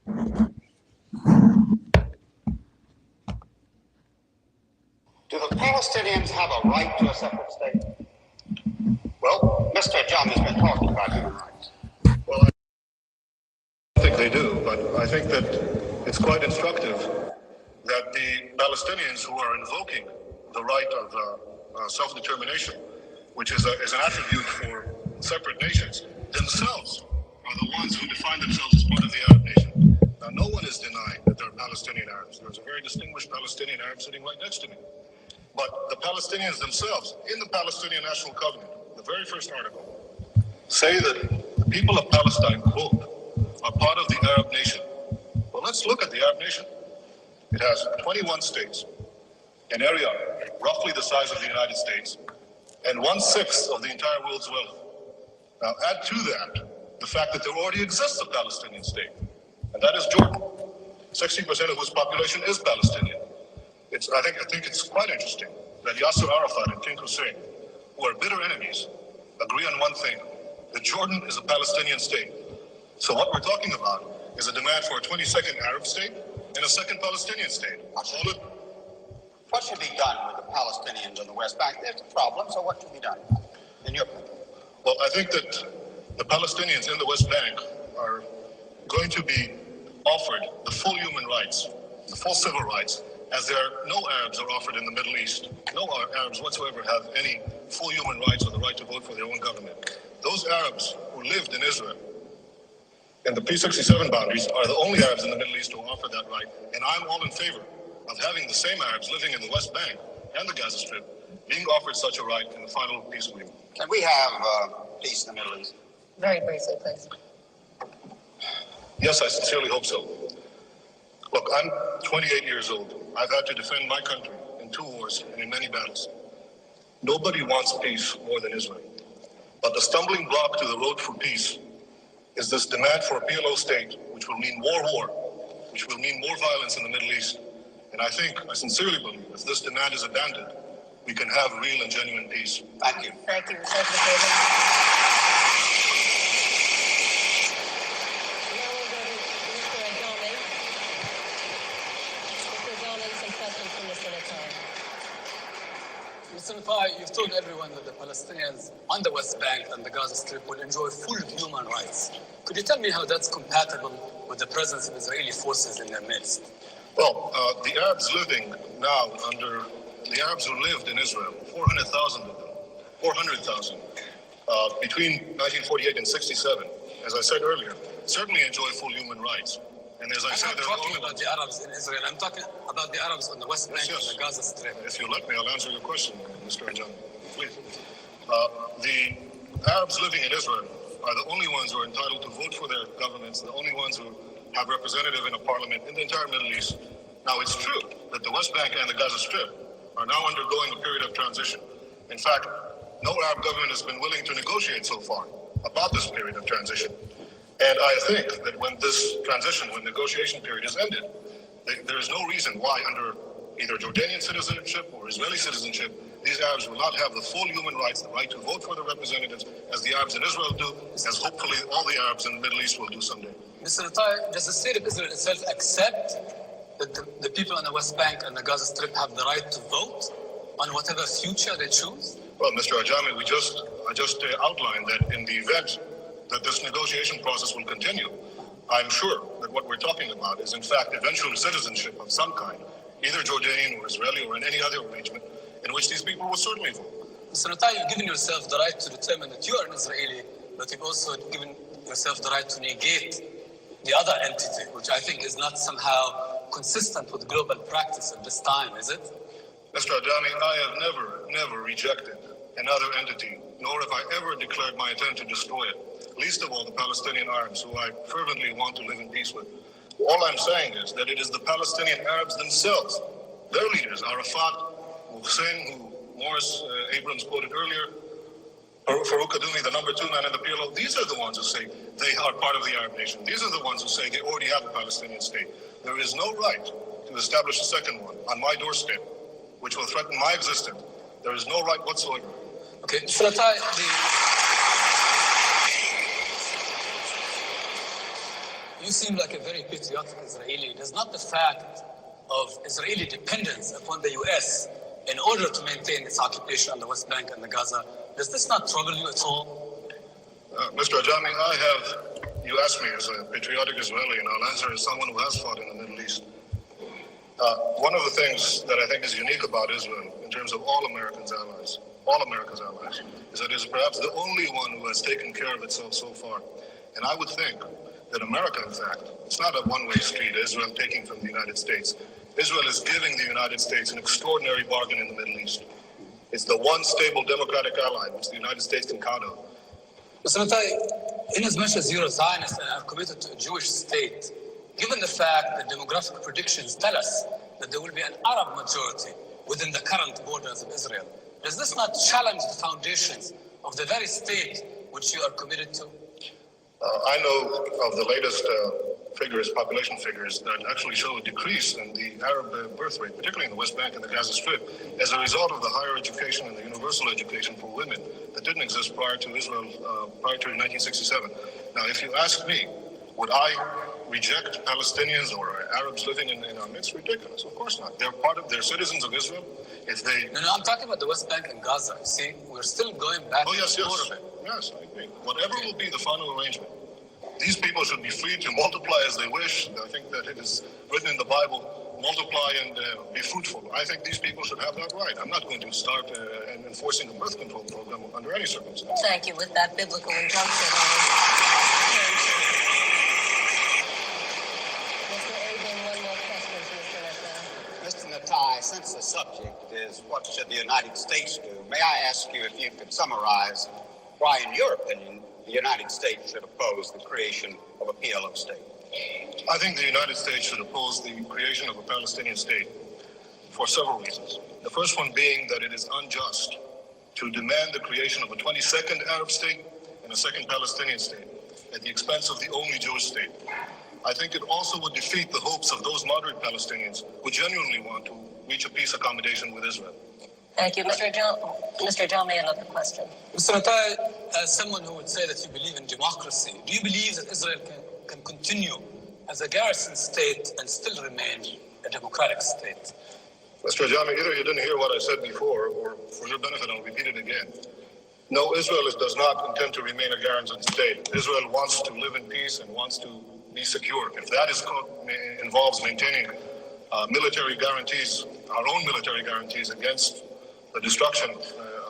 Do the Palestinians have a right to a separate state? Well, Mr. John has been talking about human rights. Well, I think they do, but I think that it's quite instructive that the Palestinians who are invoking the right of self-determination, which is an attribute for separate nations, themselves are the ones who define themselves as part of the Arab nation. Now, no one is denying that there are Palestinian Arabs. There's a very distinguished Palestinian Arab sitting right next to me. But the Palestinians themselves, in the Palestinian National Covenant, the very first article, say that the people of Palestine, quote, are part of the Arab nation. Well, let's look at the Arab nation. It has 21 states, an area roughly the size of the United States, and 1/6 of the entire world's wealth. Now, add to that the fact that there already exists a Palestinian state, and that is Jordan, 60% of whose population is Palestinian. I think it's quite interesting that Yasser Arafat and King Hussein, who are bitter enemies, agree on one thing, that Jordan is a Palestinian state. So what we're talking about is a demand for a 22nd Arab state and a second Palestinian state. What should be done with the Palestinians in the West Bank? There's a problem, so what should be done, in your opinion? Well, I think that the Palestinians in the West Bank are going to be offered the full human rights, the full civil rights, as there are no Arabs are offered in the Middle East. No Arabs whatsoever have any full human rights or the right to vote for their own government. Those Arabs who lived in Israel in the P-67 boundaries are the only Arabs in the Middle East who offer that right. And I'm all in favor of having the same Arabs living in the West Bank and the Gaza Strip being offered such a right in the final peace agreement. Can we have peace in the Middle East? Very briefly, please. Yes, I sincerely hope so. Look, I'm 28 years old. I've had to defend my country in 2 wars and in many battles. Nobody wants peace more than Israel. But the stumbling block to the road for peace is this demand for a PLO state, which will mean more war, which will mean more violence in the Middle East. And I sincerely believe, if this demand is abandoned, we can have real and genuine peace. Thank you. Thank you, Mr. Mr. Natai, you've told everyone that the Palestinians on the West Bank and the Gaza Strip will enjoy full human rights. Could you tell me how that's compatible with the presence of Israeli forces in their midst? Well, the Arabs living now under the Arabs who lived in Israel, 400,000 of them, 400,000, between 1948 and 67, as I said earlier, certainly enjoy full human rights. And as I said, I'm not talking about the Arabs in Israel. I'm talking about the Arabs on the West Bank and the Gaza Strip. If you let me, I'll answer your question, Mr. Ajami, please. The Arabs living in Israel are the only ones who are entitled to vote for their governments, the only ones who have representative in a parliament in the entire Middle East. Now, it's true that the West Bank and the Gaza Strip are now undergoing a period of transition. In fact, no Arab government has been willing to negotiate so far about this period of transition. And I think that when this transition, when negotiation period is ended, there is no reason why under either Jordanian citizenship or Israeli citizenship, these Arabs will not have the full human rights, the right to vote for their representatives, as the Arabs in Israel do, as hopefully all the Arabs in the Middle East will do someday. Mr. Natai, does the state of Israel itself accept that the people on the West Bank and the Gaza Strip have the right to vote on whatever future they choose? Well, Mr. Ajami, I just outlined that in the event that this negotiation process will continue, I'm sure that what we're talking about is in fact eventual citizenship of some kind, either Jordanian or Israeli or in any other arrangement in which these people will certainly vote. Mr. Natai, you've given yourself the right to determine that you are an Israeli, but you've also given yourself the right to negate the other entity, which I think is not somehow consistent with global practice at this time, is it? Mr. Adami, I have never rejected another entity, nor have I ever declared my intent to destroy it. Least of all the Palestinian Arabs, who I fervently want to live in peace with. All I'm saying is that it is the Palestinian Arabs themselves, their leaders, Arafat, Hussein, who Morris Abrams quoted earlier, Farouk Kadumi, the number 2 man in the PLO, these are the ones who say they are part of the Arab nation. These are the ones who say they already have a Palestinian state. There is no right to establish a second one on my doorstep, which will threaten my existence. There is no right whatsoever. Okay, Mr. Natai, you seem like a very patriotic Israeli. Does not the fact of Israeli dependence upon the U.S. in order to maintain its occupation on the West Bank and the Gaza, does this not trouble you at all? Mr. Ajami, you asked me as a patriotic Israeli, and I'll answer as someone who has fought in the Middle East. One of the things that I think is unique about Israel, in terms of all America's allies, is that it is perhaps the only one who has taken care of itself so far. And I would think that America, in fact, it's not a one-way street, Israel taking from the United States. Israel is giving the United States an extraordinary bargain in the Middle East. It's the one stable democratic ally which the United States can count on. Mr. Natai, in as much as you're a Zionist and are committed to a Jewish state, given the fact that demographic predictions tell us that there will be an Arab majority within the current borders of Israel, does this not challenge the foundations of the very state which you are committed to? I know of the latest population figures, that actually show a decrease in the Arab birth rate, particularly in the West Bank and the Gaza Strip, as a result of the higher education and the universal education for women that didn't exist prior to Israel, prior to 1967. Now, if you ask me, would I reject Palestinians or Arabs living in our midst? Ridiculous. Of course not. They're citizens of Israel. If they... No, I'm talking about the West Bank and Gaza. You see, we're still going back to the core of it. Yes, I agree. Whatever will be the final arrangement, these people should be free to multiply as they wish. I think that it is written in the Bible, multiply and be fruitful. I think these people should have that right. I'm not going to start enforcing a birth control program under any circumstance. Thank you. With that biblical injunction, Mr. Natai, since the subject is what should the United States do, may I ask you if you could summarize why, in your opinion, the United States should oppose the creation of a PLO state? I think the United States should oppose the creation of a Palestinian state for several reasons. The first one being that it is unjust to demand the creation of a 22nd Arab state and a second Palestinian state at the expense of the only Jewish state. I think it also would defeat the hopes of those moderate Palestinians who genuinely want to reach a peace accommodation with Israel. Thank you. Mr. Jomey, another question. Mr. Natai, as someone who would say that you believe in democracy, do you believe that Israel can continue as a garrison state and still remain a democratic state? Mr. Ajami, either you didn't hear what I said before, or for your benefit, I'll repeat it again. No, Israel does not intend to remain a garrison state. Israel wants to live in peace and wants to be secure. If that involves maintaining military guarantees, our own military guarantees against the destruction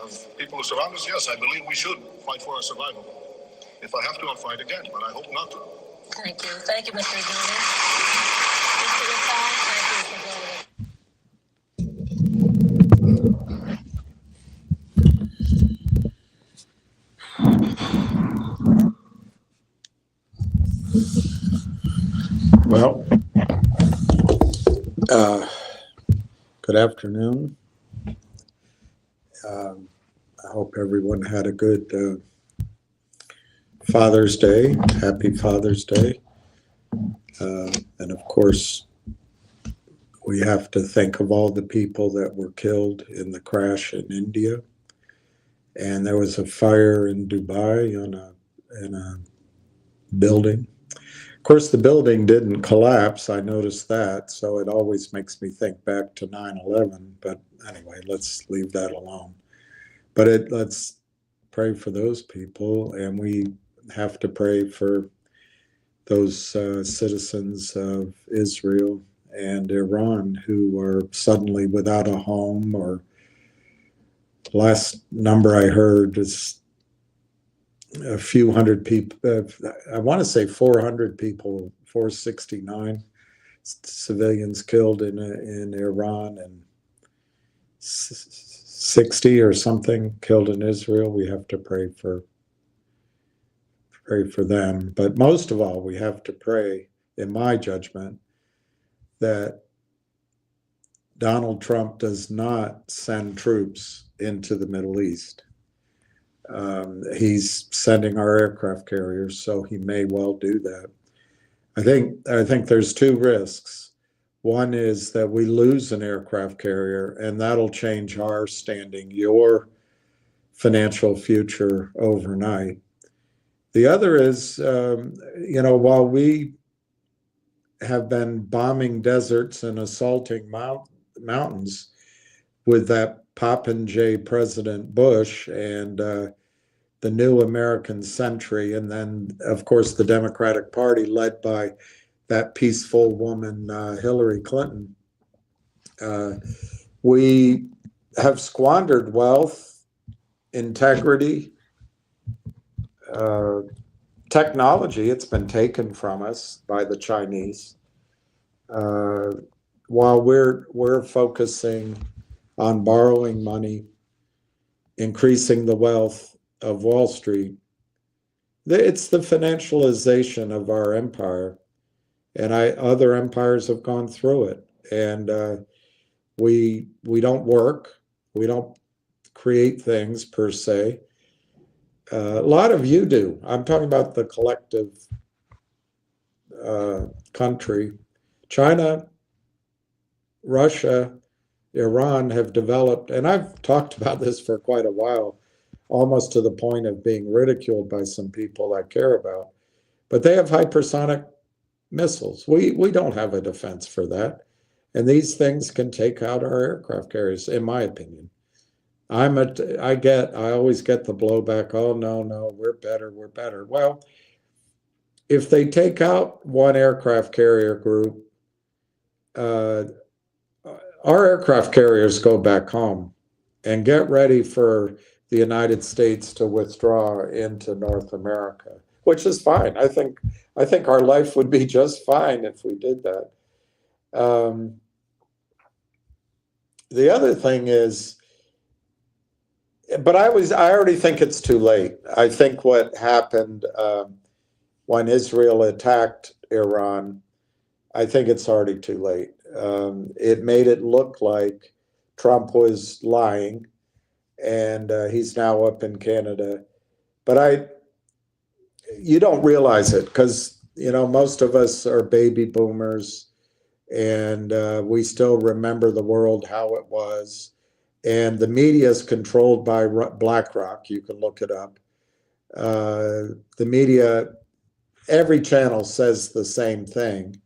of people who surround us, yes, I believe we should fight for our survival. If I have to, I'll fight again, but I hope not to. Thank you. Thank you, Mr. Jomey. Mr. Natai, thank you, Mr. Jomey. Well, good afternoon. I hope everyone had a good Father's Day. Happy Father's Day. And of course, we have to think of all the people that were killed in the crash in India. And there was a fire in Dubai in a building. Of course, the building didn't collapse. I noticed that. So it always makes me think back to 9/11. But anyway, let's leave that alone. But let's pray for those people. And we have to pray for those citizens of Israel and Iran who are suddenly without a home, or last number I heard is a few hundred people. I want to say 400 people, 469 civilians killed in Iran, and 60 or something killed in Israel. We have to pray for them. But most of all, we have to pray, in my judgment, that Donald Trump does not send troops into the Middle East. He's sending our aircraft carriers, so he may well do that. I think there's two risks. One is that we lose an aircraft carrier, and that'll change our standing, your financial future overnight. The other is, while we have been bombing deserts and assaulting mountains with that Popinjay President Bush and the new American century. And then, of course, the Democratic Party led by that peaceful woman, Hillary Clinton. We have squandered wealth, integrity, technology. It's been taken from us by the Chinese. While we're focusing on borrowing money, increasing the wealth of Wall Street, it's the financialization of our empire, and other empires have gone through it. And we don't work, we don't create things per se. A lot of you do. I'm talking about the collective country. China, Russia, Iran have developed, and I've talked about this for quite a while, almost to the point of being ridiculed by some people I care about, but they have hypersonic missiles. We don't have a defense for that. And these things can take out our aircraft carriers, in my opinion. I always get the blowback, oh, no, we're better. Well, if they take out one aircraft carrier group, our aircraft carriers go back home and get ready for the United States to withdraw into North America, which is fine. I think our life would be just fine if we did that. The other thing is, but I already think it's too late. I think what happened when Israel attacked Iran, I think it's already too late. It made it look like Trump was lying, and he's now up in Canada. But you don't realize it because, most of us are baby boomers, and we still remember the world how it was. And the media is controlled by BlackRock. You can look it up. The media, every channel says the same thing.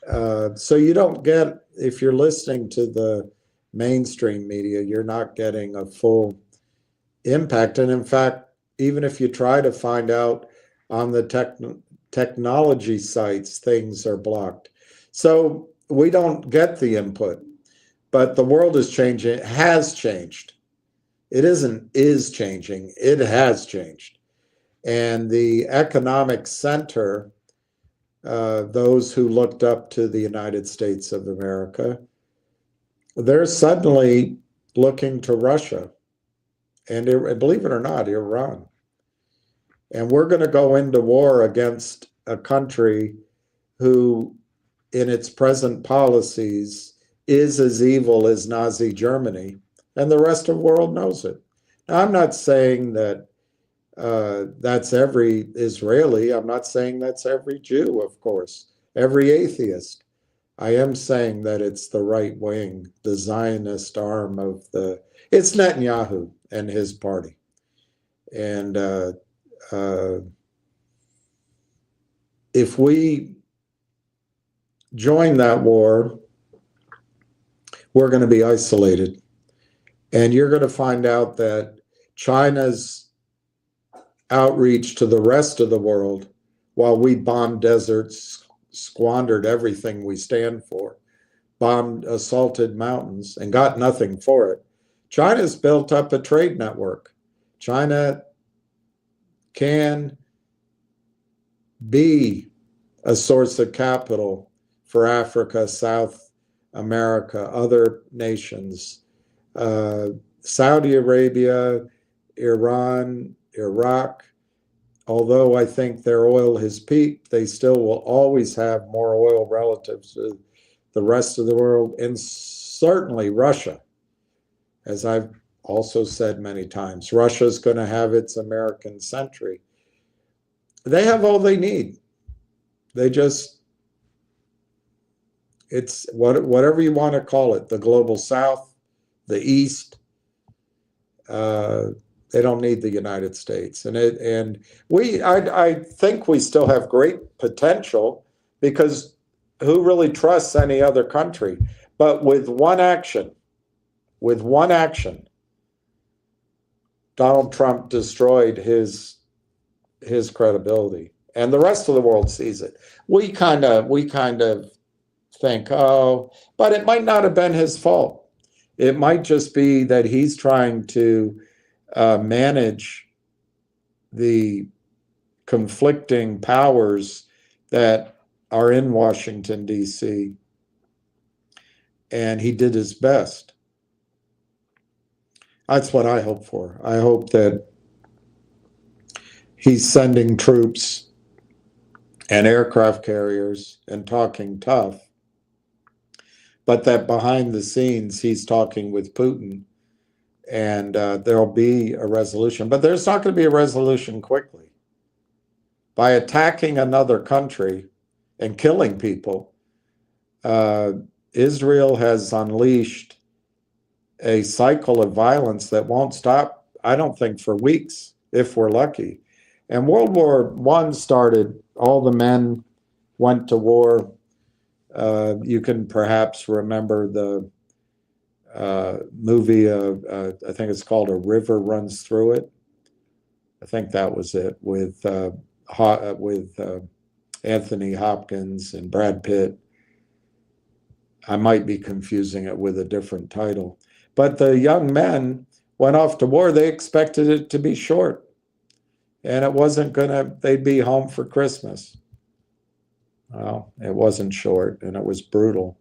So you don't get, if you're listening to the mainstream media, you're not getting a full impact. And in fact, even if you try to find out on the technology sites, things are blocked. So we don't get the input. But the world is changing, it has changed. It is changing, it has changed. And the economic center, those who looked up to the United States of America, they're suddenly looking to Russia and, believe it or not, Iran. And we're going to go into war against a country who, in its present policies, is as evil as Nazi Germany, and the rest of the world knows it. Now, I'm not saying that that's every Israeli. I'm not saying that's every Jew, of course, every atheist. I am saying that it's the right wing, the Zionist arm of it's Netanyahu and his party. And if we join that war, we're going to be isolated. And you're going to find out that China's outreach to the rest of the world, while we bombed deserts, squandered everything we stand for, assaulted mountains, and got nothing for it, China's built up a trade network. China can be a source of capital for Africa, South America, other nations, Saudi Arabia, Iran, Iraq. Although I think their oil has peaked, they still will always have more oil relative to the rest of the world, and certainly Russia. As I've also said many times, Russia's going to have its American century. They have all they need. It's whatever you want to call it, the global South, the East. They don't need the United States, I think we still have great potential because who really trusts any other country? But with one action, Donald Trump destroyed his credibility, and the rest of the world sees it. We kind of think, oh, but it might not have been his fault. It might just be that he's trying to manage the conflicting powers that are in Washington, D.C., and he did his best. That's what I hope for. I hope that he's sending troops and aircraft carriers and talking tough, but that behind the scenes he's talking with Putin, and there'll be a resolution. But there's not going to be a resolution quickly. By attacking another country and killing people, Israel has unleashed a cycle of violence that won't stop, I don't think, for weeks, if we're lucky. And World War I started, all the men went to war. You can perhaps remember the movie, I think it's called A River Runs Through It. I think that was it, with Anthony Hopkins and Brad Pitt. I might be confusing it with a different title. But the young men went off to war. They expected it to be short. And it wasn't they'd be home for Christmas. Well, it wasn't short, and it was brutal.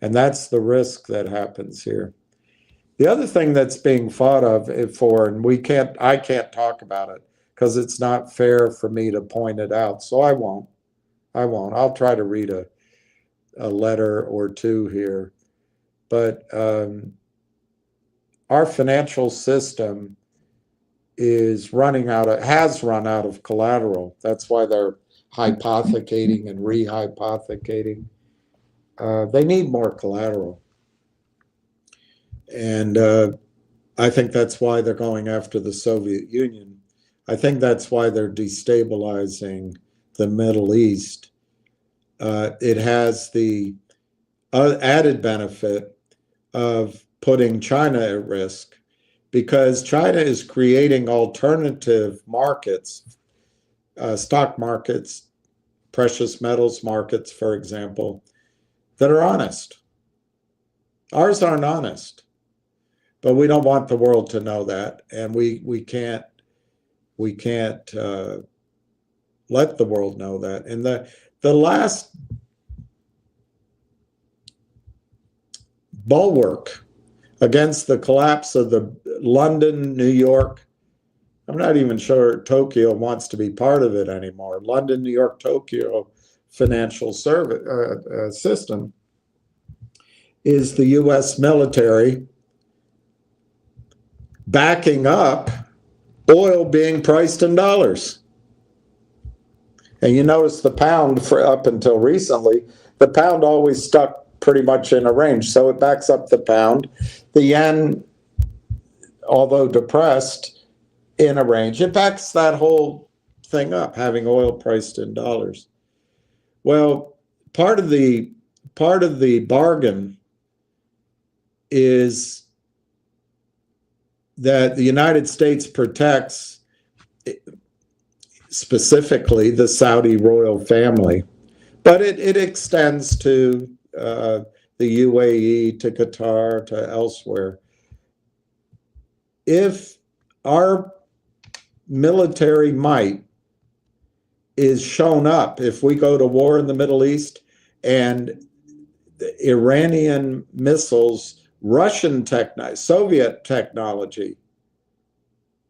And that's the risk that happens here. The other thing that's being fought for, and I can't talk about it because it's not fair for me to point it out. So I won't. I'll try to read a letter or two here. But our financial system has run out of collateral. That's why they're hypothecating and rehypothecating. They need more collateral. And I think that's why they're going after the Soviet Union. I think that's why they're destabilizing the Middle East. It has the added benefit of putting China at risk, because China is creating alternative markets, stock markets, precious metals markets, for example, that are honest. Ours aren't honest, but we don't want the world to know that, and we can't let the world know that. And the last bulwark against the collapse of the London, New York, I'm not even sure Tokyo wants to be part of it anymore. London, New York, Tokyo financial system is the U.S. military backing up oil being priced in dollars. And you notice the pound, up until recently, the pound always stuck pretty much in a range. So it backs up the pound. The yen, although depressed, in a range. It backs that whole thing up, having oil priced in dollars. Well, part of the bargain is that the United States protects specifically the Saudi royal family, but it extends to the UAE, to Qatar, to elsewhere. If our military might is shown up, if we go to war in the Middle East and the Iranian missiles, Russian technology, Soviet technology,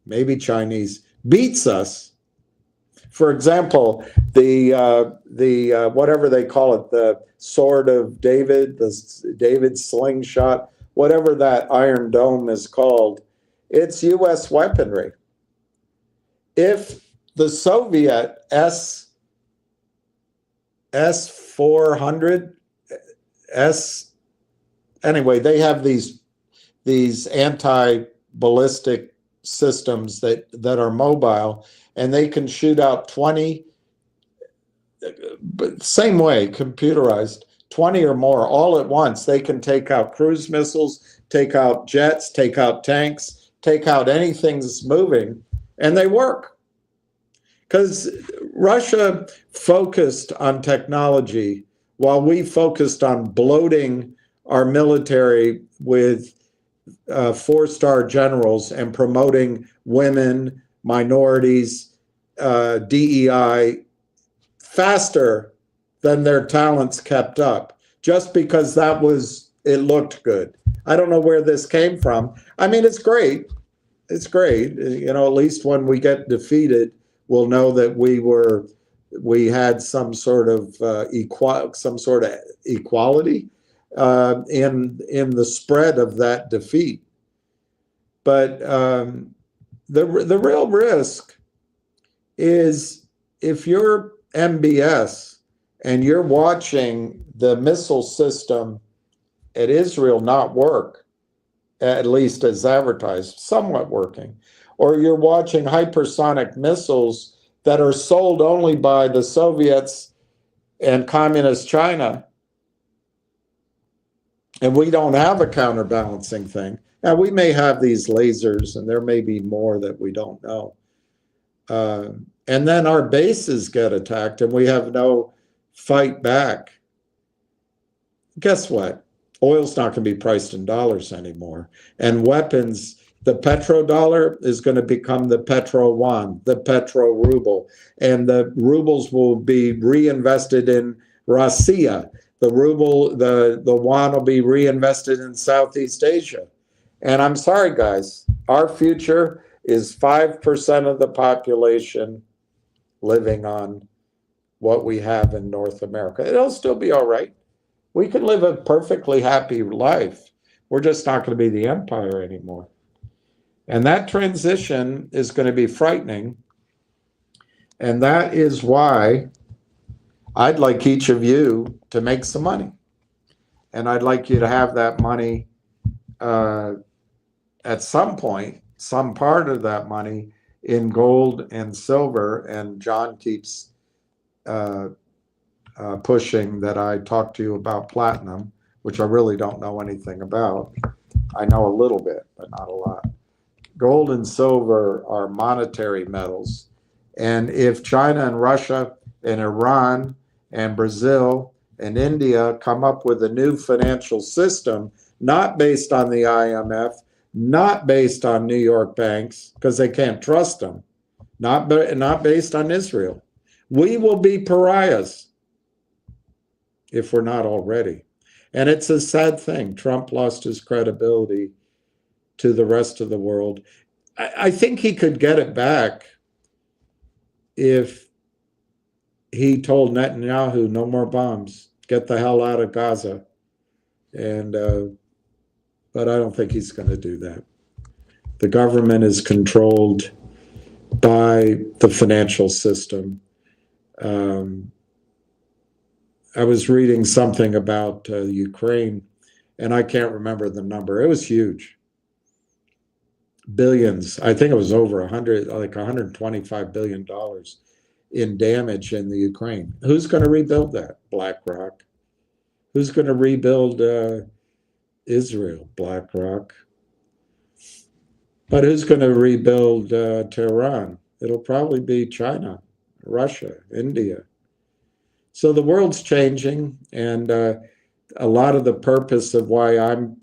maybe Chinese, beats us. For example, the whatever they call it, the sword of David, the David slingshot, whatever that Iron Dome is called, it's U.S. weaponry. If the Soviet S-400, anyway, they have these anti-ballistic systems that are mobile, and they can shoot out 20, same way, computerized, 20 or more all at once. They can take out cruise missiles, take out jets, take out tanks, take out anything that's moving, and they work. Because Russia focused on technology while we focused on bloating our military with 4-star generals and promoting women, minorities, DEI faster than their talents kept up, just because it looked good. I don't know where this came from. I mean, it's great. It's great. You know, at least when we get defeated, we'll know that we had some sort of equality in the spread of that defeat. But the real risk is if you're MBS and you're watching the missile system at Israel not work, at least as advertised, somewhat working, or you're watching hypersonic missiles that are sold only by the Soviets and communist China, and we don't have a counterbalancing thing. Now, we may have these lasers, and there may be more that we don't know. And then our bases get attacked, and we have no fight back. Guess what? Oil's not going to be priced in dollars anymore. And weapons, the petrodollar is going to become the petro yuan, the petro ruble. And the rubles will be reinvested in Russia. The ruble, the yuan will be reinvested in Southeast Asia. And I'm sorry, guys, our future is 5% of the population living on what we have in North America. It'll still be all right. We can live a perfectly happy life. We're just not going to be the empire anymore. And that transition is going to be frightening. And that is why I'd like each of you to make some money. And I'd like you to have that money at some point, some part of that money in gold and silver. And John keeps pushing that I talk to you about platinum, which I really don't know anything about. I know a little bit, but not a lot. Gold and silver are monetary metals. And if China and Russia and Iran and Brazil and India come up with a new financial system, not based on the IMF, not based on New York banks, because they can't trust them, not based on Israel, we will be pariahs if we're not already. And it's a sad thing. Trump lost his credibility to the rest of the world. I think he could get it back if he told Netanyahu, no more bombs, get the hell out of Gaza. And but I don't think he's going to do that. The government is controlled by the financial system. I was reading something about Ukraine, and I can't remember the number. It was huge. Billions. I think it was over $125 billion in damage in the Ukraine. Who's going to rebuild that? BlackRock. Who's going to rebuild Israel? BlackRock. But who's going to rebuild Tehran? It'll probably be China, Russia, India. So the world's changing, and a lot of the purpose of why I'm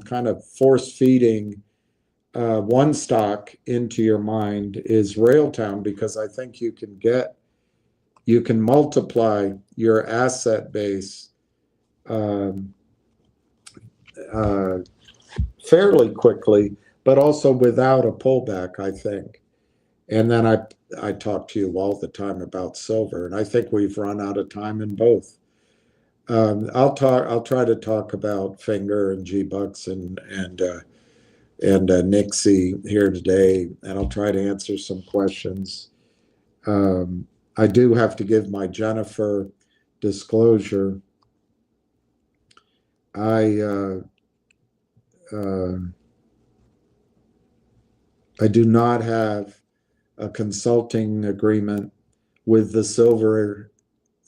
kind of force feeding one stock into your mind is Railtown, because I think you can multiply your asset base fairly quickly, but also without a pullback, I think. And then I talk to you all the time about silver, and I think we've run out of time in both. I'll try to talk about Finger and G-Bucks and Nixie here today, and I'll try to answer some questions. I do have to give my Jennifer disclosure. I do not have a consulting agreement with the silver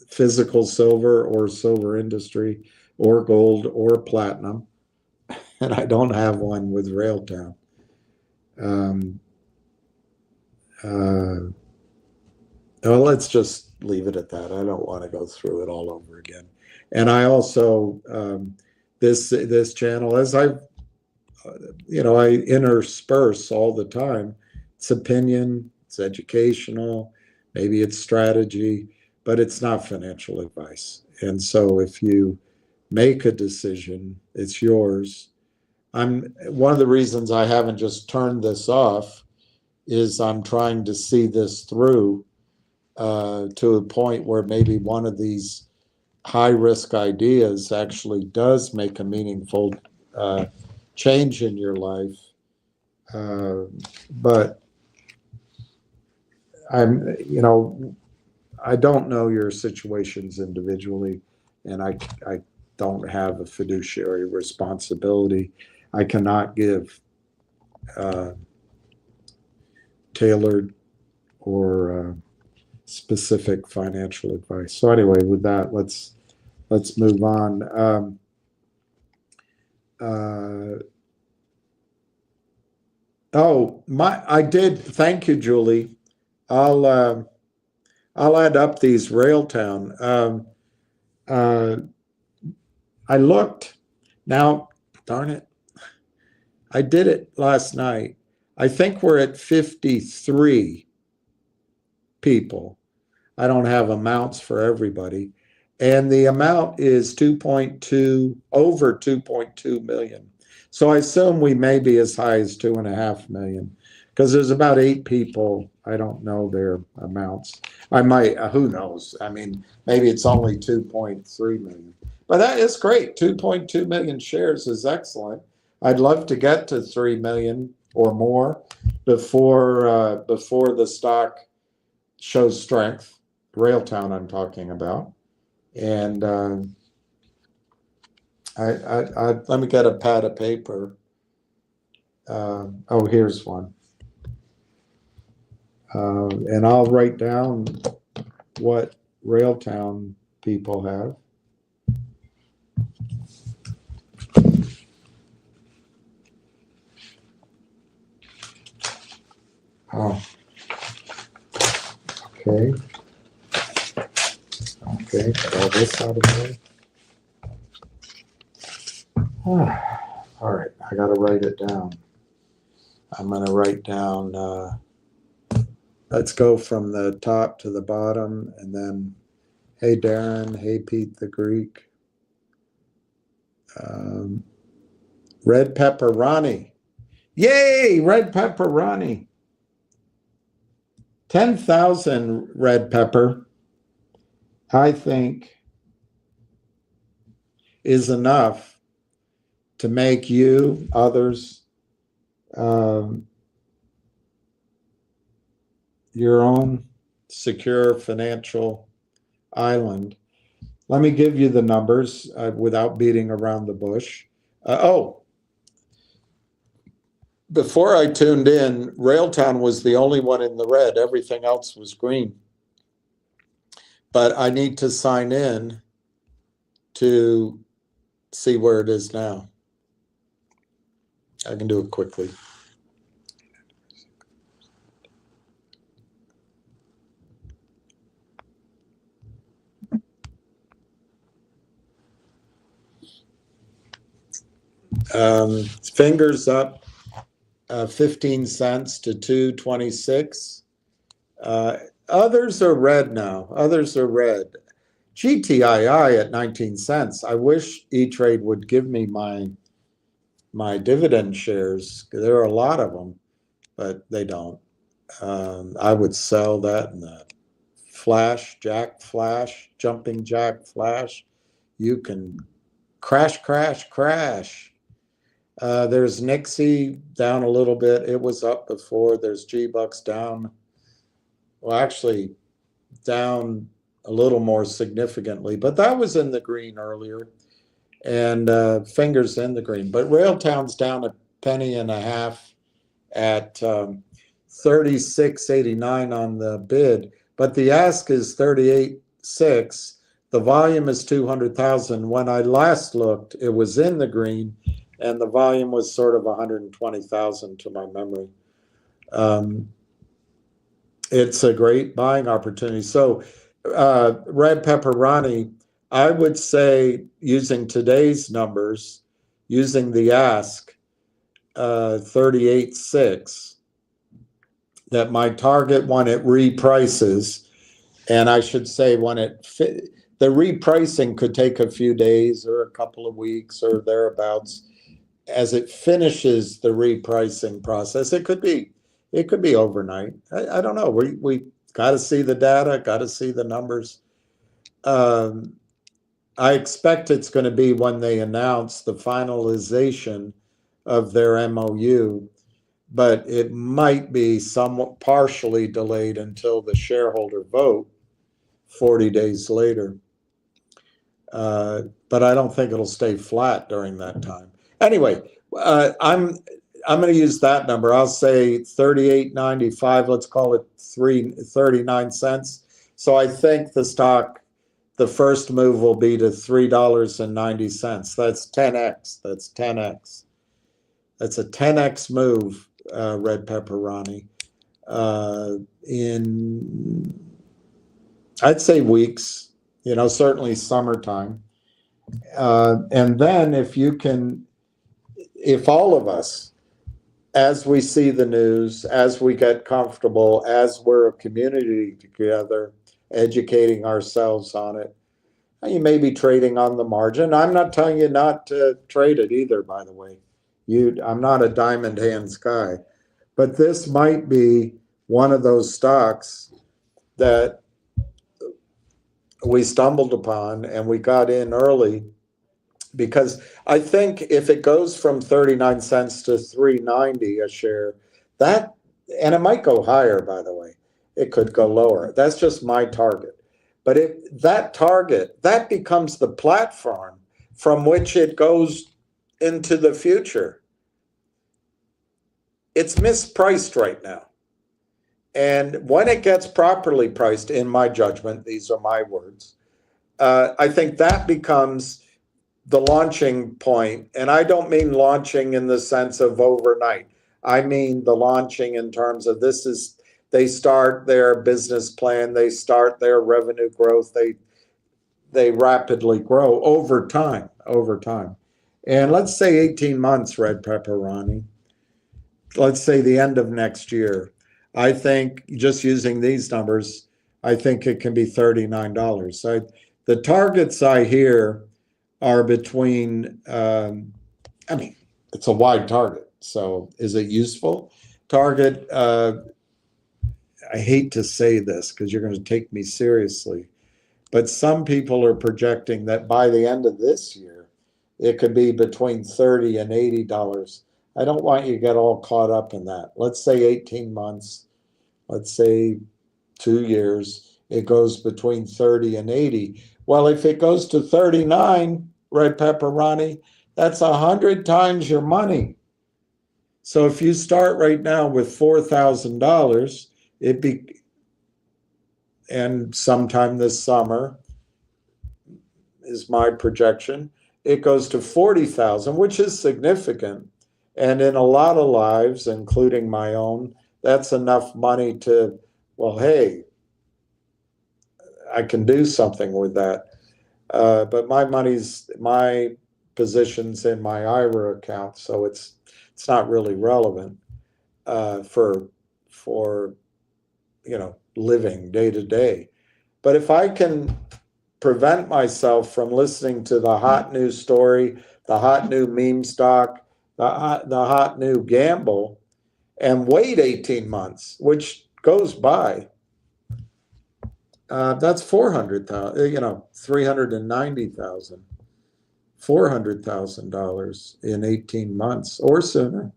physical silver or silver industry or gold or platinum, and I don't have one with Railtown. Well, let's just leave it at that. I don't want to go through it all over again. And I also this channel, as I I intersperse all the time. It's opinion, it's educational, maybe it's strategy, but it's not financial advice. And so if you make a decision, it's yours. One of the reasons I haven't just turned this off is I'm trying to see this through to a point where maybe one of these high risk ideas actually does make a meaningful change in your life. But I don't know your situations individually, and I don't have a fiduciary responsibility. I cannot give tailored or specific financial advice. So anyway, with that, let's move on. I did. Thank you, Julie. I'll add up these Railtown. I looked. Now, darn it, I did it last night. I think we're at 53 people. I don't have amounts for everybody. And the amount is over 2.2 million. So I assume we may be as high as 2.5 million, because there's about 8 people. I don't know their amounts. I might, who knows? I mean, maybe it's only 2.3 million. But that is great. 2.2 million shares is excellent. I'd love to get to 3 million or more before the stock shows strength. Railtown I'm talking about. And let me get a pad of paper. Here's one. And I'll write down what Railtown people have. Oh, okay. Okay, got all this out of the way. All right, I got to write it down. I'm going to write down, let's go from the top to the bottom, and then, hey, Darren, hey, Pete the Greek. Red Pepper Ronnie. Yay, Red Pepper Ronnie. 10,000 Red Pepper, I think, is enough to make you, others, your own secure financial island. Let me give you the numbers without beating around the bush. Before I tuned in, Railtown was the only one in the red. Everything else was green. But I need to sign in to see where it is now. I can do it quickly. Fingers up 15 cents to 2.26. Others are red now. Others are red. GTII at 19 cents. I wish E-Trade would give me my dividend shares. There are a lot of them, but they don't. I would sell that in the flash, jack flash, jumping jack flash. You can crash, crash, crash. There's Nixie down a little bit. It was up before. There's G-Bucks down. Well, actually down a little more significantly, but that was in the green earlier, and fingers in the green. But Railtown's down 1.5 pennies at 36.89 on the bid, but the ask is 38 38.6. The volume is 200,000. When I last looked, it was in the green, and the volume was sort of 120,000 to my memory. It's a great buying opportunity. So, Red Pepperoni, I would say, using today's numbers, using the ask, 38.6, that my target when it reprices, and I should say when the repricing could take a few days or a couple of weeks or thereabouts. As it finishes the repricing process, it could be overnight. I don't know. We got to see the data, got to see the numbers. I expect it's going to be when they announce the finalization of their MOU, but it might be somewhat partially delayed until the shareholder vote 40 days later. But I don't think it'll stay flat during that time. Anyway, I'm going to use that number. I'll say 38.95. Let's call it 39 cents. So I think the stock, the first move will be to $3.90. That's 10x. That's 10x. That's a 10x move, Red Pepperoni. In, I'd say weeks, certainly summertime. And then if all of us, as we see the news, as we get comfortable, as we're a community together, educating ourselves on it, you may be trading on the margin. I'm not telling you not to trade it either, by the way. I'm not a diamond hands guy, but this might be one of those stocks that we stumbled upon and we got in early, because I think if it goes from 39 cents to 3.90 a share, and it might go higher, by the way, it could go lower. That's just my target. But that target, that becomes the platform from which it goes into the future. It's mispriced right now. And when it gets properly priced, in my judgment, these are my words, I think that becomes the launching point. And I don't mean launching in the sense of overnight. I mean the launching in terms of they start their business plan, they start their revenue growth, they rapidly grow over time. And let's say 18 months, Red Pepperoni. Let's say the end of next year. I think, just using these numbers, I think it can be $39. The targets I hear are between, it's a wide target. So is it useful? Target, I hate to say this because you're going to take me seriously, but some people are projecting that by the end of this year, it could be between $30 and $80. I don't want you to get all caught up in that. Let's say 18 months, let's say 2 years, it goes between 30 and 80. Well, if it goes to 39, Red Pepperoni, that's 100 times your money. So if you start right now with $4,000, and sometime this summer is my projection, it goes to 40,000, which is significant. And in a lot of lives, including my own, that's enough money to, well, hey, I can do something with that. But my position's in my IRA account, so it's not really relevant for living day to day. But if I can prevent myself from listening to the hot news story, the hot new meme stock, the hot new gamble, and wait 18 months, which goes by, that's 400,000, $390,000, $400,000 in 18 months or sooner.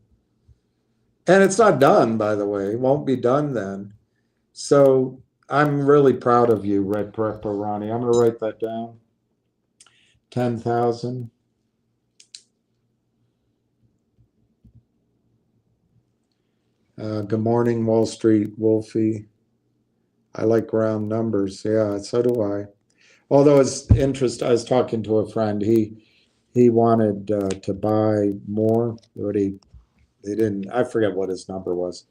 And it's not done, by the way. It won't be done then. So I'm really proud of you, Red Pepperoni. I'm going to write that down. 10,000. Good morning, Wall Street, Wolfie. I like round numbers. Yeah, so do I. Although it's interesting, I was talking to a friend. He wanted to buy more, but they didn't. I forget what his number was,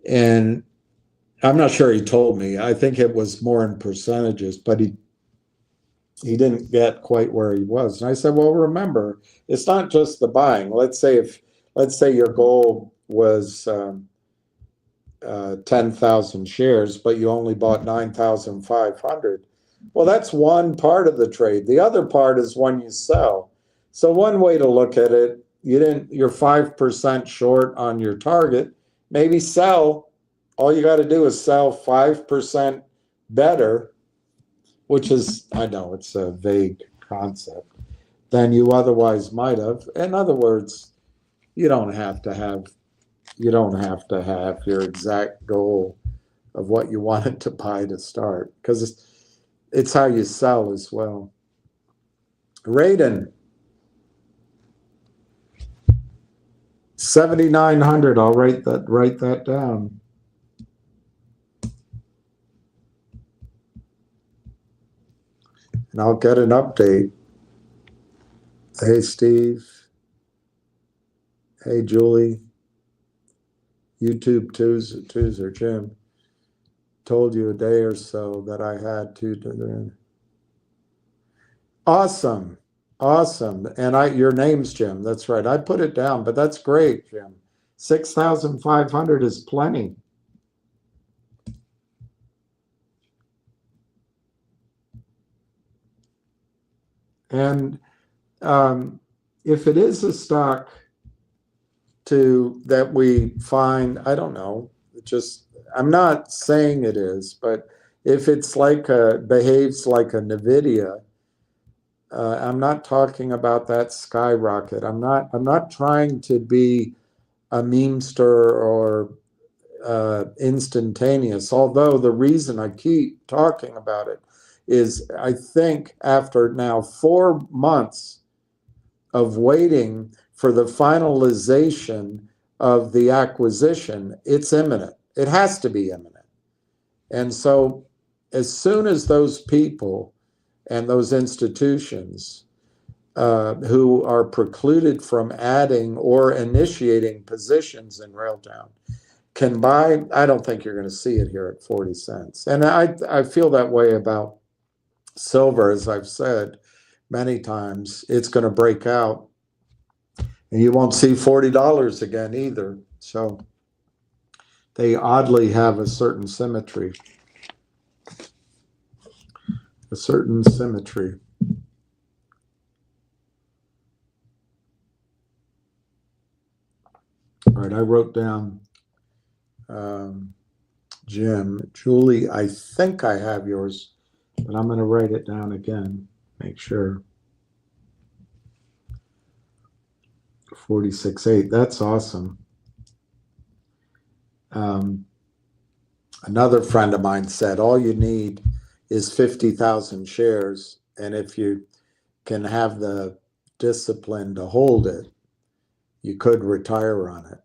and I'm not sure he told me. I think it was more in percentages, but he didn't get quite where he was. And I said, well, remember, it's not just the buying. Let's say your goal was 10,000 shares, but you only bought 9,500. Well, that's one part of the trade. The other part is when you sell. So one way to look at it, you're 5% short on your target. Maybe sell. All you got to do is sell 5% better, which is, I know it's a vague concept, than you otherwise might have. In other words, you don't have to have your exact goal of what you wanted to buy to start, because it's how you sell as well. Raiden, 7,900. I'll write that down. And I'll get an update. Hey, Steve. Hey, Julie. YouTube twos or Jim. Told you a day or so that I had to. Awesome. Awesome. And your name's Jim. That's right. I put it down, but that's great, Jim. 6,500 is plenty. And if it is a stock that we find, I don't know, I'm not saying it is, but if it's behaves like a NVIDIA, I'm not talking about that skyrocket. I'm not trying to be a memester or instantaneous, although the reason I keep talking about it is I think after now 4 months of waiting for the finalization of the acquisition, it's imminent. It has to be imminent. And so as soon as those people and those institutions who are precluded from adding or initiating positions in Railtown can buy, I don't think you're going to see it here at 40 cents. And I feel that way about silver, as I've said many times. It's going to break out, and you won't see $40 again either. So they oddly have a certain symmetry. A certain symmetry. All right, I wrote down Jim. Julie, I think I have yours, but I'm going to write it down again, make sure. 46.8, that's awesome. Another friend of mine said all you need is 50,000 shares, and if you can have the discipline to hold it, you could retire on it.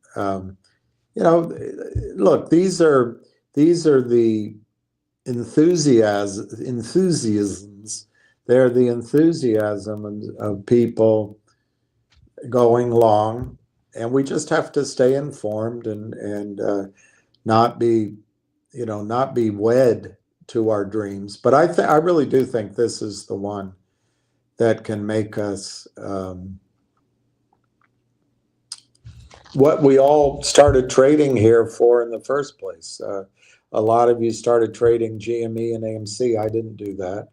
Look, these are the enthusiasms. They're the enthusiasm of people going long, and we just have to stay informed and not be wed to our dreams. But I really do think this is the one that can make us what we all started trading here for in the first place. A lot of you started trading GME and AMC. I didn't do that.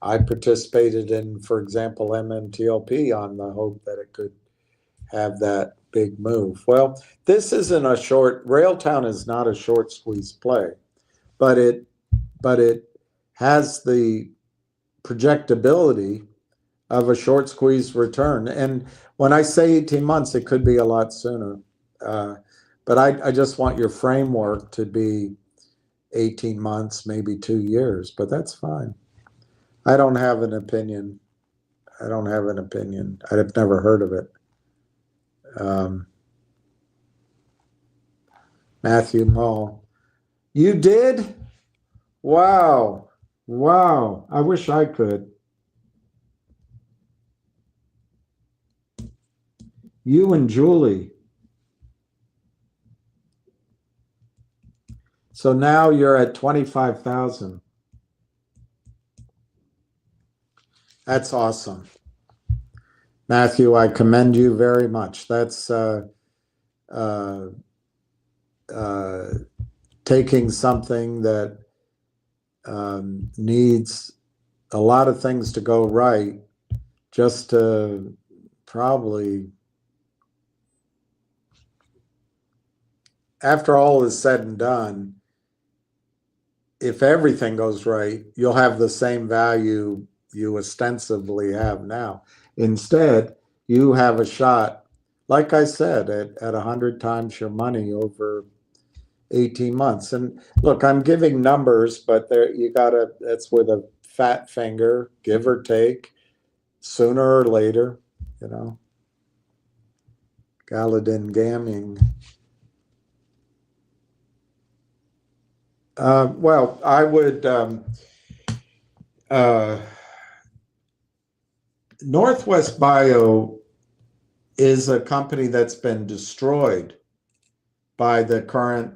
I participated in, for example, MMTLP on the hope that it could have that big move. Well, this isn't Railtown is not a short squeeze play, but it has the projectability of a short squeeze return. And when I say 18 months, it could be a lot sooner. But I just want your framework to be 18 months, maybe 2 years, but that's fine. I don't have an opinion. I've never heard of it. Matthew Mull. You did? Wow. Wow, I wish I could. You and Julie. So now you're at 25,000. That's awesome. Matthew, I commend you very much. That's uh, uh, taking something that needs a lot of things to go right just to probably, after all is said and done, if everything goes right, you'll have the same value you ostensibly have now. Instead, you have a shot, like I said, at 100 times your money over 18 months. And look, I'm giving numbers, but there you gotta, that's with a fat finger, give or take, sooner or later, you know. Gallatin Gaming. Well, I would Northwest Bio is a company that's been destroyed by the current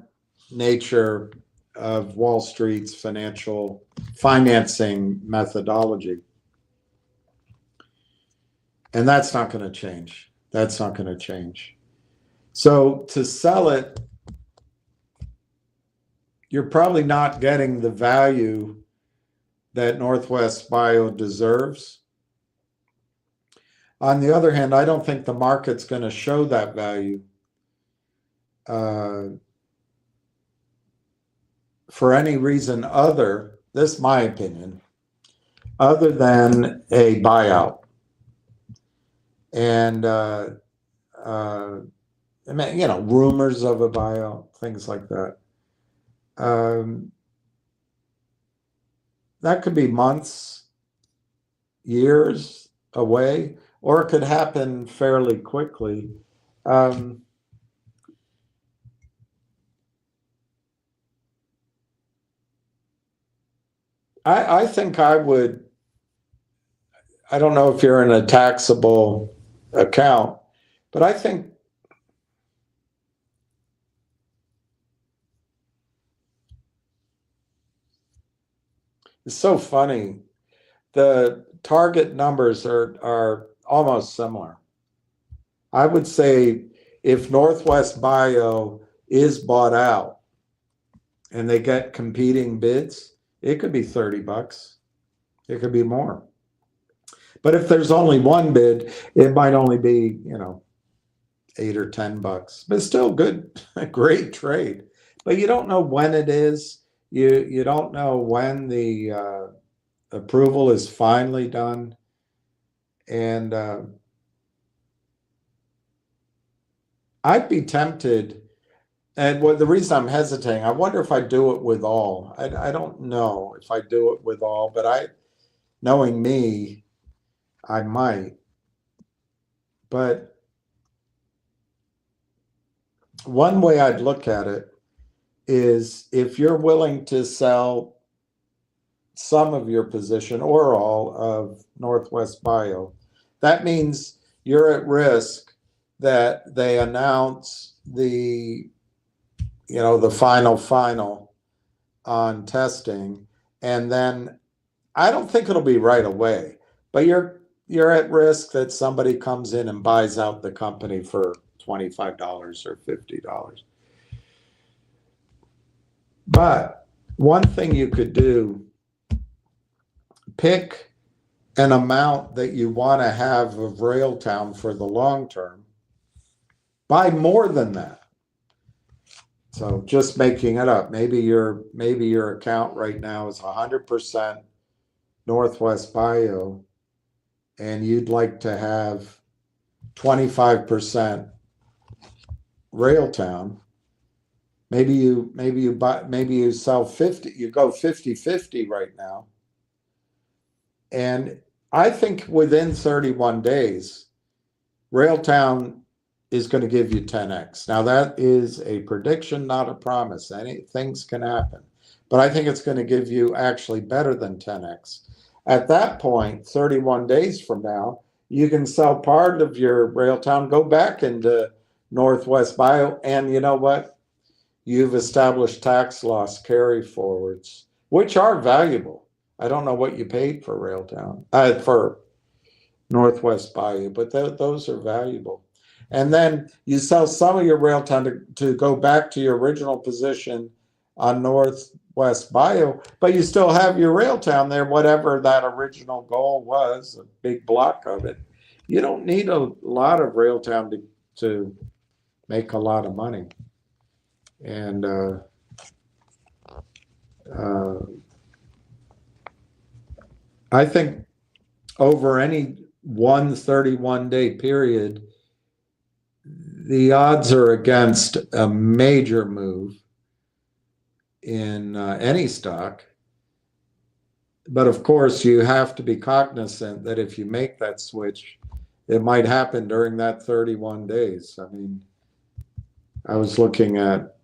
nature of Wall Street's financial financing methodology. And that's not going to change. That's not going to change. So to sell it, you're probably not getting the value that Northwest Bio deserves. On the other hand, I don't think the market's going to show that value for any reason other, this is my opinion, other than a buyout. And, you know, rumors of a buyout, things like that. That could be months, years away, or it could happen fairly quickly. I think I would, I don't know if you're in a taxable account, but I think it's so funny. The target numbers are almost similar. I would say if Northwest Bio is bought out and they get competing bids, it could be $30. It could be more. But if there's only one bid, it might only be, you know, $8 or $10. But it's still good, a great trade. But you don't know when it is. You don't know when the approval is finally done. And I'd be tempted. And the reason I'm hesitating, I wonder if I do it with all. I don't know if I do it with all, but knowing me, I might. But one way I'd look at it is if you're willing to sell some of your position or all of Northwest Bio, that means you're at risk that they announce the, you know, the final on testing, and then I don't think it'll be right away, but you're at risk that somebody comes in and buys out the company for $25 or $50. But one thing you could do, pick an amount that you want to have of Railtown for the long term. Buy more than that. So just making it up. Maybe your account right now is 100% Northwest Bio, and you'd like to have 25% Railtown. Maybe you sell 50, you go 50-50 right now. And I think within 31 days, Railtown is going to give you 10x. Now that is a prediction, not a promise. Things can happen. but I think it's going to give you actually better than 10x. At that point, 31 days from now, you can sell part of your Railtown, go back into Northwest Bio, and you know what? You've established tax loss carry forwards, which are valuable. I don't know what you paid for Railtown, for Northwest Bayou, but those are valuable. And then you sell some of your Railtown to go back to your original position on Northwest Bayou, but you still have your Railtown there, whatever that original goal was, a big block of it. You don't need a lot of Railtown to make a lot of money. And I think over any 131-day period, the odds are against a major move in any stock. But of course, you have to be cognizant that if you make that switch, it might happen during that 31 days. I mean, I was looking at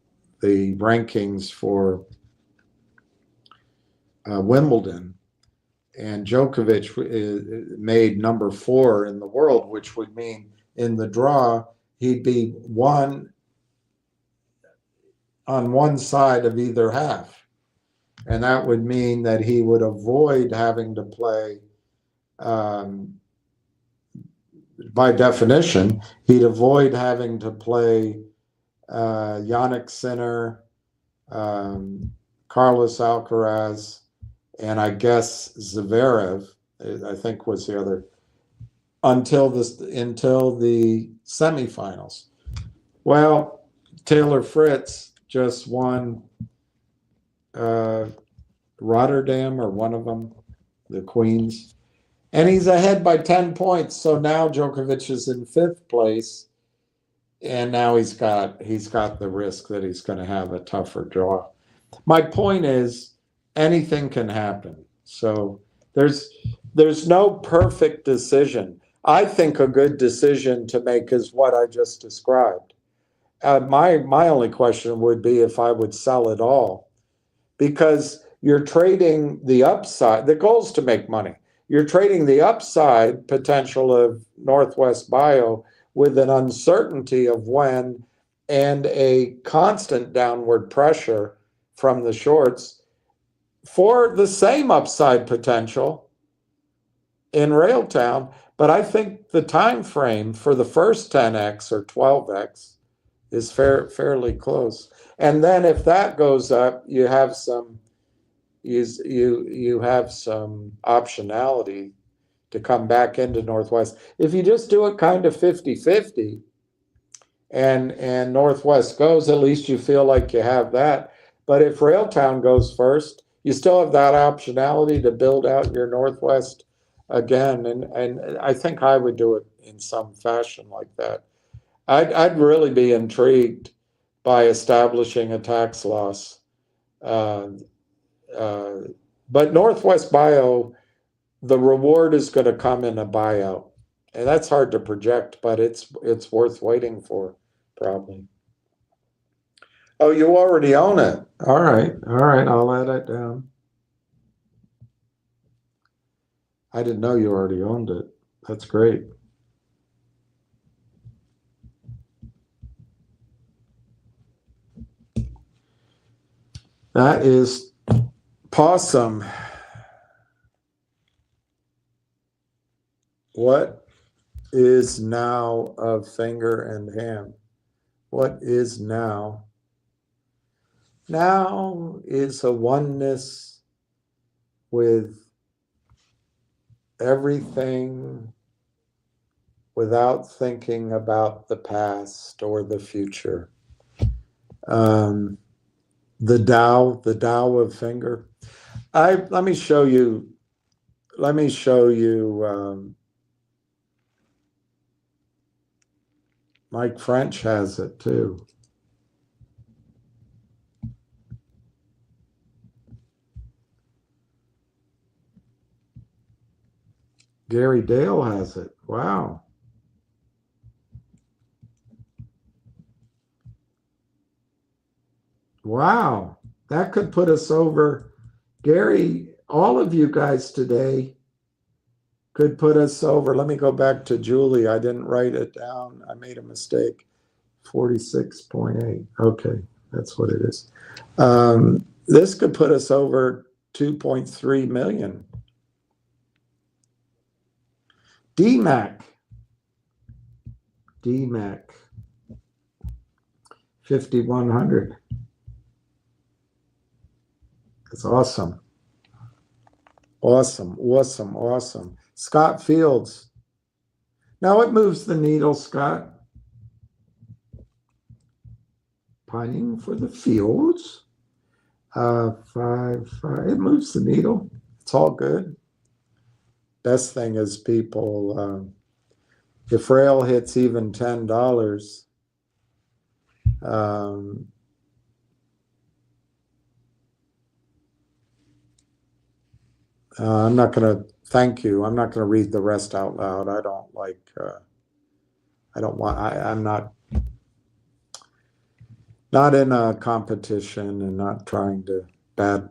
the rankings for Wimbledon, and Djokovic made number 4 in the world, which would mean in the draw, he'd be one on one side of either half. And that would mean that he would avoid having to play, by definition, he'd avoid having to play Yannick Sinner, Carlos Alcaraz, and I guess Zverev, I think was the other, until the semifinals. Well, Taylor Fritz just won Rotterdam, or one of them, the Queens, and he's ahead by 10 points. So now Djokovic is in 5th place, and now he's got the risk that he's going to have a tougher draw. My point is, anything can happen. So there's no perfect decision. I think a good decision to make is what I just described. My only question would be if I would sell it all, because you're trading the upside. The goal is to make money. You're trading the upside potential of Northwest Bio with an uncertainty of when and a constant downward pressure from the shorts for the same upside potential in Railtown. But I think the time frame for the first 10x or 12x is fairly close. And then if that goes up, you have some optionality to come back into Northwest. If you just do it kind of 50-50 and Northwest goes, at least you feel like you have that. But if Railtown goes first, you still have that optionality to build out your Northwest again. And I think I would do it in some fashion like that. I'd really be intrigued by establishing a tax loss. But Northwest Bio, the reward is going to come in a buyout. And that's hard to project, but it's worth waiting for, probably. Oh, you already own it. All right, I'll add it down. I didn't know you already owned it. That's great. That is Possum. What is now of Finger and Ham? What is now? Now is a oneness with everything without thinking about the past or the future. The Tao of Finger. Let me show you. Mike French has it too. Gary Dale has it. Wow. Wow. That could put us over. Gary, all of you guys today could put us over. Let me go back to Julie. I didn't write it down. I made a mistake. 46.8. Okay, that's what it is. This could put us over 2.3 million. DMAC. 5,100. That's awesome. Awesome. Scott Fields. Now it moves the needle, Scott. Pining for the fields. 5. It moves the needle. It's all good. Best thing is people, if rail hits even $10, I'm not going to, thank you. I'm not going to read the rest out loud. I don't like, I'm not in a competition and not trying to bad.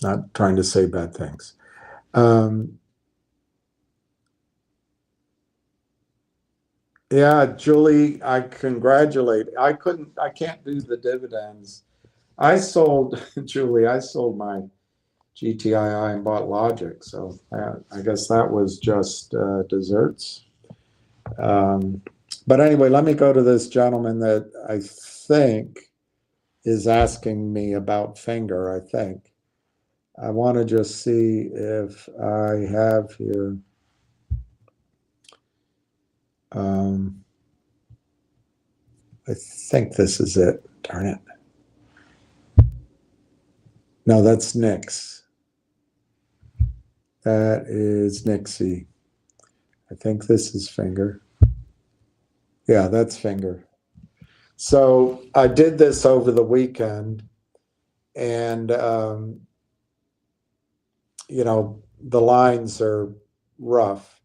Not trying to say bad things. Yeah, Julie, I congratulate. I can't do the dividends. Julie, I sold my GTII and bought Logic. So I guess that was just desserts. But anyway, let me go to this gentleman that I think is asking me about Finger, I think. I want to just see if I have here. I think this is it. Darn it. No, that's Nix. That is Nixie. I think this is Finger. Yeah, that's Finger. So I did this over the weekend, and the lines are rough,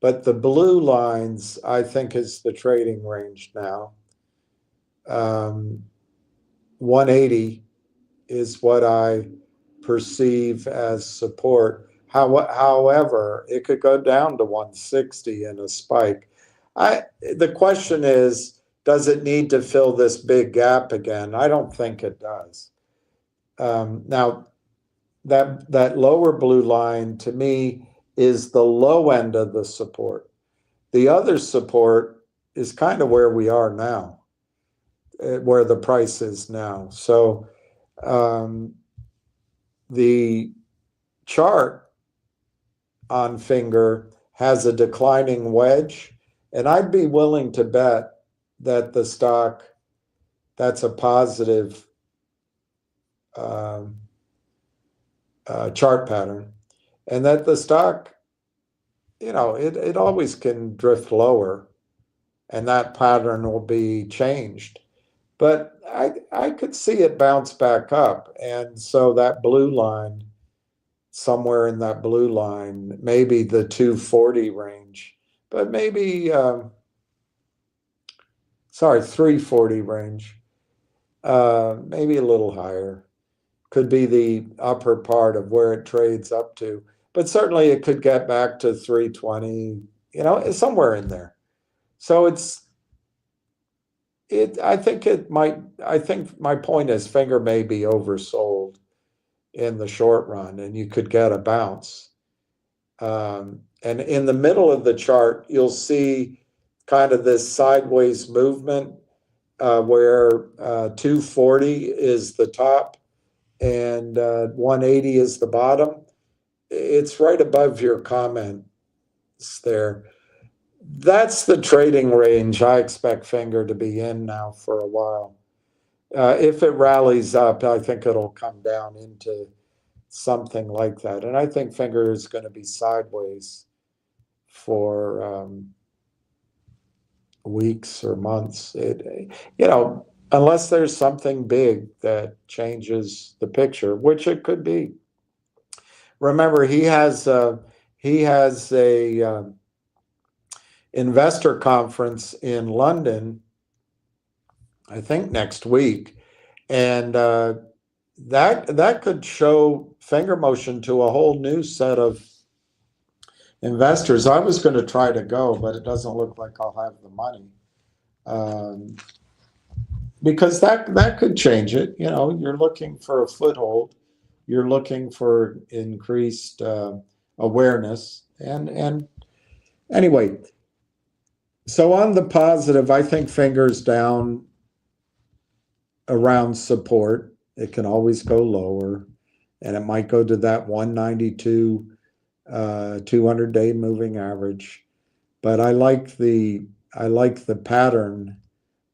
but the blue lines I think is the trading range now. 180 is what I perceive as support. However, it could go down to 160 in a spike. The question is, does it need to fill this big gap again? I don't think it does. Now, that lower blue line to me is the low end of the support. The other support is kind of where we are now, where the price is now. So the chart on Finger has a declining wedge, and I'd be willing to bet that the stock, that's a positive chart pattern, and that the stock, it always can drift lower, and that pattern will be changed. But I could see it bounce back up, and so that blue line, somewhere in that blue line, maybe the 240 range, but maybe 340 range, maybe a little higher, could be the upper part of where it trades up to. But certainly it could get back to 320, somewhere in there. So I think my point is Finger may be oversold in the short run, and you could get a bounce. And in the middle of the chart, you'll see kind of this sideways movement where 240 is the top and 180 is the bottom. It's right above your comments there. That's the trading range I expect Finger to be in now for a while. If it rallies up, I think it'll come down into something like that. And I think Finger is going to be sideways for weeks or months. Unless there's something big that changes the picture, which it could be. Remember, he has a investor conference in London, I think next week, and that could show finger motion to a whole new set of investors. I was going to try to go, but it doesn't look like I'll have the money, because that could change it. You know, you're looking for a foothold, you're looking for increased awareness, and anyway. So on the positive, I think fingers down around support. It can always go lower, and it might go to that 192 200-day moving average. But I like the pattern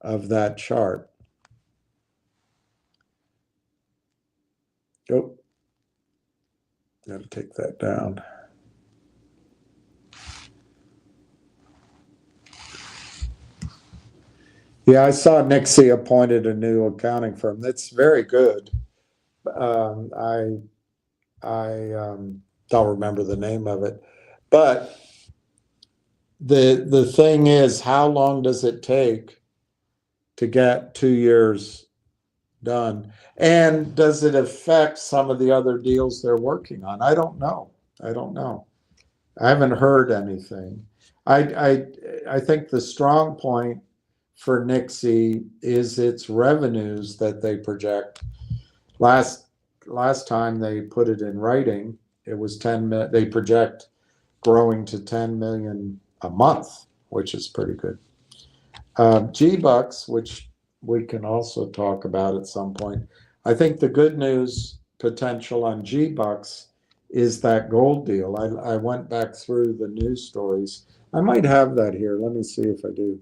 of that chart. Oh, got to take that down. Yeah, I saw Nixie appointed a new accounting firm. That's very good. I don't remember the name of it, but the thing is, how long does it take to get 2 years done? And does it affect some of the other deals they're working on? I don't know. I haven't heard anything. I think the strong point for Nixie is its revenues that they project. Last time they put it in writing, it was 10 million. They project growing to 10 million a month, which is pretty good. G-Bucks, which we can also talk about at some point. I think the good news potential on G-Bucks is that gold deal. I went back through the news stories. I might have that here. Let me see if I do.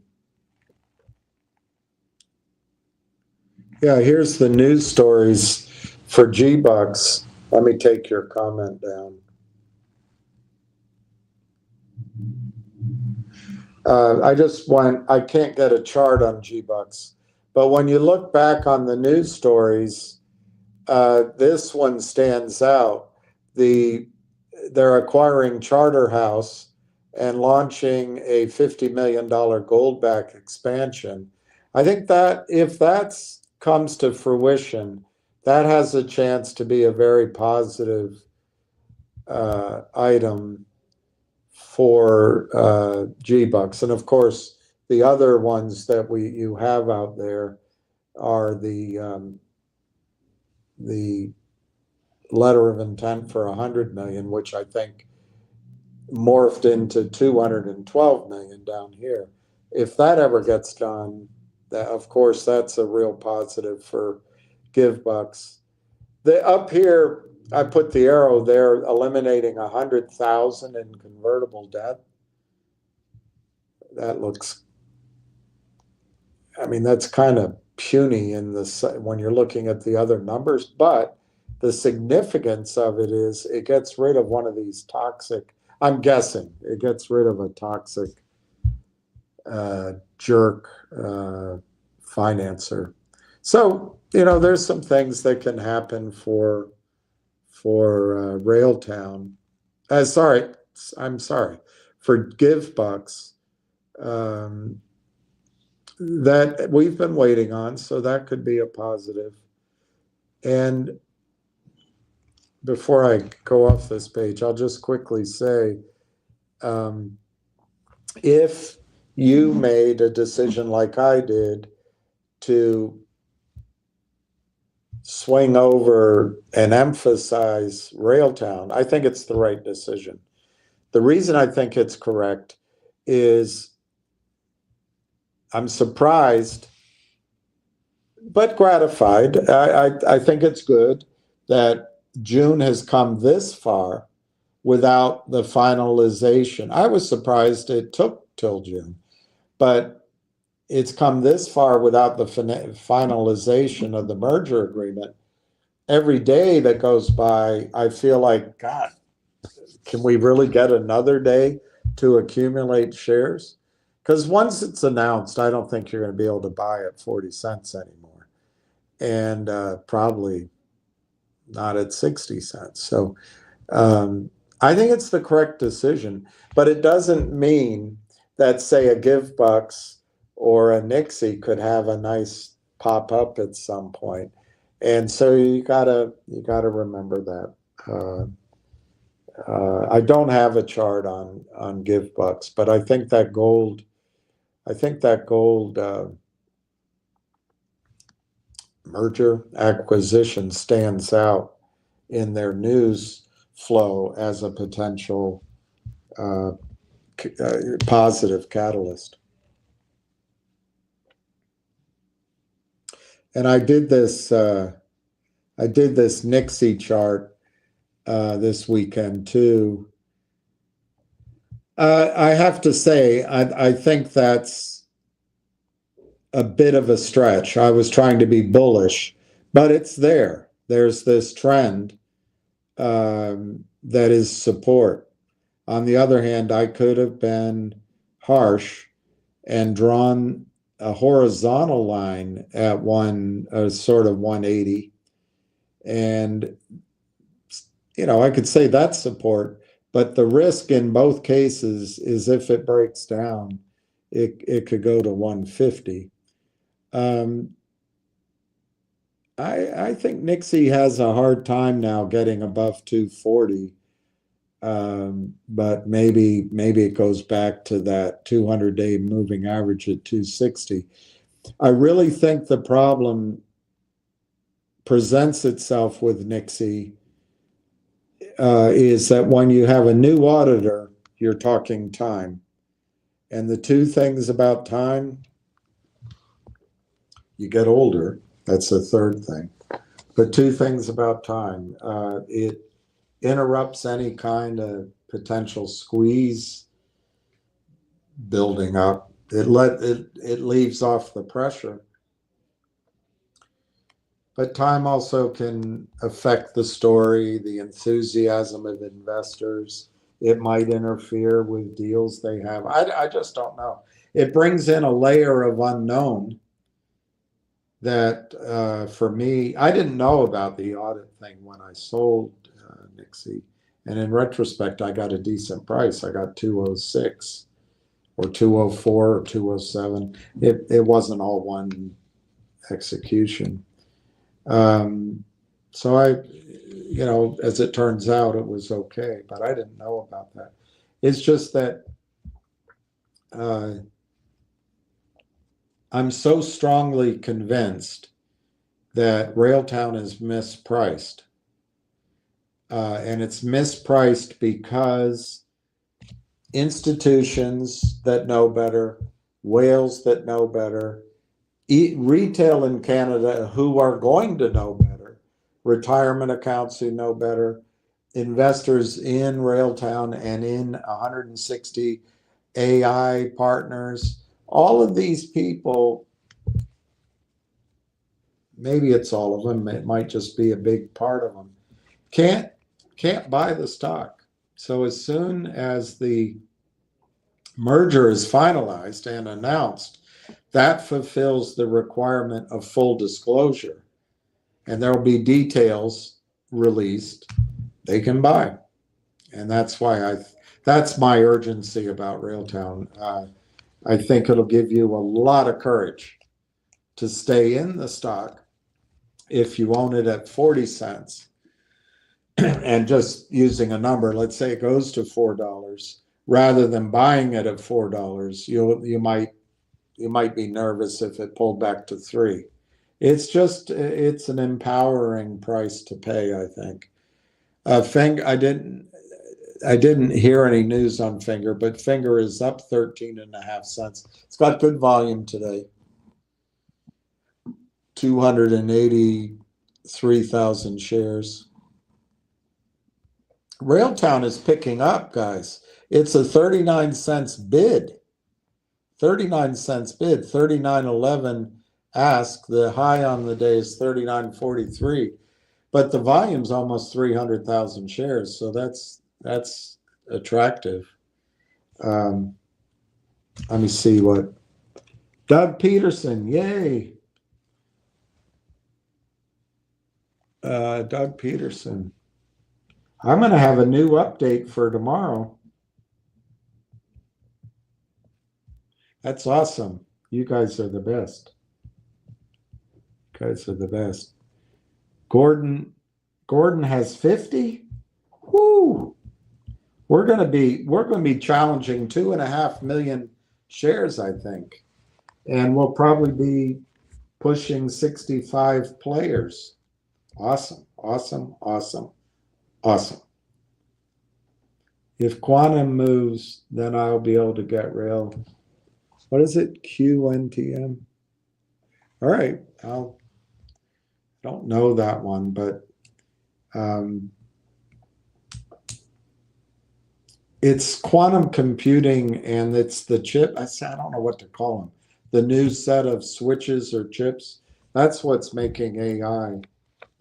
Yeah, here's the news stories for G-Bucks. Let me take your comment down. I can't get a chart on G-Bucks, but when you look back on the news stories, this one stands out. They're acquiring Charterhouse and launching a $50 million gold-back expansion. I think that if that comes to fruition, that has a chance to be a very positive item for G-Bucks. And of course, the other ones that you have out there are the letter of intent for 100 million, which I think morphed into 212 million down here. If that ever gets done, that of course that's a real positive for GiveBucks. Up here, I put the arrow there, eliminating 100,000 in convertible debt. That looks, I mean, that's kind of puny when you're looking at the other numbers, but the significance of it is it gets rid of one of these toxic, I'm guessing, it gets rid of a toxic jerk financer. So, you know, there's some things that can happen for Railtown. I'm sorry, for GiveBucks that we've been waiting on, so that could be a positive. And before I go off this page, I'll just quickly say, if you made a decision like I did to swing over and emphasize Railtown, I think it's the right decision. The reason I think it's correct is I'm surprised but gratified. I think it's good that June has come this far without the finalization. I was surprised it took till June, but it's come this far without the finalization of the merger agreement. Every day that goes by, I feel like, God, can we really get another day to accumulate shares? Because once it's announced, I don't think you're going to be able to buy at 40 cents anymore, and probably not at 60 cents. So I think it's the correct decision, but it doesn't mean that say a Give Bucks or a Nixie could have a nice pop up at some point. And so you gotta remember that. I don't have a chart on Give Bucks, but I think that gold merger acquisition stands out in their news flow as a potential positive catalyst. And I did this Nixie chart this weekend too. I have to say, I think that's a bit of a stretch. I was trying to be bullish, but it's there. There's this trend that is support. On the other hand, I could have been harsh and drawn a horizontal line at sort of 180. And, I could say that's support, but the risk in both cases is if it breaks down, it could go to 150. I think Nixie has a hard time now getting above 240. But maybe it goes back to that 200-day moving average at 260. I really think the problem presents itself with Nixie is that when you have a new auditor, you're talking time. And the two things about time, you get older. That's the third thing. But two things about time. It interrupts any kind of potential squeeze building up. It leaves off the pressure. But time also can affect the story, the enthusiasm of investors. It might interfere with deals they have. I just don't know. It brings in a layer of unknown that for me, I didn't know about the audit thing when I sold Nixie. And in retrospect, I got a decent price. I got 206 or 204 or 207. It wasn't all one execution. So as it turns out, it was okay, but I didn't know about that. It's just that I'm so strongly convinced that Railtown is mispriced. And it's mispriced because institutions that know better, whales that know better, retail in Canada who are going to know better, retirement accounts who know better, investors in Railtown and in 160 AI partners, all of these people, maybe it's all of them, it might just be a big part of them, can't buy the stock. So as soon as the merger is finalized and announced, that fulfills the requirement of full disclosure. And there will be details released. They can buy. And that's why that's my urgency about Railtown. I think it'll give you a lot of courage to stay in the stock if you own it at 40 cents. And just using a number, let's say it goes to $4, rather than buying it at $4, you might be nervous if it pulled back to $3. It's an empowering price to pay, I think. I didn't hear any news on Finger, but Finger is up 13.5 cents. It's got good volume today. 283,000 shares. Railtown is picking up, guys. It's a 39 cents bid. 39 cents bid, 39.11 ask. The high on the day is 39.43, but the volume's almost 300,000 shares, so that's attractive. Let me see what Doug Peterson, yay. Doug Peterson. I'm going to have a new update for tomorrow. That's awesome. You guys are the best. You guys are the best. Gordon has 50. Whoo! We're gonna be challenging 2.5 million shares, I think, and we'll probably be pushing 65 players. Awesome, awesome, awesome, awesome. If quantum moves, then I'll be able to get rail. What is it? QNTM. All right. I don't know that one, but it's quantum computing, and it's the chip. I don't know what to call them. The new set of switches or chips. That's what's making AI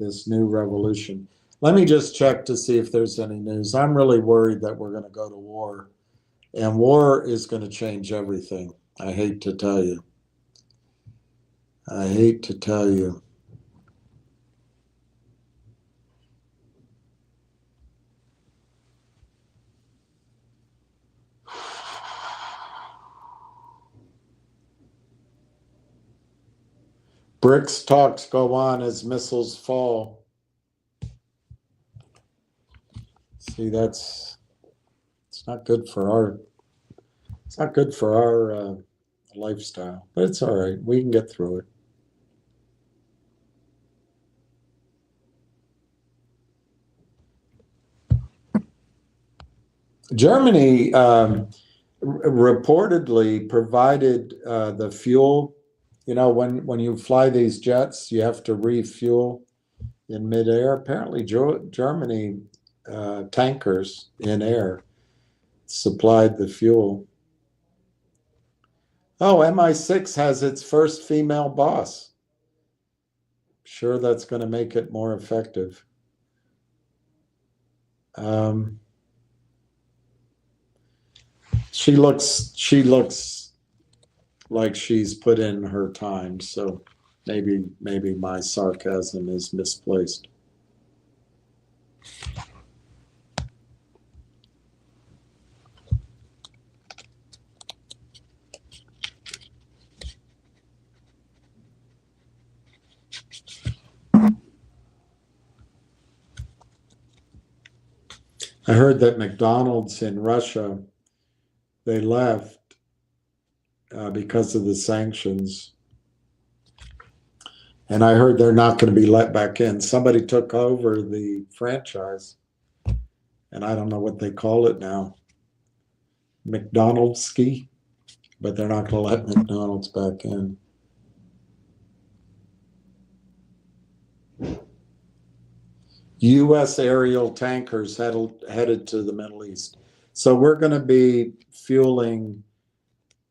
this new revolution. Let me just check to see if there's any news. I'm really worried that we're going to go to war, and war is going to change everything. I hate to tell you. I hate to tell you. BRICS talks go on as missiles fall. See, it's not good for our lifestyle, but it's all right. We can get through it. Germany reportedly provided the fuel. You know, when you fly these jets, you have to refuel in midair. Apparently, Germany tankers in air supplied the fuel. Oh, MI6 has its first female boss. Sure, that's going to make it more effective. She looks like she's put in her time, so maybe my sarcasm is misplaced. I heard that McDonald's in Russia, they left because of the sanctions. And I heard they're not going to be let back in. Somebody took over the franchise, and I don't know what they call it now. McDonald's-ski, but they're not going to let McDonald's back in. U.S. aerial tankers headed to the Middle East. So we're going to be fueling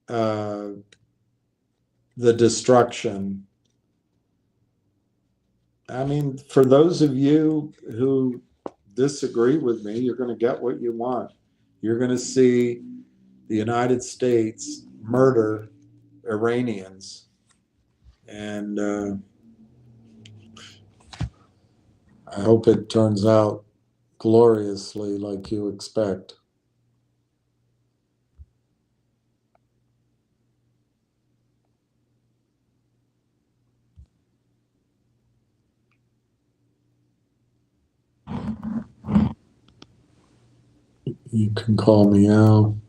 the destruction. I mean, for those of you who disagree with me, you're going to get what you want. You're going to see the United States murder Iranians. And I hope it turns out gloriously like you expect. You can call me Al.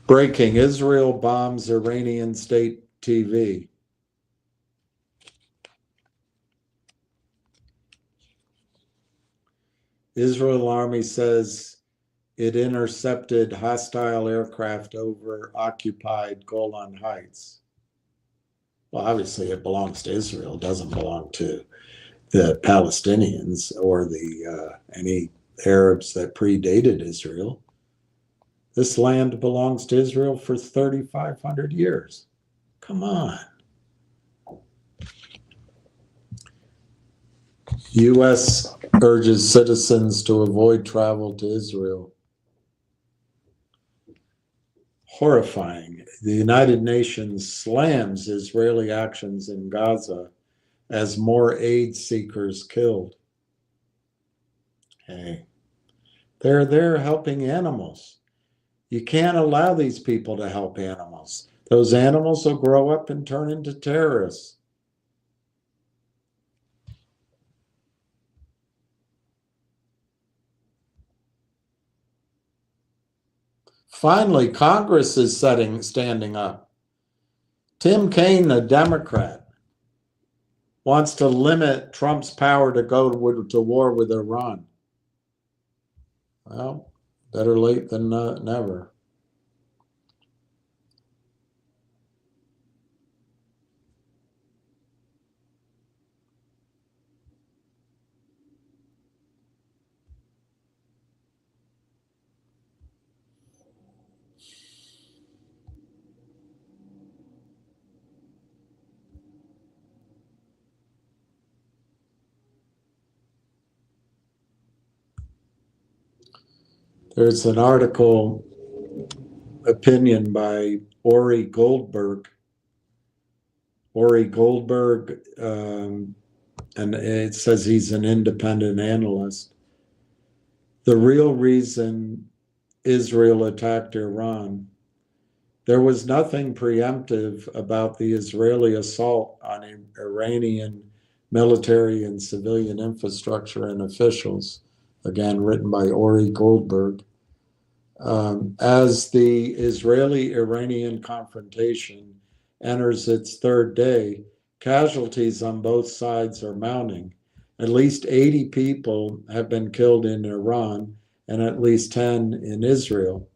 Breaking: Israel bombs Iranian state TV. Israel Army says it intercepted hostile aircraft over occupied Golan Heights. Well, obviously it belongs to Israel. It doesn't belong to the Palestinians or the any Arabs that predated Israel. This land belongs to Israel for 3,500 years. Come on. U.S. urges citizens to avoid travel to Israel. Horrifying. The United Nations slams Israeli actions in Gaza as more aid seekers killed. Hey, they're helping animals. You can't allow these people to help animals. Those animals will grow up and turn into terrorists. Finally, Congress is standing up. Tim Kaine, a Democrat, wants to limit Trump's power to go to war with Iran. Well, better late than never. There's an article, opinion by Ori Goldberg. And it says he's an independent analyst. The real reason Israel attacked Iran, there was nothing preemptive about the Israeli assault on Iranian military and civilian infrastructure and officials. Again, written by Ori Goldberg. As the Israeli-Iranian confrontation enters its third day, casualties on both sides are mounting. At least 80 people have been killed in Iran and at least 10 in Israel.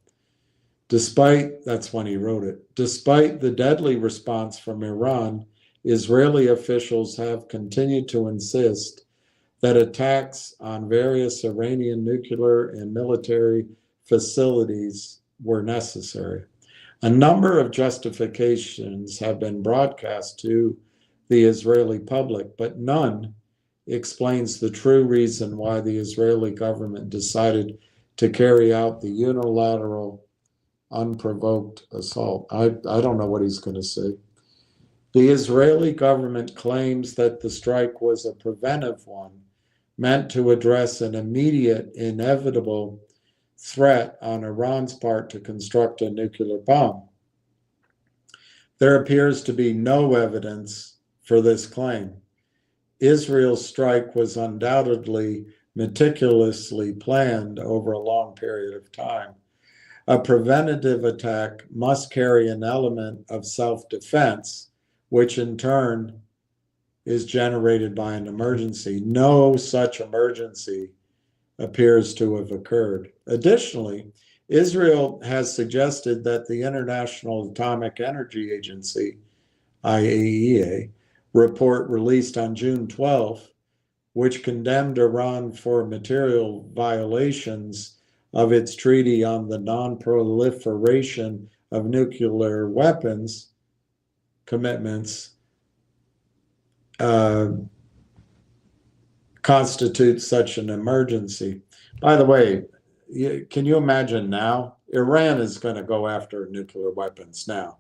That's when he wrote it. Despite the deadly response from Iran, Israeli officials have continued to insist that attacks on various Iranian nuclear and military facilities were necessary. A number of justifications have been broadcast to the Israeli public, but none explains the true reason why the Israeli government decided to carry out the unilateral, unprovoked assault. I don't know what he's going to say. The Israeli government claims that the strike was a preventive one, meant to address an immediate, inevitable threat on Iran's part to construct a nuclear bomb. There appears to be no evidence for this claim. Israel's strike was undoubtedly meticulously planned over a long period of time. A preventative attack must carry an element of self-defense, which in turn is generated by an emergency. No such emergency appears to have occurred. Additionally, Israel has suggested that the International Atomic Energy Agency, IAEA, report released on June 12th, which condemned Iran for material violations of its treaty on the non-proliferation of nuclear weapons commitments, constitutes such an emergency. By the way, can you imagine now? Iran is going to go after nuclear weapons now.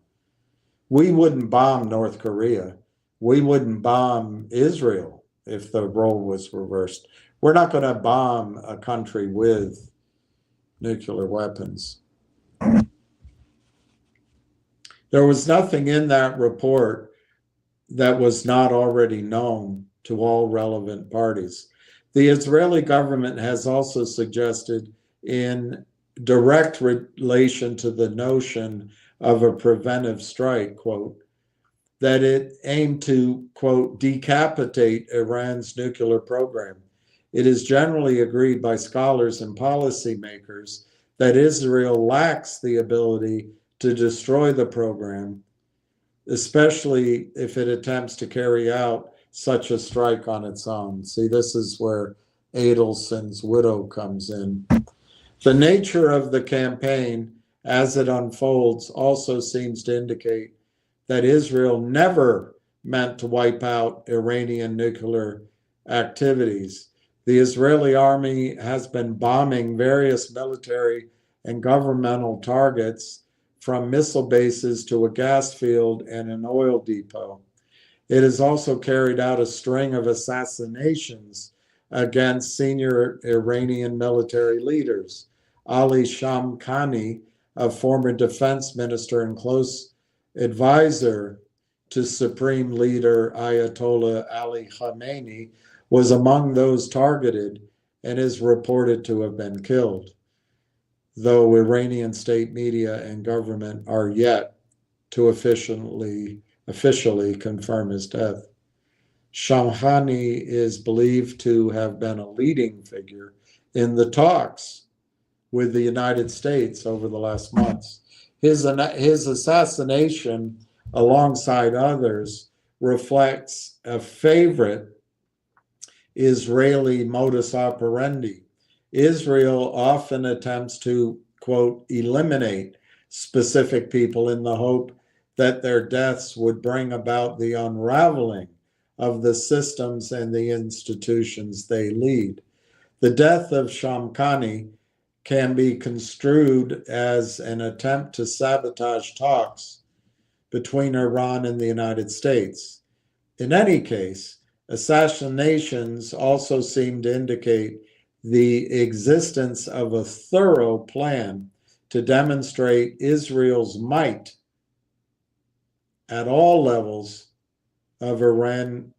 We wouldn't bomb North Korea. We wouldn't bomb Israel if the role was reversed. We're not going to bomb a country with nuclear weapons. There was nothing in that report that was not already known to all relevant parties. The Israeli government has also suggested, in direct relation to the notion of a preventive strike, quote, that it aimed to, quote, decapitate Iran's nuclear program. It is generally agreed by scholars and policymakers that Israel lacks the ability to destroy the program, especially if it attempts to carry out such a strike on its own. See, this is where Adelson's widow comes in. The nature of the campaign as it unfolds also seems to indicate that Israel never meant to wipe out Iranian nuclear activities. The Israeli army has been bombing various military and governmental targets, from missile bases to a gas field and an oil depot. It has also carried out a string of assassinations against senior Iranian military leaders. Ali Shamkhani, a former defense minister and close advisor to Supreme Leader Ayatollah Ali Khamenei, was among those targeted and is reported to have been killed, though Iranian state media and government are yet to officially confirm his death. Shamkhani is believed to have been a leading figure in the talks with the United States over the last months. His assassination, alongside others, reflects a favorite Israeli modus operandi. Israel often attempts to, quote, eliminate specific people in the hope that their deaths would bring about the unraveling of the systems and the institutions they lead. The death of Shamkhani can be construed as an attempt to sabotage talks between Iran and the United States. In any case, assassinations also seem to indicate the existence of a thorough plan to demonstrate Israel's might at all levels of Iranian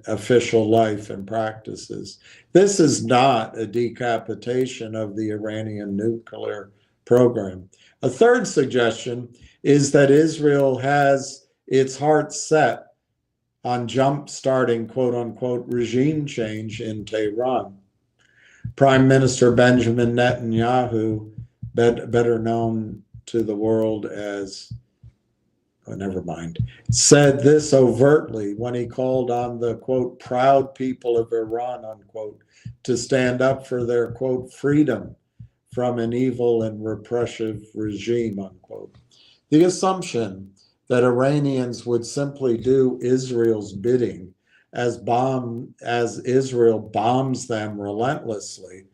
official life and practices. This is not a decapitation of the Iranian nuclear program. A third suggestion is that Israel has its heart set on jump-starting, quote-unquote, regime change in Tehran. Prime Minister Benjamin Netanyahu, better known to the world as, said this overtly when he called on the, quote, proud people of Iran, unquote, to stand up for their, quote, freedom from an evil and repressive regime, unquote. The assumption that Iranians would simply do Israel's bidding as Israel bombs them relentlessly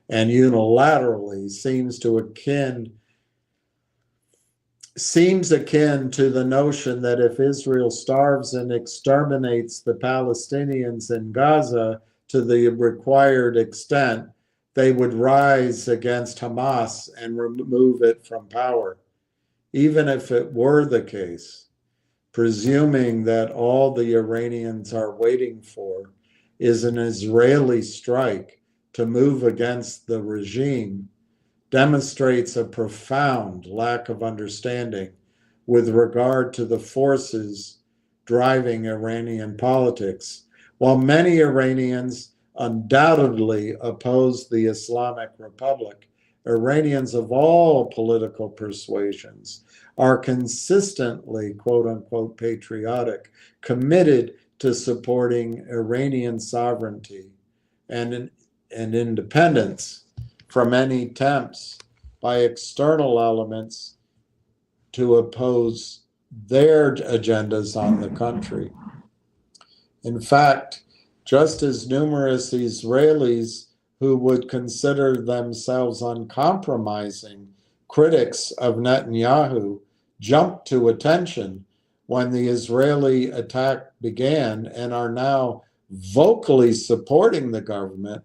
and unilaterally seems akin to the notion that if Israel starves and exterminates the Palestinians in Gaza to the required extent, they would rise against Hamas and remove it from power. Even if it were the case, presuming that all the Iranians are waiting for is an Israeli strike to move against the regime, demonstrates a profound lack of understanding with regard to the forces driving Iranian politics. While many Iranians undoubtedly oppose the Islamic Republic, Iranians of all political persuasions are consistently, quote unquote, patriotic, committed to supporting Iranian sovereignty and independence from any attempts by external elements to oppose their agendas on the country. In fact, just as numerous Israelis who would consider themselves uncompromising critics of Netanyahu jumped to attention when the Israeli attack began and are now vocally supporting the government,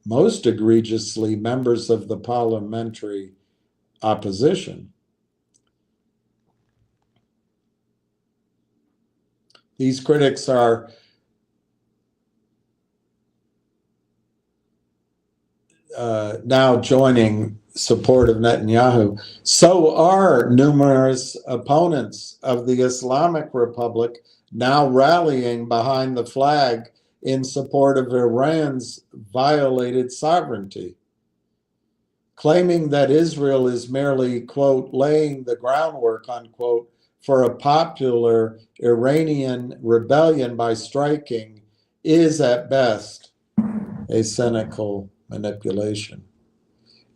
most egregiously members of the parliamentary opposition. These critics are now joining support of Netanyahu. So are numerous opponents of the Islamic Republic now rallying behind the flag in support of Iran's violated sovereignty, claiming that Israel is merely, quote, laying the groundwork, unquote, for a popular Iranian rebellion by striking is at best a cynical manipulation.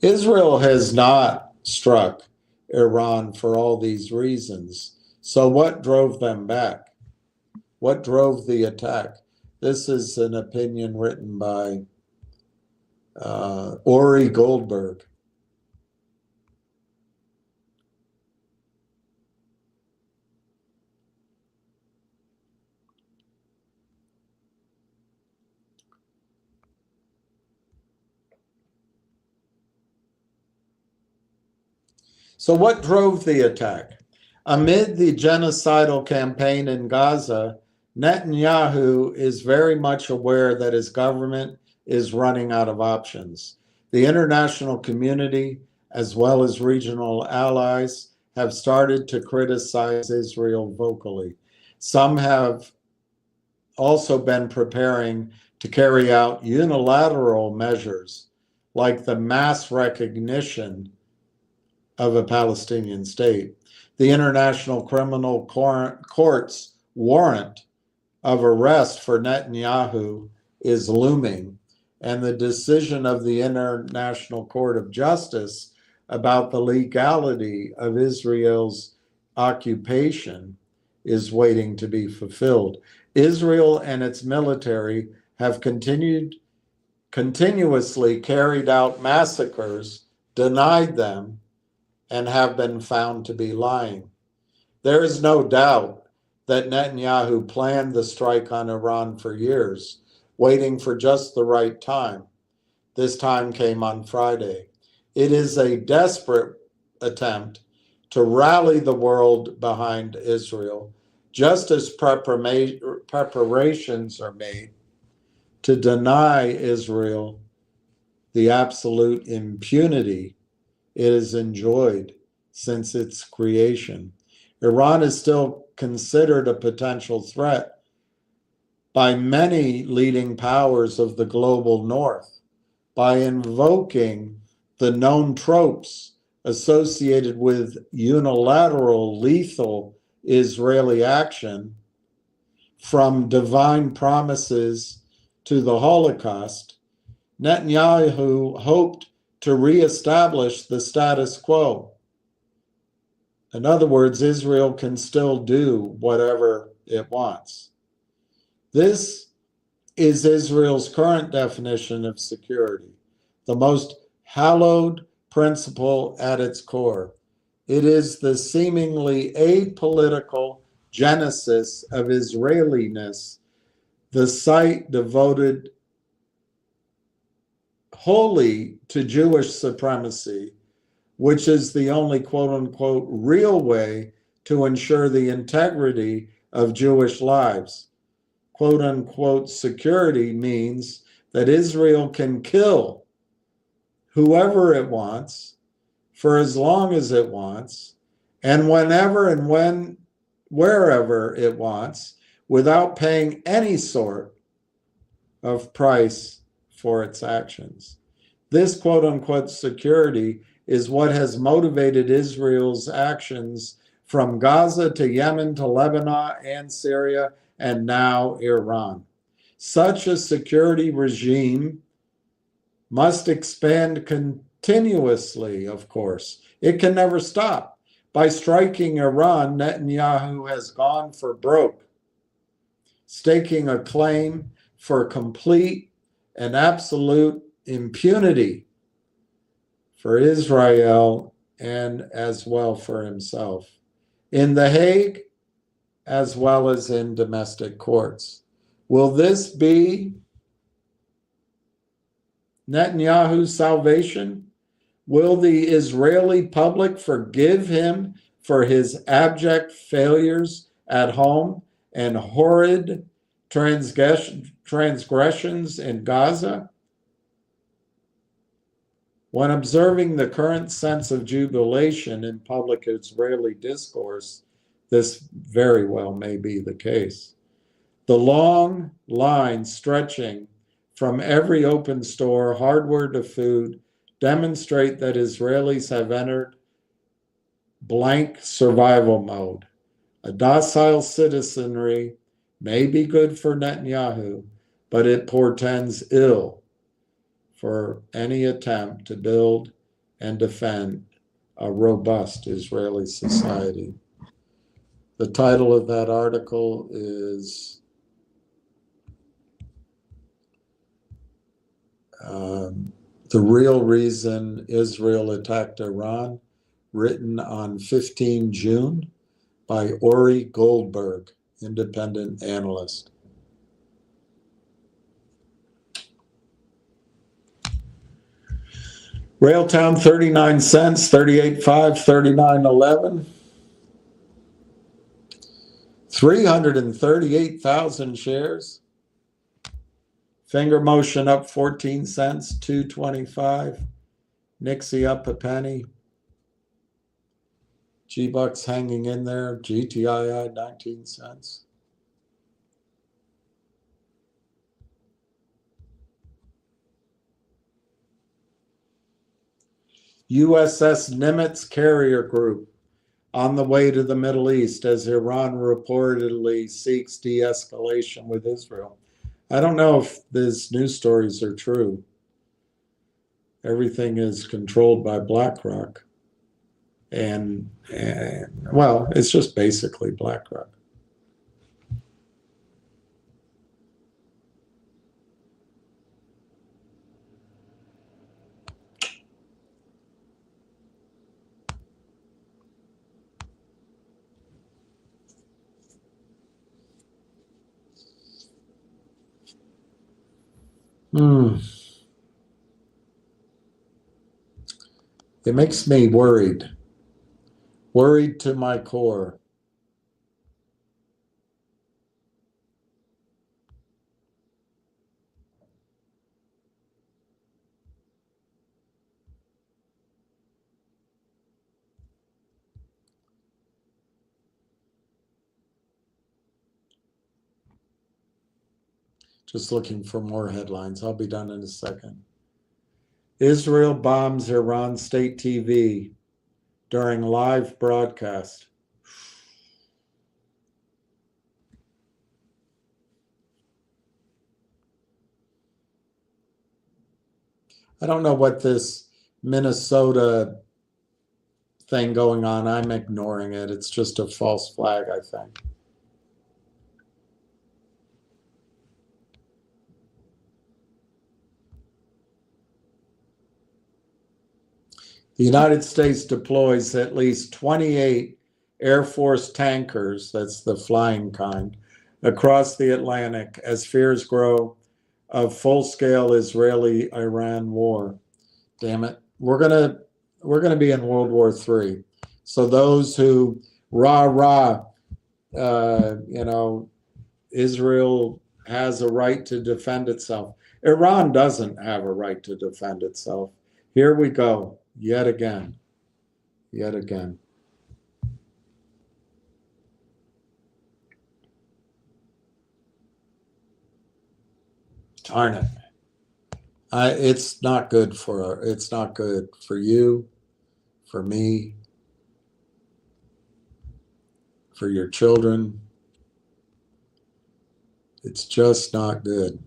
Israel has not struck Iran for all these reasons. So what drove them back? What drove the attack? This is an opinion written by Ori Goldberg. So what drove the attack? Amid the genocidal campaign in Gaza, Netanyahu is very much aware that his government is running out of options. The international community, as well as regional allies, have started to criticize Israel vocally. Some have also been preparing to carry out unilateral measures like the mass recognition of a Palestinian state. The International Criminal Court's warrant of arrest for Netanyahu is looming, and the decision of the International Court of Justice about the legality of Israel's occupation is waiting to be fulfilled. Israel and its military have continuously carried out massacres, denied them, and have been found to be lying. There is no doubt that Netanyahu planned the strike on Iran for years, waiting for just the right time. This time came on Friday. It is a desperate attempt to rally the world behind Israel, just as preparations are made to deny Israel the absolute impunity it has enjoyed since its creation. Iran is still considered a potential threat by many leading powers of the global north by invoking the known tropes associated with unilateral lethal Israeli action, from divine promises to the Holocaust. Netanyahu hoped to reestablish the status quo. In other words, Israel can still do whatever it wants. This is Israel's current definition of security, the most hallowed principle at its core. It is the seemingly apolitical genesis of Israeliness, the site devoted wholly to Jewish supremacy, which is the only quote-unquote real way to ensure the integrity of Jewish lives. Quote-unquote security means that Israel can kill whoever it wants for as long as it wants and whenever and wherever it wants without paying any sort of price for its actions. This quote-unquote security is what has motivated Israel's actions from Gaza to Yemen to Lebanon and Syria and now Iran. Such a security regime must expand continuously, of course. It can never stop. By striking Iran, Netanyahu has gone for broke, staking a claim for complete and absolute impunity for Israel and as well for himself in The Hague as well as in domestic courts. Will this be Netanyahu's salvation? Will the Israeli public forgive him for his abject failures at home and horrid transgressions in Gaza? When observing the current sense of jubilation in public Israeli discourse, this very well may be the case. The long line stretching from every open store, hardware to food, demonstrate that Israelis have entered blank survival mode. A docile citizenry may be good for Netanyahu, but it portends ill for any attempt to build and defend a robust Israeli society. The title of that article is The Real Reason Israel Attacked Iran, written on 15 June by Ori Goldberg, independent analyst. Railtown 39 cents, 38.5, 39.11. 338,000 shares. Finger Motion up 14 cents, 225. Nixie up a penny. G-Bucks hanging in there. GTII 19 cents. USS Nimitz Carrier Group on the way to the Middle East as Iran reportedly seeks de-escalation with Israel. I don't know if these news stories are true. Everything is controlled by BlackRock. And well, it's just basically BlackRock. It makes me worried to my core. Just looking for more headlines. I'll be done in a second. Israel bombs Iran state TV during live broadcast. I don't know what this Minnesota thing going on. I'm ignoring it. It's just a false flag, I think. The United States deploys at least 28 Air Force tankers, that's the flying kind, across the Atlantic as fears grow of full-scale Israeli-Iran war. Damn it. We're gonna be in World War III. So those who Israel has a right to defend itself. Iran doesn't have a right to defend itself. Here we go, yet again. Darn it. It's not good for you, for me, for your children. It's just not good.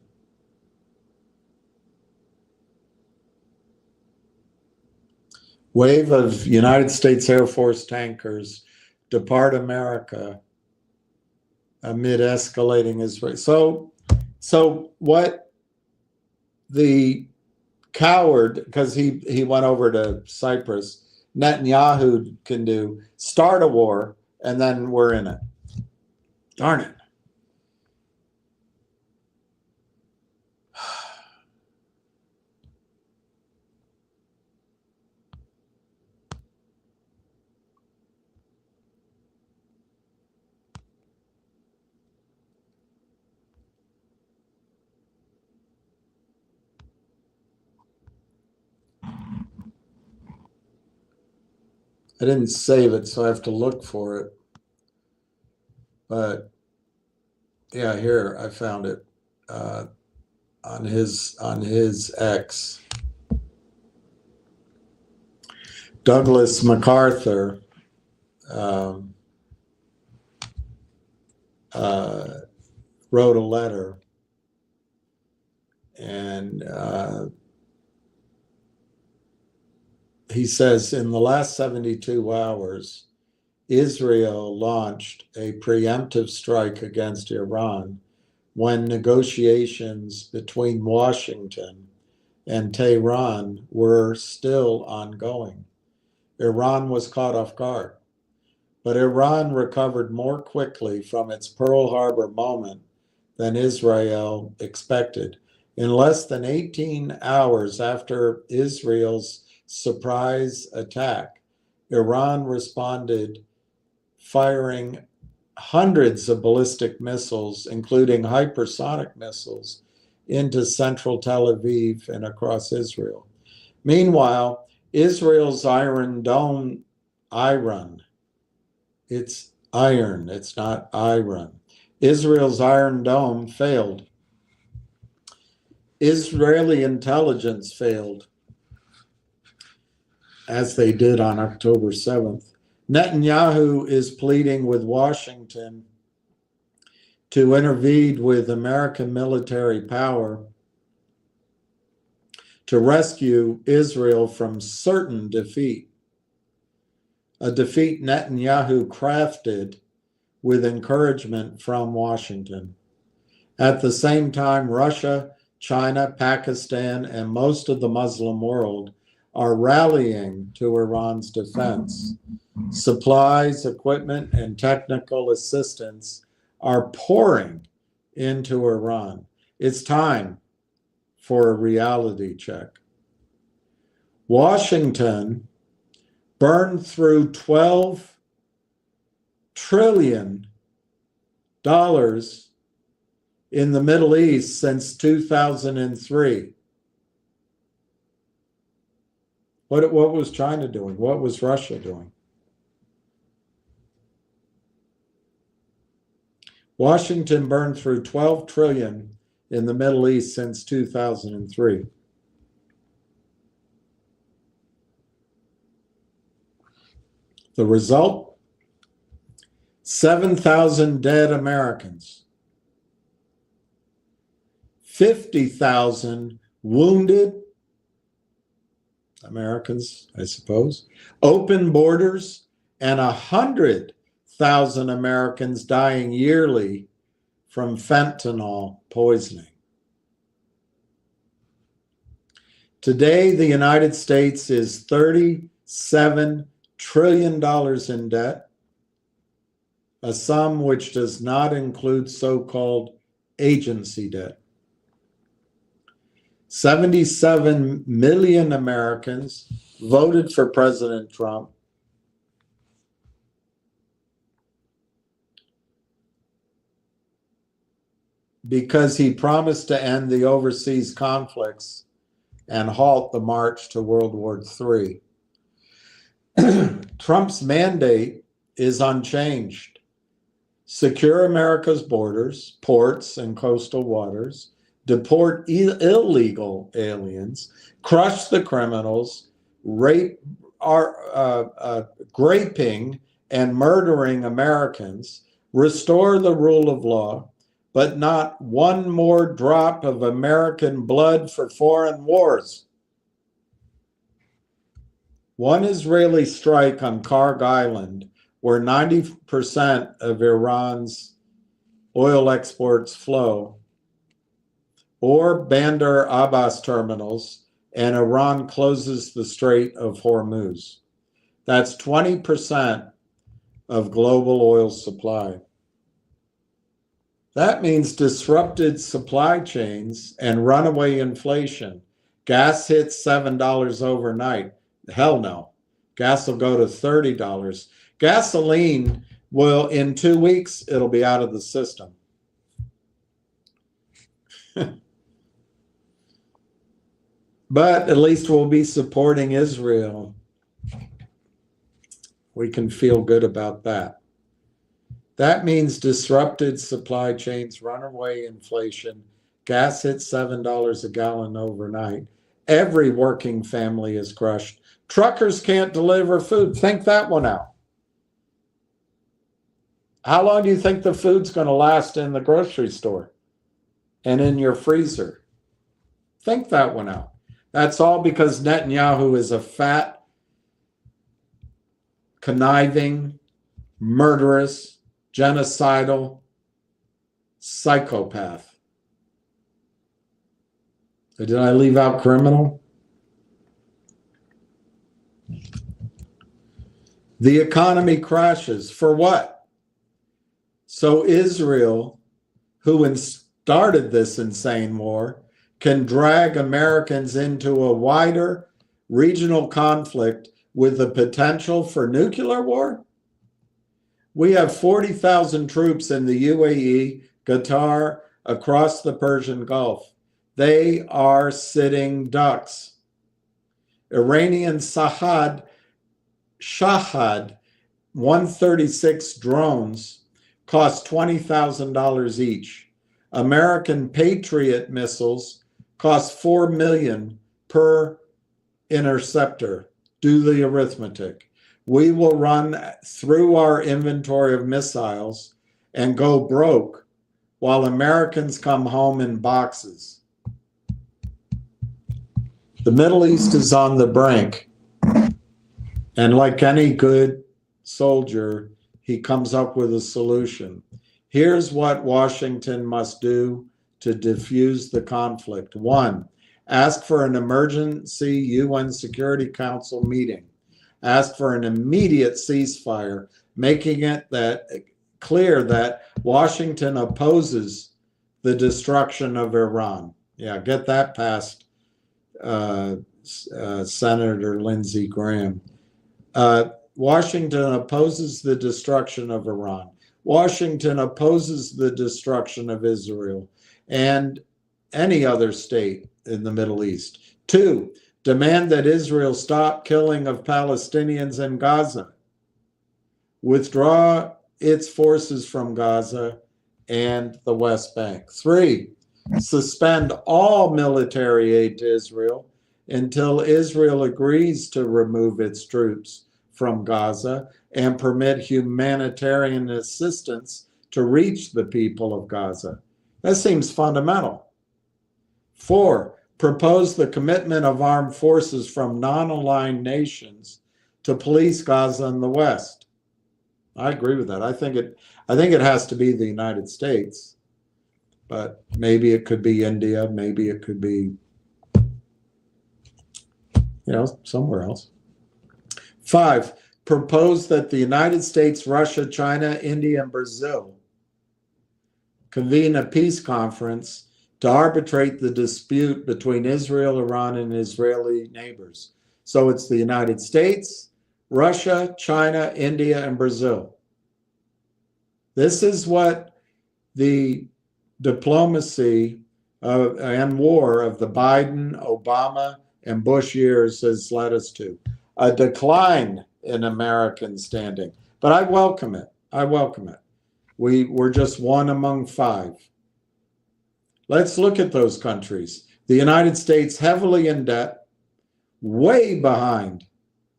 Wave of United States Air Force tankers depart America amid escalating Israel. So what the coward, because he went over to Cyprus, Netanyahu can do, start a war, and then we're in it. Darn it. I didn't save it, so I have to look for it. But yeah, here I found it on his X. Douglas MacArthur wrote a letter, and he says, in the last 72 hours, Israel launched a preemptive strike against Iran when negotiations between Washington and Tehran were still ongoing. Iran was caught off guard, but Iran recovered more quickly from its Pearl Harbor moment than Israel expected. In less than 18 hours after Israel's surprise attack. Iran responded firing hundreds of ballistic missiles, including hypersonic missiles, into central Tel Aviv and across Israel. Meanwhile, Israel's Iron Dome, it's iron, it's not iron. Israel's Iron Dome failed. Israeli intelligence failed, as they did on October 7th. Netanyahu is pleading with Washington to intervene with American military power to rescue Israel from certain defeat, a defeat Netanyahu crafted with encouragement from Washington. At the same time, Russia, China, Pakistan, and most of the Muslim world are rallying to Iran's defense. Supplies, equipment, and technical assistance are pouring into Iran. It's time for a reality check. Washington burned through $12 trillion in the Middle East since 2003. What was China doing? What was Russia doing? Washington burned through $12 trillion in the Middle East since 2003. The result? 7,000 dead Americans, 50,000 wounded Americans, I suppose, open borders, and 100,000 Americans dying yearly from fentanyl poisoning. Today, the United States is $37 trillion in debt, a sum which does not include so-called agency debt. 77 million Americans voted for President Trump because he promised to end the overseas conflicts and halt the march to World War III. Trump's mandate is unchanged. Secure America's borders, ports, and coastal waters, deport illegal aliens, crush the criminals, raping and murdering Americans, restore the rule of law, but not one more drop of American blood for foreign wars. One Israeli strike on Karg Island, where 90% of Iran's oil exports flow, or Bandar Abbas terminals, and Iran closes the Strait of Hormuz. That's 20% of global oil supply. That means disrupted supply chains and runaway inflation. Gas hits $7 overnight. Hell no. Gas will go to $30. Gasoline will, in 2 weeks, it'll be out of the system. But at least we'll be supporting Israel. We can feel good about that. That means disrupted supply chains, runaway inflation, gas hits $7 a gallon overnight. Every working family is crushed. Truckers can't deliver food. Think that one out. How long do you think the food's going to last in the grocery store and in your freezer? Think that one out. That's all because Netanyahu is a fat, conniving, murderous, genocidal psychopath. Did I leave out criminal? The economy crashes. For what? So Israel, who started this insane war, can drag Americans into a wider, regional conflict with the potential for nuclear war? We have 40,000 troops in the UAE, Qatar, across the Persian Gulf. They are sitting ducks. Iranian Shahad 136 drones cost $20,000 each. American Patriot missiles cost $4 million per interceptor. Do the arithmetic. We will run through our inventory of missiles and go broke while Americans come home in boxes. The Middle East is on the brink. And like any good soldier, he comes up with a solution. Here's what Washington must do to defuse the conflict. 1, ask for an emergency UN Security Council meeting. Ask for an immediate ceasefire, making it clear that Washington opposes the destruction of Iran. Yeah, get that past Senator Lindsey Graham. Washington opposes the destruction of Iran. Washington opposes the destruction of Israel and any other state in the Middle East. 2, demand that Israel stop killing of Palestinians in Gaza. Withdraw its forces from Gaza and the West Bank. 3, suspend all military aid to Israel until Israel agrees to remove its troops from Gaza and permit humanitarian assistance to reach the people of Gaza. That seems fundamental. 4, propose the commitment of armed forces from non-aligned nations to police Gaza and the West. I agree with that. I think it has to be the United States, but maybe it could be India, maybe it could be, somewhere else. 5, propose that the United States, Russia, China, India, and Brazil convene a peace conference to arbitrate the dispute between Israel, Iran, and Israeli neighbors. So it's the United States, Russia, China, India, and Brazil. This is what the diplomacy and war of the Biden, Obama, and Bush years has led us to. A decline in American standing. But I welcome it. I welcome it. We're just one among 5. Let's look at those countries. The United States heavily in debt, way behind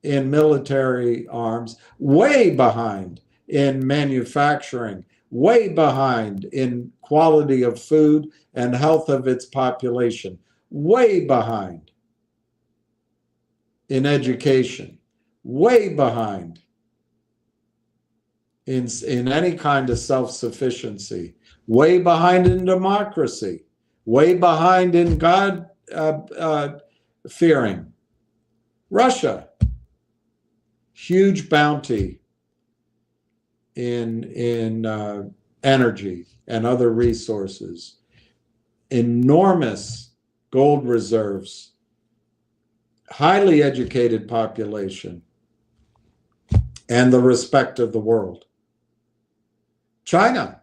in military arms, way behind in manufacturing, way behind in quality of food and health of its population, way behind in education, way behind in any kind of self-sufficiency, way behind in democracy, way behind in God fearing. Russia, huge bounty in energy and other resources, enormous gold reserves, highly educated population, and the respect of the world. China,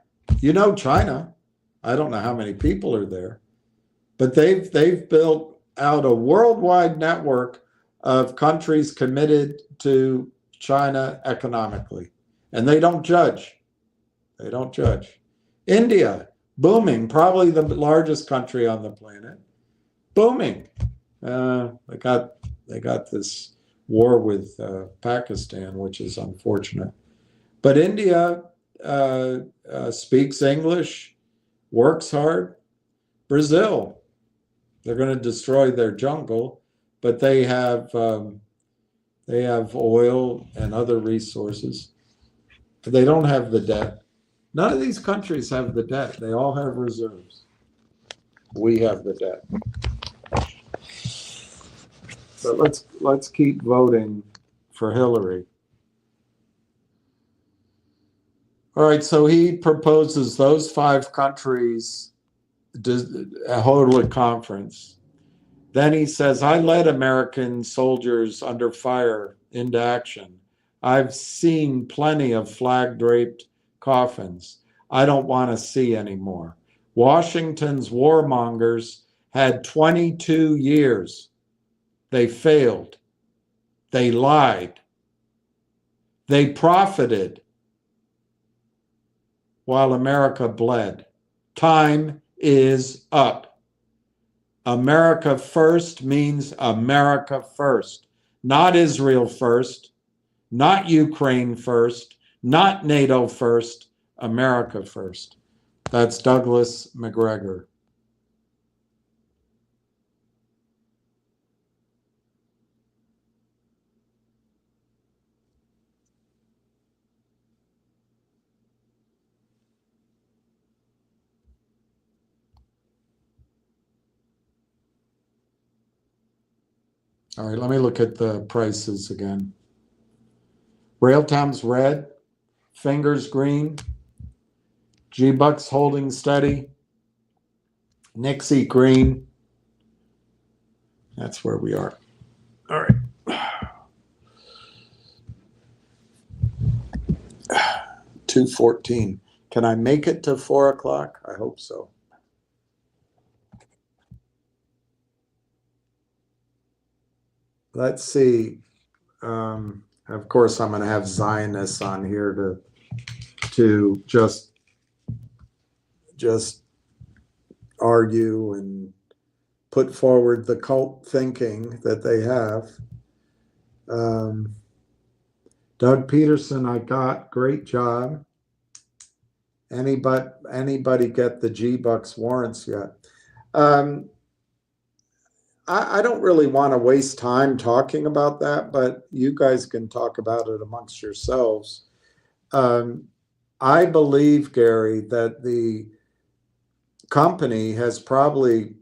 China, I don't know how many people are there, but they've built out a worldwide network of countries committed to China economically, and they don't judge. They don't judge. India, booming, probably the largest country on the planet, booming. They got this war with Pakistan, which is unfortunate. But India speaks English, works hard. Brazil, they're going to destroy their jungle, but they have oil and other resources. They don't have the debt. None of these countries have the debt. They all have reserves. We have the debt. But let's keep voting for Hillary. All right, so he proposes those 5 countries hold a conference. Then he says, I led American soldiers under fire into action. I've seen plenty of flag-draped coffins. I don't want to see any more. Washington's warmongers had 22 years. They failed. They lied. They profited while America bled. Time is up. America first means America first, not Israel first, not Ukraine first, not NATO first, America first. That's Douglas McGregor. All right, let me look at the prices again. Railtown's red, fingers green, G-Bucks holding steady, Nixie green. That's where we are. All right. 2:14. Can I make it to 4 o'clock? I hope so. Let's see. Of course, I'm going to have Zionists on here to just argue and put forward the cult thinking that they have. Doug Peterson, I got, great job. Anybody get the G-Bucks warrants yet? I don't really want to waste time talking about that, but you guys can talk about it amongst yourselves. I believe, Gary, that the company has probably,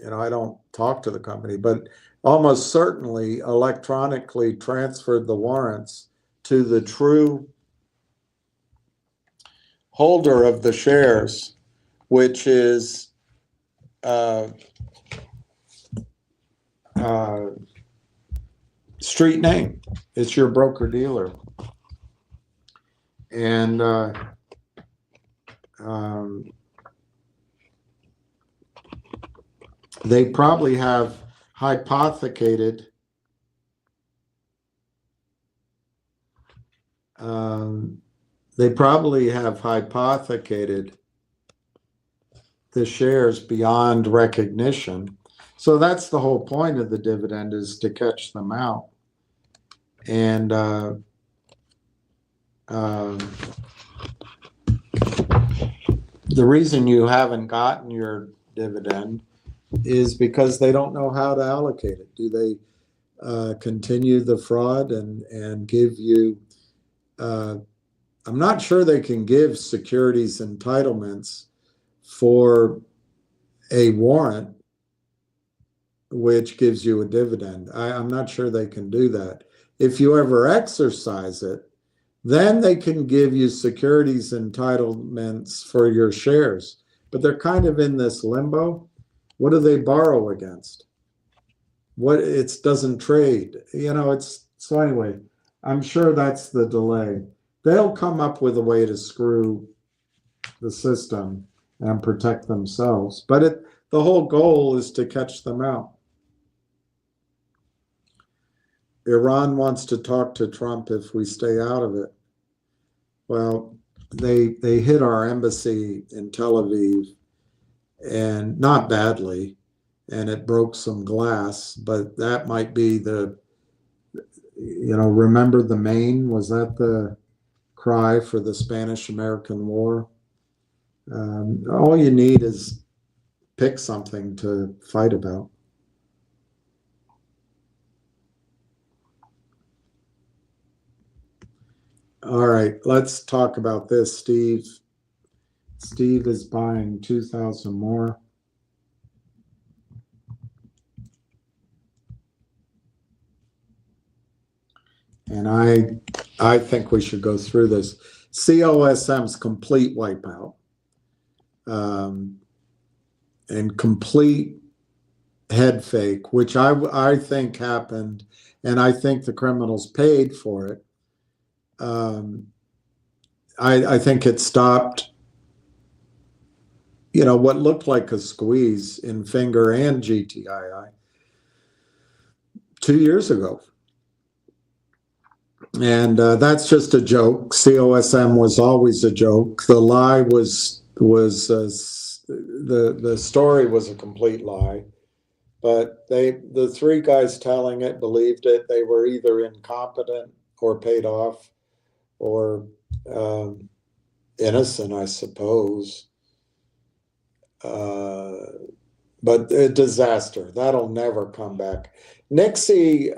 I don't talk to the company, but almost certainly electronically transferred the warrants to the true holder of the shares, which is street name. It's your broker dealer. And they probably have hypothecated the shares beyond recognition. So that's the whole point of the dividend, is to catch them out. And the reason you haven't gotten your dividend is because they don't know how to allocate it. Do they continue the fraud and give you, I'm not sure they can give securities entitlements for a warrant which gives you a dividend. I'm not sure they can do that. If you ever exercise it, then they can give you securities entitlements for your shares. But they're kind of in this limbo. What do they borrow against? What, it doesn't trade. So anyway, I'm sure that's the delay. They'll come up with a way to screw the system and protect themselves. But the whole goal is to catch them out. Iran wants to talk to Trump if we stay out of it. Well, they hit our embassy in Tel Aviv, and not badly, and it broke some glass, but that might be remember the Maine? Was that the cry for the Spanish-American War? All you need is pick something to fight about. All right, let's talk about this, Steve. Steve is buying 2,000 more. And I think we should go through this. COSM's complete wipeout. And complete head fake, which I think happened, and I think the criminals paid for it. I think it stopped, what looked like a squeeze in Finger and GTII 2 years ago. And that's just a joke. COSM was always a joke. The lie was the story was a complete lie. But the three guys telling it believed it. They were either incompetent or paid off or innocent, I suppose. But a disaster. That'll never come back. Nixie,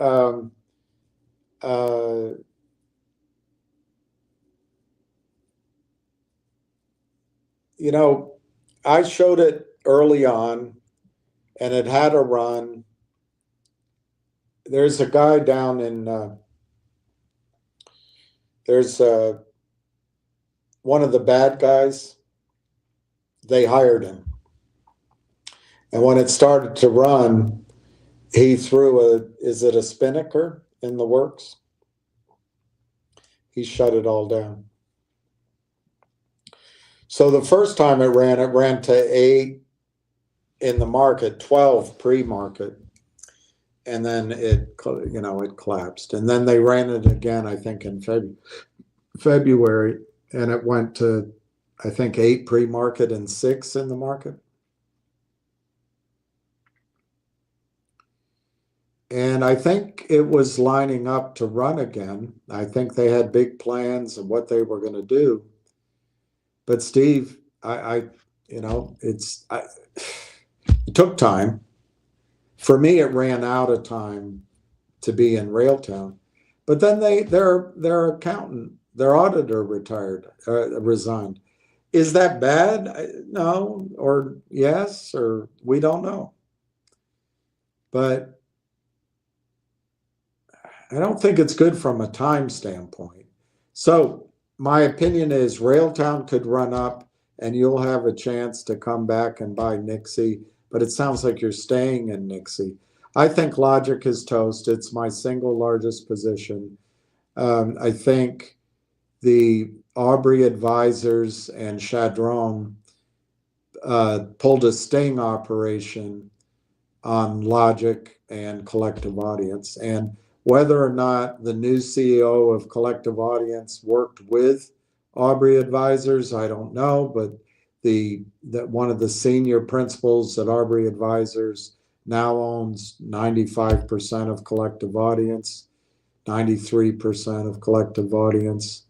I showed it early on, and it had a run. There's a guy down in, there's one of the bad guys. They hired him. And when it started to run, he threw is it a spinnaker in the works? He shut it all down. So the first time it ran to 8 in the market, 12 pre-market. And then it collapsed. And then they ran it again, I think, in February. And it went to, I think, 8 pre-market and 6 in the market. And I think it was lining up to run again. I think they had big plans of what they were going to do. But Steve, it took time. For me, it ran out of time to be in Railtown. But then their accountant, their auditor resigned. Is that bad? No, or yes, or we don't know. But I don't think it's good from a time standpoint. So my opinion is Railtown could run up and you'll have a chance to come back and buy Nixie, but it sounds like you're staying in Nixie. I think Logic is toast. It's my single largest position. I think the Aubrey advisors and Chadron pulled a sting operation on Logic and Collective Audience. And whether or not the new CEO of Collective Audience worked with Aubrey advisors, I don't know, but that one of the senior principals at Aubrey Advisors now owns 95% of Collective Audience, 93% of Collective Audience.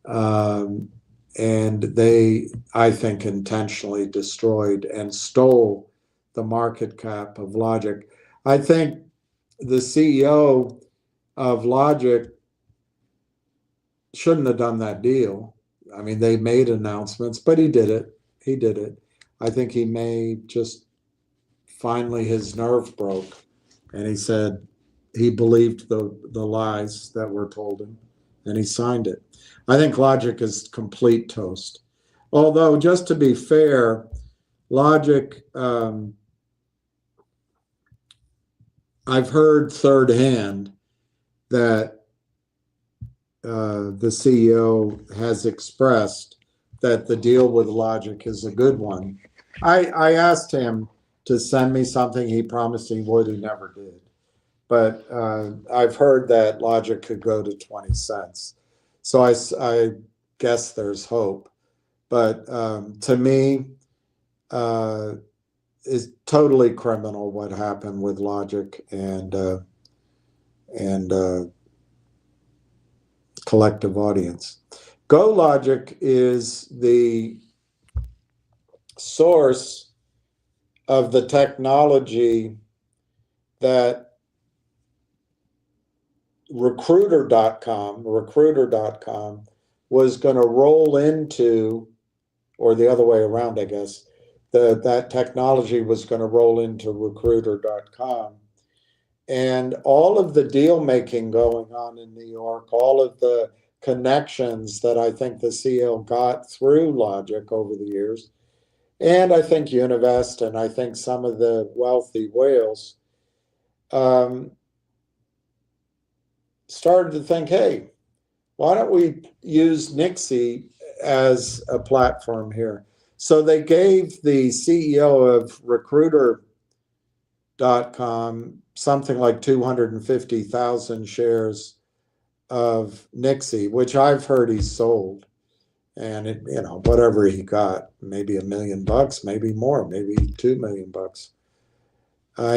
And they, I think, intentionally destroyed and stole the market cap of Logic. I think the CEO of Logic shouldn't have done that deal. I mean, they made announcements, but he did it. He did it. I think he may just finally his nerve broke, and he said he believed the lies that were told him, and he signed it. I think Logic is complete toast. Although, just to be fair, Logic, I've heard third hand that the CEO has expressed that the deal with Logic is a good one. I asked him to send me something. He promised he would. He never did. But I've heard that Logic could go to 20 cents. So I guess there's hope. But to me, it's totally criminal what happened with Logic and Collective Audience. GoLogic is the source of the technology that recruiter.com was going to roll into, or the other way around, I guess, that technology was going to roll into recruiter.com. And all of the deal making going on in New York, all of the connections that I think the CEO got through Logic over the years, and I think Univest, and I think some of the wealthy whales started to think, hey, why don't we use Nixie as a platform here? So they gave the CEO of Recruiter.com something like 250,000 shares of Nixie, which I've heard he sold. And it, whatever he got, maybe $1 million, maybe more, maybe $2 million.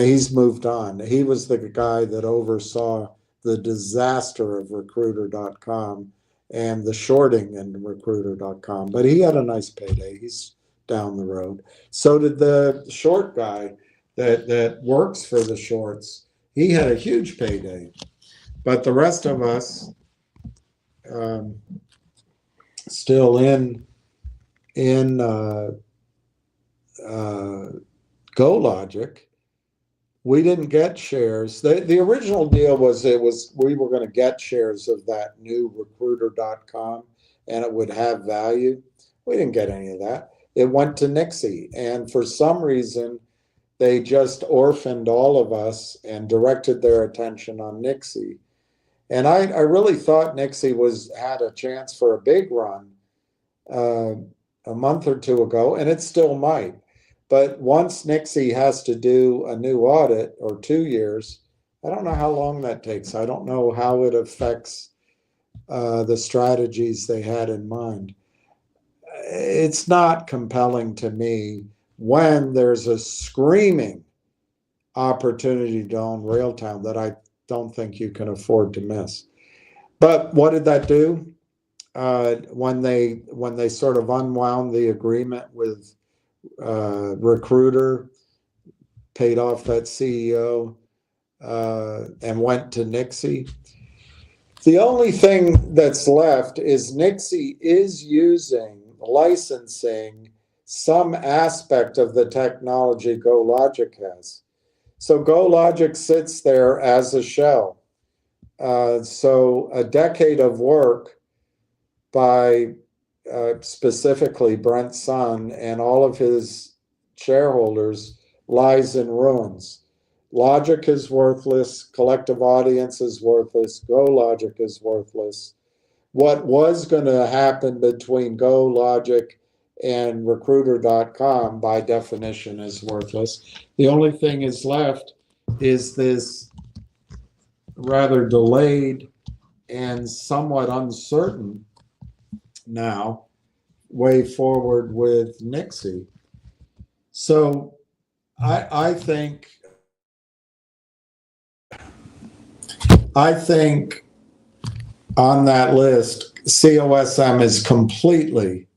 He's moved on. He was the guy that oversaw the disaster of Recruiter.com and the shorting in Recruiter.com. But he had a nice payday. He's down the road. So did the short guy that works for the shorts. He had a huge payday. But the rest of us, still in GoLogic, we didn't get shares. The original deal was we were going to get shares of that new Recruiter.com and it would have value. We didn't get any of that. It went to Nixie, and for some reason they just orphaned all of us and directed their attention on Nixie. And I really thought Nixie had a chance for a big run a month or two ago, and it still might. But once Nixie has to do a new audit, or 2 years, I don't know how long that takes. I don't know how it affects the strategies they had in mind. It's not compelling to me when there's a screaming opportunity to own Railtown that I don't think you can afford to miss. But what did that do? When they sort of unwound the agreement with Recruiter, paid off that CEO, and went to Nixie. The only thing that's left is Nixie is licensing some aspect of the technology GoLogic has. So GoLogic sits there as a shell. So a decade of work by specifically Brent's son and all of his shareholders lies in ruins. Logic is worthless. Collective audience is worthless. GoLogic is worthless. What was going to happen between GoLogic and Recruiter.com, by definition, is worthless. The only thing is left is this rather delayed and somewhat uncertain now way forward with Nixie. So I think on that list, COSM is completely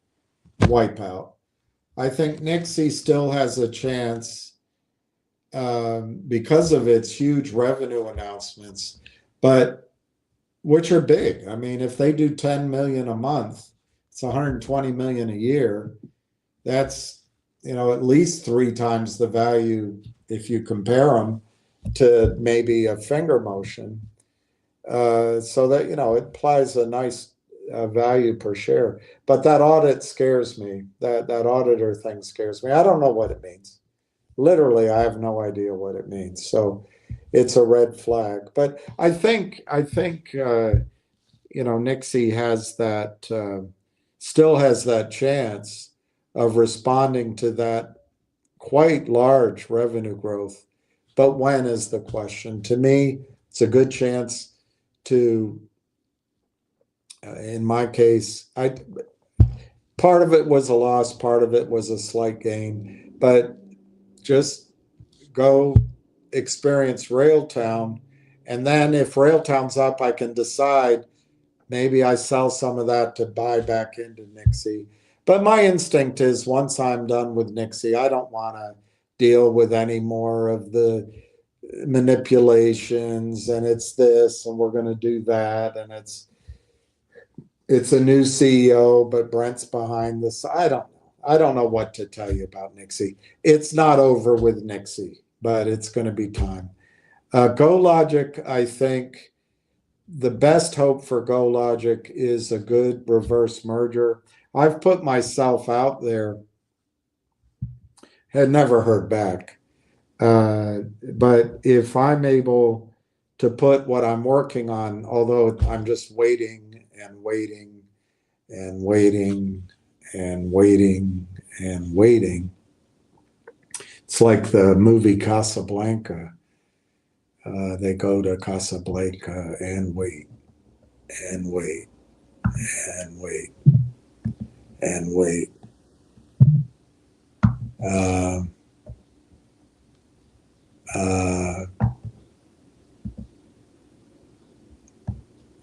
wipeout. I think Nixie still has a chance because of its huge revenue announcements, but which are big. I mean, if they do 10 million a month, it's 120 million a year. That's, at least 3 times the value if you compare them to maybe a finger motion. So that, it applies a nice value per share. But that audit scares me. That auditor thing scares me. I don't know what it means. Literally, I have no idea what it means. So it's a red flag. But I think Nixie has still has that chance of responding to that quite large revenue growth. But when is the question? To me, it's a good chance to, in my case, part of it was a loss, part of it was a slight gain, but just go experience Railtown. And then if Railtown's up, I can decide maybe I sell some of that to buy back into Nixie. But my instinct is once I'm done with Nixie, I don't want to deal with any more of the manipulations and it's this and we're going to do that and it's a new CEO, but Brent's behind this. I don't know what to tell you about Nixie. It's not over with Nixie, but it's going to be time. GoLogic, I think the best hope for GoLogic is a good reverse merger. I've put myself out there had never heard back. But if I'm able to put what I'm working on, although I'm just waiting and waiting and waiting and waiting and waiting, it's like the movie Casablanca. They go to Casablanca and wait and wait and wait and wait.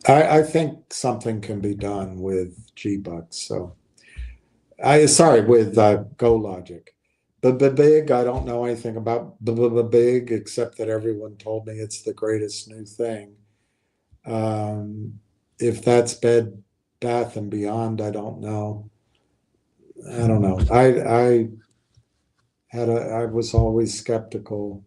I think something can be done with G-Bucks. So with Go Logic. Big, I don't know anything about big except that everyone told me it's the greatest new thing. If that's Bed Bath and Beyond, I don't know. I don't know. I was always skeptical.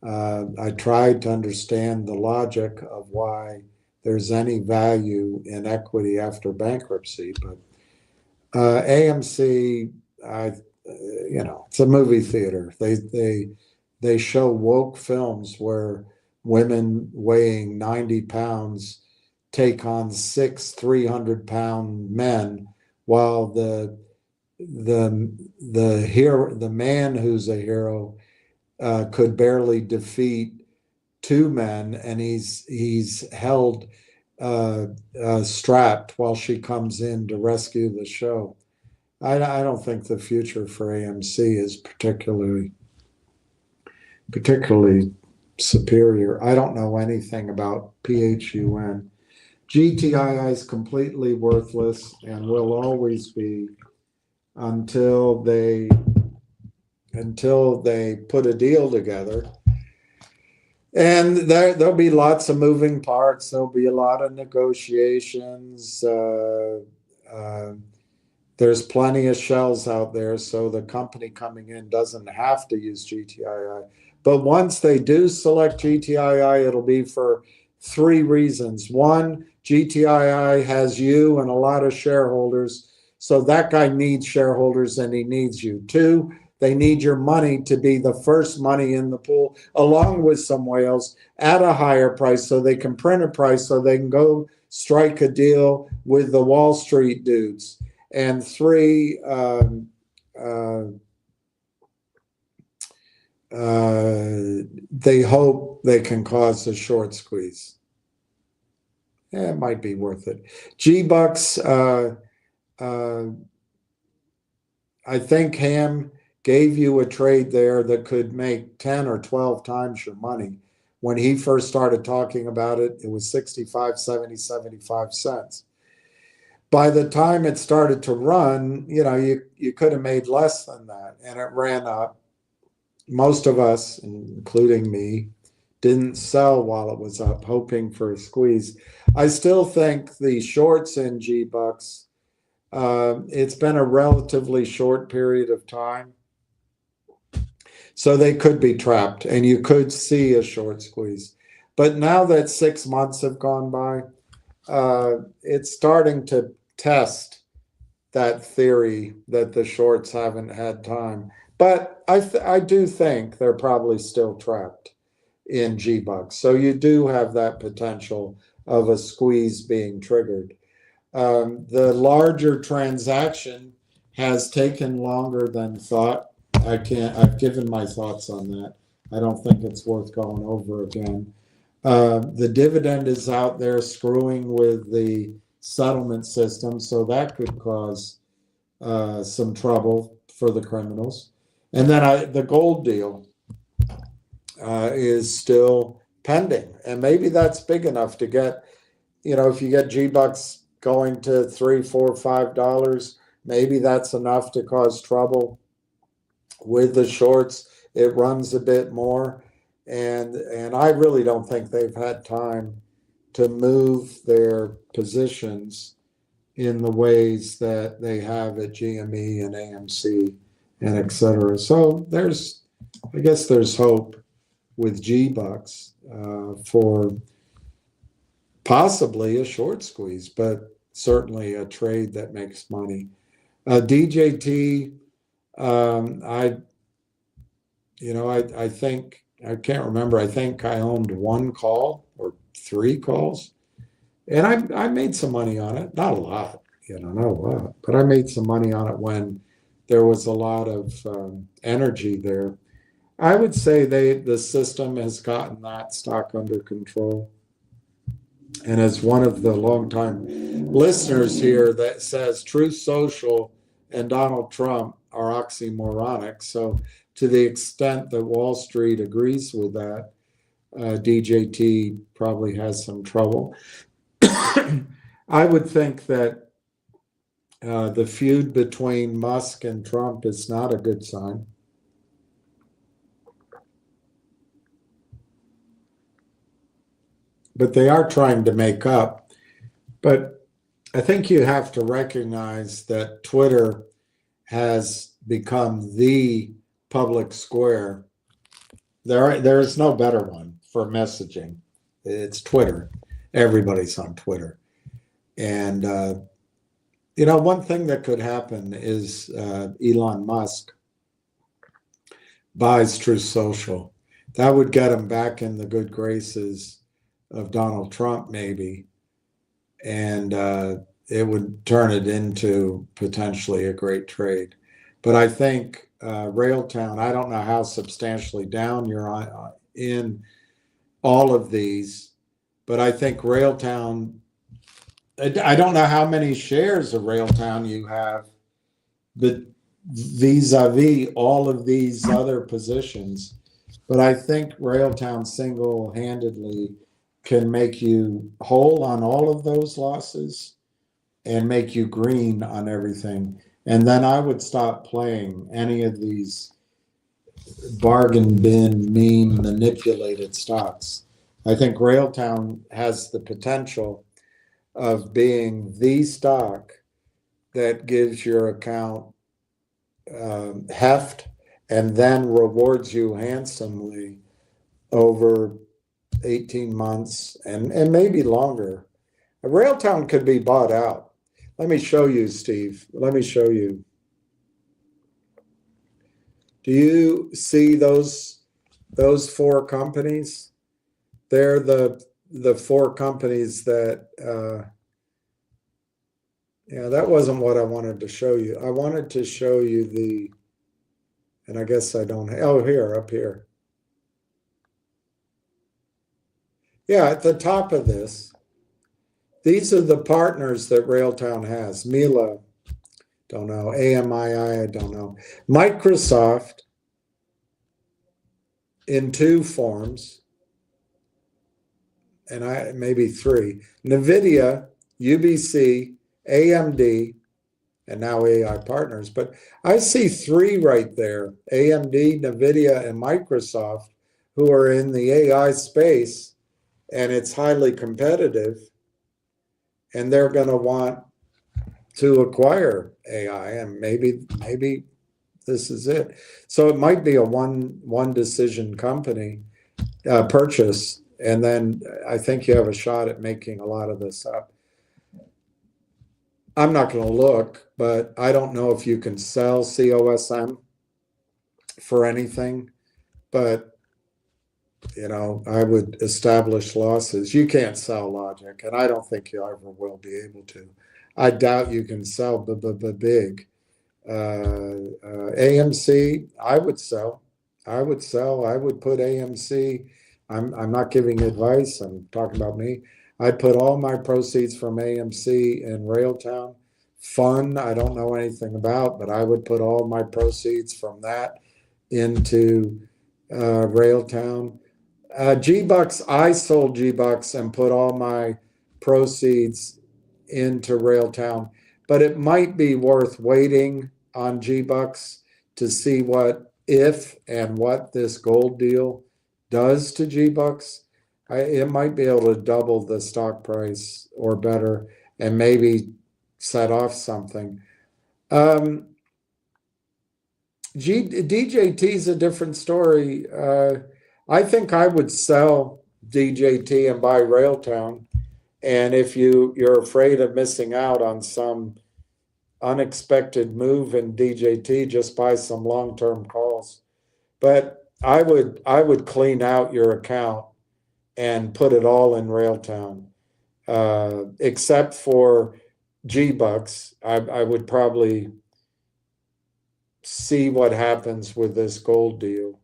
I tried to understand the logic of why there's any value in equity after bankruptcy, but AMC, it's a movie theater. They show woke films where women weighing 90 pounds take on 6 300-pound men, while the hero, the man who's a hero, could barely defeat 2 men, and he's held strapped while she comes in to rescue the show. I don't think the future for AMC is particularly superior. I don't know anything about PHUN. GTII is completely worthless and will always be until they put a deal together. And there'll be lots of moving parts. There'll be a lot of negotiations. There's plenty of shells out there, so the company coming in doesn't have to use GTII. But once they do select GTII, it'll be for 3 reasons. 1, GTII has you and a lot of shareholders, so that guy needs shareholders and he needs you. 2, they need your money to be the first money in the pool, along with some whales, at a higher price, so they can print a price so they can go strike a deal with the Wall Street dudes. And 3, they hope they can cause a short squeeze. It might be worth it. G-Bucks, I think Ham gave you a trade there that could make 10 or 12 times your money. When he first started talking about it, it was 65, 70, 75 cents. By the time it started to run, you could have made less than that, and it ran up. Most of us, including me, didn't sell while it was up, hoping for a squeeze. I still think the shorts in G-Bucks, it's been a relatively short period of time, so they could be trapped, and you could see a short squeeze. But now that 6 months have gone by, it's starting to test that theory that the shorts haven't had time. But I do think they're probably still trapped in G-Bucks. So you do have that potential of a squeeze being triggered. The larger transaction has taken longer than thought. I've given my thoughts on that. I don't think it's worth going over again. The dividend is out there screwing with the settlement system, so that could cause some trouble for the criminals. And then the gold deal is still pending, and maybe that's big enough to get, if you get G-Bucks going to $3, $4, $5, maybe that's enough to cause trouble with the shorts. It runs a bit more, and I really don't think they've had time to move their positions in the ways that they have at GME and AMC and et cetera. So I guess there's hope with G-Bucks for possibly a short squeeze, but certainly a trade that makes money. DJT, I think, I can't remember, I think I owned one call or 3 calls, and I made some money on it. Not a lot, not a lot, but I made some money on it when there was a lot of energy there. I would say the system has gotten that stock under control. And as one of the longtime listeners here that says Truth Social and Donald Trump are oxymoronic. So to the extent that Wall Street agrees with that, DJT probably has some trouble. I would think that the feud between Musk and Trump is not a good sign. But they are trying to make up. But I think you have to recognize that Twitter has become the public square. There is no better one for messaging. It's Twitter. Everybody's on Twitter. And, one thing that could happen is Elon Musk buys Truth Social. That would get him back in the good graces of Donald Trump, maybe. And it would turn it into potentially a great trade. But I think Railtown, I don't know how substantially down you're on in all of these, but I think Railtown, I don't know how many shares of Railtown you have, but vis-a-vis all of these other positions. But I think Railtown single-handedly can make you whole on all of those losses and make you green on everything. And then I would stop playing any of these bargain bin meme manipulated stocks. I think Railtown has the potential of being the stock that gives your account heft and then rewards you handsomely over 18 months and maybe longer. Railtown could be bought out. Let me show you, Steve. Let me show you. Do you see those 4 companies? They're the 4 companies that, that wasn't what I wanted to show you. I wanted to show you and I guess I don't, here, up here. Yeah, at the top of this, these are the partners that Railtown has. Mila, don't know. AMII, I don't know. Microsoft in 2 forms, and maybe 3. NVIDIA, UBC, AMD, and now AI Partners. But I see 3 right there, AMD, NVIDIA, and Microsoft, who are in the AI space, and it's highly competitive, and they're going to want to acquire AI, and maybe this is it. So it might be a one decision company purchase, and then I think you have a shot at making a lot of this up. I'm not going to look, but I don't know if you can sell COSM for anything, but I would establish losses. You can't sell Logic, and I don't think you ever will be able to. I doubt you can sell big. AMC, I would sell. I would put AMC. I'm not giving advice. I'm talking about me. I'd put all my proceeds from AMC in Railtown. Fun, I don't know anything about, but I would put all my proceeds from that into Railtown. G-Bucks, I sold G-Bucks and put all my proceeds into Railtown, but it might be worth waiting on G-Bucks to see what this gold deal does to G-Bucks. It might be able to double the stock price or better and maybe set off something. DJT is a different story. I think I would sell DJT and buy Railtown. And if you're afraid of missing out on some unexpected move in DJT, just buy some long-term calls. But I would clean out your account and put it all in Railtown, except for G-Bucks. I would probably see what happens with this gold deal.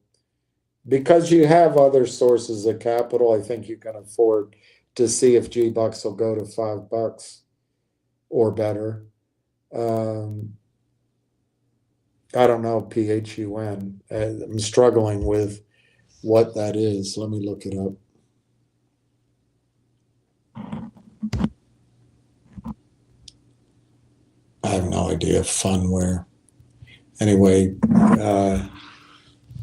Because you have other sources of capital, I think you can afford to see if G-Bucks will go to $5 or better. I don't know, PHUN. I'm struggling with what that is. Let me look it up. I have no idea. Funware. Anyway,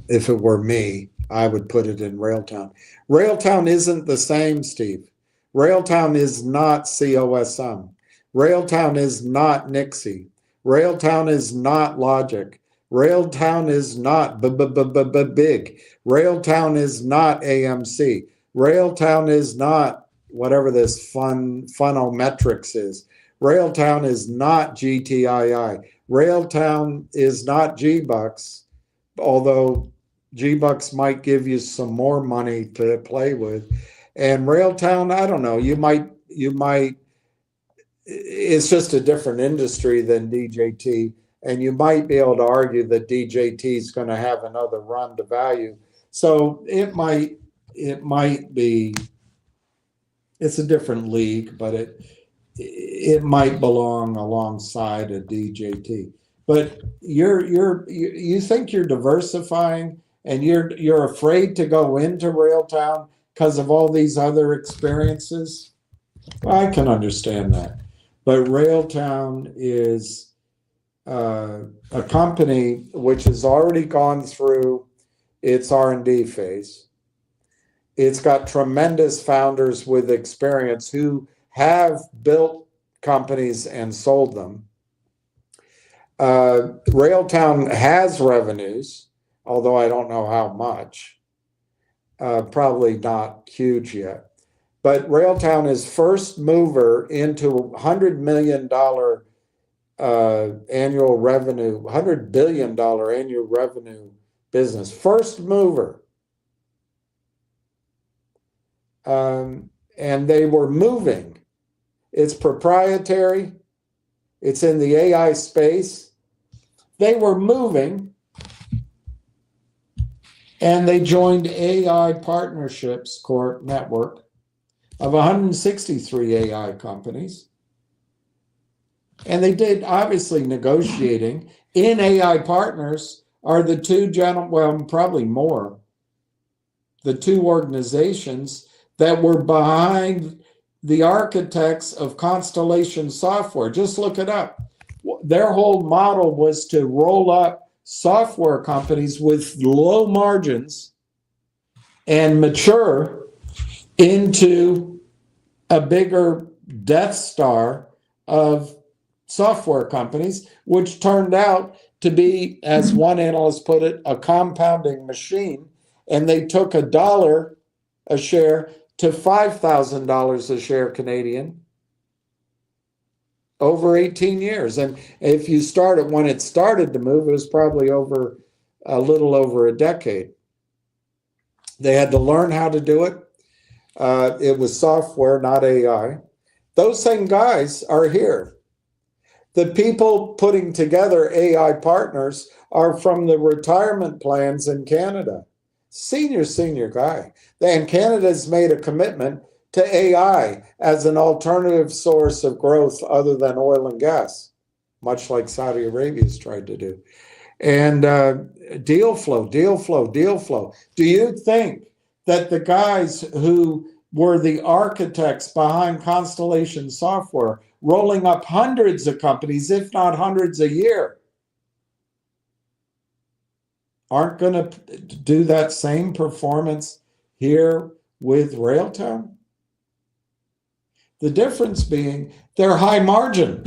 if it were me, I would put it in Railtown. Railtown isn't the same, Steve. Railtown is not COSM. Railtown is not Nixie. Railtown is not Logic. Railtown is not big. Railtown is not AMC. Railtown is not whatever this funometrics is. Railtown is not GTII. Railtown is not G-Bucks, although G-Bucks might give you some more money to play with. And Railtown, I don't know, you might, it's just a different industry than DJT. And you might be able to argue that DJT is going to have another run to value. So it might be, it's a different league, but it might belong alongside a DJT. But you think you're diversifying and you're afraid to go into Railtown because of all these other experiences? Well, I can understand that. But Railtown is a company which has already gone through its R&D phase. It's got tremendous founders with experience who have built companies and sold them. Railtown has revenues, although I don't know how much. Probably not huge yet. But Railtown is first mover into $100 million annual revenue, $100 billion annual revenue business. First mover. And they were moving. It's proprietary. It's in the AI space. They were moving, and they joined AI Partnerships Corp network of 163 AI companies. And they did, obviously, negotiating. In AI Partners are the two gentlemen, well, probably more, the two organizations that were behind the architects of Constellation Software. Just look it up. Their whole model was to roll up software companies with low margins and mature into a bigger Death Star of software companies, which turned out to be, as one analyst put it, a compounding machine. And they took $1 a share to $5,000 a share Canadian over 18 years. And if you start it when it started to move, it was probably over a little over a decade. They had to learn how to do it. It was software, not AI. Those same guys are here. The people putting together AI Partners are from the retirement plans in Canada. Senior guy. And Canada's made a commitment to AI as an alternative source of growth other than oil and gas, much like Saudi Arabia's tried to do. And deal flow. Do you think that the guys who were the architects behind Constellation Software, rolling up hundreds of companies, if not hundreds a year, aren't going to do that same performance here with Railtown? The difference being they're high margin.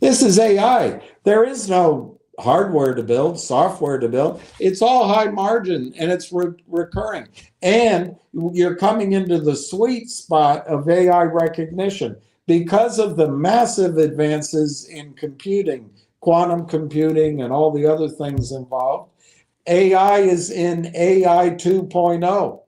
This is AI. There is no hardware to build, software to build. It's all high margin and it's recurring. And you're coming into the sweet spot of AI recognition because of the massive advances in computing, quantum computing, and all the other things involved. AI is in AI 2.0.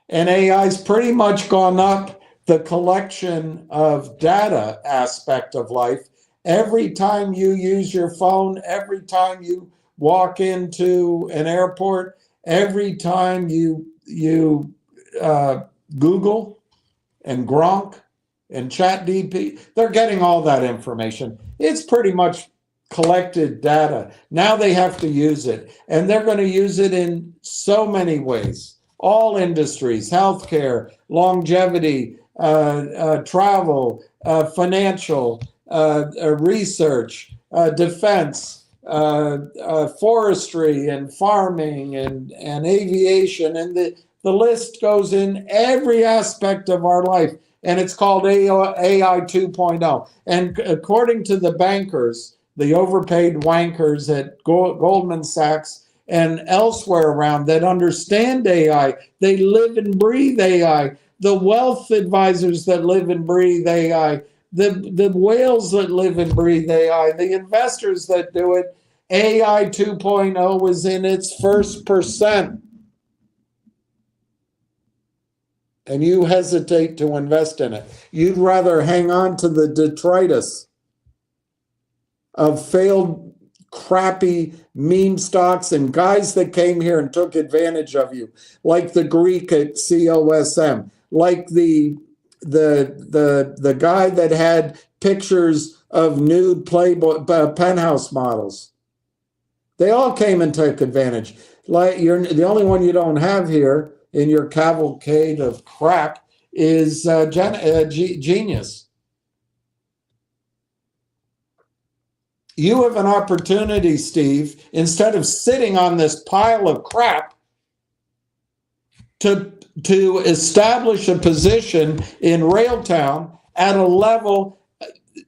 And AI's pretty much gone up the collection of data aspect of life. Every time you use your phone, every time you walk into an airport, every time you Google and Gronk and ChatGPT, they're getting all that information. It's pretty much collected data. Now they have to use it, and they're going to use it in so many ways. All industries, healthcare, longevity, travel, financial, research, defense, forestry and farming and aviation, and the list goes in every aspect of our life. And it's called AI 2.0. And according to the bankers, the overpaid wankers at Goldman Sachs and elsewhere around that understand AI, they live and breathe AI. The wealth advisors that live and breathe AI, the whales that live and breathe AI, the investors that do it, AI 2.0 is in its first percent. And you hesitate to invest in it. You'd rather hang on to the detritus of failed, crappy meme stocks and guys that came here and took advantage of you, like the Greek at COSM, like the guy that had pictures of nude Playboy penthouse models. They all came and took advantage. Like, you're the only one you don't have here in your cavalcade of crap is Genius. You have an opportunity, Steve, instead of sitting on this pile of crap, to establish a position in Railtown at a level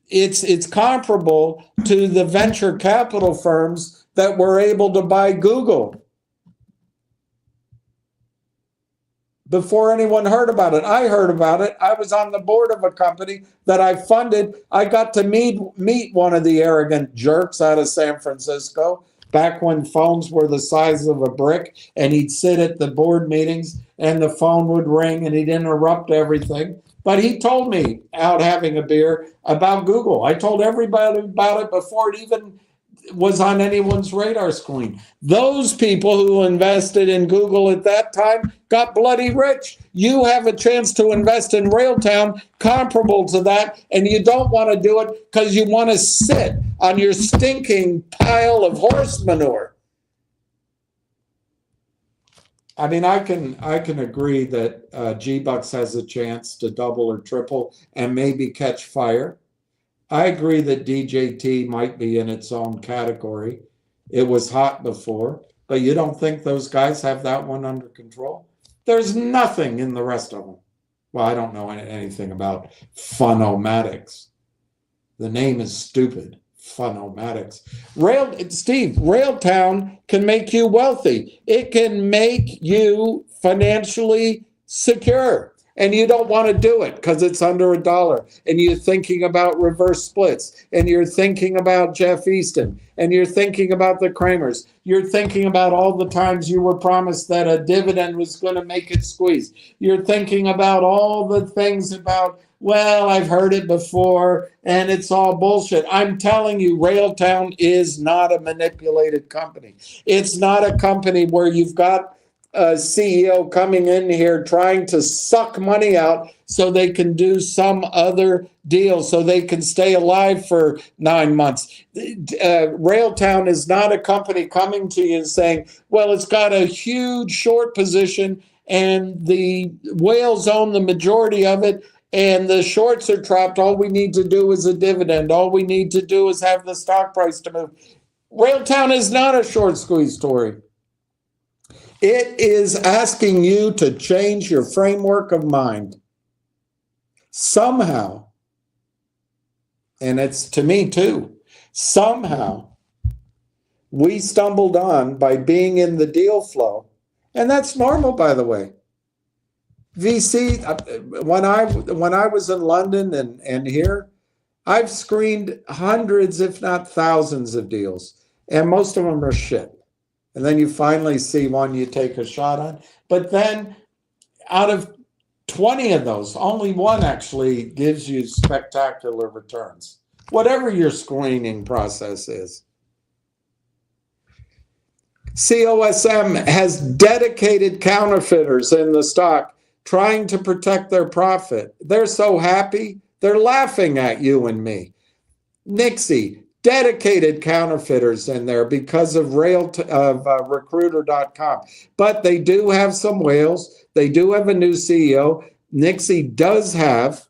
it's comparable to the venture capital firms that were able to buy Google before anyone heard about it. I heard about it. I was on the board of a company that I funded. I got to meet one of the arrogant jerks out of San Francisco back when phones were the size of a brick, and he'd sit at the board meetings and the phone would ring and he'd interrupt everything. But he told me out having a beer about Google. I told everybody about it before it even was on anyone's radar screen. Those people who invested in Google at that time got bloody rich. You have a chance to invest in Railtown comparable to that, and you don't want to do it because you want to sit on your stinking pile of horse manure. I mean, I can agree that G-Bucks has a chance to double or triple and maybe catch fire. I agree that DJT might be in its own category. It was hot before, but you don't think those guys have that one under control? There's nothing in the rest of them. Well, I don't know anything about Funomatics. The name is stupid. Funomatics. Steve, Railtown can make you wealthy. It can make you financially secure. And you don't want to do it because it's under $1. And you're thinking about reverse splits. And you're thinking about Jeff Easton. And you're thinking about the Kramers. You're thinking about all the times you were promised that a dividend was going to make it squeeze. You're thinking about all the things about, well, I've heard it before and it's all bullshit. I'm telling you, Railtown is not a manipulated company. It's not a company where you've got a CEO coming in here trying to suck money out so they can do some other deal, so they can stay alive for 9 months. Railtown is not a company coming to you and saying, well, it's got a huge short position and the whales own the majority of it and the shorts are trapped. All we need to do is a dividend. All we need to do is have the stock price to move. Railtown is not a short squeeze story. It is asking you to change your framework of mind. Somehow, and it's to me too, somehow we stumbled on by being in the deal flow. And that's normal, by the way. VC, when I was in London and here, I've screened hundreds, if not thousands of deals, and most of them are shit. And then you finally see one you take a shot on. But then out of 20 of those, only one actually gives you spectacular returns, whatever your screening process is. COSM has dedicated counterfeiters in the stock trying to protect their profit. They're so happy, they're laughing at you and me. Nixie, dedicated counterfeiters in there because of recruiter.com. But they do have some whales. They do have a new CEO. Nixie does have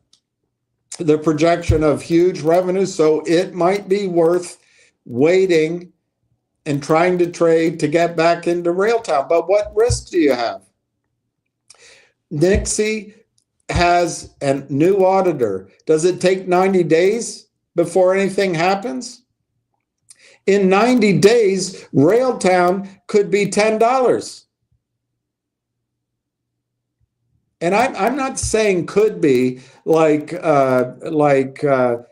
the projection of huge revenue, so it might be worth waiting and trying to trade to get back into Railtown. But what risk do you have? Nixie has a new auditor. Does it take 90 days before anything happens? In 90 days, Railtown could be $10. And I'm not saying could be like COSM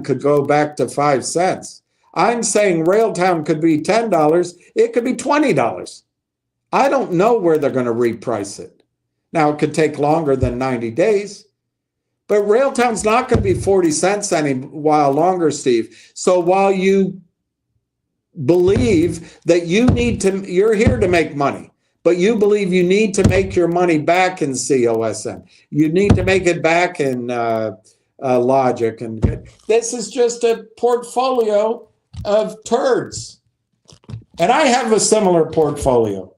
could go back to 5 cents. I'm saying Railtown could be $10. It could be $20. I don't know where they're going to reprice it. Now, it could take longer than 90 days. But Railtown's not going to be 40 cents any while longer, Steve. So while you believe that you're here to make money, but you believe you need to make your money back in COSM. You need to make it back in Logic. And this is just a portfolio of turds. And I have a similar portfolio.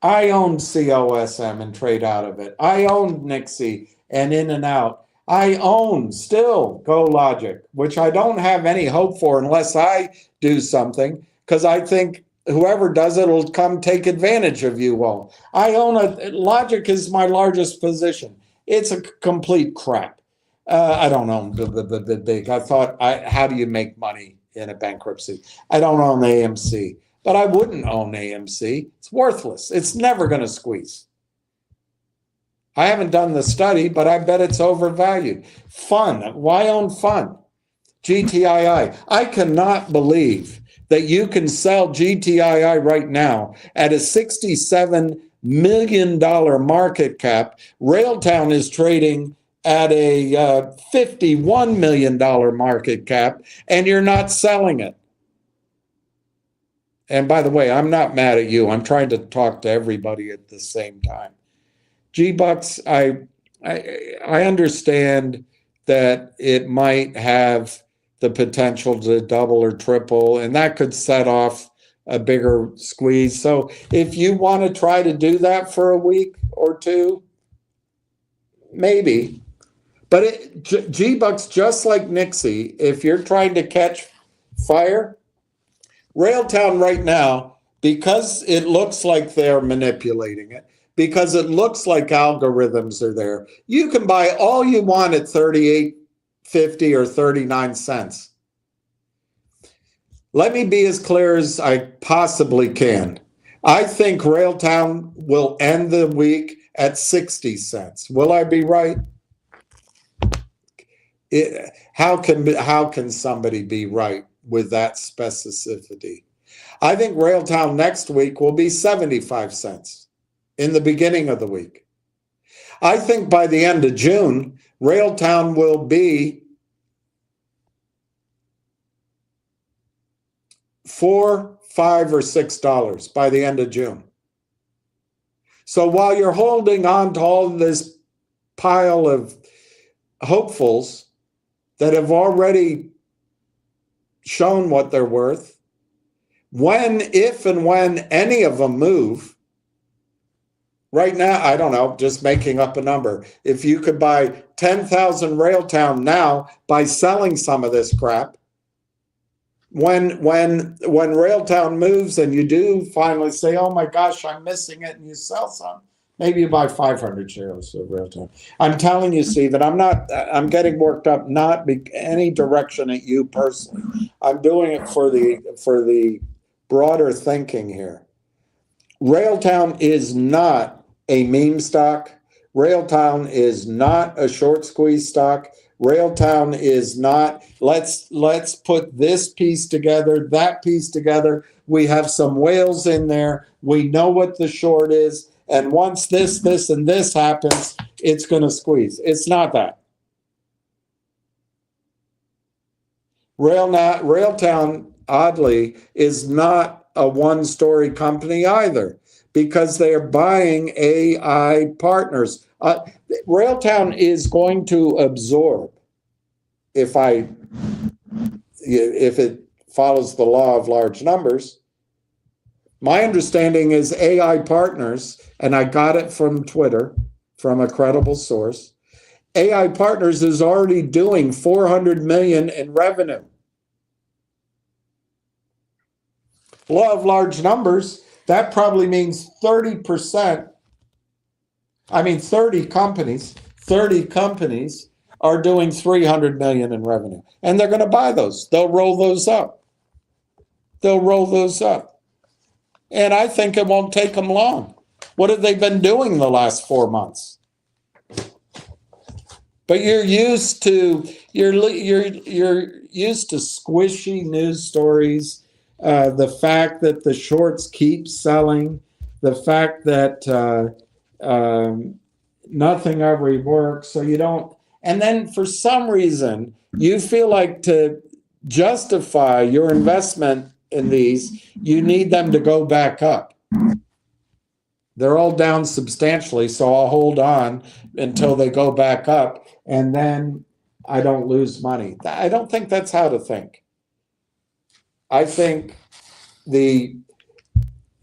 I own COSM and trade out of it. I own Nixie and In and Out. I own still Go Logic, which I don't have any hope for unless I do something, because I think whoever does it will come take advantage of you all. I own Logic is my largest position. It's a complete crap. I don't own the big. I thought, how do you make money in a bankruptcy? I don't own AMC, but I wouldn't own AMC. It's worthless. It's never going to squeeze. I haven't done the study, but I bet it's overvalued. Fun. Why own Fun? GTII. I cannot believe that you can sell GTII right now at a $67 million market cap. Railtown is trading at a $51 million market cap, and you're not selling it. And by the way, I'm not mad at you. I'm trying to talk to everybody at the same time. G-Bucks, I understand that it might have the potential to double or triple, and that could set off a bigger squeeze. So if you want to try to do that for a week or two, maybe. But G-Bucks, just like Nixie, if you're trying to catch fire, Railtown right now, because it looks like they're manipulating it, because it looks like algorithms are there, you can buy all you want at $38.50 or 39 cents. Let me be as clear as I possibly can. I think Railtown will end the week at 60 cents. Will I be right? How can somebody be right with that specificity? I think Railtown next week will be 75 cents in the beginning of the week. I think by the end of June, Railtown will be $4, $5, or $6 by the end of June. So while you're holding on to all this pile of hopefuls that have already shown what they're worth, if and when any of them move, right now, I don't know, just making up a number. If you could buy 10,000 Railtown now by selling some of this crap, when Railtown moves and you do finally say, oh my gosh, I'm missing it, and you sell some, maybe you buy 500 shares of Railtown. I'm telling you, Stephen, I'm getting worked up, not any direction at you personally. I'm doing it for the broader thinking here. Railtown is not a meme stock. Railtown is not a short squeeze stock. Railtown is not, let's put this piece together, that piece together. We have some whales in there. We know what the short is. And once this, and this happens, it's going to squeeze. It's not that. Railtown, oddly, is not a one-story company either, because they're buying AI partners. Railtown is going to absorb, if it follows the law of large numbers. My understanding is AI partners, and I got it from Twitter, from a credible source, AI Partners is already doing $400 million in revenue. Law of large numbers, that probably means 30%. I mean, 30 companies are doing $300 million in revenue. And they're going to buy those. They'll roll those up. And I think it won't take them long. What have they been doing the last 4 months? But you're used to squishy news stories. The fact that the shorts keep selling, the fact that nothing ever works, so you don't. And then for some reason, you feel like to justify your investment in these, you need them to go back up. They're all down substantially, so I'll hold on until they go back up, and then I don't lose money. I don't think that's how to think. I think the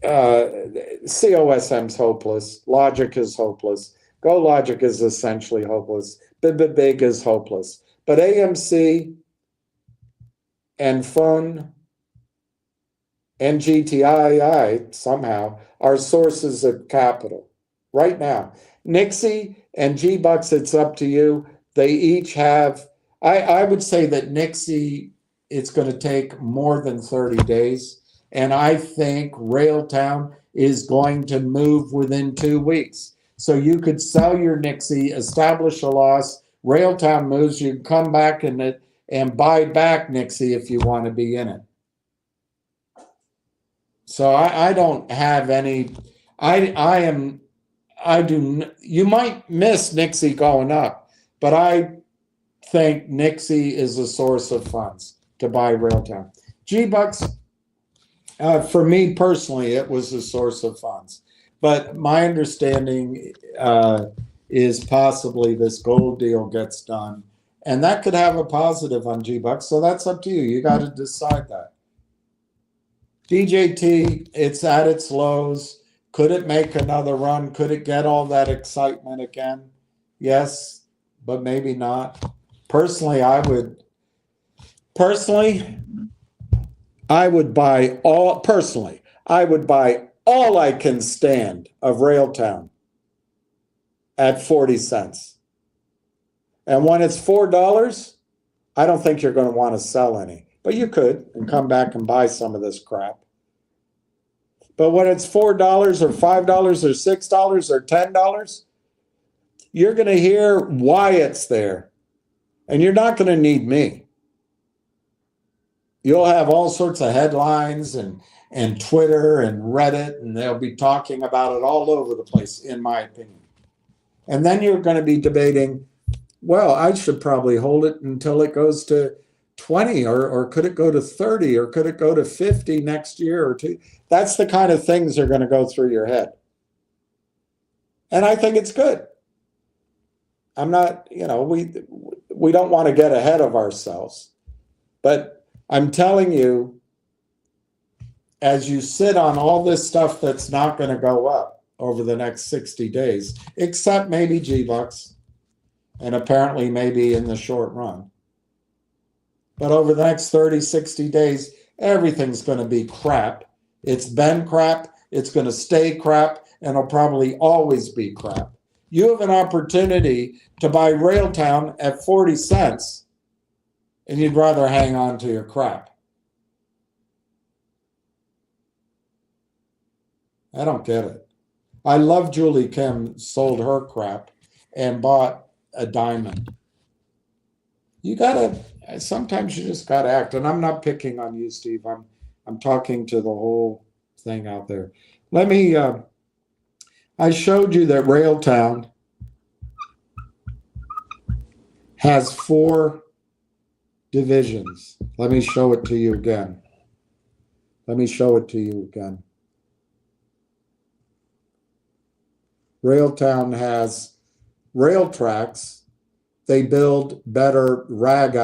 COSM's hopeless. Logic is hopeless. GoLogic is essentially hopeless. Big is hopeless. But AMC and Fun and GTII somehow are sources of capital right now. Nixie and G-Bucks, it's up to you. They each have, I would say that Nixie, it's going to take more than 30 days. And I think Railtown is going to move within 2 weeks. So you could sell your Nixie, establish a loss, Railtown moves, you can come back in it and buy back Nixie if you want to be in it. So I don't have any, you might miss Nixie going up, but I think Nixie is a source of funds to buy Railtown. G-Bucks, for me personally, it was a source of funds. But my understanding is possibly this gold deal gets done, and that could have a positive on G-Bucks. So that's up to you. You got to decide that. DJT, it's at its lows. Could it make another run? Could it get all that excitement again? Yes, but maybe not. Personally, I would buy all I can stand of Railtown at 40 cents. And when it's $4, I don't think you're going to want to sell any. But you could and come back and buy some of this crap. But when it's $4 or $5 or $6 or $10, you're going to hear why it's there. And you're not going to need me. You'll have all sorts of headlines and Twitter and Reddit, and they'll be talking about it all over the place, in my opinion. And then you're going to be debating, well, I should probably hold it until it goes to 20, or could it go to 30, or could it go to 50 next year or two? That's the kind of things that are going to go through your head. And I think it's good. I'm not, we don't want to get ahead of ourselves. But I'm telling you, as you sit on all this stuff that's not going to go up over the next 60 days, except maybe G-Bucks, and apparently maybe in the short run. But over the next 30, 60 days, everything's going to be crap. It's been crap, it's going to stay crap, and it'll probably always be crap. You have an opportunity to buy Railtown at 40 cents, and you'd rather hang on to your crap. I don't get it. I love Julie Kim sold her crap and bought a diamond. You gotta, sometimes you just gotta act. And I'm not picking on you, Steve. I'm talking to the whole thing out there. Let me, I showed you that Railtown has 4 divisions. Let me show it to you again. Let me show it to you again. Railtown has rail tracks. They build better RAG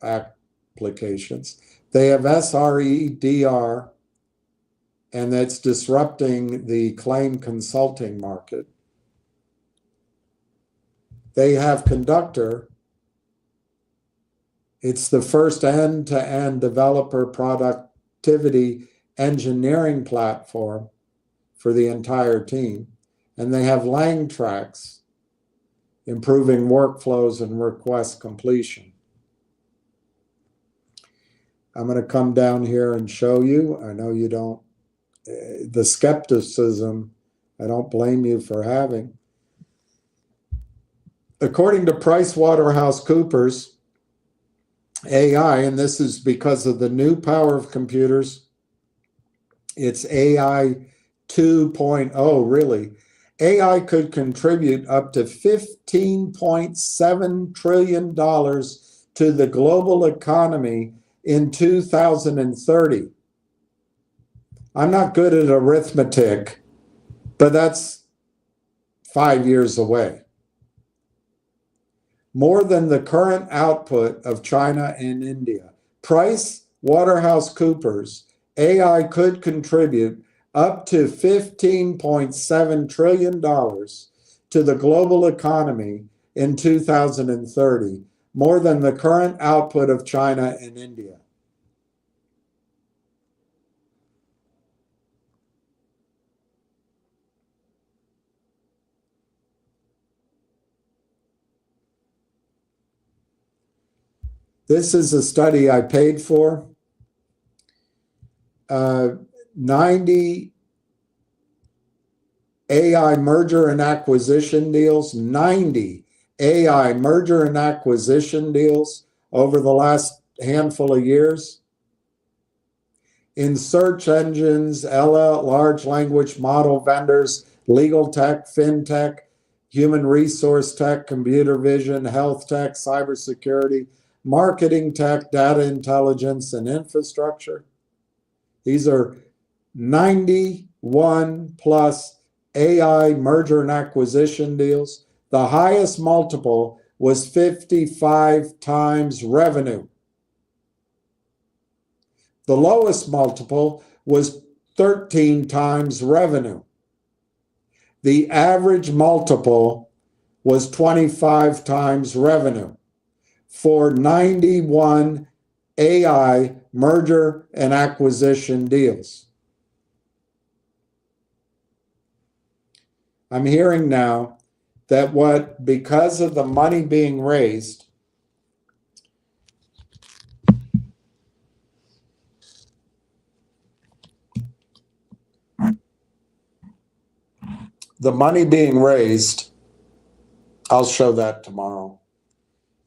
applications. They have SREDR, and that's disrupting the claim consulting market. They have Conductor. It's the first end-to-end developer productivity engineering platform for the entire team. And they have Lang Tracks, improving workflows and request completion. I'm going to come down here and show you. I know you don't, the skepticism, I don't blame you for having. According to PricewaterhouseCoopers, AI, and this is because of the new power of computers, it's AI 2.0 really. AI could contribute up to $15.7 trillion to the global economy in 2030. I'm not good at arithmetic, but that's 5 years away. More than the current output of China and India. PricewaterhouseCoopers, AI could contribute up to $15.7 trillion to the global economy in 2030, more than the current output of China and India. This is a study I paid for. 90 AI merger and acquisition deals, 90 AI merger and acquisition deals over the last handful of years. In search engines, large language model vendors, legal tech, fintech, human resource tech, computer vision, health tech, cybersecurity, marketing tech, data intelligence, and infrastructure. These are 91 plus AI merger and acquisition deals. The highest multiple was 55 times revenue. The lowest multiple was 13 times revenue. The average multiple was 25 times revenue for 91 AI merger and acquisition deals. I'm hearing now that because of the money being raised, I'll show that tomorrow.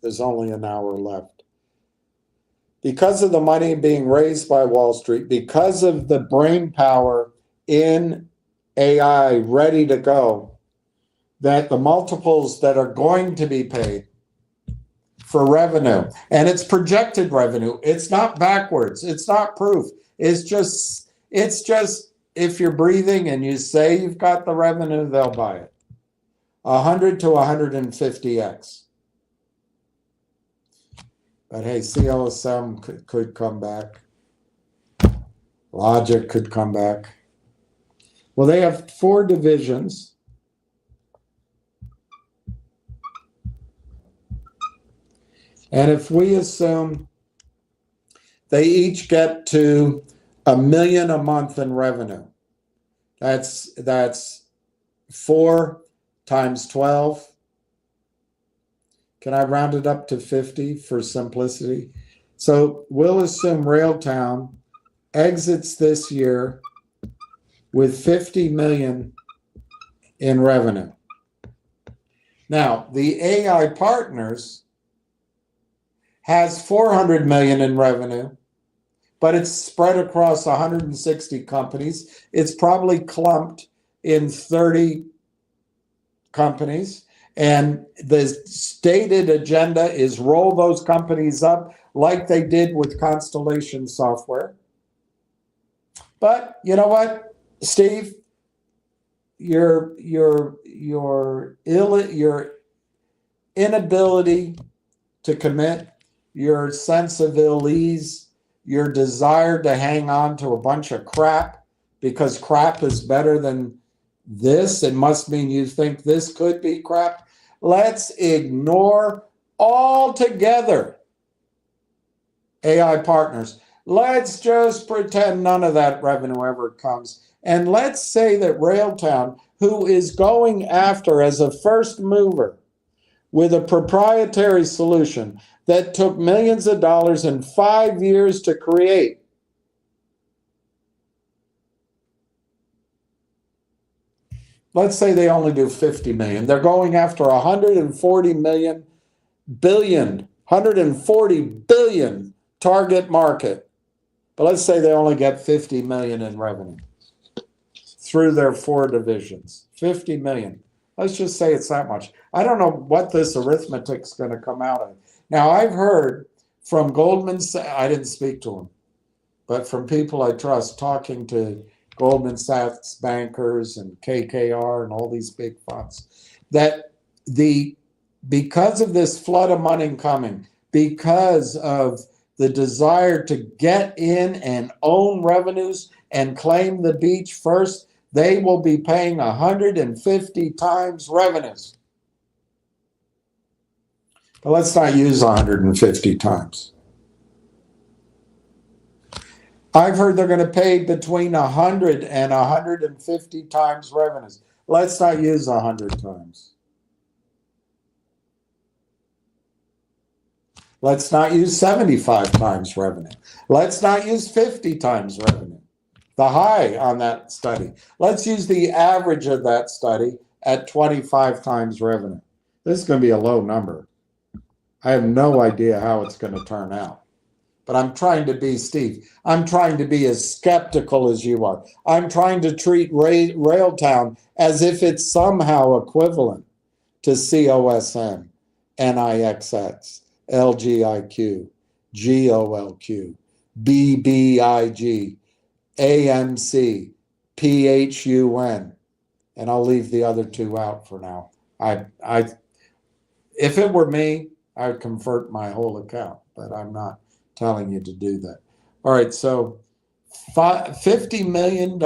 There's only an hour left. Because of the money being raised by Wall Street, because of the brain power in AI ready to go, that the multiples that are going to be paid for revenue, and it's projected revenue, it's not backwards, it's not proof, it's just if you're breathing and you say you've got the revenue, they'll buy it. 100 to 150x. But hey, CLSM could come back. Logic could come back. Well, they have 4 divisions. And if we assume they each get to $1 million a month in revenue, that's 4 times 12. Can I round it up to 50 for simplicity? So we'll assume Railtown exits this year with 50 million in revenue. Now, the AI Partners has 400 million in revenue but it's spread across 160 companies. It's probably clumped in 30 companies. And the stated agenda is roll those companies up like they did with Constellation Software. But you know what, Steve? Your inability to commit, your sense of ill ease, your desire to hang on to a bunch of crap because crap is better than this, it must mean you think this could be crap. Let's ignore altogether AI partners. Let's just pretend none of that revenue ever comes. And let's say that Railtown, who is going after as a first mover with a proprietary solution that took millions of dollars and 5 years to create, let's say they only do 50 million. They're going after 140 billion target market. But let's say they only get 50 million in revenue through their 4 divisions. 50 million. Let's just say it's that much. I don't know what this arithmetic's going to come out of. Now, I've heard from Goldman Sachs, I didn't speak to them, but from people I trust, talking to Goldman Sachs bankers and KKR and all these big funds, that because of this flood of money coming, because of the desire to get in and own revenues and claim the beach first, they will be paying 150 times revenues. But let's not use 150 times. I've heard they're going to pay between 100 and 150 times revenues. Let's not use 100 times. Let's not use 75 times revenue. Let's not use 50 times revenue, the high on that study. Let's use the average of that study at 25 times revenue. This is going to be a low number. I have no idea how it's going to turn out. But I'm trying to be, Steve, I'm trying to be as skeptical as you are. I'm trying to treat Railtown as if it's somehow equivalent to COSM, NIXX, LGIQ, GOLQ, BBIG, AMC, PHUN, and I'll leave the other 2 out for now. If it were me, I would convert my whole account, but I'm not telling you to do that. All right, so $50 million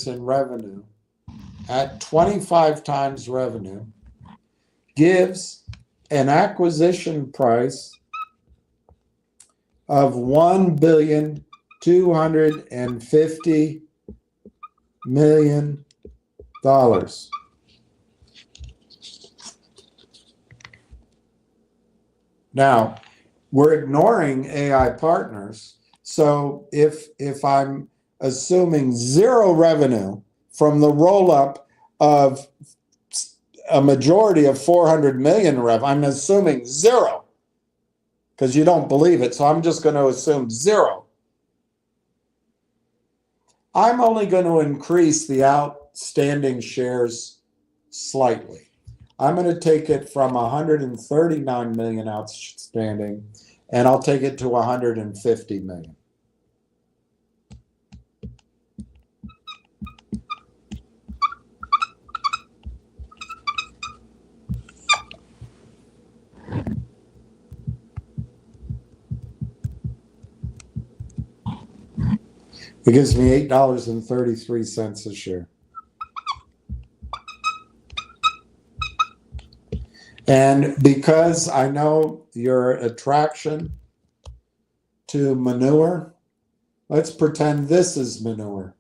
in revenue at 25 times revenue gives an acquisition price of $1,250,000,000. Now, we're ignoring AI partners. So if I'm assuming 0 revenue from the roll-up of a majority of 400 million rev, I'm assuming 0 because you don't believe it. So I'm just going to assume 0. I'm only going to increase the outstanding shares slightly. I'm going to take it from 139 million outstanding, and I'll take it to 150 million. It gives me $8.33 a share. And because I know your attraction to manure, let's pretend this is manure.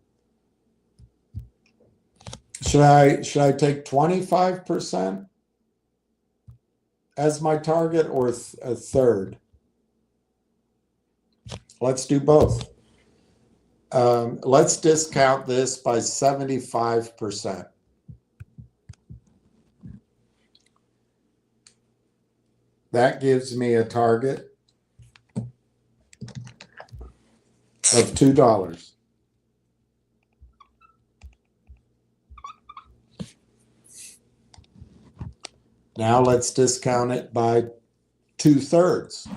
Should I take 25% as my target or a third? Let's do both. Let's discount this by 75%. That gives me a target of $2. Now let's discount it by 2/3.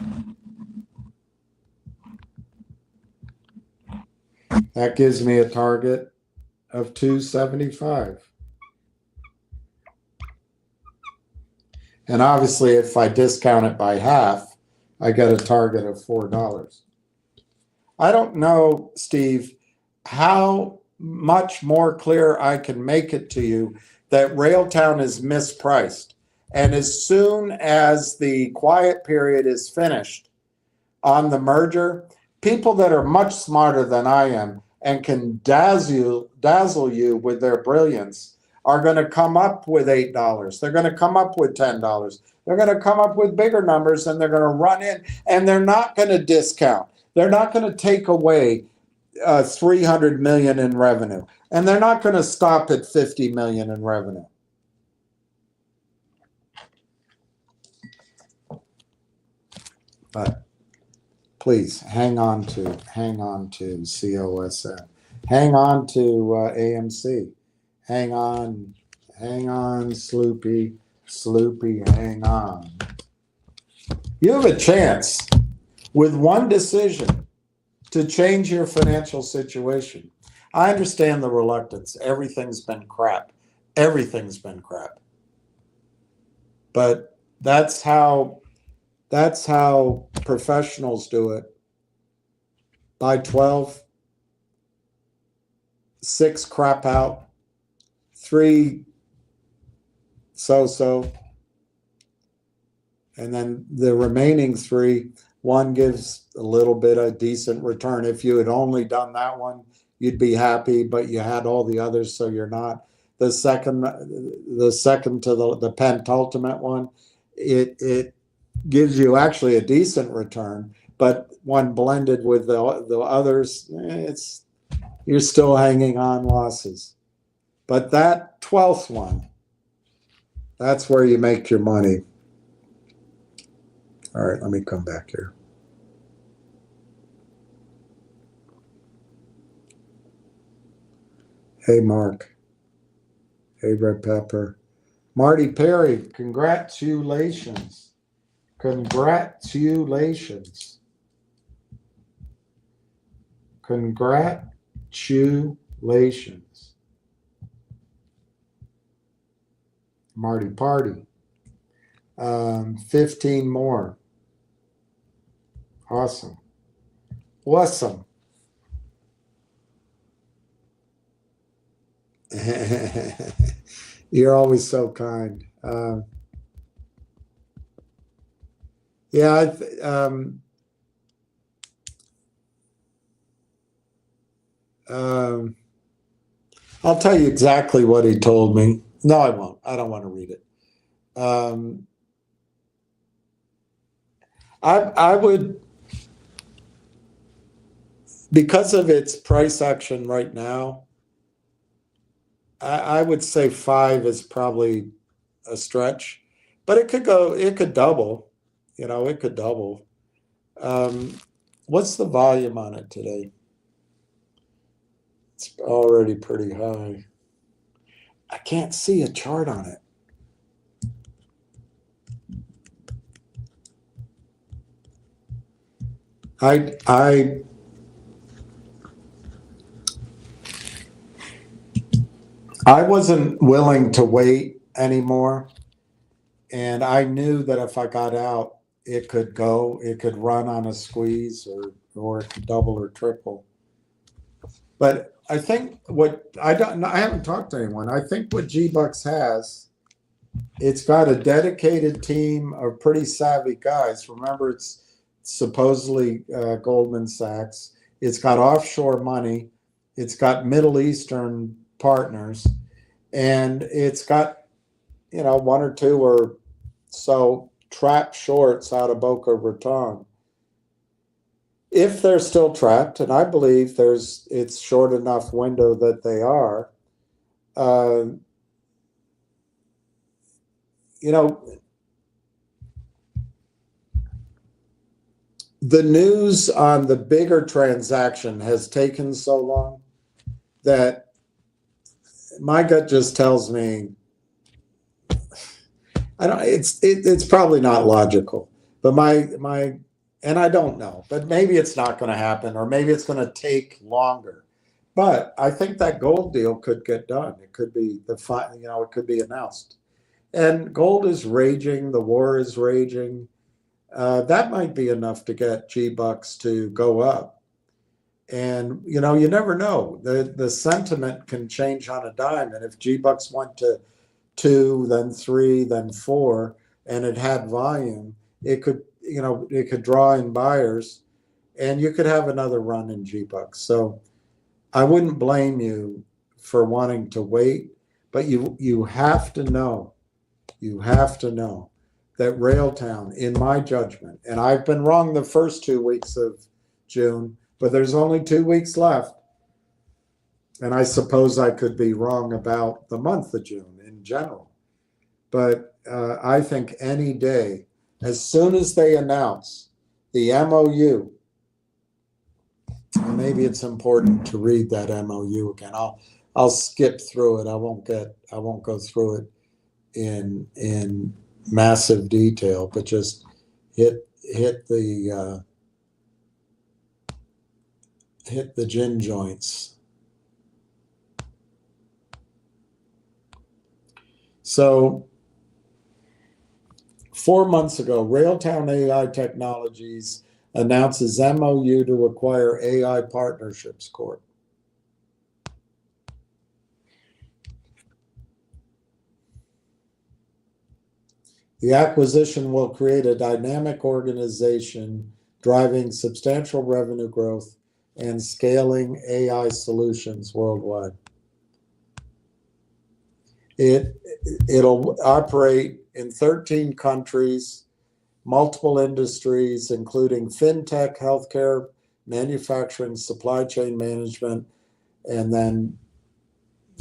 That gives me a target of 275. And obviously, if I discount it by half, I get a target of $4. I don't know, Steve, how much more clear I can make it to you that Railtown is mispriced. And as soon as the quiet period is finished on the merger, people that are much smarter than I am and can dazzle you with their brilliance are going to come up with $8. They're going to come up with $10. They're going to come up with bigger numbers, and they're going to run in, and they're not going to discount. They're not going to take away 300 million in revenue, and they're not going to stop at 50 million in revenue. But please hang on to COSN, hang on to AMC, hang on, Sloopy, hang on. You have a chance with one decision to change your financial situation. I understand the reluctance. Everything's been crap. Everything's been crap. But that's how professionals do it. Buy 12, 6 crap out, 3 so-so, and then the remaining 3, one gives a little bit of decent return. If you had only done that one, you'd be happy, but you had all the others, so you're not. The second to the penultimate one, it gives you actually a decent return, but when blended with the others, you're still hanging on losses. But that 12th one, that's where you make your money. All right, let me come back here. Hey, Mark. Hey, Red Pepper. Marty Perry, congratulations. Congratulations. Congratulations. Marty Party. 15 more. Awesome. Awesome. You're always so kind. Yeah, I'll tell you exactly what he told me. No, I won't. I don't want to read it. I would, because of its price action right now, I would say 5 is probably a stretch, but it could double. It could double. What's the volume on it today? It's already pretty high. I can't see a chart on it. I wasn't willing to wait anymore, and I knew that if I got out, it could run on a squeeze, or it could double or triple. But I think I haven't talked to anyone. I think what G-Bucks has, it's got a dedicated team of pretty savvy guys. Remember, it's supposedly Goldman Sachs. It's got offshore money. It's got Middle Eastern partners, and it's got 1 or 2 or so trapped shorts out of Boca Raton. If they're still trapped, and I believe it's short enough window that they are, the news on the bigger transaction has taken so long that my gut just tells me it's probably not logical, but and I don't know, but maybe it's not going to happen, or maybe it's going to take longer. But I think that gold deal could get done. It could be it could be announced. And gold is raging. The war is raging. That might be enough to get G-Bucks to go up. And, you never know. The sentiment can change on a dime. And if G-Bucks went to 2, then 3, then 4, and it had volume, it could draw in buyers, and you could have another run in G-Bucks. So I wouldn't blame you for wanting to wait, but you have to know that Railtown, in my judgment, and I've been wrong the first 2 weeks of June, but there's only 2 weeks left. And I suppose I could be wrong about the month of June in general. But I think any day, as soon as they announce the MOU, maybe it's important to read that MOU again. I'll skip through it. I won't go through it in massive detail, but just hit the gin joints. So 4 months ago, Railtown AI Technologies announces MOU to acquire AI Partnerships Corp. The acquisition will create a dynamic organization driving substantial revenue growth and scaling AI solutions worldwide. It'll operate in 13 countries, multiple industries, including fintech, healthcare, manufacturing, supply chain management, and then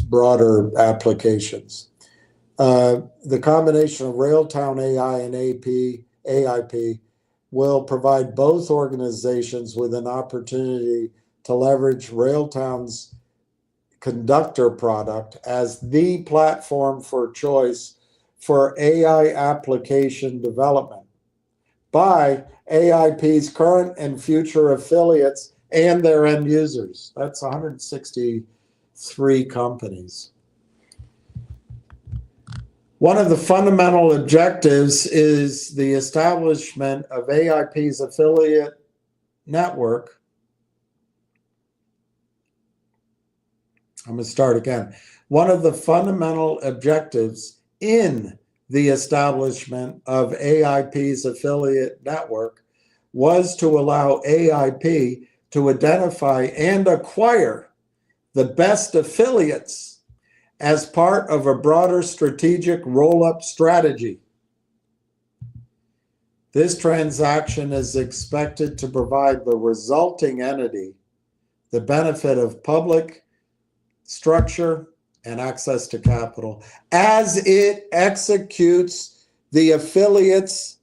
broader applications. The combination of Railtown AI and AIP will provide both organizations with an opportunity to leverage Railtown's Conductor product as the platform for choice for AI application development by AIP's current and future affiliates and their end users. That's 163 companies. One of the fundamental objectives is the establishment of AIP's affiliate network. I'm going to start again. One of the fundamental objectives in the establishment of AIP's affiliate network was to allow AIP to identify and acquire the best affiliates as part of a broader strategic roll-up strategy. This transaction is expected to provide the resulting entity the benefit of public structure and access to capital as it executes the affiliates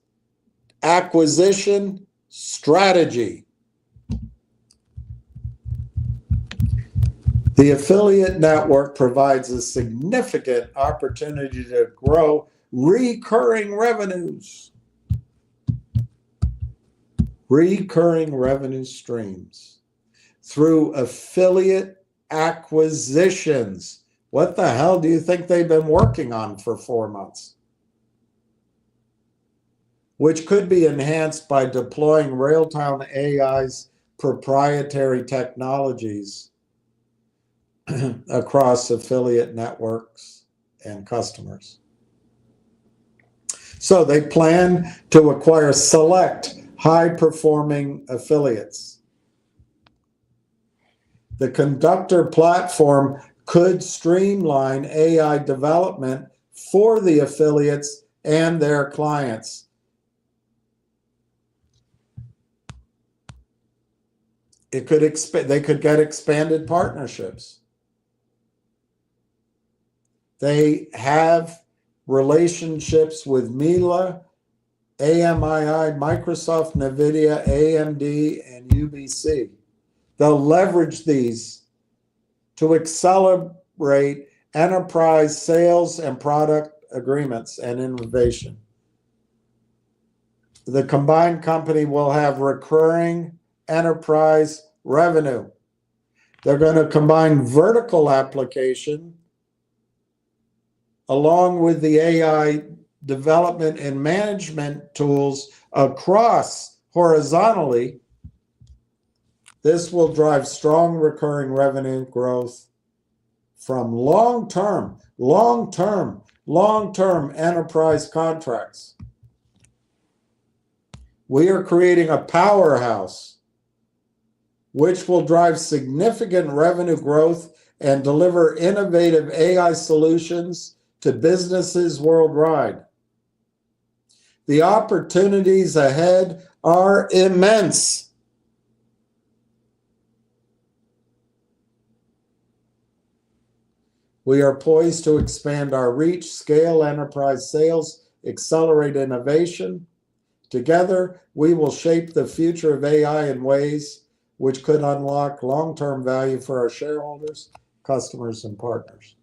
acquisition strategy. The affiliate network provides a significant opportunity to grow recurring revenues, recurring revenue streams through affiliate acquisitions. What the hell do you think they've been working on for 4 months? Which could be enhanced by deploying Railtown AI's proprietary technologies across affiliate networks and customers. So they plan to acquire select high-performing affiliates. The Conductor platform could streamline AI development for the affiliates and their clients. They could get expanded partnerships. They have relationships with Mila AMII, Microsoft, NVIDIA, AMD, and UBC. They'll leverage these to accelerate enterprise sales and product agreements and innovation. The combined company will have recurring enterprise revenue. They're going to combine vertical application along with the AI development and management tools across horizontally. This will drive strong recurring revenue growth from long-term enterprise contracts. We are creating a powerhouse which will drive significant revenue growth and deliver innovative AI solutions to businesses worldwide. The opportunities ahead are immense. We are poised to expand our reach, scale enterprise sales, accelerate innovation. Together, we will shape the future of AI in ways which could unlock long-term value for our shareholders, customers, and partners.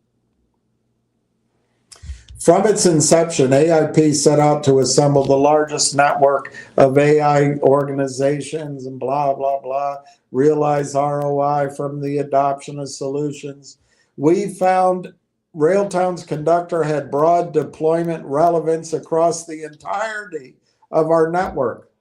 From its inception, AIP set out to assemble the largest network of AI organizations and blah, blah, blah, realize ROI from the adoption of solutions. We found Railtown's conductor had broad deployment relevance across the entirety of our network.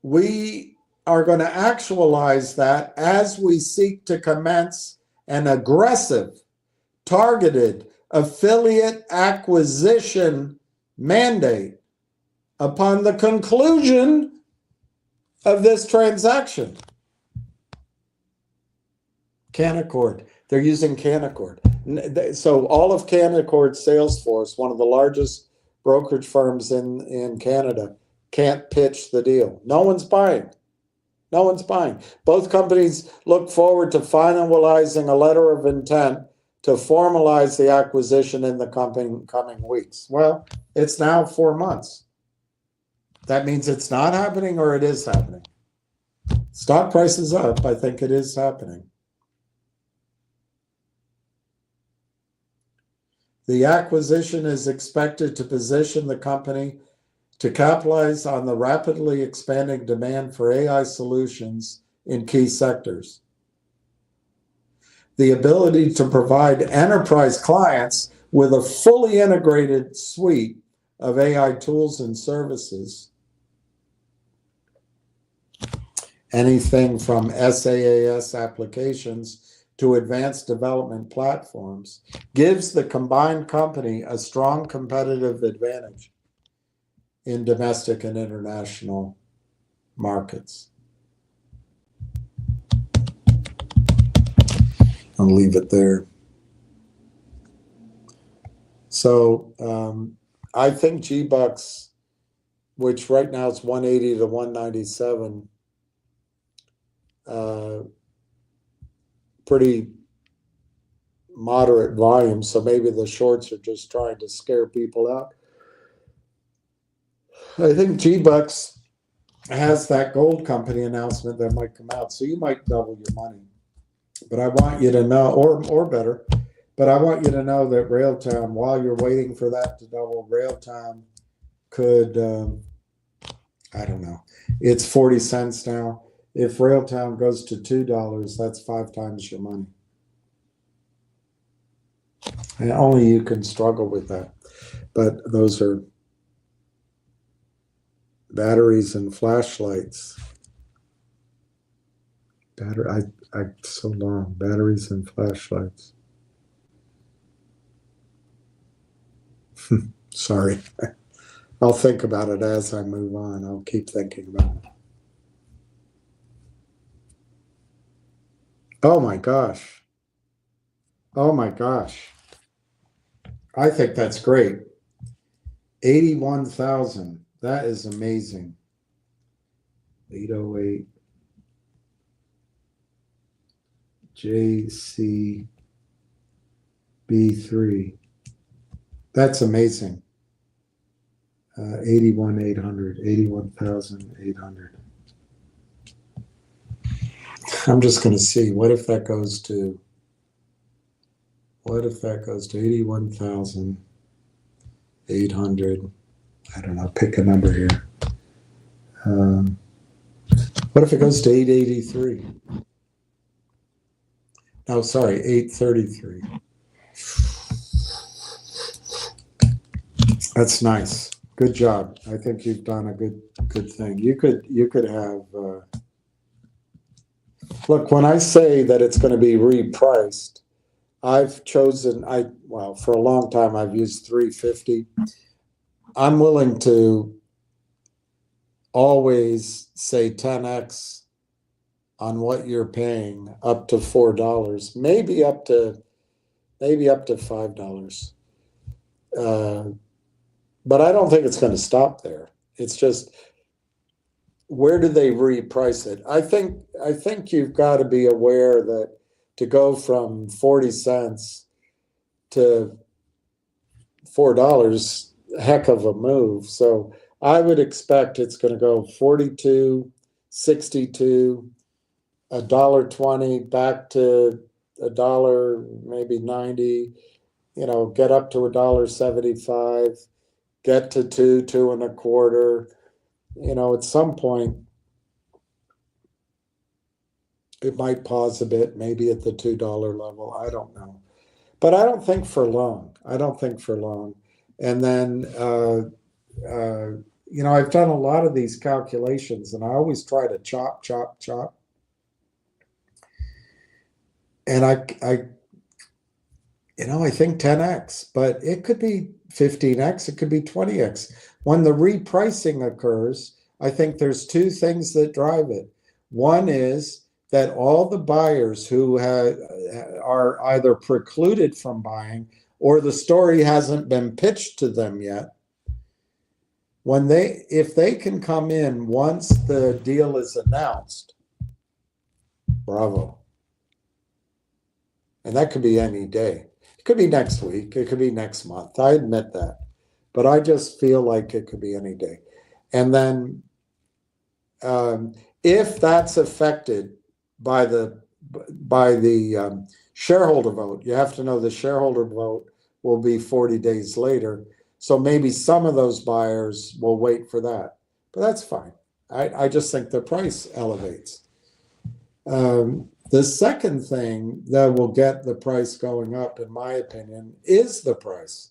We are going to actualize that as we seek to commence an aggressive, targeted affiliate acquisition mandate upon the conclusion of this transaction. Canaccord. They're using Canaccord. So all of Canaccord's sales force, one of the largest brokerage firms in Canada, can't pitch the deal. No one's buying. No one's buying. Both companies look forward to finalizing a letter of intent to formalize the acquisition in the coming weeks. Well, it's now 4 months. That means it's not happening or it is happening. Stock price is up. I think it is happening. The acquisition is expected to position the company to capitalize on the rapidly expanding demand for AI solutions in key sectors. The ability to provide enterprise clients with a fully integrated suite of AI tools and services, anything from SaaS applications to advanced development platforms, gives the combined company a strong competitive advantage in domestic and international markets. I'll leave it there. So I think G-Bucks, which right now is 180 to 197, pretty moderate volume, so maybe the shorts are just trying to scare people out. I think G-Bucks has that gold company announcement that might come out, so you might double your money. But I want you to know, or better, but I want you to know that Railtown, while you're waiting for that to double, Railtown could, I don't know, it's 40 cents now. If Railtown goes to $2, that's 5 times your money. And only you can struggle with that. But those are batteries and flashlights. So long. Batteries and flashlights. Sorry. I'll think about it as I move on. I'll keep thinking about it. Oh my gosh. Oh my gosh. I think that's great. 81,000. That is amazing. 808. JC B3. That's amazing. 81,800. I'm just going to see. What if that goes to 81,800? I don't know. Pick a number here. What if it goes to 883? No, sorry, 833. That's nice. Good job. I think you've done a good thing. You could have. Look, when I say that it's going to be repriced, I've chosen. For a long time I've used 350. I'm willing to always say 10x on what you're paying up to $4, maybe up to $5. But I don't think it's going to stop there. It's just, where do they reprice it? I think you've got to be aware that to go from 40 cents to $4, heck of a move. So I would expect it's going to go 42, 62, $1.20 back to $1, maybe 90. Get up to $1.75. Get to 2.25. At some point, it might pause a bit, maybe at the $2 level. I don't know. But I don't think for long. And then, I've done a lot of these calculations, and I always try to chop. And I think 10x, but it could be 15x, it could be 20x. When the repricing occurs, I think there's two things that drive it. One is that all the buyers who are either precluded from buying or the story hasn't been pitched to them yet, if they can come in once the deal is announced, bravo. And that could be any day. It could be next week. It could be next month. I admit that. But I just feel like it could be any day. And then if that's affected by the shareholder vote, you have to know the shareholder vote will be 40 days later. So maybe some of those buyers will wait for that. But that's fine. I just think the price elevates. The second thing that will get the price going up, in my opinion, is the price.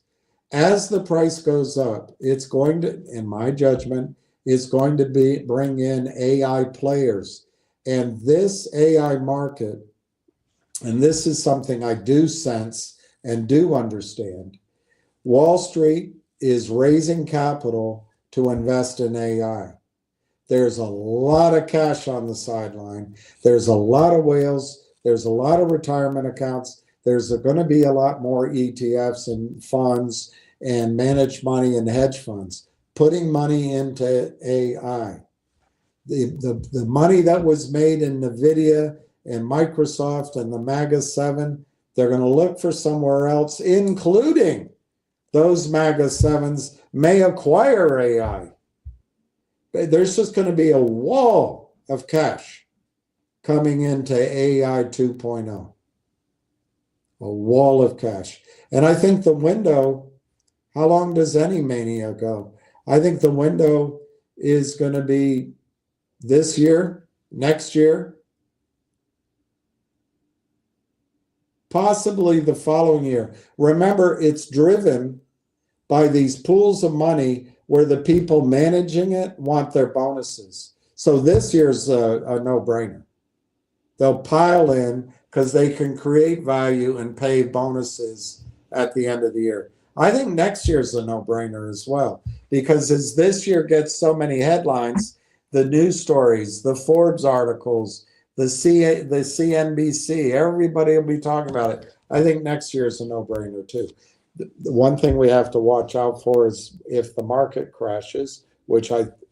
As the price goes up, it's going to, in my judgment, bring in AI players. And this AI market, and this is something I do sense and do understand, Wall Street is raising capital to invest in AI. There's a lot of cash on the sideline. There's a lot of whales. There's a lot of retirement accounts. There's going to be a lot more ETFs and funds and managed money and hedge funds putting money into AI. The money that was made in NVIDIA and Microsoft and the MAGA 7, they're going to look for somewhere else, including those MAGA 7s may acquire AI. There's just going to be a wall of cash coming into AI 2.0. A wall of cash. And I think the window, how long does any mania go? I think the window is going to be this year, next year, possibly the following year. Remember, it's driven by these pools of money where the people managing it want their bonuses. So this year's a no-brainer. They'll pile in because they can create value and pay bonuses at the end of the year. I think next year's a no-brainer as well, because as this year gets so many headlines, the news stories, the Forbes articles, the CNBC, everybody will be talking about it. I think next year is a no-brainer too. The one thing we have to watch out for is if the market crashes, which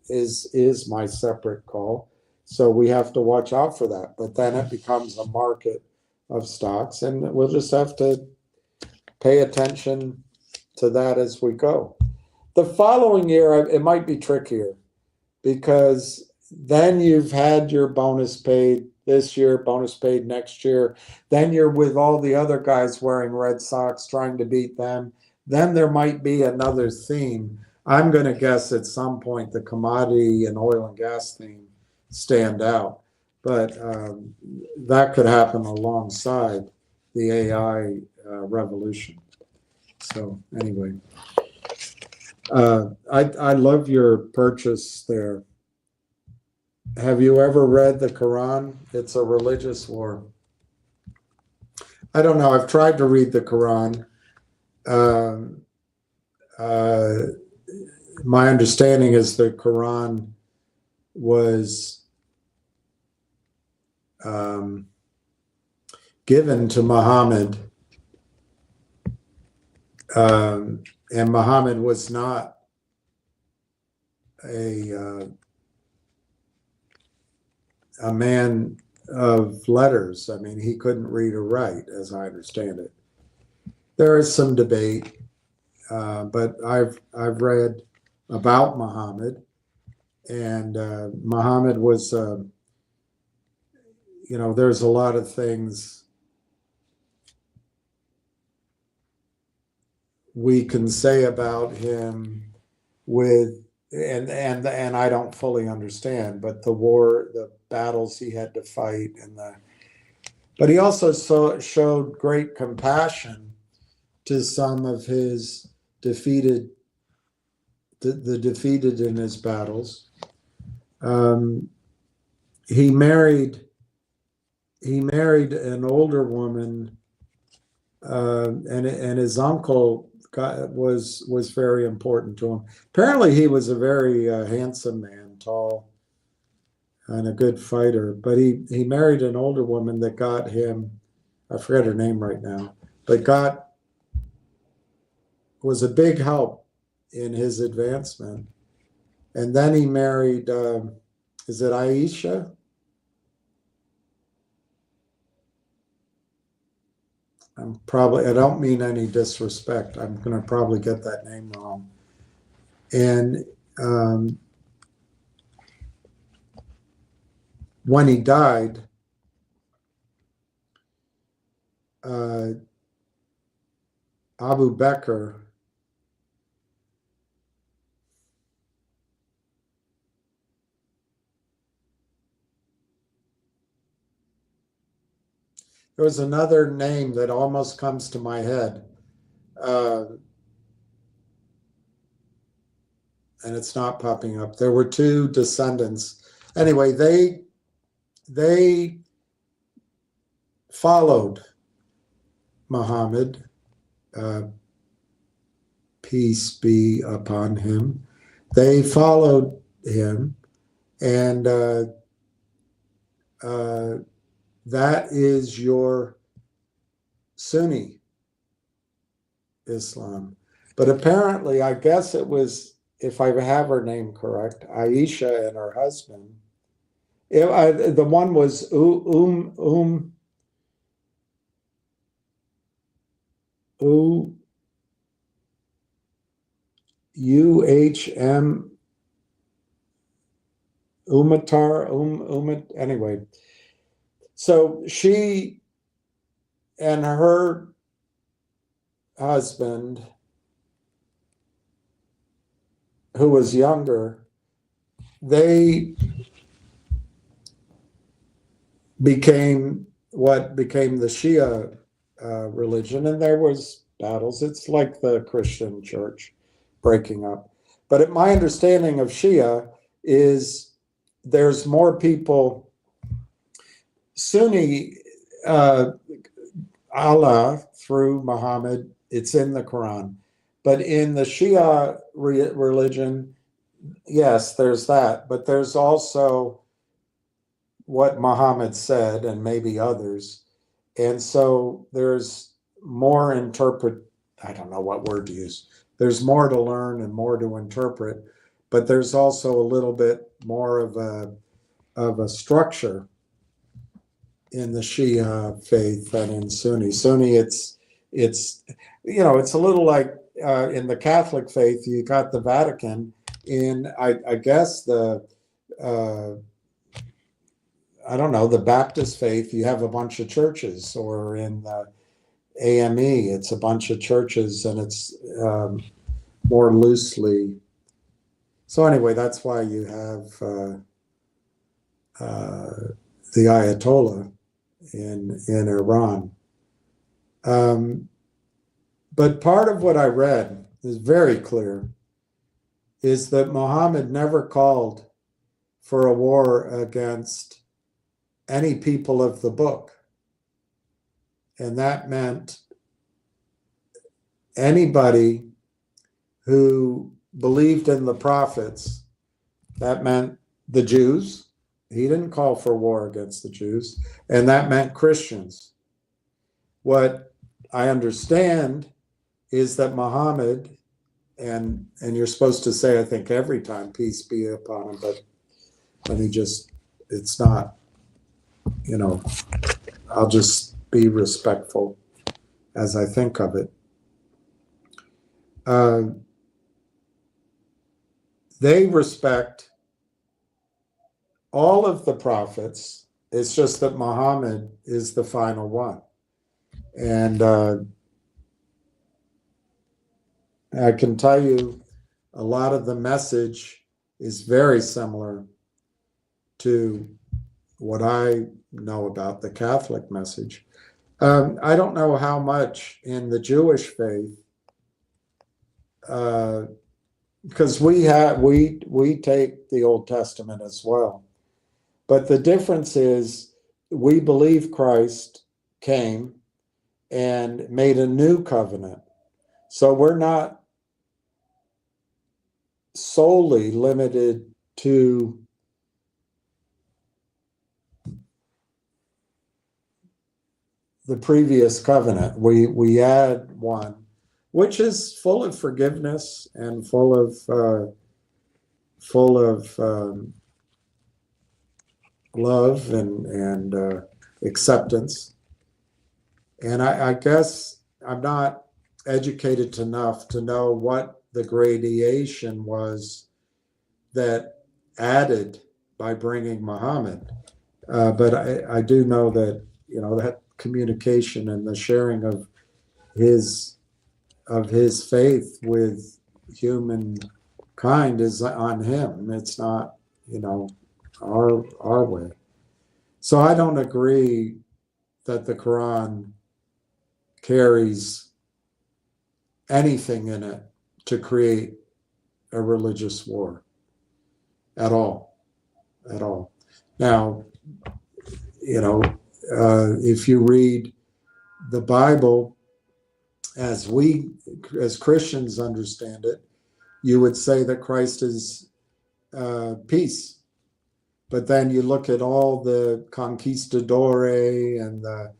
is my separate call. So we have to watch out for that. But then it becomes a market of stocks, and we'll just have to pay attention to that as we go. The following year, it might be trickier because then you've had your bonus paid this year, bonus paid next year. Then you're with all the other guys wearing Red Sox trying to beat them. Then there might be another theme. I'm going to guess at some point the commodity and oil and gas theme stand out. But that could happen alongside the AI revolution. So anyway, I love your purchase there. Have you ever read the Quran? It's a religious war. I don't know. I've tried to read the Quran. My understanding is the Quran was given to Muhammad, and Muhammad was not a man of letters. I mean, he couldn't read or write, as I understand it. There is some debate, but I've read about Muhammad, and Muhammad was, there's a lot of things we can say about him and I don't fully understand, but the battles he had to fight, but he also showed great compassion to some of his the defeated in his battles. He married an older woman, and his uncle was very important to him. Apparently, he was a very handsome man, tall, and a good fighter. But he married an older woman that got him, I forget her name right now, but was a big help in his advancement. And then he married, is it Aisha? I don't mean any disrespect. I'm going to probably get that name wrong. And when he died, Abu Bakr there was another name that almost comes to my head, and it's not popping up. There were two descendants. Anyway, they followed Muhammad, peace be upon him. They followed him, and that is your Sunni Islam. But apparently, I guess it was, if I have her name correct, Aisha and her husband. The one was anyway. So she and her husband, who was younger, they became what became the Shia religion, and there was battles. It's like the Christian church breaking up. But my understanding of Shia is there's more people. Sunni, Allah through Muhammad, it's in the Quran. But in the Shia religion, yes, there's that. But there's also what Muhammad said, and maybe others. And so there's more I don't know what word to use. There's more to learn and more to interpret, but there's also a little bit more of a structure in the Shia faith than in Sunni. Sunni, it's, it's a little like in the Catholic faith, you got the Vatican. In, I guess, the, I don't know, the Baptist faith, you have a bunch of churches, or in the AME, it's a bunch of churches, and it's more loosely. So anyway, that's why you have the Ayatollah in Iran. But part of what I read is very clear, is that Muhammad never called for a war against any people of the book. And that meant anybody who believed in the prophets. That meant the Jews. He didn't call for war against the Jews. And that meant Christians. What I understand is that Muhammad, and you're supposed to say, I think, every time, peace be upon him, but let me just, it's not, I'll just be respectful as I think of it. They respect all of the prophets. It's just that Muhammad is the final one. And I can tell you a lot of the message is very similar to what I know about the Catholic message. I don't know how much in the Jewish faith, because we take the Old Testament as well. But the difference is we believe Christ came and made a new covenant. So we're not solely limited to the previous covenant. We add one, which is full of forgiveness and full of love and acceptance. And I guess I'm not educated enough to know what the gradation was that added by bringing Muhammad. But I do know that, that communication and the sharing of his faith with humankind is on him. It's not, our way. So I don't agree that the Quran carries anything in it to create a religious war at all. Now, if you read the Bible as Christians understand it, you would say that Christ is peace. But then you look at all the conquistadore and the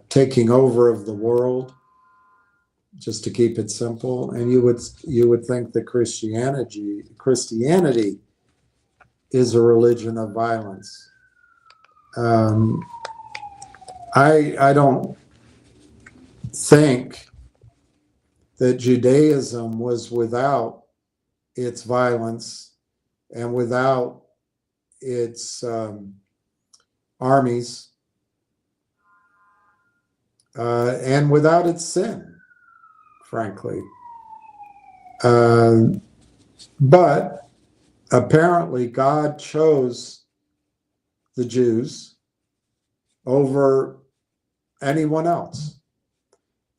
taking over of the world, just to keep it simple, and you would think that Christianity is a religion of violence. I don't think that Judaism was without its violence and without its armies and without its sin, frankly. But apparently God chose the Jews over anyone else.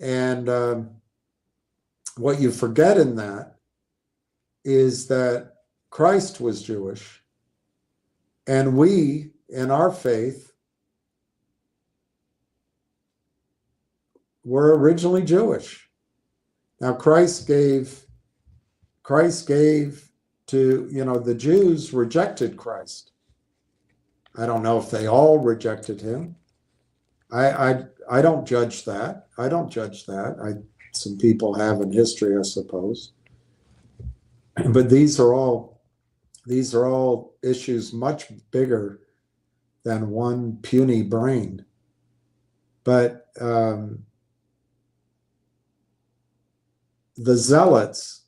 And what you forget in that is that Christ was Jewish, and we, in our faith, were originally Jewish. Now, Christ gave to, the Jews rejected Christ. I don't know if they all rejected him. I don't judge that. Some people have in history, I suppose. But these are all issues much bigger than one puny brain. But the zealots,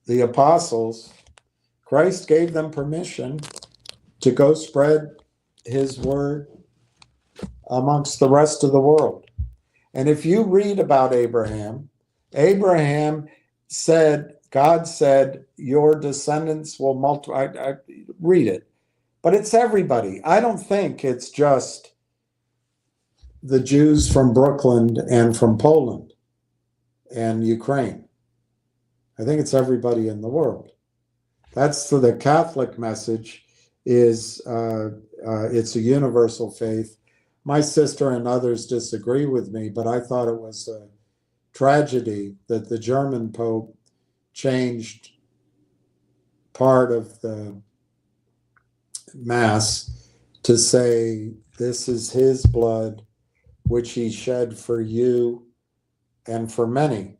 the apostles, Christ gave them permission to go spread his word amongst the rest of the world. And if you read about Abraham, Abraham said, God said, your descendants will multiply. I read it, but it's everybody. I don't think it's just the Jews from Brooklyn and from Poland and Ukraine. I think it's everybody in the world. That's the Catholic message. Is it's a universal faith. My sister and others disagree with me, but I thought it was a tragedy that the German Pope changed part of the Mass to say, this is his blood, which he shed for you and for many.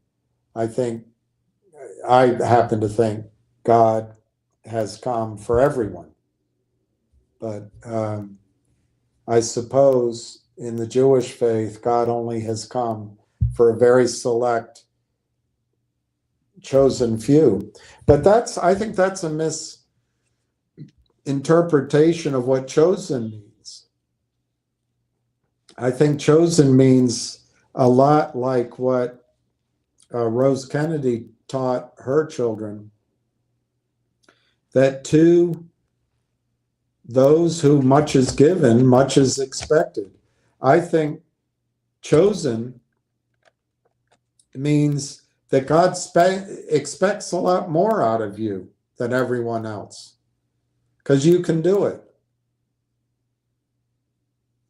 I happen to think God has come for everyone. But I suppose in the Jewish faith, God only has come for a very select, chosen few. But I think that's a misinterpretation of what chosen means. I think chosen means a lot like what Rose Kennedy taught her children, that to those who much is given, much is expected. I think chosen means that God expects a lot more out of you than everyone else, because you can do it,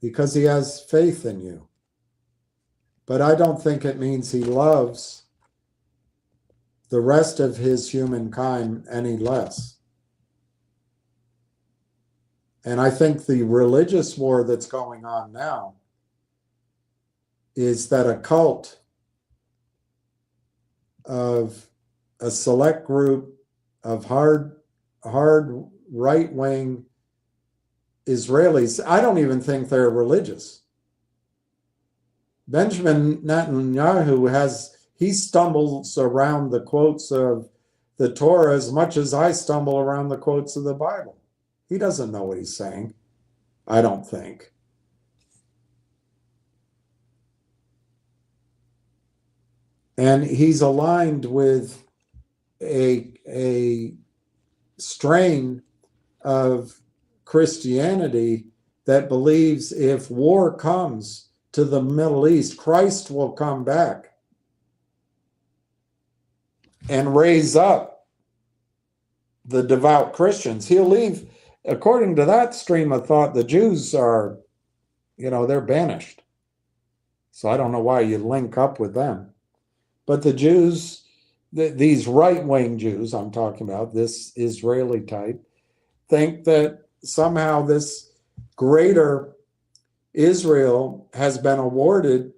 because he has faith in you. But I don't think it means he loves the rest of his humankind any less. And I think the religious war that's going on now is that a cult of a select group of hard right-wing Israelis, I don't even think they're religious. Benjamin Netanyahu he stumbles around the quotes of the Torah as much as I stumble around the quotes of the Bible. He doesn't know what he's saying, I don't think. And he's aligned with a strain of Christianity that believes if war comes to the Middle East, Christ will come back and raise up the devout Christians. He'll leave, according to that stream of thought, the Jews are, they're banished. So I don't know why you link up with them. But the Jews, these right-wing Jews I'm talking about, this Israeli type, think that somehow this greater Israel has been awarded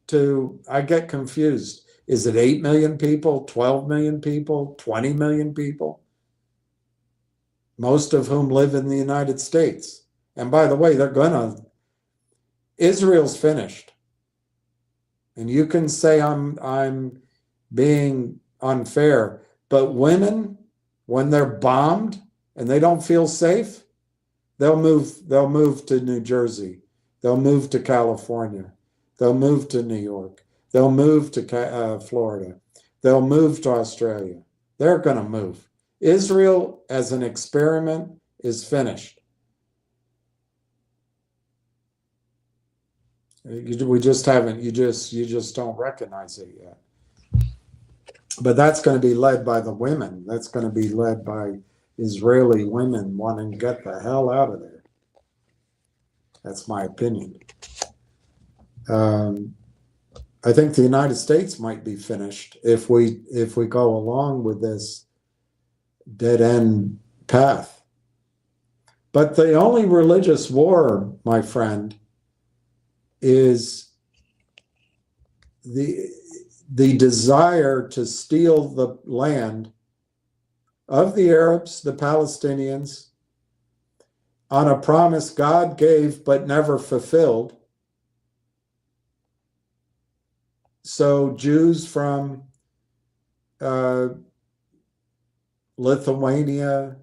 to, I get confused. Is it 8 million people, 12 million people, 20 million people? Most of whom live in the United States. And by the way, Israel's finished. And you can say I'm being unfair, but women, when they're bombed and they don't feel safe, they'll move to New Jersey, they'll move to California, they'll move to New York, they'll move to Florida, they'll move to Australia. They're going to move. Israel as an experiment is finished. We just haven't, you just don't recognize it yet. But that's going to be led by the women. That's going to be led by Israeli women wanting to get the hell out of there. That's my opinion. I think the United States might be finished if we go along with this dead end path. But the only religious war, my friend, is the desire to steal the land of the Arabs, the Palestinians, on a promise God gave but never fulfilled. So Jews from Lithuania,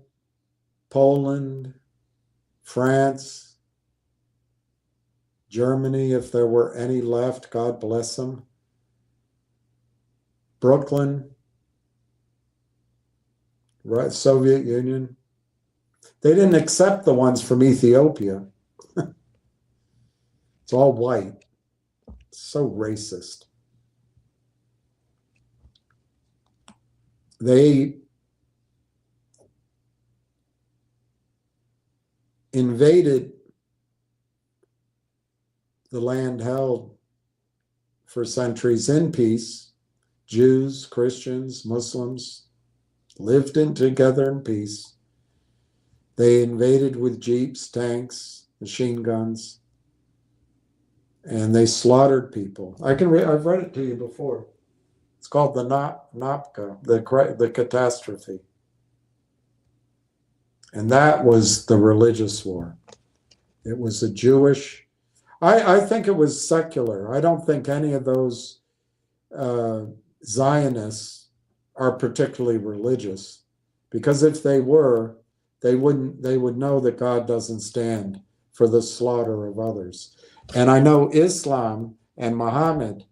Poland, France, Germany, if there were any left, God bless them, Brooklyn, Soviet Union. They didn't accept the ones from Ethiopia. It's all white. It's so racist. They invaded the land held for centuries in peace. Jews, Christians, Muslims lived in together in peace. They invaded with jeeps, tanks, machine guns, and they slaughtered people. I've read it to you before. It's called the Napka, the catastrophe. And that was the religious war. It was a Jewish, I think it was secular. I don't think any of those Zionists are particularly religious, because if they were, they would know that God doesn't stand for the slaughter of others. And I know Islam and Muhammad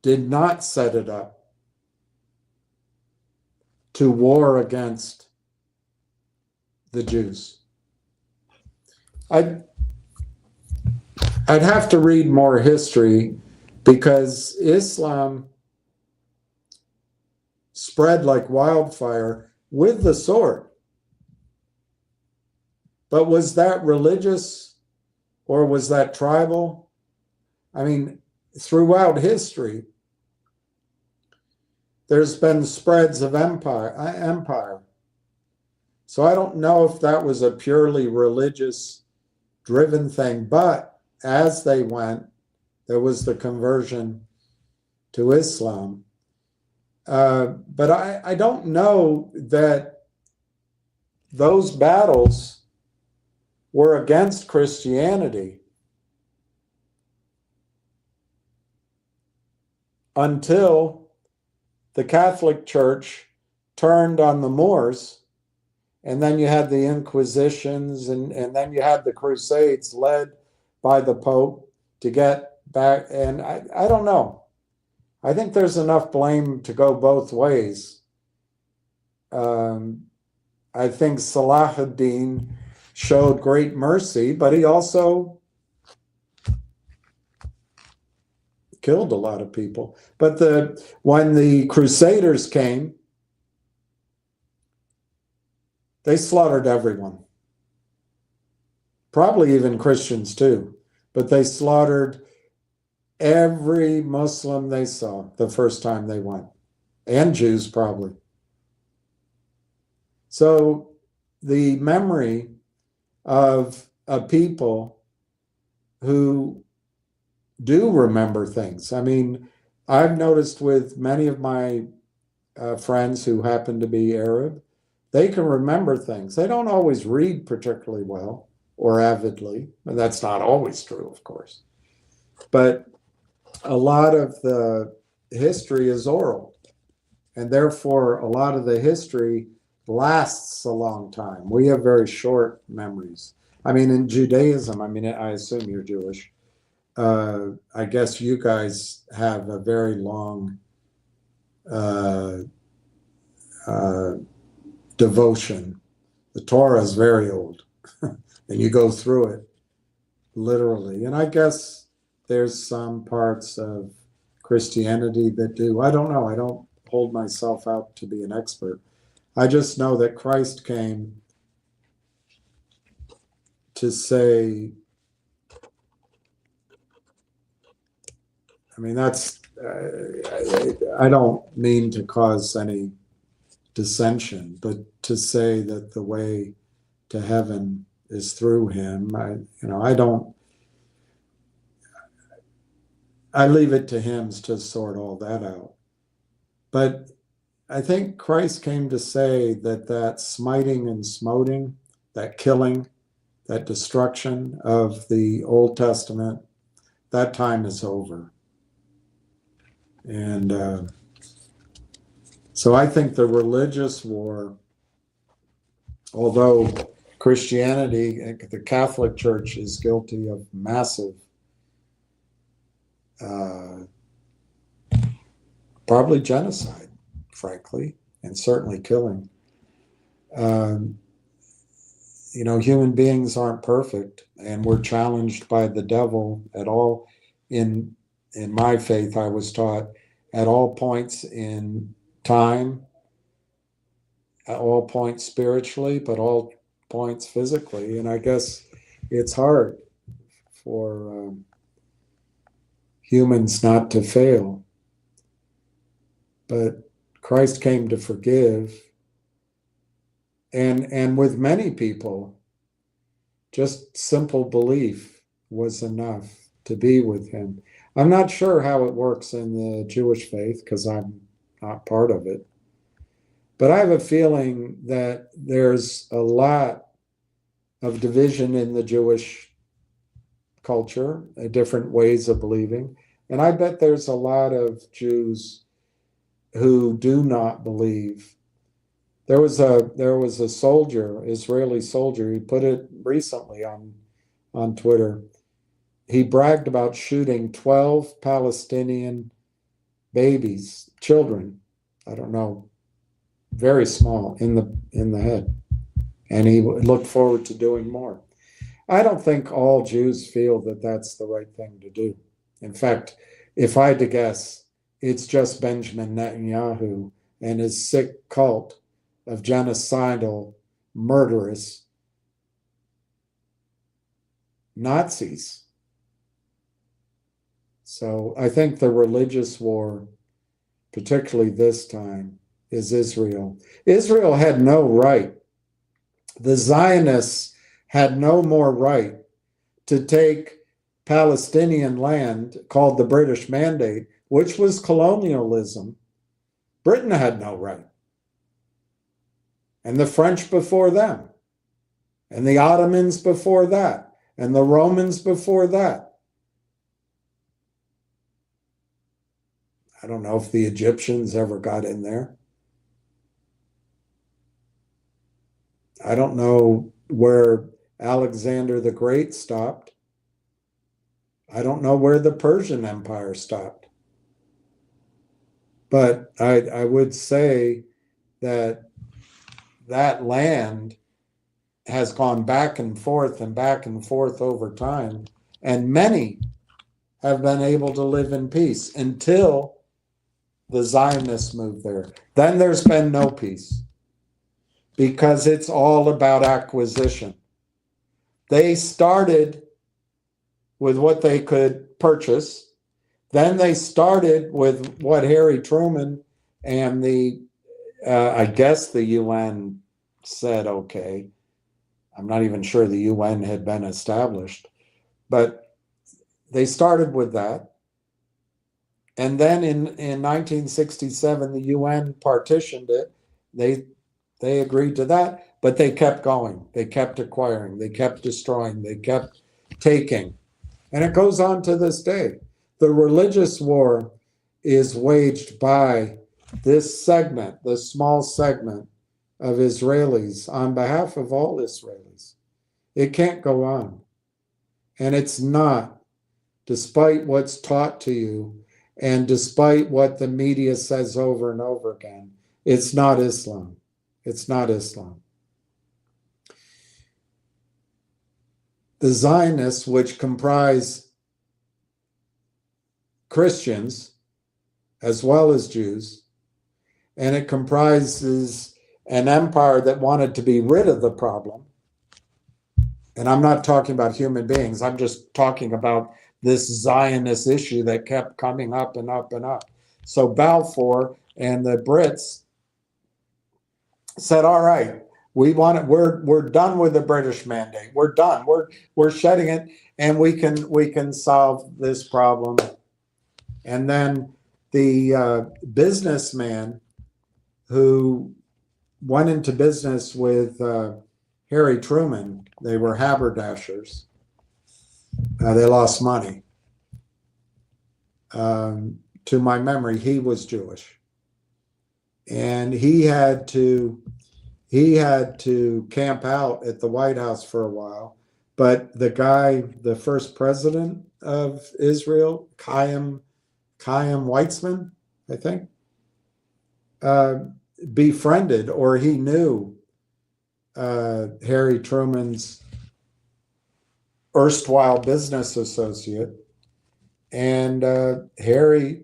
did not set it up to war against the Jews. I'd have to read more history, because Islam spread like wildfire with the sword. But was that religious or was that tribal? I mean, throughout history, there's been spreads of empire. So I don't know if that was a purely religious driven thing, but as they went, there was the conversion to Islam. But I don't know that those battles were against Christianity until the Catholic Church turned on the Moors, and then you had the Inquisitions, and then you had the Crusades led by the Pope to get back. And I don't know. I think there's enough blame to go both ways. I think Salahuddin showed great mercy, but he also killed a lot of people. But when the Crusaders came, they slaughtered everyone. Probably even Christians too. But they slaughtered every Muslim they saw the first time they went. And Jews probably. So the memory of a people who do remember things. I mean, I've noticed with many of my friends who happen to be Arab, they can remember things. They don't always read particularly well or avidly, and that's not always true, of course. But a lot of the history is oral, and therefore a lot of the history lasts a long time. We have very short memories. I mean, in Judaism, I mean, I assume you're Jewish. I guess you guys have a very long devotion. The Torah is very old, and you go through it literally. And I guess there's some parts of Christianity that do. I don't know. I don't hold myself out to be an expert. I just know that Christ came to say, I mean, that's, I don't mean to cause any dissension, but to say that the way to heaven is through him, I leave it to him to sort all that out. But I think Christ came to say that smiting and smoting, that killing, that destruction of the Old Testament, that time is over. And so I think the religious war, although Christianity, the Catholic Church is guilty of massive, probably genocide, frankly, and certainly killing. Human beings aren't perfect, and we're challenged by the devil at all. In my faith, I was taught at all points in time, at all points spiritually, but all points physically. And I guess it's hard for humans not to fail. But Christ came to forgive. And with many people, just simple belief was enough to be with him. I'm not sure how it works in the Jewish faith because I'm not part of it. But I have a feeling that there's a lot of division in the Jewish culture, different ways of believing. And I bet there's a lot of Jews who do not believe. There was a soldier, Israeli soldier, he put it recently on Twitter. He bragged about shooting 12 Palestinian babies, children, I don't know, very small, in the head. And he looked forward to doing more. I don't think all Jews feel that that's the right thing to do. In fact, if I had to guess, it's just Benjamin Netanyahu and his sick cult of genocidal, murderous Nazis. So I think the religious war, particularly this time, is Israel. Israel had no right. The Zionists had no more right to take Palestinian land called the British Mandate, which was colonialism. Britain had no right. And the French before them, and the Ottomans before that, and the Romans before that. I don't know if the Egyptians ever got in there. I don't know where Alexander the Great stopped. I don't know where the Persian Empire stopped. But I would say that land has gone back and forth over time, and many have been able to live in peace until the Zionists moved there. Then there's been no peace because it's all about acquisition. They started with what they could purchase. Then they started with what Harry Truman and I guess the UN said, okay. I'm not even sure the UN had been established, but they started with that. And then in 1967, the UN partitioned it. They agreed to that, but they kept going. They kept acquiring. They kept destroying. They kept taking. And it goes on to this day. The religious war is waged by this segment, this small segment of Israelis on behalf of all Israelis. It can't go on. And it's not, despite what's taught to you and despite what the media says over and over again, it's not Islam. It's not Islam. The Zionists, which comprise Christians as well as Jews, and it comprises an empire that wanted to be rid of the problem. And I'm not talking about human beings. I'm just talking about this Zionist issue that kept coming up and up and up. So Balfour and the Brits said, all right, we're done with the British Mandate. We're done. We're shedding it, and we can solve this problem. And then the businessman who went into business with Harry Truman, they were haberdashers. They lost money. To my memory, he was Jewish, and he had to camp out at the White House for a while. But the guy, the first president of Israel, Chaim Weizmann, I think, befriended, or he knew Harry Truman's erstwhile business associate, and Harry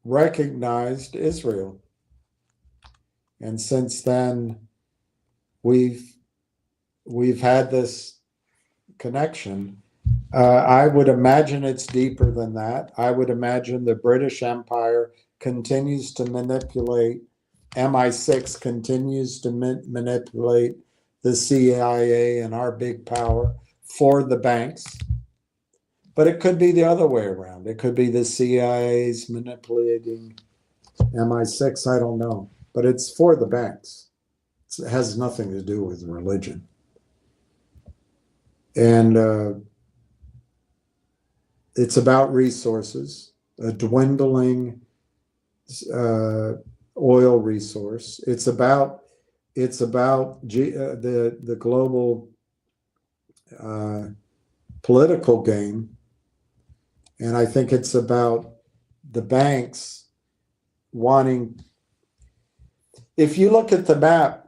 recognized Israel. And since then, we've had this connection. I would imagine it's deeper than that. I would imagine the British Empire continues to manipulate, MI6 continues to manipulate the CIA and our big power for the banks. But it could be the other way around. It could be the CIA's manipulating MI6. I don't know. But it's for the banks. It has nothing to do with religion. And it's about resources, a dwindling oil resource. It's about the global political game. And I think it's about the banks wanting. If you look at the map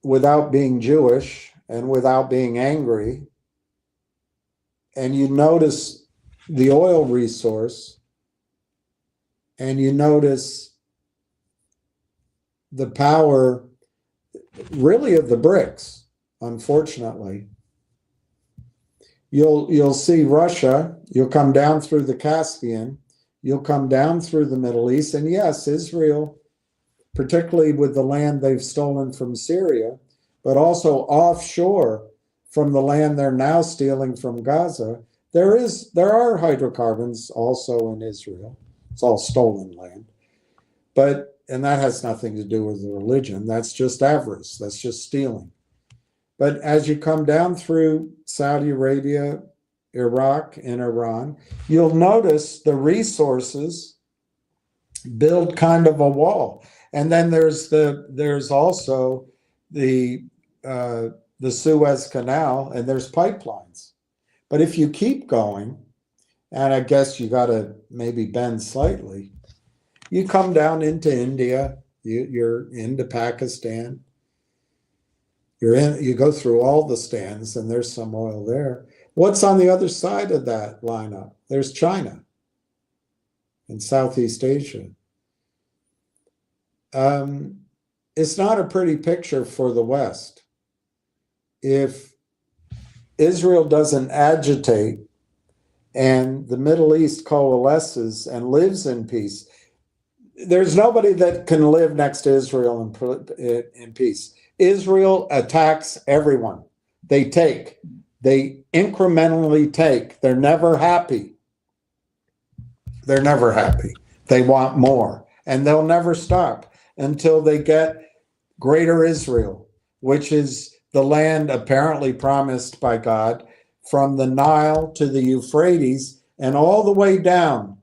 without being Jewish and without being angry, and you notice the oil resource, and you notice the power really of the BRICS, unfortunately, you'll see Russia, you'll come down through the Caspian, you'll come down through the Middle East, and yes, Israel, particularly with the land they've stolen from Syria, but also offshore from the land they're now stealing from Gaza. There are hydrocarbons also in Israel. It's all stolen land. And that has nothing to do with religion. That's just avarice. That's just stealing. But as you come down through Saudi Arabia, Iraq, and Iran, you'll notice the resources build kind of a wall. And then there's also the Suez Canal, and there's pipelines. But if you keep going, and I guess you got to maybe bend slightly, you come down into India, you're into Pakistan, you go through all the stands, and there's some oil there. What's on the other side of that lineup? There's China and Southeast Asia. It's not a pretty picture for the West. If Israel doesn't agitate and the Middle East coalesces and lives in peace, there's nobody that can live next to Israel in peace. Israel attacks everyone. They incrementally take. They're never happy. They're never happy. They want more, and they'll never stop until they get Greater Israel, which is the land apparently promised by God from the Nile to the Euphrates and all the way down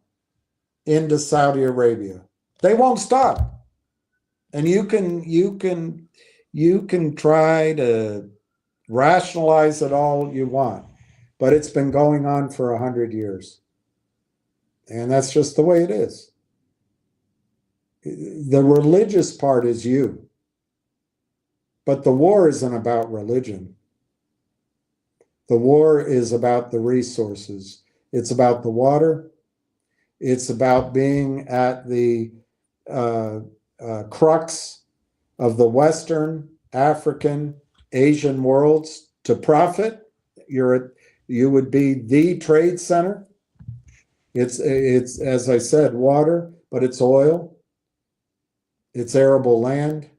into Saudi Arabia. They won't stop. And you can try to rationalize it all you want, but it's been going on for 100 years. And that's just the way it is. The religious part is you. But the war isn't about religion. The war is about the resources. It's about the water. It's about being at the crux of the Western, African, Asian worlds to profit. You would be the trade center. It's as I said, water, but it's oil. It's arable land.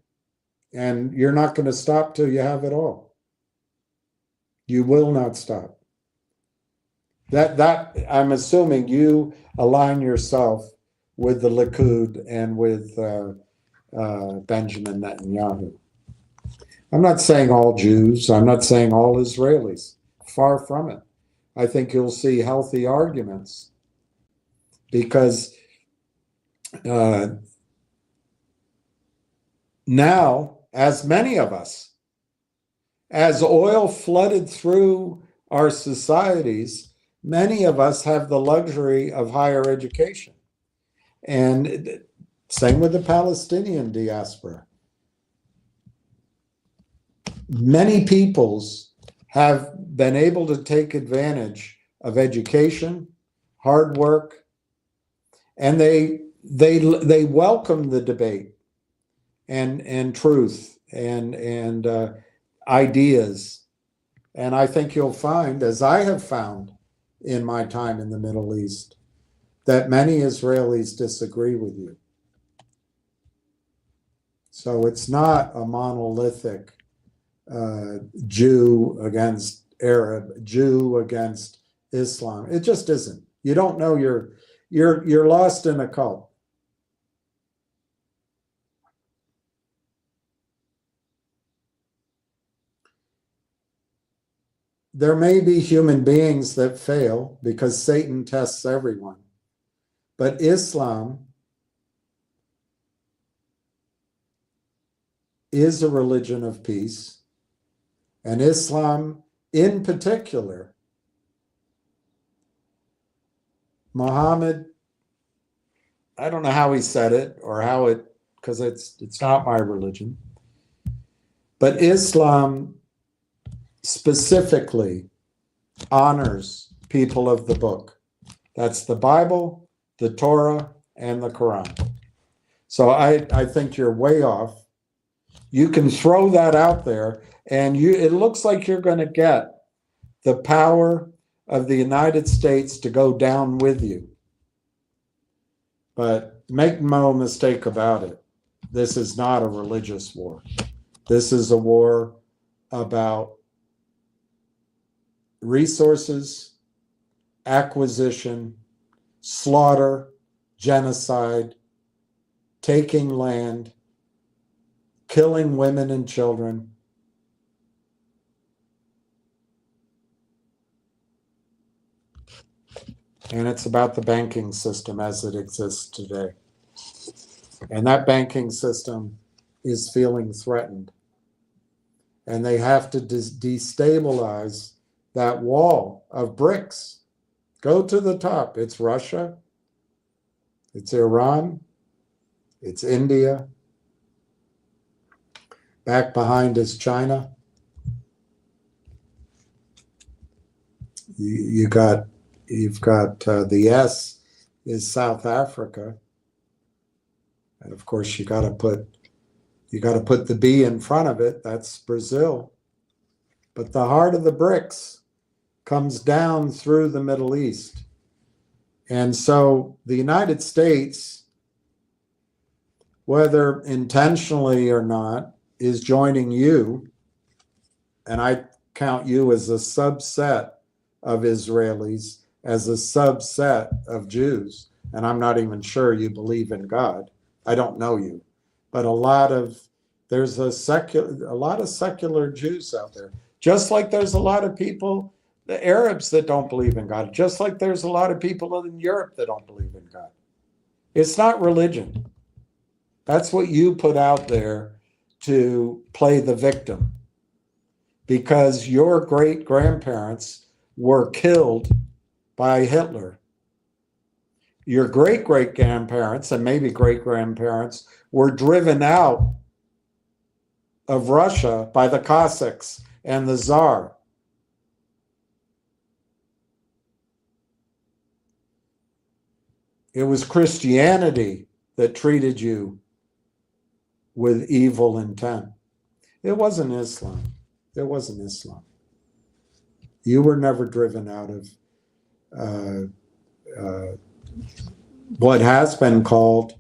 And you're not going to stop till you have it all. You will not stop. That I'm assuming you align yourself with the Likud and with Benjamin Netanyahu. I'm not saying all Jews. I'm not saying all Israelis. Far from it. I think you'll see healthy arguments because now, as many of us, as oil flooded through our societies, many of us have the luxury of higher education. And same with the Palestinian diaspora. Many peoples have been able to take advantage of education, hard work, and they welcome the debate and truth and ideas. And I think you'll find, as I have found in my time in the Middle East, that many Israelis disagree with you. So it's not a monolithic Jew against Arab, Jew against Islam. It just isn't. You don't know. You're lost in a cult. There may be human beings that fail because Satan tests everyone. But Islam is a religion of peace, and Islam in particular, Muhammad, I don't know how he said it or how it, because it's not my religion, but Islam specifically honors people of the book. That's the Bible, the Torah, and the Quran. So I think you're way off. You can throw that out there, and it looks like you're going to get the power of the United States to go down with you. But make no mistake about it, this is not a religious war. This is a war about resources, acquisition, slaughter, genocide, taking land, killing women and children. And it's about the banking system as it exists today. And that banking system is feeling threatened. And they have to destabilize that wall of bricks. Go to the top. It's Russia. It's Iran. It's India. Back behind is China. You've got the S is South Africa, and of course you got to put the B in front of it. That's Brazil. But the heart of the bricks comes down through the Middle East, and so the United States, whether intentionally or not, is joining you, and I count you as a subset of Israelis, as a subset of Jews, and I'm not even sure you believe in God. I don't know you, but there's a lot of secular Jews out there, just like there's a lot of people, the Arabs, that don't believe in God, just like there's a lot of people in Europe that don't believe in God. It's not religion. That's what you put out there to play the victim, because your great-grandparents were killed by Hitler. Your great-great-grandparents and maybe great-grandparents were driven out of Russia by the Cossacks and the Tsar. It was Christianity that treated you with evil intent. It wasn't Islam. It wasn't Islam. You were never driven out of what has been called,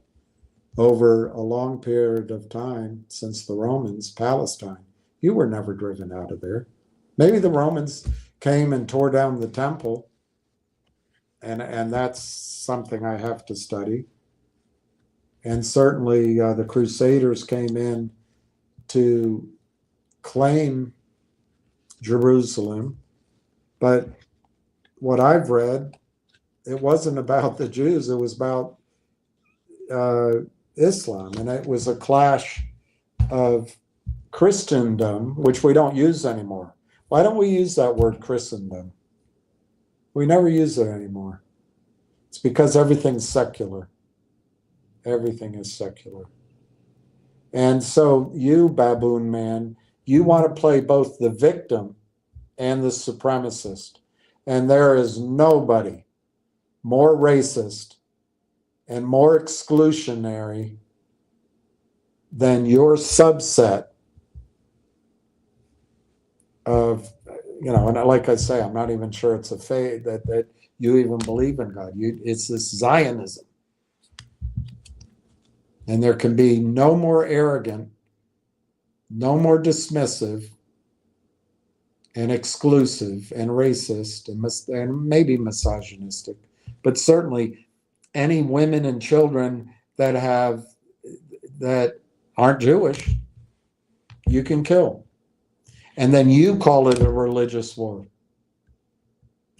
over a long period of time since the Romans, Palestine. You were never driven out of there. Maybe the Romans came and tore down the temple, and that's something I have to study. And certainly the Crusaders came in to claim Jerusalem, but what I've read, it wasn't about the Jews, it was about Islam, and it was a clash of Christendom, which we don't use anymore. Why don't we use that word Christendom? We never use it anymore. It's because everything's secular. Everything is secular. And so you, baboon man, you want to play both the victim and the supremacist. And there is nobody more racist and more exclusionary than your subset of, and like I say, I'm not even sure it's a faith that you even believe in God. It's this Zionism. And there can be no more arrogant, no more dismissive and exclusive and racist and maybe misogynistic, but certainly any women and children that aren't Jewish, you can kill. And then you call it a religious war.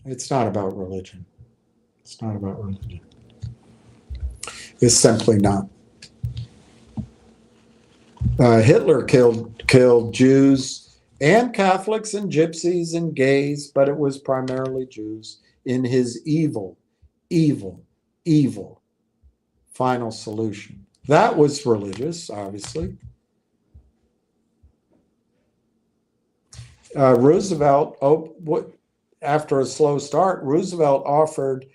It's not about religion. It's not about religion. It's simply not. Hitler killed Jews and Catholics and gypsies and gays, but it was primarily Jews in his evil final solution. That was religious, obviously. Roosevelt, after a slow start, Roosevelt offered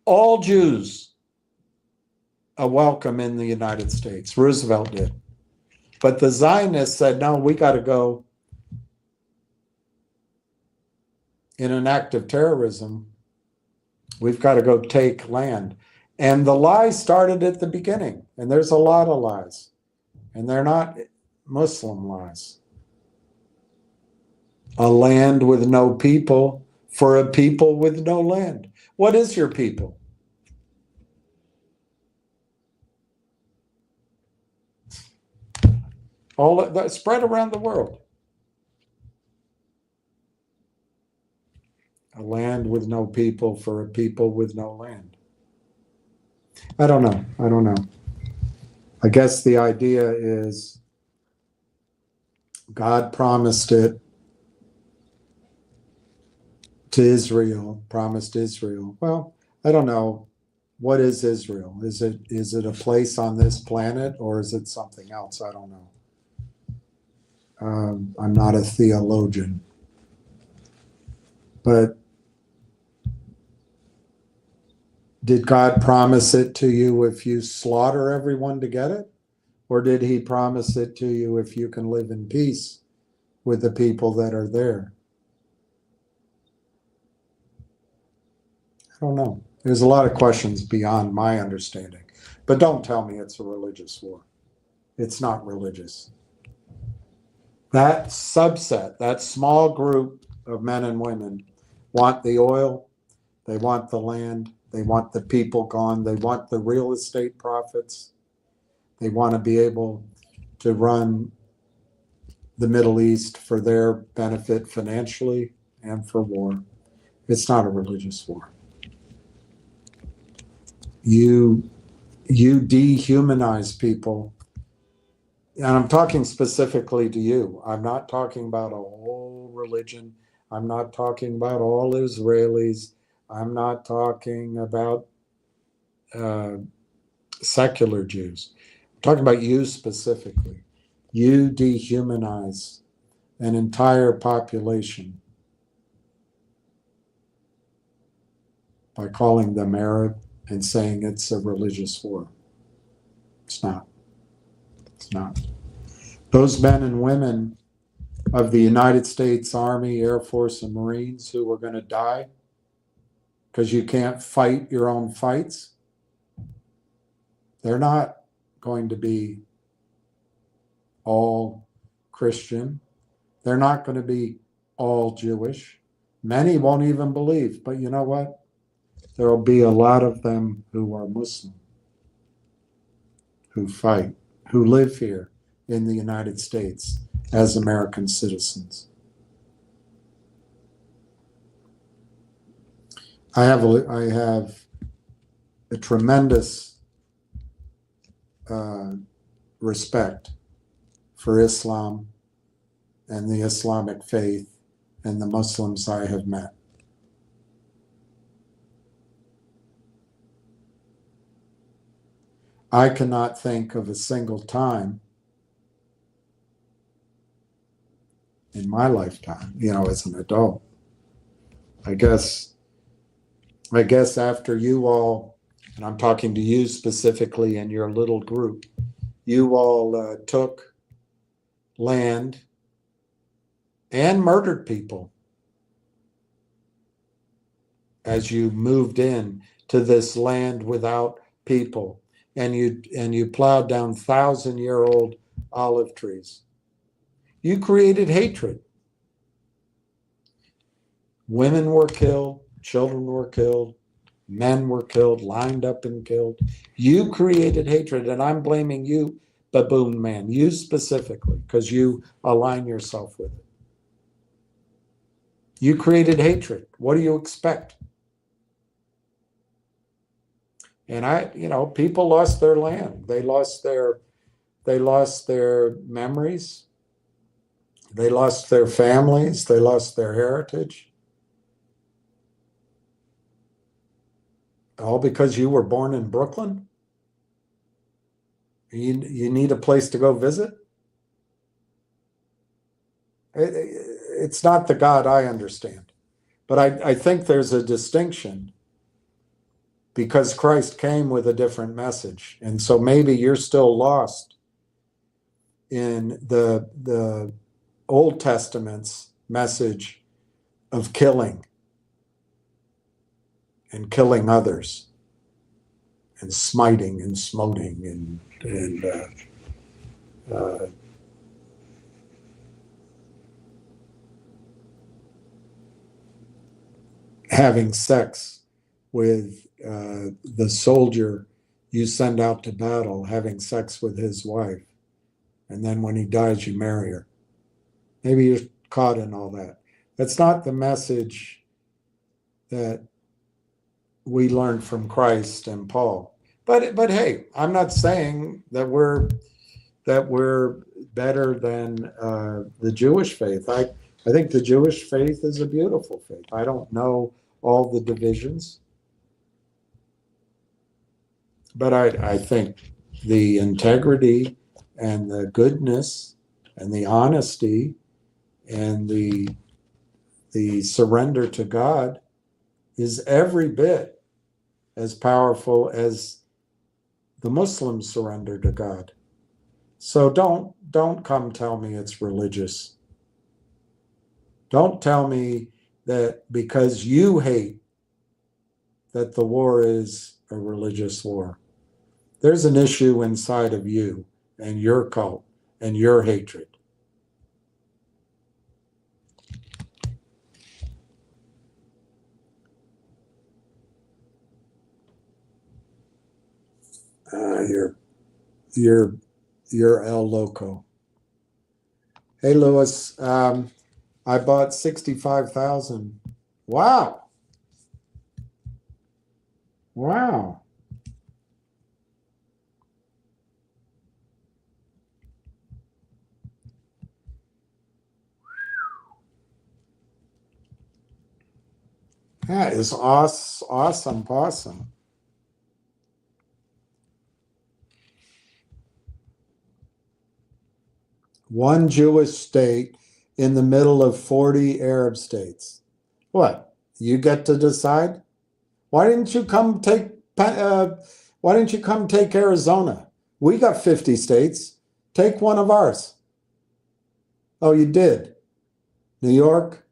all Jews a welcome in the United States. Roosevelt did. But the Zionists said, no, we got to go in an act of terrorism. We've got to go take land. And the lies started at the beginning. And there's a lot of lies. And they're not Muslim lies. A land with no people for a people with no land. What is your people? All that spread around the world. A land with no people for a people with no land. I don't know. I guess the idea is God promised it to Israel, promised Israel. Well, I don't know. What is Israel? Is it a place on this planet, or is it something else? I don't know. I'm not a theologian. But did God promise it to you if you slaughter everyone to get it? Or did he promise it to you if you can live in peace with the people that are there? I don't know. There's a lot of questions beyond my understanding. But don't tell me it's a religious war. It's not religious. That subset, that small group of men and women want the oil, they want the land, they want the people gone, they want the real estate profits, they want to be able to run the Middle East for their benefit financially and for war. It's not a religious war. You dehumanize people. And I'm talking specifically to you. I'm not talking about a whole religion. I'm not talking about all Israelis. I'm not talking about secular Jews. I'm talking about you specifically. You dehumanize an entire population by calling them Arab and saying it's a religious war. It's not. It's not. Those men and women of the United States Army, Air Force, and Marines who are going to die because you can't fight your own fights, they're not going to be all Christian. They're not going to be all Jewish. Many won't even believe. But you know what? There will be a lot of them who are Muslim, who fight, who live here in the United States, as American citizens. I have a tremendous respect for Islam and the Islamic faith and the Muslims I have met. I cannot think of a single time in my lifetime, as an adult. I guess after you all, and I'm talking to you specifically in your little group, you all took land and murdered people as you moved in to this land without people, and you plowed down 1,000-year-old olive trees. You created hatred. Women were killed, children were killed, men were killed, lined up and killed. You created hatred, and I'm blaming you, baboon man, you specifically, because you align yourself with it. You created hatred. What do you expect? And people lost their land. They lost their memories. They lost their families. They lost their heritage. All because you were born in Brooklyn? You need a place to go visit? It's not the God I understand. But I think there's a distinction because Christ came with a different message. And so maybe you're still lost in the Old Testament's message of killing and killing others and smiting and smoting and having sex with the soldier you send out to battle, having sex with his wife. And then when he dies, you marry her. Maybe you're caught in all that. That's not the message that we learned from Christ and Paul. But hey, I'm not saying that we're better than the Jewish faith. I think the Jewish faith is a beautiful faith. I don't know all the divisions, but I think the integrity and the goodness and the honesty and the surrender to God is every bit as powerful as the Muslim surrender to God. So don't come tell me it's religious. Don't tell me that because you hate that the war is a religious war. There's an issue inside of you and your cult and your hatred. You're El Loco. Hey, Louis, I bought 65,000. Wow. Wow. That is awesome. One Jewish state in the middle of 40 Arab states. What? You get to decide? Why didn't you come take Arizona? We got 50 states. Take one of ours. Oh, you did. New York,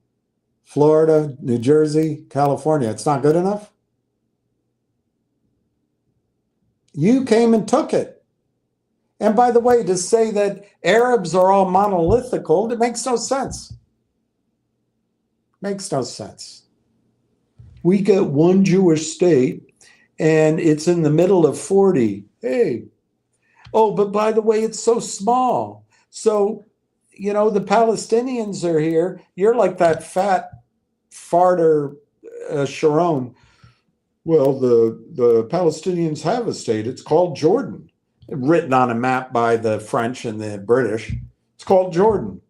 Florida, New Jersey, California. It's not good enough? You came and took it. And by the way, to say that Arabs are all monolithical, it makes no sense. Makes no sense. We get one Jewish state and it's in the middle of 40. Hey. Oh, but by the way, it's so small. So you know, the Palestinians are here. You're like that fat farter, Sharon. Well, the Palestinians have a state. It's called Jordan, written on a map by the French and the British. It's called Jordan.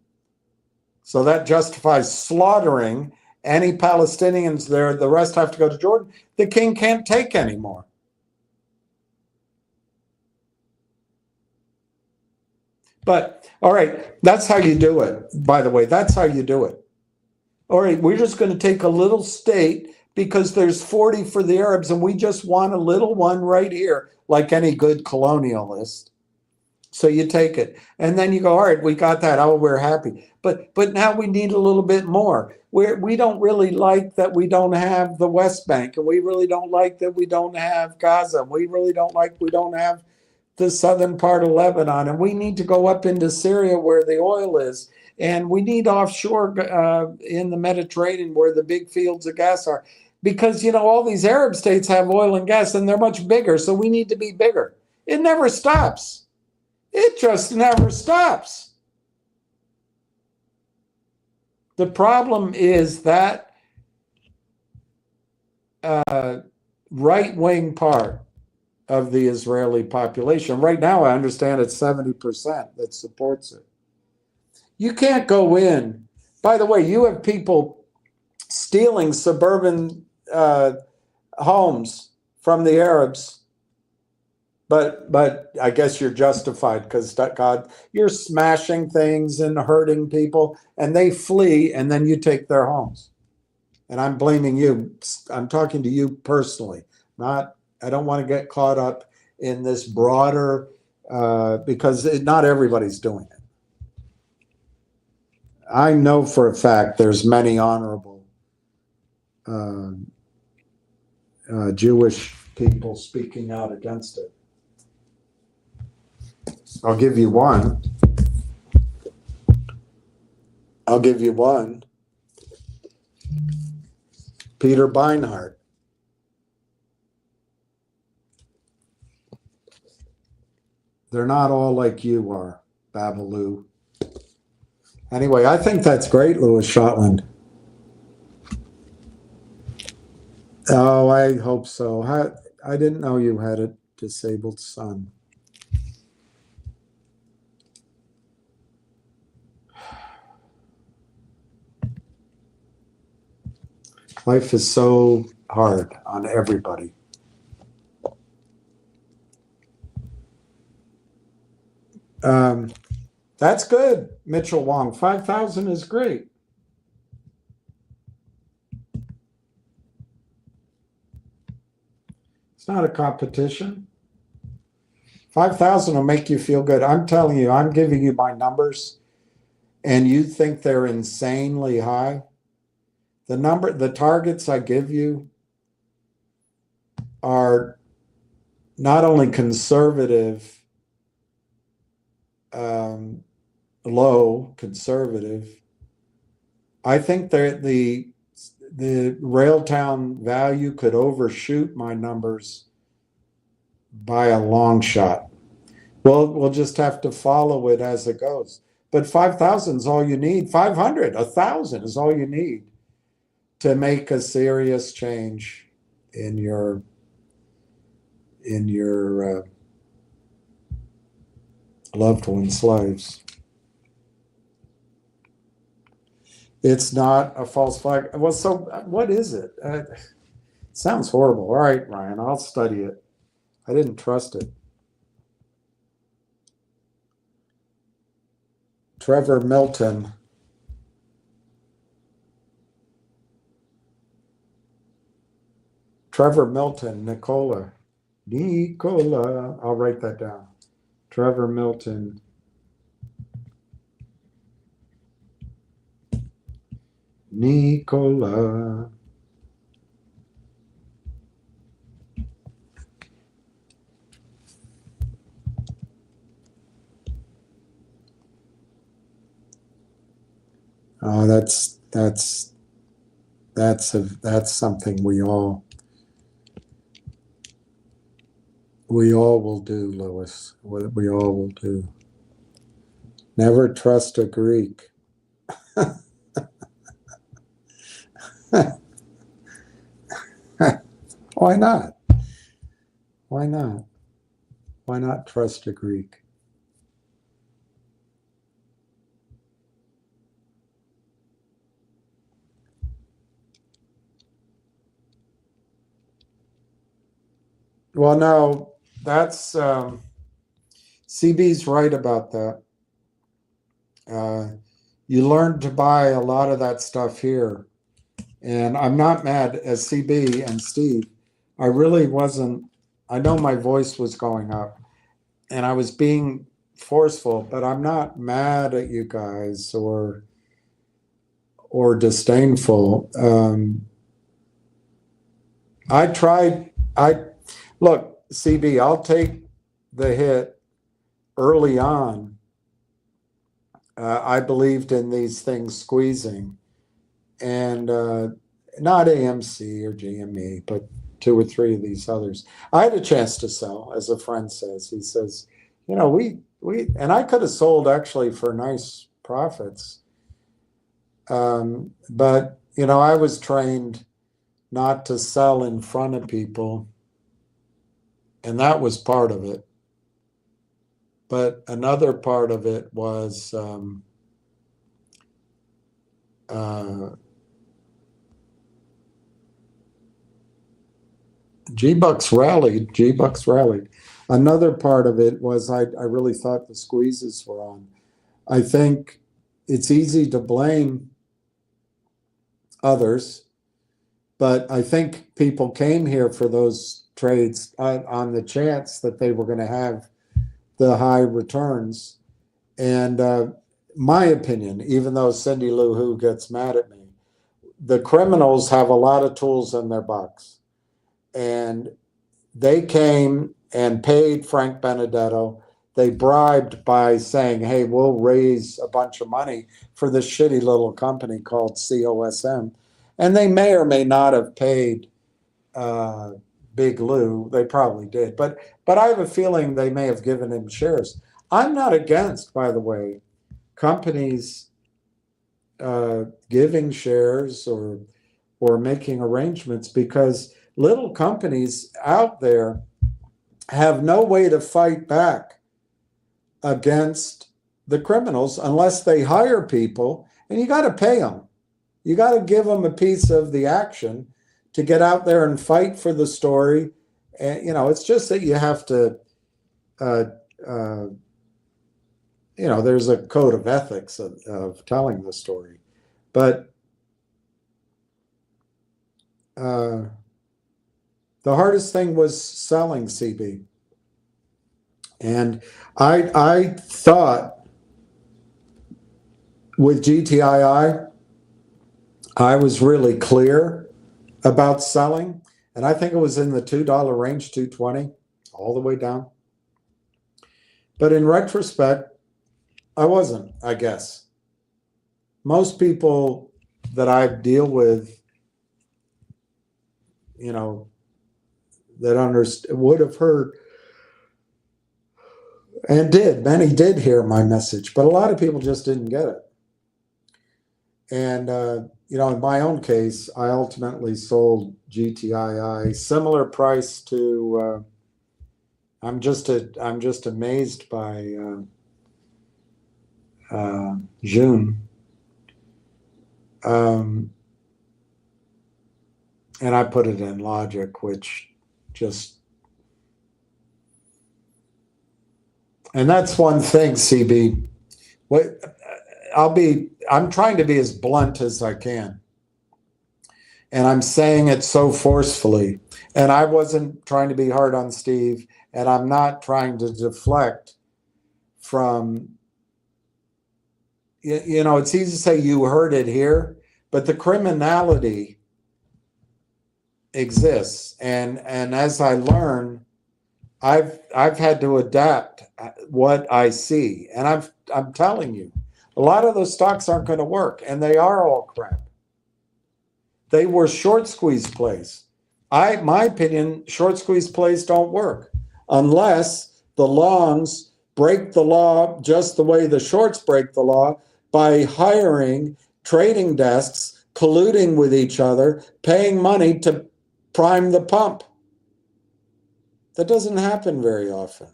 So that justifies slaughtering any Palestinians there. The rest have to go to Jordan. The king can't take anymore. But, all right, that's how you do it. By the way, that's how you do it. All right, we're just going to take a little state because there's 40 for the Arabs, and we just want a little one right here, like any good colonialist. So you take it, and then you go, all right, we got that. Oh, we're happy. But now we need a little bit more. We don't really like that we don't have the West Bank, and we really don't like that we don't have Gaza. We really don't like we don't have the southern part of Lebanon, and we need to go up into Syria where the oil is, and we need offshore in the Mediterranean where the big fields of gas are, because you know all these Arab states have oil and gas, and they're much bigger, so we need to be bigger. It never stops. It just never stops. The problem is that right-wing part of the Israeli population. Right now, I understand it's 70% that supports it. You can't go in. By the way, you have people stealing suburban homes from the Arabs, but I guess you're justified because God, you're smashing things and hurting people, and they flee, and then you take their homes. And I'm blaming you. I'm talking to you personally, not. I don't want to get caught up in this broader because not everybody's doing it. I know for a fact there's many honorable Jewish people speaking out against it. I'll give you one. Peter Beinart. They're not all like you are, Babaloo. Anyway, I think that's great, Louis Shotland. Oh, I hope so. I didn't know you had a disabled son. Life is so hard on everybody. That's good, Mitchell Wong. 5,000 is great. It's not a competition. 5,000 will make you feel good. I'm telling you, I'm giving you my numbers, and you think they're insanely high. The targets I give you are not only conservative, low conservative. I think that the Railtown value could overshoot my numbers by a long shot. Well, we'll just have to follow it as it goes. But 5,000 is all you need. 500, 1,000 is all you need to make a serious change in your loved ones' lives. It's not a false flag. Well, so what is it? Sounds horrible. All right, Ryan, I'll study it. I didn't trust it. Trevor Milton. Nicola. I'll write that down. Trevor Milton. Nicola. Oh, that's something we all will do, Louis. We all will do. Never trust a Greek. Why not? Why not? Why not trust a Greek? Well, no, that's CB's right about that. You learn to buy a lot of that stuff here. And I'm not mad as CB and Steve. I really wasn't, I know my voice was going up and I was being forceful, but I'm not mad at you guys or disdainful. Look, CB, I'll take the hit early on. I believed in these things squeezing, and not AMC or GME, but 2 or 3 of these others. I had a chance to sell, as a friend says. He says, you know, we and I could have sold actually for nice profits. But, you know, I was trained not to sell in front of people, and that was part of it. But another part of it was G-Bucks rallied. G-Bucks rallied. Another part of it was I really thought the squeezes were on. I think it's easy to blame others, but I think people came here for those trades on the chance that they were going to have the high returns. And my opinion, even though Cindy Lou Who gets mad at me, the criminals have a lot of tools in their box. And they came and paid Frank Benedetto. They bribed by saying, hey, we'll raise a bunch of money for this shitty little company called COSM. And they may or may not have paid Big Lou. They probably did. But I have a feeling they may have given him shares. I'm not against, by the way, companies giving shares or making arrangements, because little companies out there have no way to fight back against the criminals unless they hire people, and you got to pay them. You got to give them a piece of the action to get out there and fight for the story. And, you know, it's just that you have to, you know, there's a code of ethics of telling the story. But the hardest thing was selling, CB. And I thought with GTII, I was really clear about selling. And I think it was in the $2 range, $2.20, all the way down. But in retrospect, I wasn't, I guess. Most people that I deal with, you know, that would have heard and did. Many did hear my message, but a lot of people just didn't get it. And, you know, in my own case, I ultimately sold GTII, similar price to, I'm just amazed by June. And I put it in Logic, which just, and that's one thing, CB. I'm trying to be as blunt as I can. And I'm saying it so forcefully. And I wasn't trying to be hard on Steve, and I'm not trying to deflect from, you know, it's easy to say you heard it here, but the criminality exists. And as I learn, I've had to adapt what I see. And I'm telling you, a lot of those stocks aren't going to work, and they are all crap. They were short squeeze plays. My opinion, short squeeze plays don't work unless the longs break the law just the way the shorts break the law by hiring trading desks, colluding with each other, paying money to prime the pump. That doesn't happen very often.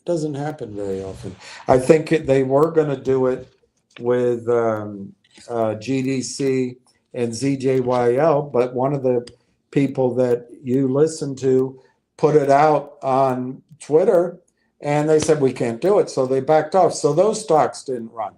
Doesn't happen very often. I think they were going to do it with GDC and ZJYL, but one of the people that you listen to put it out on Twitter, and they said we can't do it, so they backed off. So those stocks didn't run.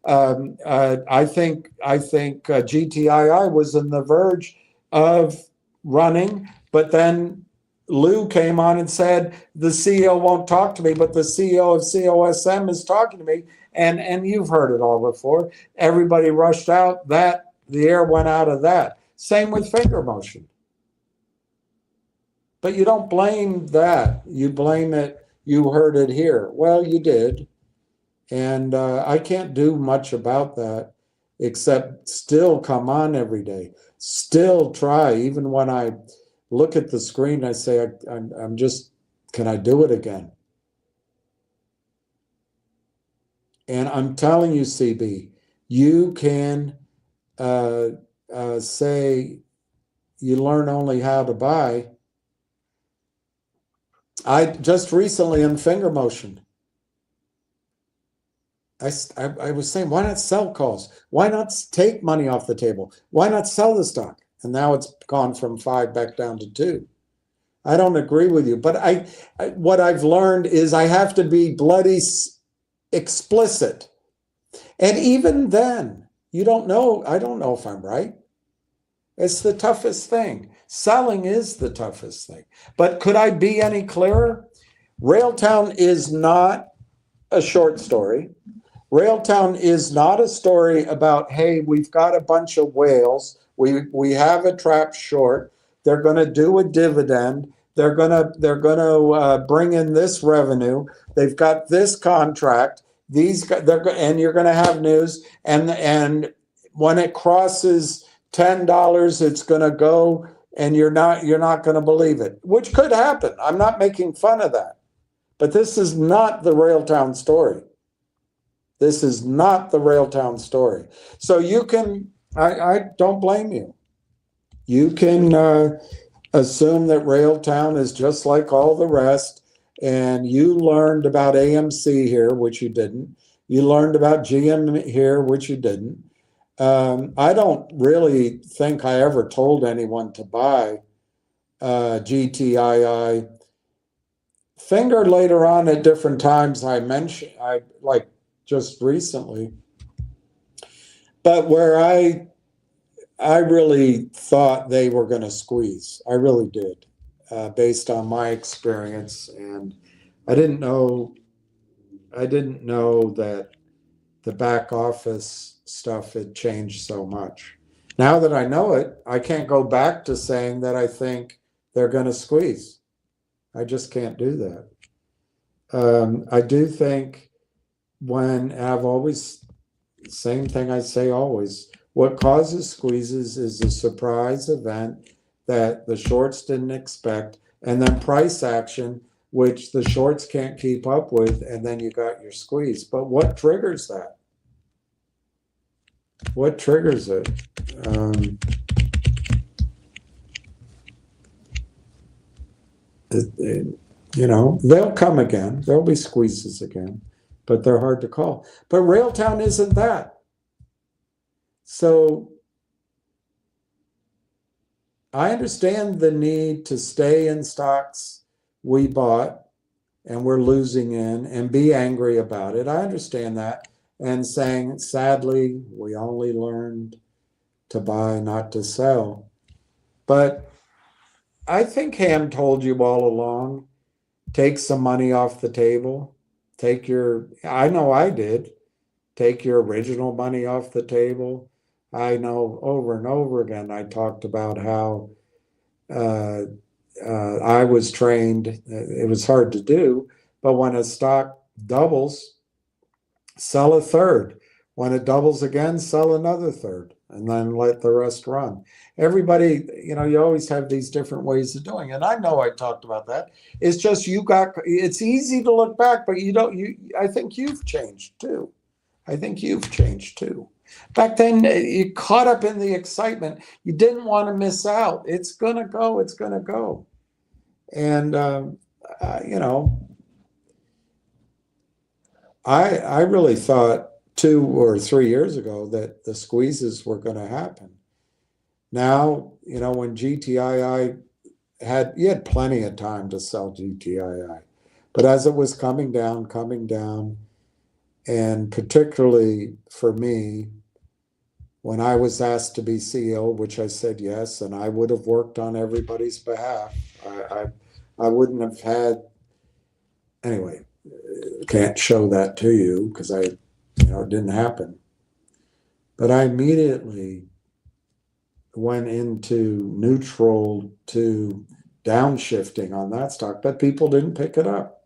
I think GTII was on the verge of running, but then Lou came on and said, the CEO won't talk to me, but the CEO of COSM is talking to me. And you've heard it all before. Everybody rushed out. The air went out of that. Same with finger motion. But you don't blame that. You blame it, you heard it here. Well, you did. And I can't do much about that except still come on every day. Still try, even when I look at the screen, I say, I'm just, can I do it again? And I'm telling you, CB, you can say you learn only how to buy. I just recently in finger motion, I was saying, why not sell calls? Why not take money off the table? Why not sell the stock? And now it's gone from 5 back down to 2. I don't agree with you, but what I've learned is I have to be bloody explicit. And even then, you don't know, I don't know if I'm right. It's the toughest thing. Selling is the toughest thing. But could I be any clearer? Railtown is not a short story. Railtown is not a story about, hey, we've got a bunch of whales. We have a trap short. They're going to do a dividend. They're going to bring in this revenue. They've got this contract. And you're going to have news. And when it crosses $10, it's going to go, and you're not going to believe it, which could happen. I'm not making fun of that, but this is not the Railtown story. This is not the Railtown story. So you can, I don't blame you. You can assume that Railtown is just like all the rest, and you learned about AMC here, which you didn't. You learned about GM here, which you didn't. I don't really think I ever told anyone to buy GTII. Finger later on at different times I mentioned, like just recently, but where I really thought they were going to squeeze. I really did, based on my experience, and I didn't know that the back office stuff had changed so much. Now that I know it, I can't go back to saying that I think they're going to squeeze. I just can't do that. I do think I've always, same thing I say always, what causes squeezes is a surprise event that the shorts didn't expect, and then price action, which the shorts can't keep up with, and then you got your squeeze. But what triggers that? What triggers it? They'll come again. There'll be squeezes again, but they're hard to call. But Railtown isn't that. So I understand the need to stay in stocks we bought and we're losing in and be angry about it. I understand that. And saying, sadly, we only learned to buy, not to sell. But I think Ham told you all along, take some money off the table. I know I did. Take your original money off the table. I know over and over again, I talked about how I was trained. It was hard to do, but when a stock doubles, sell a third. When it doubles again, sell another third. and then let the rest run. Everybody, you always have these different ways of doing it. And I know I talked about that. It's just it's easy to look back, but I think you've changed too. Back then, you caught up in the excitement. You didn't want to miss out. It's going to go. It's going to go. And, I really thought 2 or 3 years ago that the squeezes were going to happen. Now, when GTII you had plenty of time to sell GTII. But as it was coming down, and particularly for me, when I was asked to be CEO, which I said yes, and I would have worked on everybody's behalf. I wouldn't have had, anyway, can't show that to you because it didn't happen. But I immediately went into neutral to downshifting on that stock, but people didn't pick it up.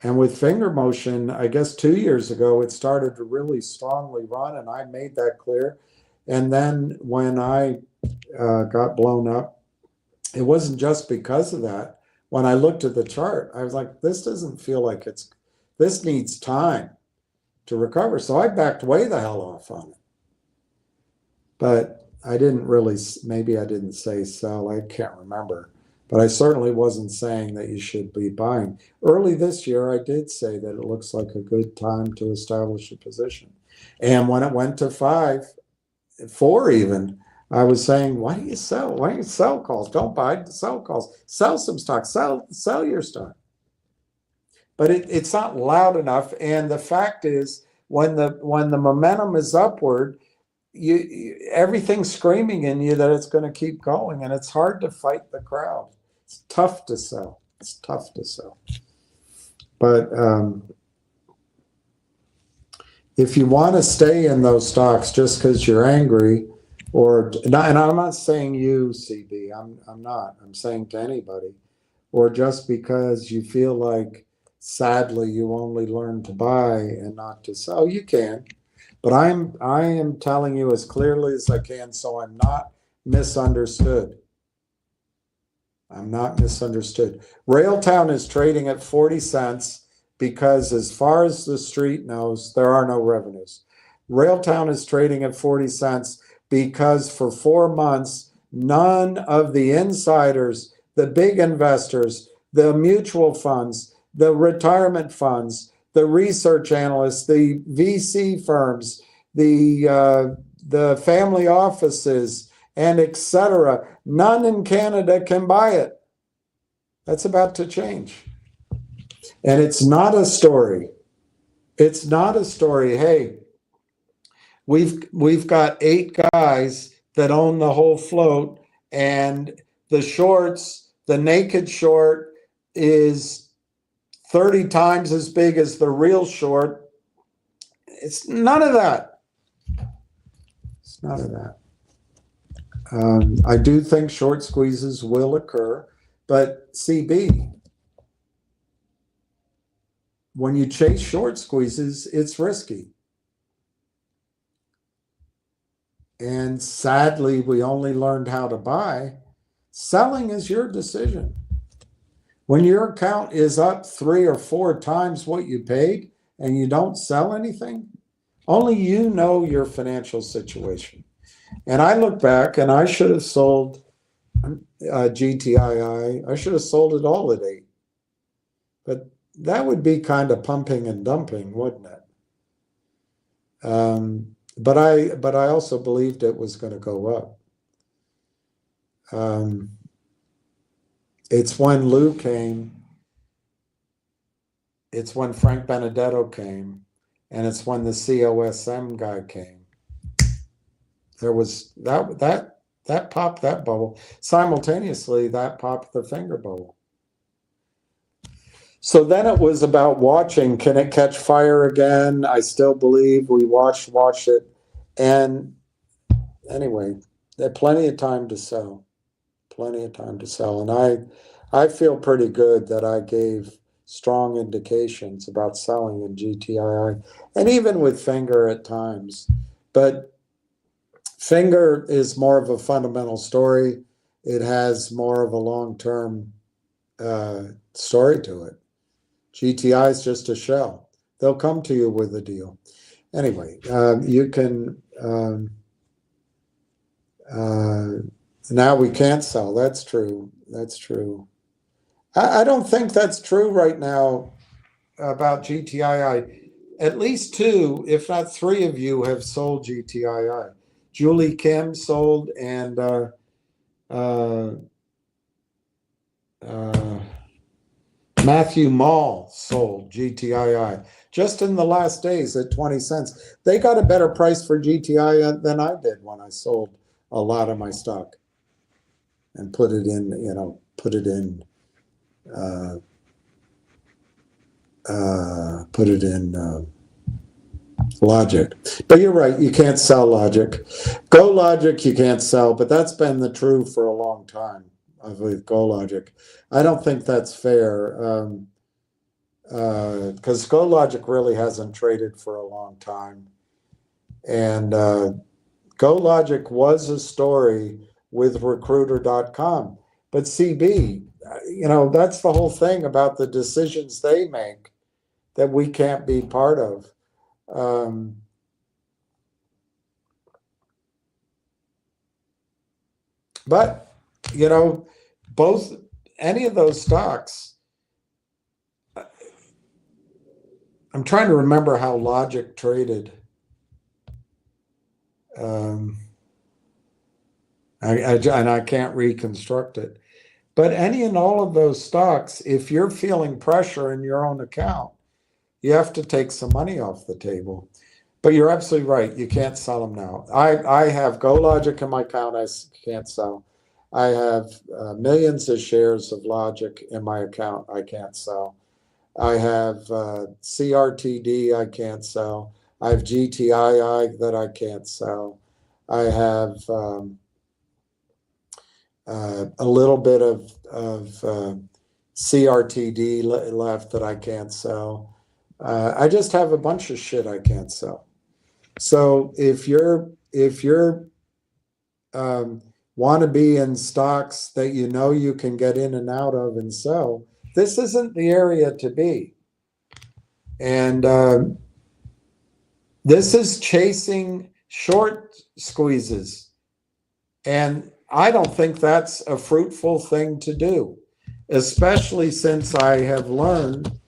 And with finger motion, I guess 2 years ago, it started to really strongly run, and I made that clear. And then when I got blown up, it wasn't just because of that. When I looked at the chart, I was like, this doesn't feel like this needs time to recover. So I backed way the hell off on it. But I didn't really, maybe I didn't say sell, I can't remember. But I certainly wasn't saying that you should be buying. Early this year, I did say that it looks like a good time to establish a position. And when it went to 4 even, I was saying, why do you sell? Why don't you sell calls? Don't buy, sell calls. Sell some stock. Sell your stock. But it's not loud enough. And the fact is, when the momentum is upward, everything's screaming in you that it's going to keep going, and it's hard to fight the crowd. It's tough to sell. But if you want to stay in those stocks just because you're angry, and I'm not saying you, CB, I'm not. I'm saying to anybody, or just because you feel like sadly you only learn to buy and not to sell, you can. But I am telling you as clearly as I can, so I'm not misunderstood. Railtown is trading at 40 cents because, as far as the street knows, there are no revenues. Railtown is trading at 40 cents because for 4 months, none of the insiders, the big investors, the mutual funds, the retirement funds, the research analysts, the VC firms, the family offices, and etc. None in Canada can buy it. That's about to change. And it's not a story. Hey, we've got 8 guys that own the whole float, and the shorts, the naked short is 30 times as big as the real short. It's none of that. I do think short squeezes will occur, but CB, when you chase short squeezes, it's risky. And sadly, we only learned how to buy. Selling is your decision. When your account is up 3 or 4 times what you paid and you don't sell anything, only you know your financial situation. And I look back and I should have sold GTII. I should have sold it all at 8. But that would be kind of pumping and dumping, wouldn't it? But I also believed it was going to go up. It's when Lou came. It's when Frank Benedetto came, and it's when the COSM guy came. There was that popped that bubble. Simultaneously, that popped the finger bubble. So then it was about watching. Can it catch fire again? I still believe we watched it. And anyway, there plenty of time to sell. And I feel pretty good that I gave strong indications about selling in GTII, and even with finger at times. But Finger is more of a fundamental story. It has more of a long-term story to it. GTI is just a shell. They'll come to you with a deal. Anyway, you can, now we can't sell. That's true. That's true. I don't think that's true right now about GTII. At least 2, if not 3 of you have sold GTII. Julie Kim sold, and Matthew Mall sold GTII just in the last days at 20 cents. They got a better price for GTI than I did when I sold a lot of my stock and put it in, Logic. But you're right, you can't sell Logic. Go Logic you can't sell, but that's been the truth for a long time with Go Logic. I don't think that's fair, because Go Logic really hasn't traded for a long time. And Go Logic was a story with Recruiter.com. But CB, that's the whole thing about the decisions they make that we can't be part of. But, any of those stocks, I'm trying to remember how Logic traded. And I can't reconstruct it. But any and all of those stocks, if you're feeling pressure in your own account, you have to take some money off the table. But you're absolutely right. You can't sell them now. I have Go Logic in my account. I can't sell. I have millions of shares of Logic in my account. I can't sell. I have CRTD. I can't sell. I have GTII that I can't sell. I have a little bit of CRTD left that I can't sell. I just have a bunch of shit I can't sell. So if you're want to be in stocks that you can get in and out of and sell, this isn't the area to be. And this is chasing short squeezes. And I don't think that's a fruitful thing to do, especially since I have learned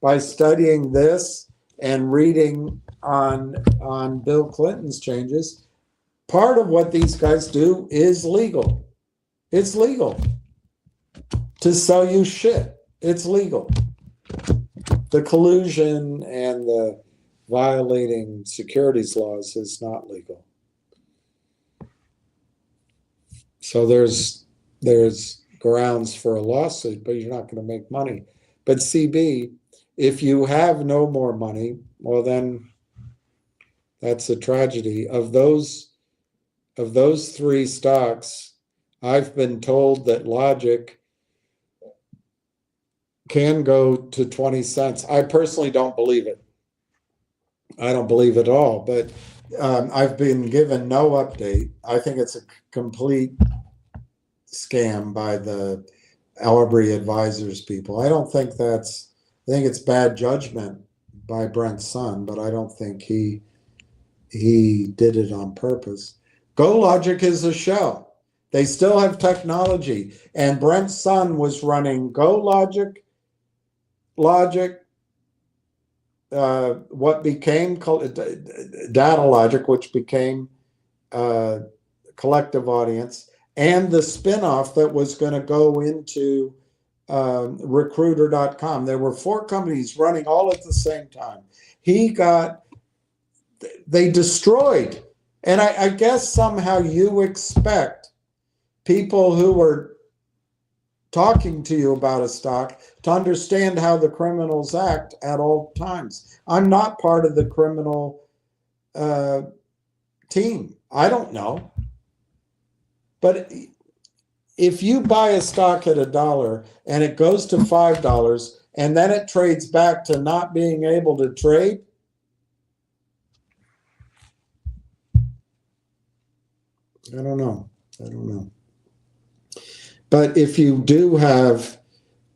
by studying this and reading on Bill Clinton's changes, part of what these guys do is legal. It's legal to sell you shit. It's legal. The collusion and the violating securities laws is not legal. So there's grounds for a lawsuit, but you're not going to make money. But CB, if you have no more money, well then that's a tragedy. Of those 3 stocks, I've been told that Logic can go to 20 cents. I personally don't believe it. I don't believe it at all, but I've been given no update. I think it's a complete scam by the Albury Advisors people. I think it's bad judgment by Brent's son, but I don't think he did it on purpose. Go Logic is a shell. They still have technology, and Brent's son was running Go Logic, what became Data Logic, which became Collective Audience, and the spinoff that was going to go into Recruiter.com. There were 4 companies running all at the same time. They destroyed. And I guess somehow you expect people who are talking to you about a stock to understand how the criminals act at all times. I'm not part of the criminal team. I don't know. But if you buy a stock at $1 and it goes to $5 and then it trades back to not being able to trade, I don't know. But if you do have,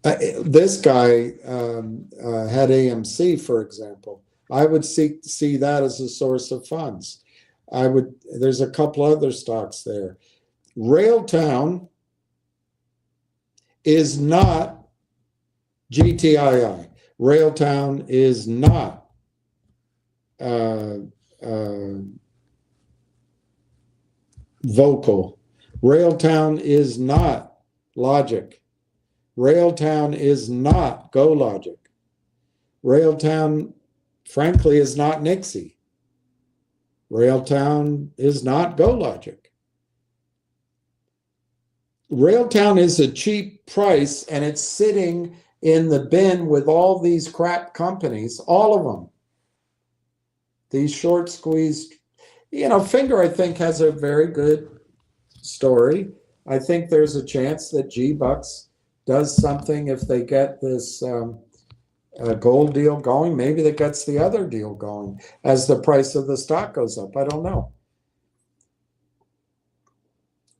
this guy had AMC, for example, I would see that as a source of funds. There's a couple other stocks there. Railtown is not GTII. Railtown is not Vocal. Railtown is not Logic. Railtown is not GoLogic. Railtown, frankly, is not Nixie. Railtown is not GoLogic. Railtown is a cheap price, and it's sitting in the bin with all these crap companies, all of them. These short squeezed, Finger, I think, has a very good story. I think there's a chance that G-Bucks does something if they get this gold deal going. Maybe that gets the other deal going as the price of the stock goes up. I don't know.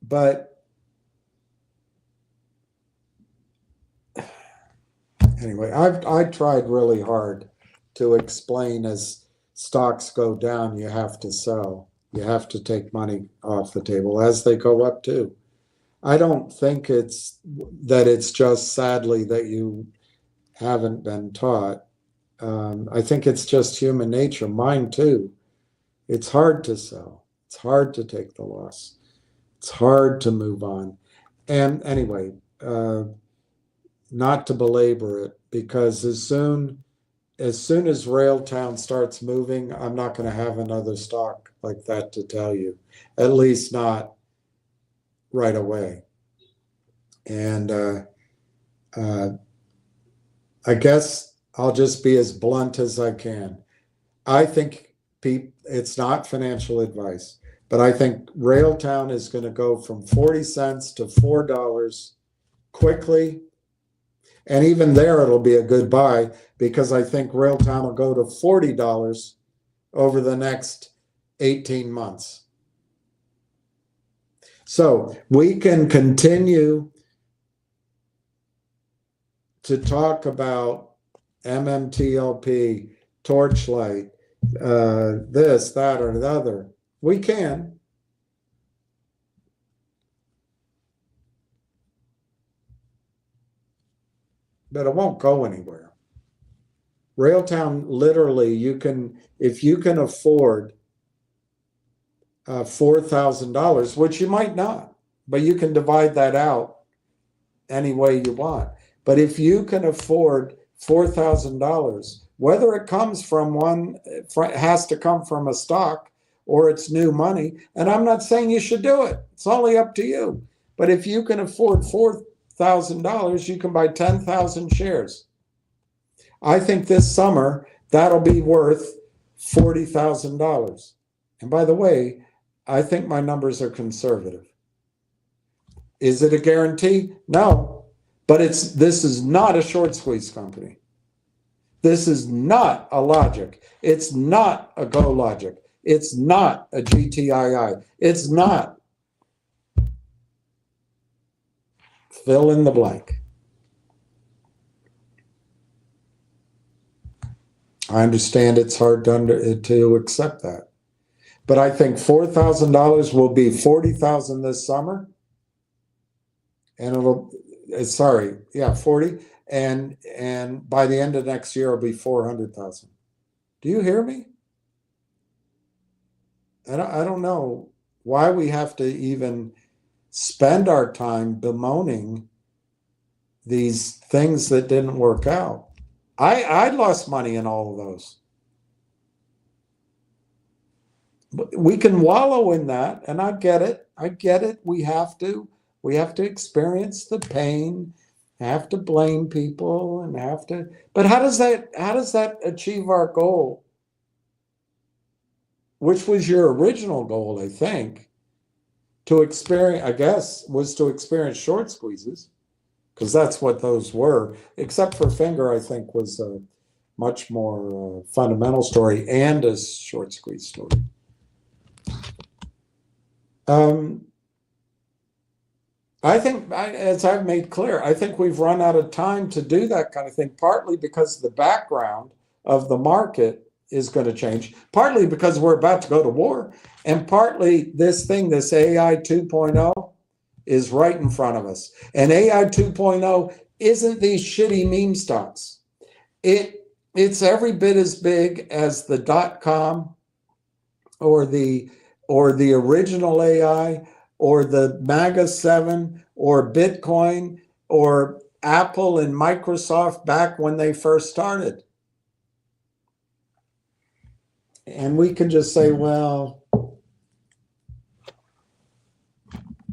But anyway, I tried really hard to explain as stocks go down, you have to sell. You have to take money off the table as they go up too. I don't think it's just sadly that you haven't been taught. I think it's just human nature, mine too. It's hard to sell. It's hard to take the loss. It's hard to move on. And anyway, not to belabor it, because as soon as Railtown starts moving, I'm not going to have another stock like that to tell you, at least not right away. And I guess I'll just be as blunt as I can. I think it's not financial advice, but I think Railtown is going to go from 40 cents to $4 quickly. And even there, it'll be a good buy, because I think Railtown will go to $40 over the next 18 months. So we can continue to talk about MMTLP, Torchlight, this, that, or the other. We can. But it won't go anywhere. Railtown, literally, if you can afford $4,000, which you might not, but you can divide that out any way you want. But if you can afford $4,000, whether it comes from has to come from a stock or it's new money, and I'm not saying you should do it. It's only up to you. But if you can afford $4,000, you can buy 10,000 shares. I think this summer that'll be worth $40,000. And by the way, I think my numbers are conservative. Is it a guarantee? No. But this is not a short squeeze company. This is not a Logic. It's not a GoLogic. It's not a GTII. It's not. Fill in the blank. I understand it's hard to accept that. But I think $4,000 will be $40,000 this summer. And 40. And by the end of next year, it'll be 400,000. Do you hear me? I don't know why we have to even spend our time bemoaning these things that didn't work out. I lost money in all of those. But we can wallow in that, and I get it. We have to experience the pain, have to blame people, and but how does that achieve our goal? Which was your original goal, I think, to experience short squeezes, because that's what those were, except for Finger, I think, was a much more fundamental story and a short squeeze story. I think, as I've made clear, I think we've run out of time to do that kind of thing, partly because the background of the market is going to change, partly because we're about to go to war, and partly this AI 2.0 is right in front of us. And AI 2.0 isn't these shitty meme stocks. It's every bit as big as the .com or the original AI or the MAGA 7 or Bitcoin or Apple and Microsoft back when they first started. And we can just say, well,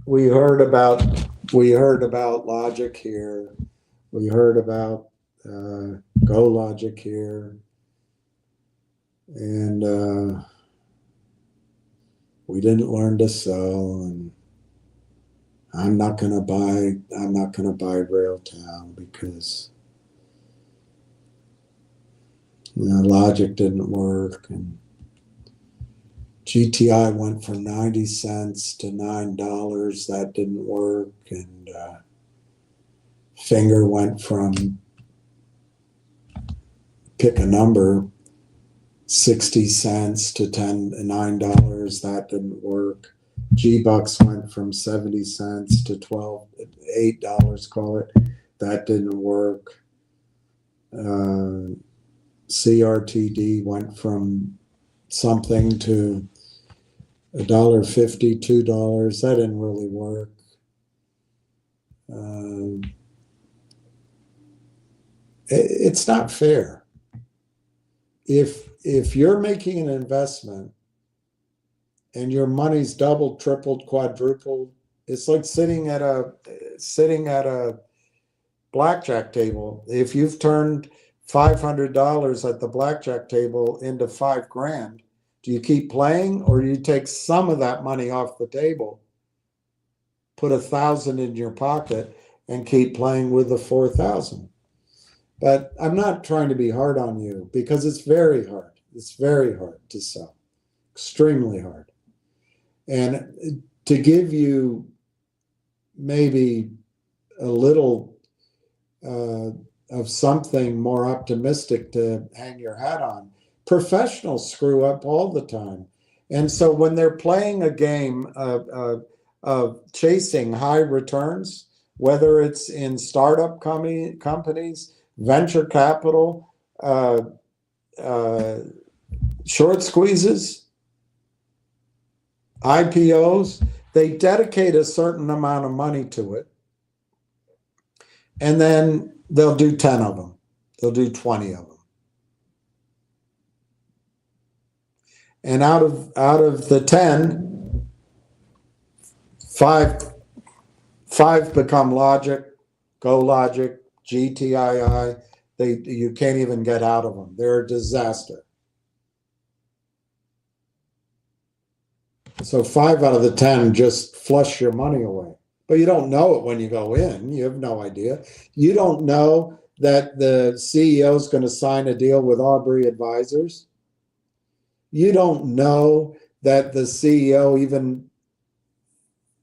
we heard about logic here. We heard about Go logic here. And we didn't learn to sell, and I'm not gonna buy Railtown because logic didn't work, and GTI went from 90 cents to $9. That didn't work, and Finger went from, pick a number, 60 cents to $9. That didn't work. G-Bucks went from 70 cents to $8, call it. That didn't work. CRTD went from something to $1.50, $2. That didn't really work. It's not fair. If you're making an investment and your money's doubled, tripled, quadrupled, it's like sitting at a blackjack table. If you've turned $500 at the blackjack table into $5,000, do you keep playing, or do you take some of that money off the table, put $1,000 in your pocket, and keep playing with the 4,000? But I'm not trying to be hard on you, because it's very hard. It's very hard to sell, extremely hard. And to give you maybe a little of something more optimistic to hang your hat on, professionals screw up all the time. And so when they're playing a game of chasing high returns, whether it's in startup companies, venture capital, short squeezes, IPOs, they dedicate a certain amount of money to it, and then they'll do 10 of them. They'll do 20 of them. And out of the 10, five become logic, Go logic, GTII. You can't even get out of them. They're a disaster. So 5 out of the 10 just flush your money away. But you don't know it when you go in. You have no idea. You don't know that the CEO is going to sign a deal with Aubrey Advisors. You don't know that the CEO, even,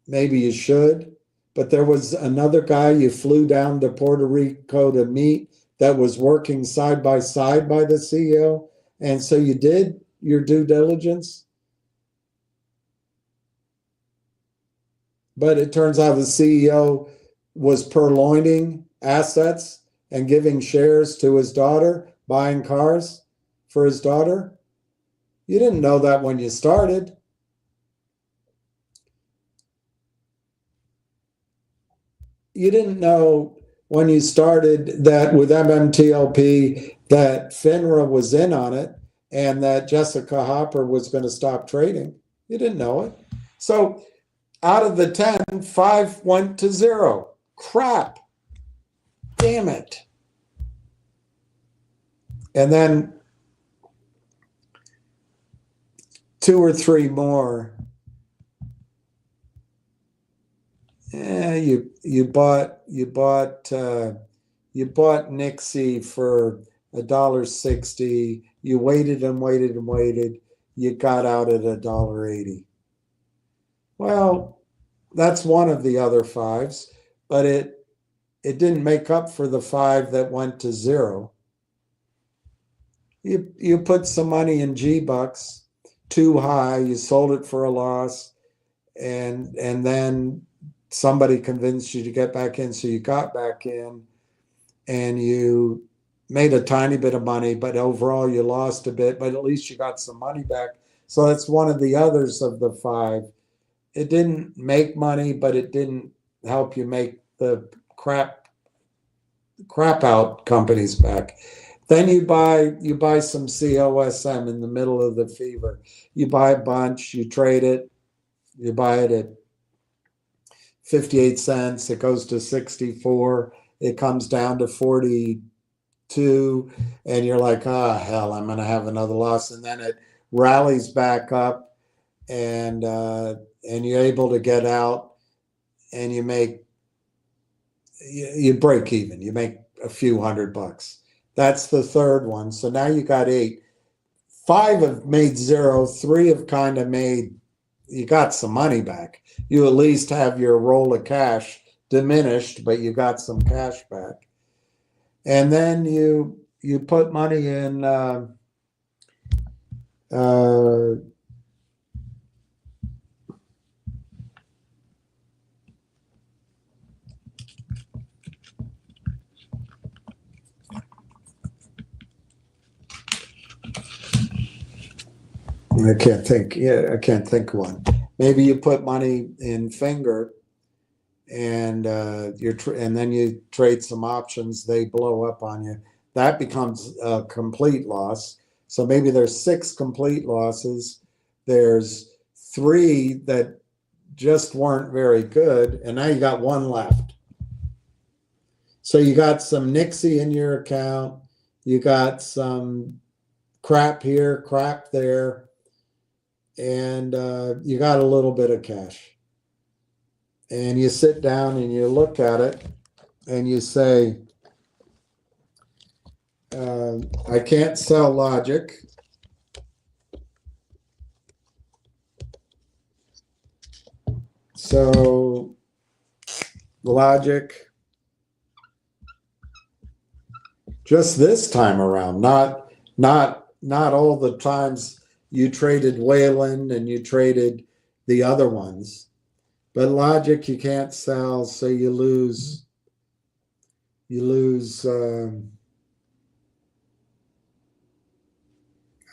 maybe you should, but there was another guy you flew down to Puerto Rico to meet that was working side by the CEO. And so you did your due diligence. But it turns out the CEO was purloining assets and giving shares to his daughter, buying cars for his daughter. You didn't know that when you started. You didn't know when you started that with MMTLP that FINRA was in on it and that Jessica Hopper was going to stop trading. You didn't know it. So out of the 10, 5 went to 0. Crap. Damn it. And then 2 or 3 more. You bought Nixie for $1.60. You waited and waited and waited. You got out at $1.80. Well, that's one of the other fives, but it didn't make up for the five that went to zero. You put some money in G-Bucks too high, you sold it for a loss, and then somebody convinced you to get back in, so you got back in and you made a tiny bit of money, but overall you lost a bit, but at least you got some money back. So that's one of the others of the five. It didn't make money, but it didn't help you make the crap out companies back. Then you buy some COSM in the middle of the fever. You buy a bunch, you trade it, you buy it at 58 cents, it goes to 64, it comes down to 42, and you're like, hell, I'm gonna have another loss. And then it rallies back up, and you're able to get out, and you break even, you make a few $100. That's the third one. So now you got 8. 5 have made zero, 3 have kind of made, you got some money back. You at least have your roll of cash diminished, but you got some cash back. And then you put money in I can't think. Yeah, I can't think of one. Maybe you put money in Finger, and and then you trade some options. They blow up on you. That becomes a complete loss. So maybe there's 6 complete losses. There's 3 that just weren't very good, and now you got 1 left. So you got some Nixie in your account. You got some crap here, crap there, and you got a little bit of cash. And you sit down and you look at it and you say, I can't sell Logic. So Logic, just this time around, not all the times you traded Wayland and you traded the other ones. But Logic you can't sell, so you lose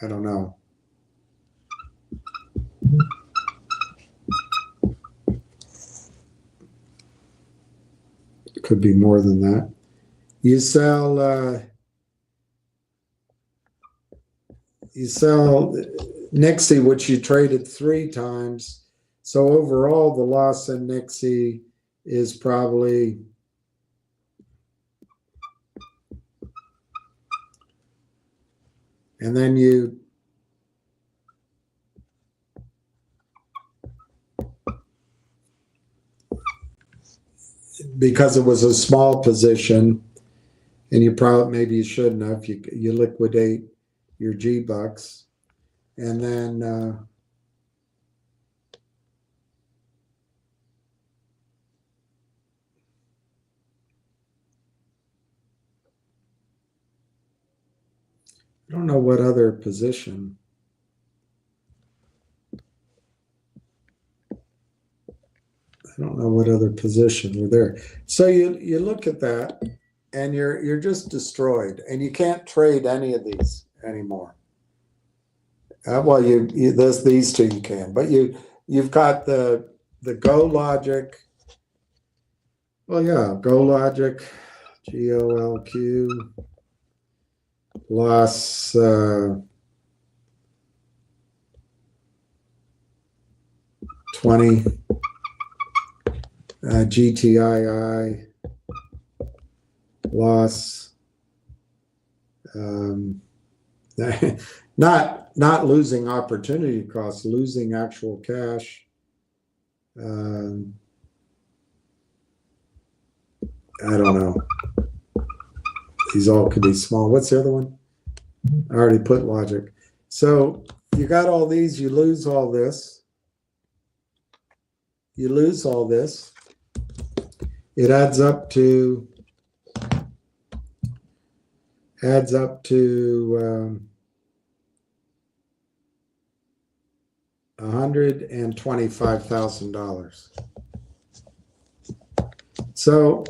I don't know. It could be more than that. You sell Nixie, which you traded 3 times. So overall, the loss in Nixie is probably and then you because it was a small position, and maybe you shouldn't have, you liquidate your G-Bucks, and then I don't know what other position. I don't know what other position were there. So you look at that, and you're just destroyed, and you can't trade any of these anymore. Well, these 2 you can, but you've got the Go Logic. Well, yeah, Go Logic, GOLQ. Loss 20, GTII loss, not losing opportunity costs, losing actual cash. I don't know. These all could be small. What's the other one? I already put Logic. So you got all these, you lose all this. you lose all this, it adds up to $125,000. So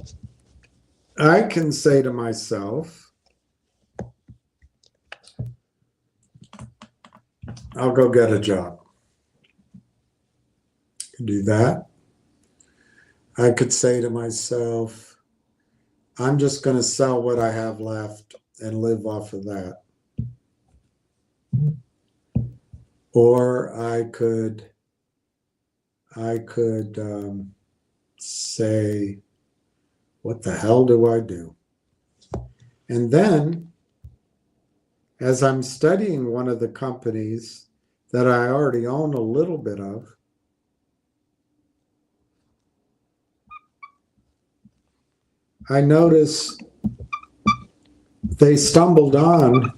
I can say to myself, I'll go get a job. Do that. I could say to myself, I'm just going to sell what I have left and live off of that. Or I could say, what the hell do I do? And then, as I'm studying one of the companies that I already own a little bit of, I notice they stumbled on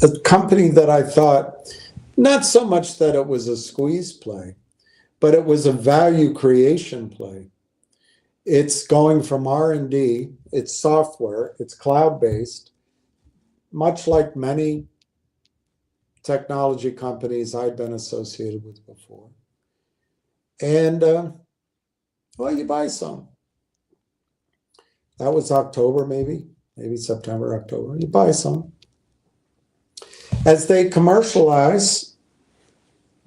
a company that I thought, not so much that it was a squeeze play, but it was a value creation play. It's going from R&D, it's software, it's cloud-based, much like many technology companies I've been associated with before. And, well, you buy some. That was October, maybe September, October. You buy some. As they commercialize,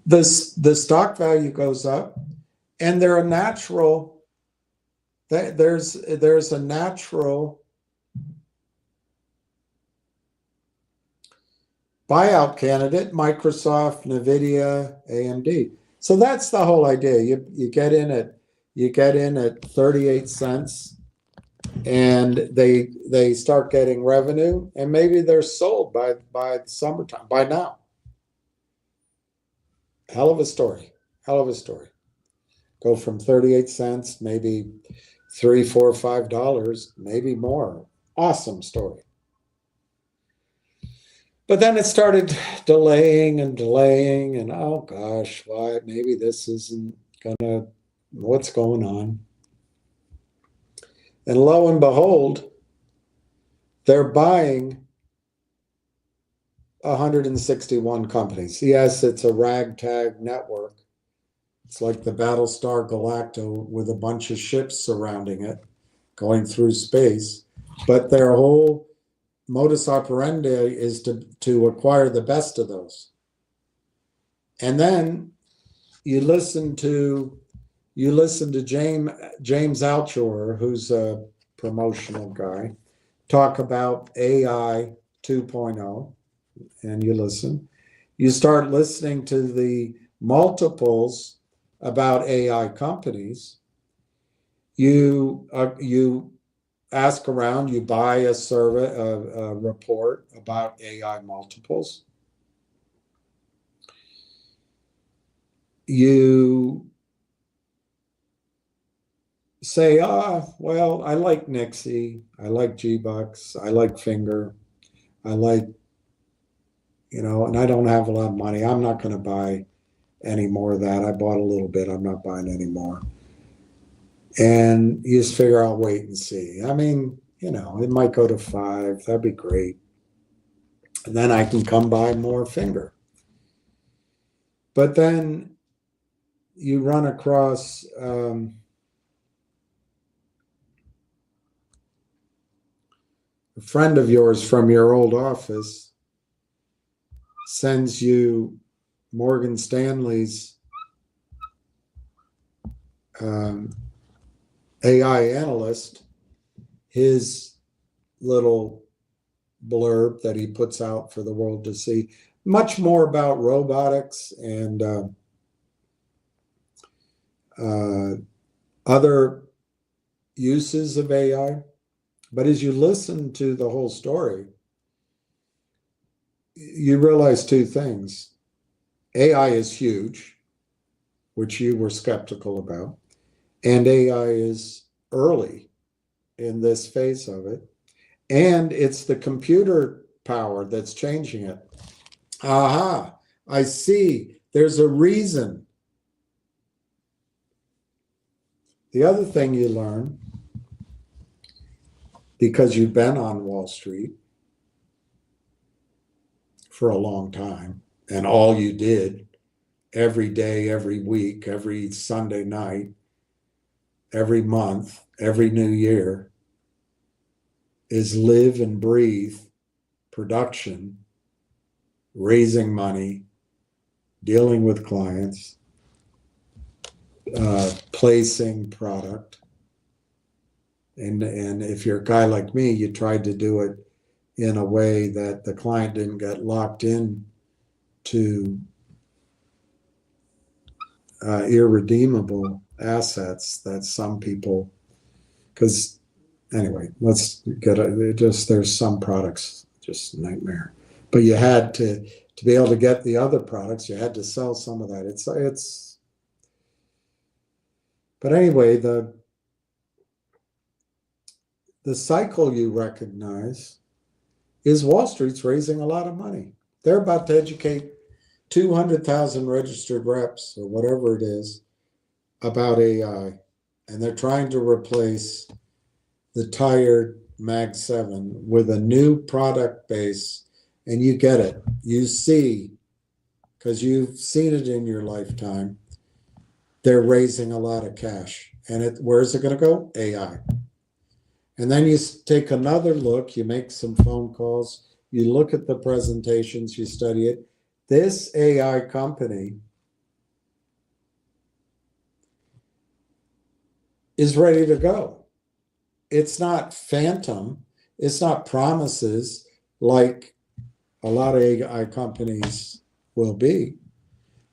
the stock value goes up, and there's a natural buyout candidate: Microsoft, NVIDIA, AMD. So that's the whole idea. You get in at 38 cents, and they start getting revenue, and maybe they're sold by the summertime, by now. Hell of a story. Go from 38 cents, maybe $3, $4, $5, maybe more. Awesome story. But then it started delaying, and oh gosh, why? Maybe this isn't gonna, what's going on? And lo and behold, they're buying 161 companies. Yes, it's a ragtag network. It's like the Battlestar Galactica with a bunch of ships surrounding it, going through space. But their whole modus operandi is to acquire the best of those. And then you listen to James Altucher, who's a promotional guy, talk about AI 2.0, and you start listening to the multiples about AI companies. You ask around, you buy a survey, a report about AI multiples. You say, well, I like Nixie, I like G-Bucks, I like Finger, I like, and I don't have a lot of money. I'm not going to buy any more of that. I bought a little bit. I'm not buying any more. And you just figure, I'll wait and see. I mean, it might go to 5. That'd be great. And then I can come buy more Finger. But then you run across a friend of yours from your old office sends you Morgan Stanley's AI analyst, his little blurb that he puts out for the world to see, much more about robotics and other uses of AI. But as you listen to the whole story, you realize two things. AI is huge, which you were skeptical about, and AI is early in this phase of it, and it's the computer power that's changing it. Aha, I see There's a reason. The other thing you learn, because you've been on Wall Street for a long time, and all you did every day, every week, every Sunday night, every month, every new year, is live and breathe production, raising money, dealing with clients, placing product. And if you're a guy like me, you tried to do it in a way that the client didn't get locked in to irredeemable assets that some people, because anyway, let's get it. Just there's some products just nightmare, but you had to be able to get the other products. You had to sell some of that. It's. But anyway, the cycle you recognize is Wall Street's raising a lot of money. They're about to educate 200,000 registered reps or whatever it is about AI, and they're trying to replace the tired Mag 7 with a new product base. And you get it. You see, because you've seen it in your lifetime, they're raising a lot of cash. And where's it going to go? AI. And then you take another look, you make some phone calls, you look at the presentations, you study it. This AI company is ready to go. It's not phantom. It's not promises like a lot of AI companies will be.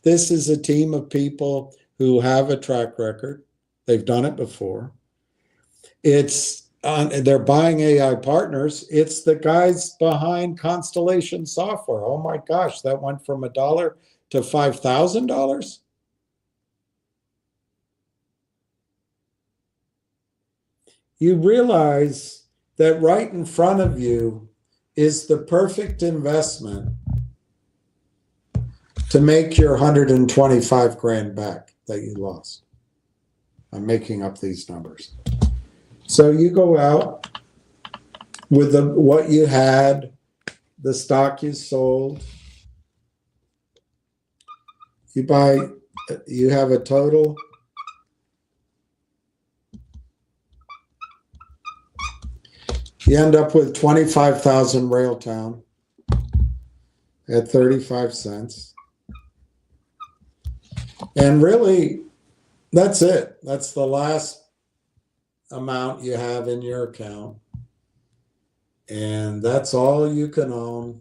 This is a team of people who have a track record. They've done it before. They're buying AI partners. It's the guys behind Constellation Software. Oh my gosh, that went from $1 to $5,000. You realize that right in front of you is the perfect investment to make your 125 grand back that you lost. I'm making up these numbers. So you go out with what you had, the stock you sold. You have a total. You end up with 25,000 Railtown at 35 cents. And really, that's it. That's the last amount you have in your account. And that's all you can own.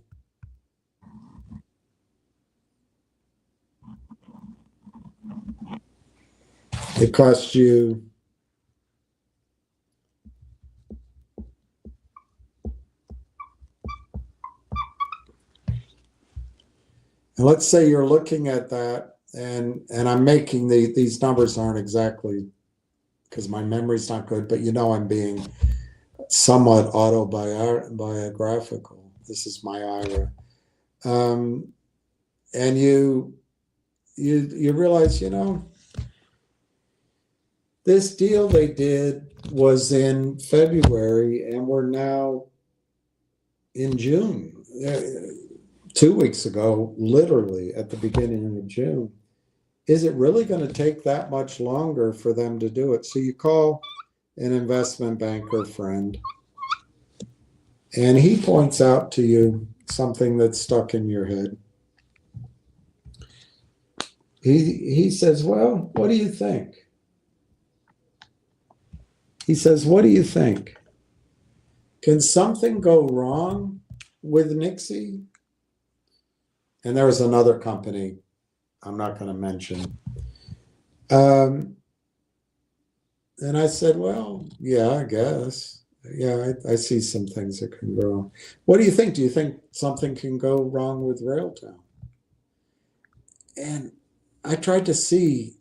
It costs you and let's say you're looking at that, and I'm making these numbers aren't exactly, because my memory's not good, but I'm being somewhat autobiographical. This is my IRA. And you realize, this deal they did was in February, and we're now in June. 2 weeks ago, literally at the beginning of June. Is it really going to take that much longer for them to do it? So you call an investment banker friend, and he points out to you something that's stuck in your head. He says, well, what do you think? He says, what do you think? Can something go wrong with Nixie? And there was another company I'm not going to mention. And I said, well, yeah, I guess. Yeah, I see some things that can go wrong. What do you think? Do you think something can go wrong with Railtown? And I tried to see,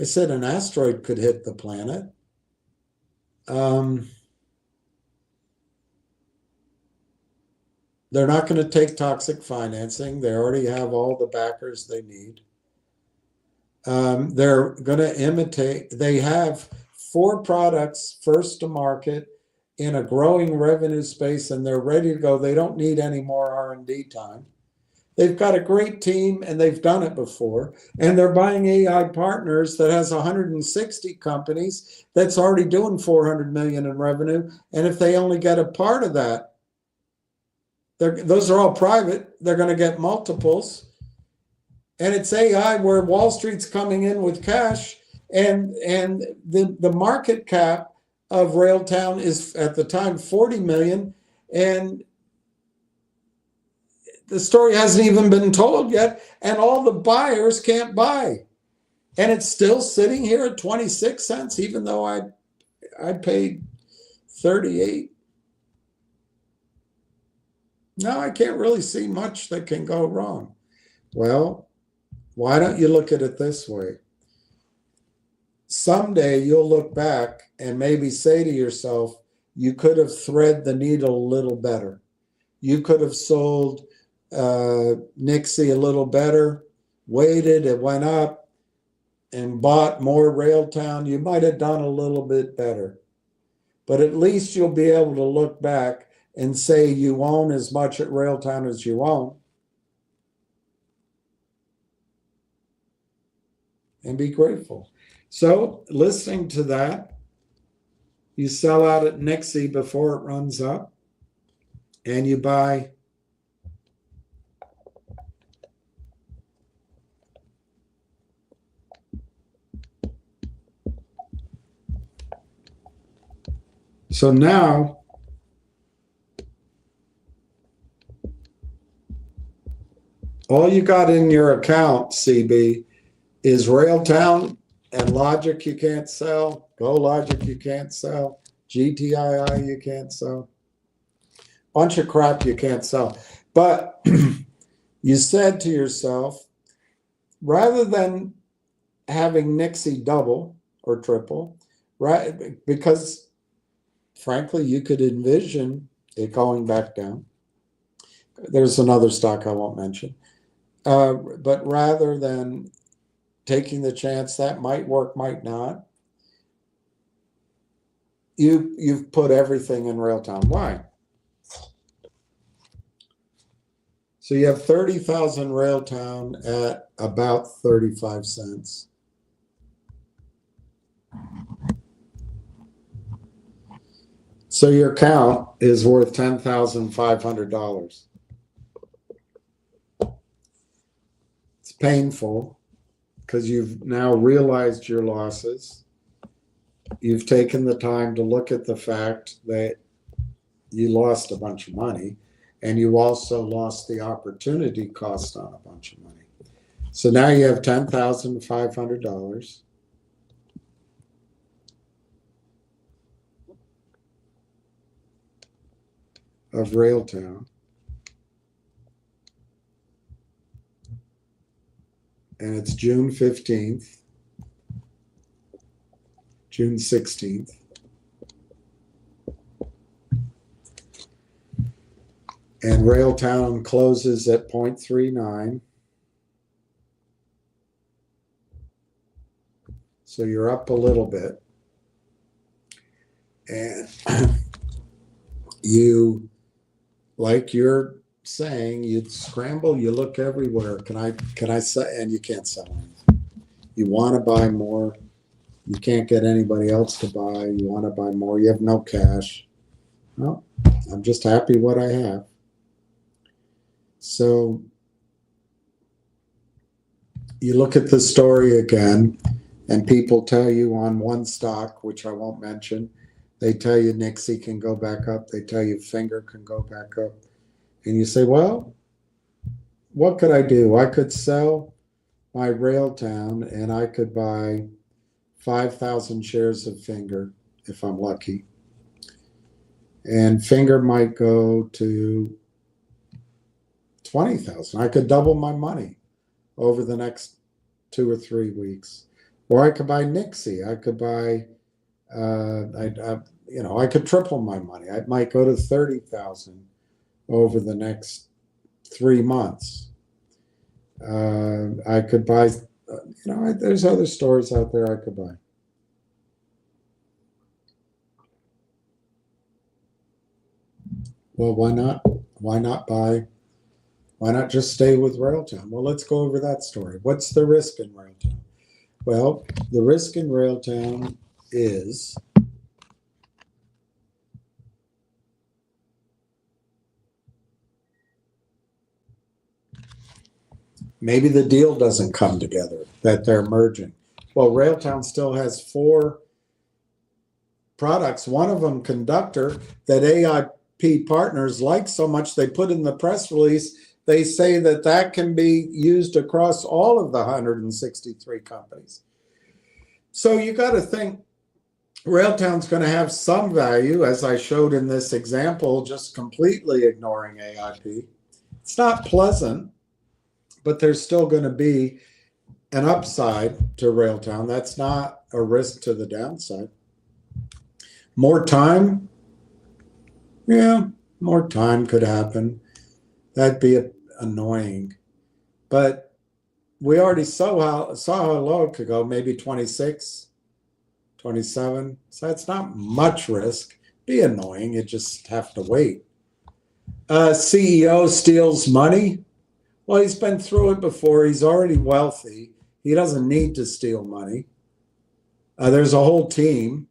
I said an asteroid could hit the planet. They're not going to take toxic financing. They already have all the backers they need. They're going to imitate. They have 4 products first to market in a growing revenue space, and they're ready to go. They don't need any more R&D time. They've got a great team, and they've done it before. And they're buying AI Partners that has 160 companies that's already doing 400 million in revenue. And if they only get a part of that, those are all private. They're going to get multiples. And it's AI where Wall Street's coming in with cash, and the market cap of Railtown is at the time 40 million, and the story hasn't even been told yet, and all the buyers can't buy. And it's still sitting here at 26 cents, even though I paid 38. No, I can't really see much that can go wrong. Well, why don't you look at it this way? Someday you'll look back and maybe say to yourself, you could have threaded the needle a little better. You could have sold Nixie a little better, waited, it went up, and bought more Railtown. You might have done a little bit better. But at least you'll be able to look back and say you own as much at Railtown as you own, and be grateful. So listening to that, you sell out at Nixie before it runs up, and you buy so now all you got in your account, CB, is Railtown and Logic you can't sell, Go Logic you can't sell, GTII you can't sell. Bunch of crap you can't sell. But you said to yourself, rather than having Nixie double or triple, right? Because frankly, you could envision it going back down. There's another stock I won't mention. But rather than taking the chance that might work, might not, you've put everything in Railtown. Why? So you have 30,000 Railtown at about 35 cents. So your account is worth $10,500. It's painful because you've now realized your losses. You've taken the time to look at the fact that you lost a bunch of money, and you also lost the opportunity cost on a bunch of money. So now you have $10,500. Of Railtown. And it's June 15th, June 16th. And Railtown closes at 0.39. So you're up a little bit. And you, like you're saying, you'd scramble, you look everywhere. Can I say, and you can't sell anything. You want to buy more. You can't get anybody else to buy. You want to buy more. You have no cash. Well, I'm just happy what I have. So you look at the story again, and people tell you on one stock, which I won't mention, they tell you Nixie can go back up. They tell you Finger can go back up. And you say, well, what could I do? I could sell my Railtown and I could buy 5,000 shares of Finger if I'm lucky. And Finger might go to 20,000. I could double my money over the next 2 or 3 weeks. Or I could buy Nixie. I could buy, I could triple my money. I might go to 30,000 over the next 3 months. I could buy there's other stores out there I could buy. Well, why not? Why not buy? Why not just stay with Railtown? Well, let's go over that story. What's the risk in Railtown? Well, the risk in Railtown is maybe the deal doesn't come together, that they're merging. Well, Railtown still has 4 products, one of them conductor, that AIP partners like so much they put in the press release, they say that can be used across all of the 163 companies. So you got to think Railtown's going to have some value, as I showed in this example, just completely ignoring AIP. It's not pleasant, but there's still going to be an upside to Railtown. That's not a risk to the downside. More time? Yeah, more time could happen. That'd be annoying. But we already saw how low it could go, maybe 26, 27. So it's not much risk. Be annoying. You just have to wait. CEO steals money. Well, he's been through it before. He's already wealthy. He doesn't need to steal money. There's a whole team.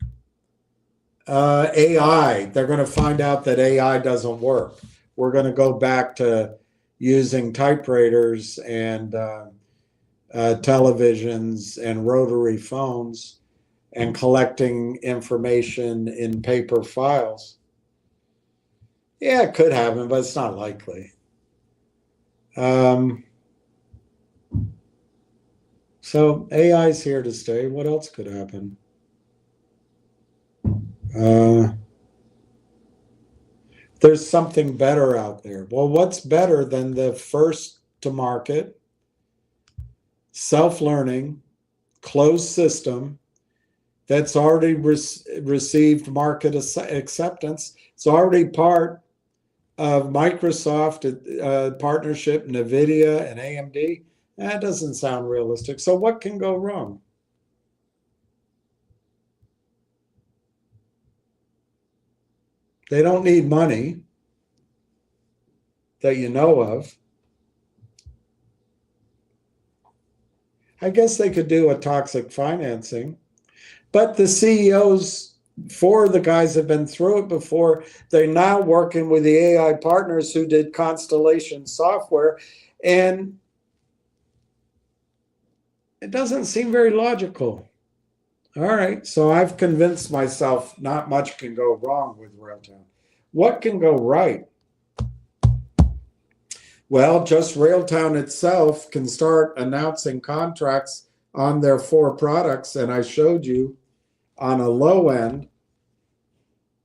AI, they're going to find out that AI doesn't work. We're going to go back to using typewriters and televisions and rotary phones and collecting information in paper files. Yeah, it could happen, but it's not likely. So AI is here to stay. What else could happen? There's something better out there. Well, what's better than the first to market, self-learning, closed system that's already received market acceptance? It's already part of Microsoft partnership, NVIDIA and AMD. That doesn't sound realistic. So what can go wrong? They don't need money that you know of. I guess they could do a toxic financing, but the CEOs, 4 of the guys have been through it before. They're now working with the AI partners who did Constellation software, and it doesn't seem very logical. All right, so I've convinced myself not much can go wrong with Railtown. What can go right? Well, just Railtown itself can start announcing contracts on their 4 products, and I showed you on a low end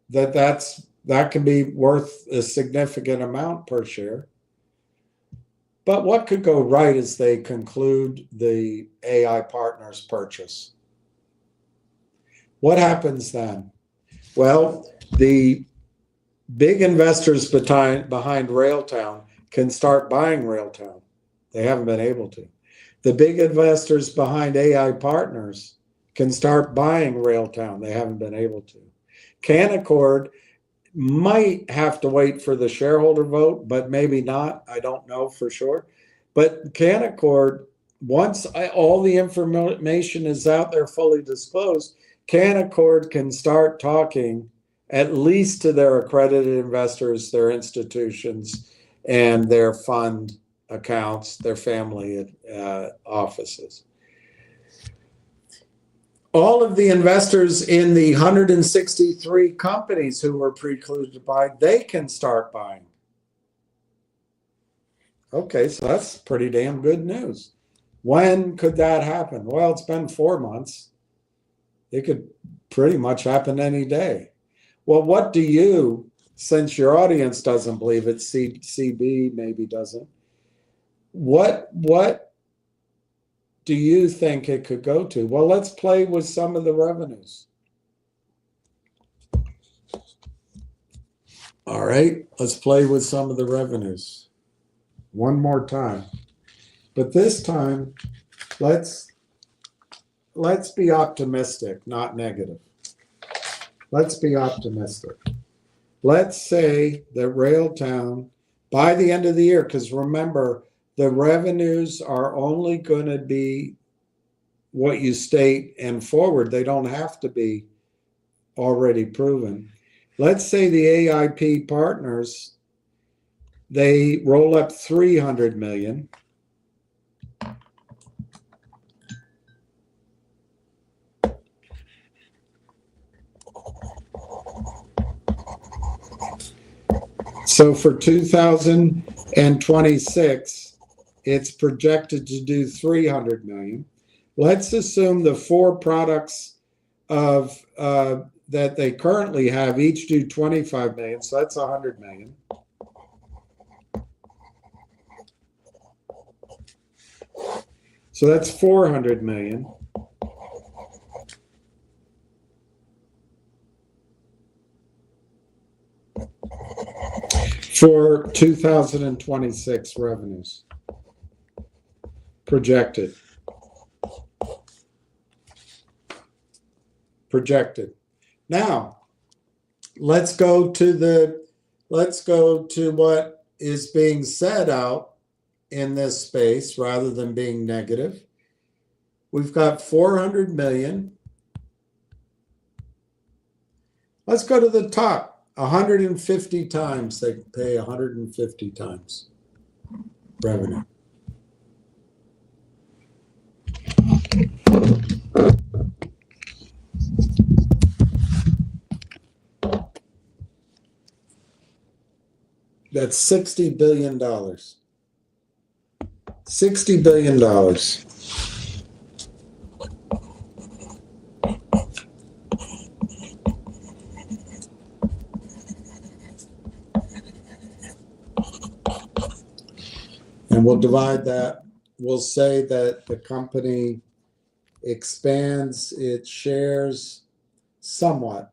that can be worth a significant amount per share. But what could go right is they conclude the AI partners purchase. What happens then? Well, the big investors behind Railtown can start buying Railtown. They haven't been able to. The big investors behind AI partners can start buying Railtown. They haven't been able to. Canaccord might have to wait for the shareholder vote, but maybe not. I don't know for sure. But Canaccord, once all the information is out there fully disclosed, Canaccord can start talking at least to their accredited investors, their institutions, and their fund accounts, their family offices. All of the investors in the 163 companies who were precluded to buy, they can start buying. Okay, so that's pretty damn good news. When could that happen? Well, it's been 4 months. It could pretty much happen any day. Well, what do you, since your audience doesn't believe it, CB maybe doesn't, what do you think it could go to? Well, let's play with some of the revenues. All right, let's play with some of the revenues one more time. But this time, let's be optimistic, not negative. Let's be optimistic. Let's say that Railtown, by the end of the year, because remember, the revenues are only going to be what you state and forward. They don't have to be already proven. Let's say the AIP partners, they roll up 300 million. So for 2026, it's projected to do 300 million. Let's assume the four products of that they currently have each do 25 million, so that's 100 million. So that's 400 million. For 2026 revenues projected. Now, let's go to what is being said out in this space rather than being negative. We've got 400 million. Let's go to the top. 150 times, they pay 150 times revenue. That's $60 billion. $60 billion. And we'll divide that. We'll say that the company expands its shares somewhat.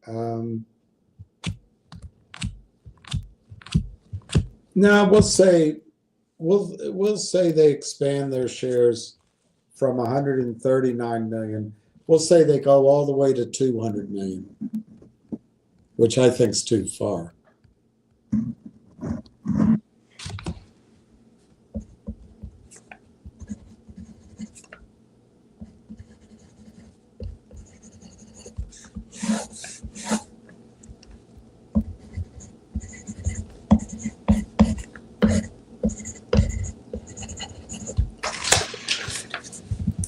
No, we'll say they expand their shares from 139 million. We'll say they go all the way to 200 million, which I think is too far.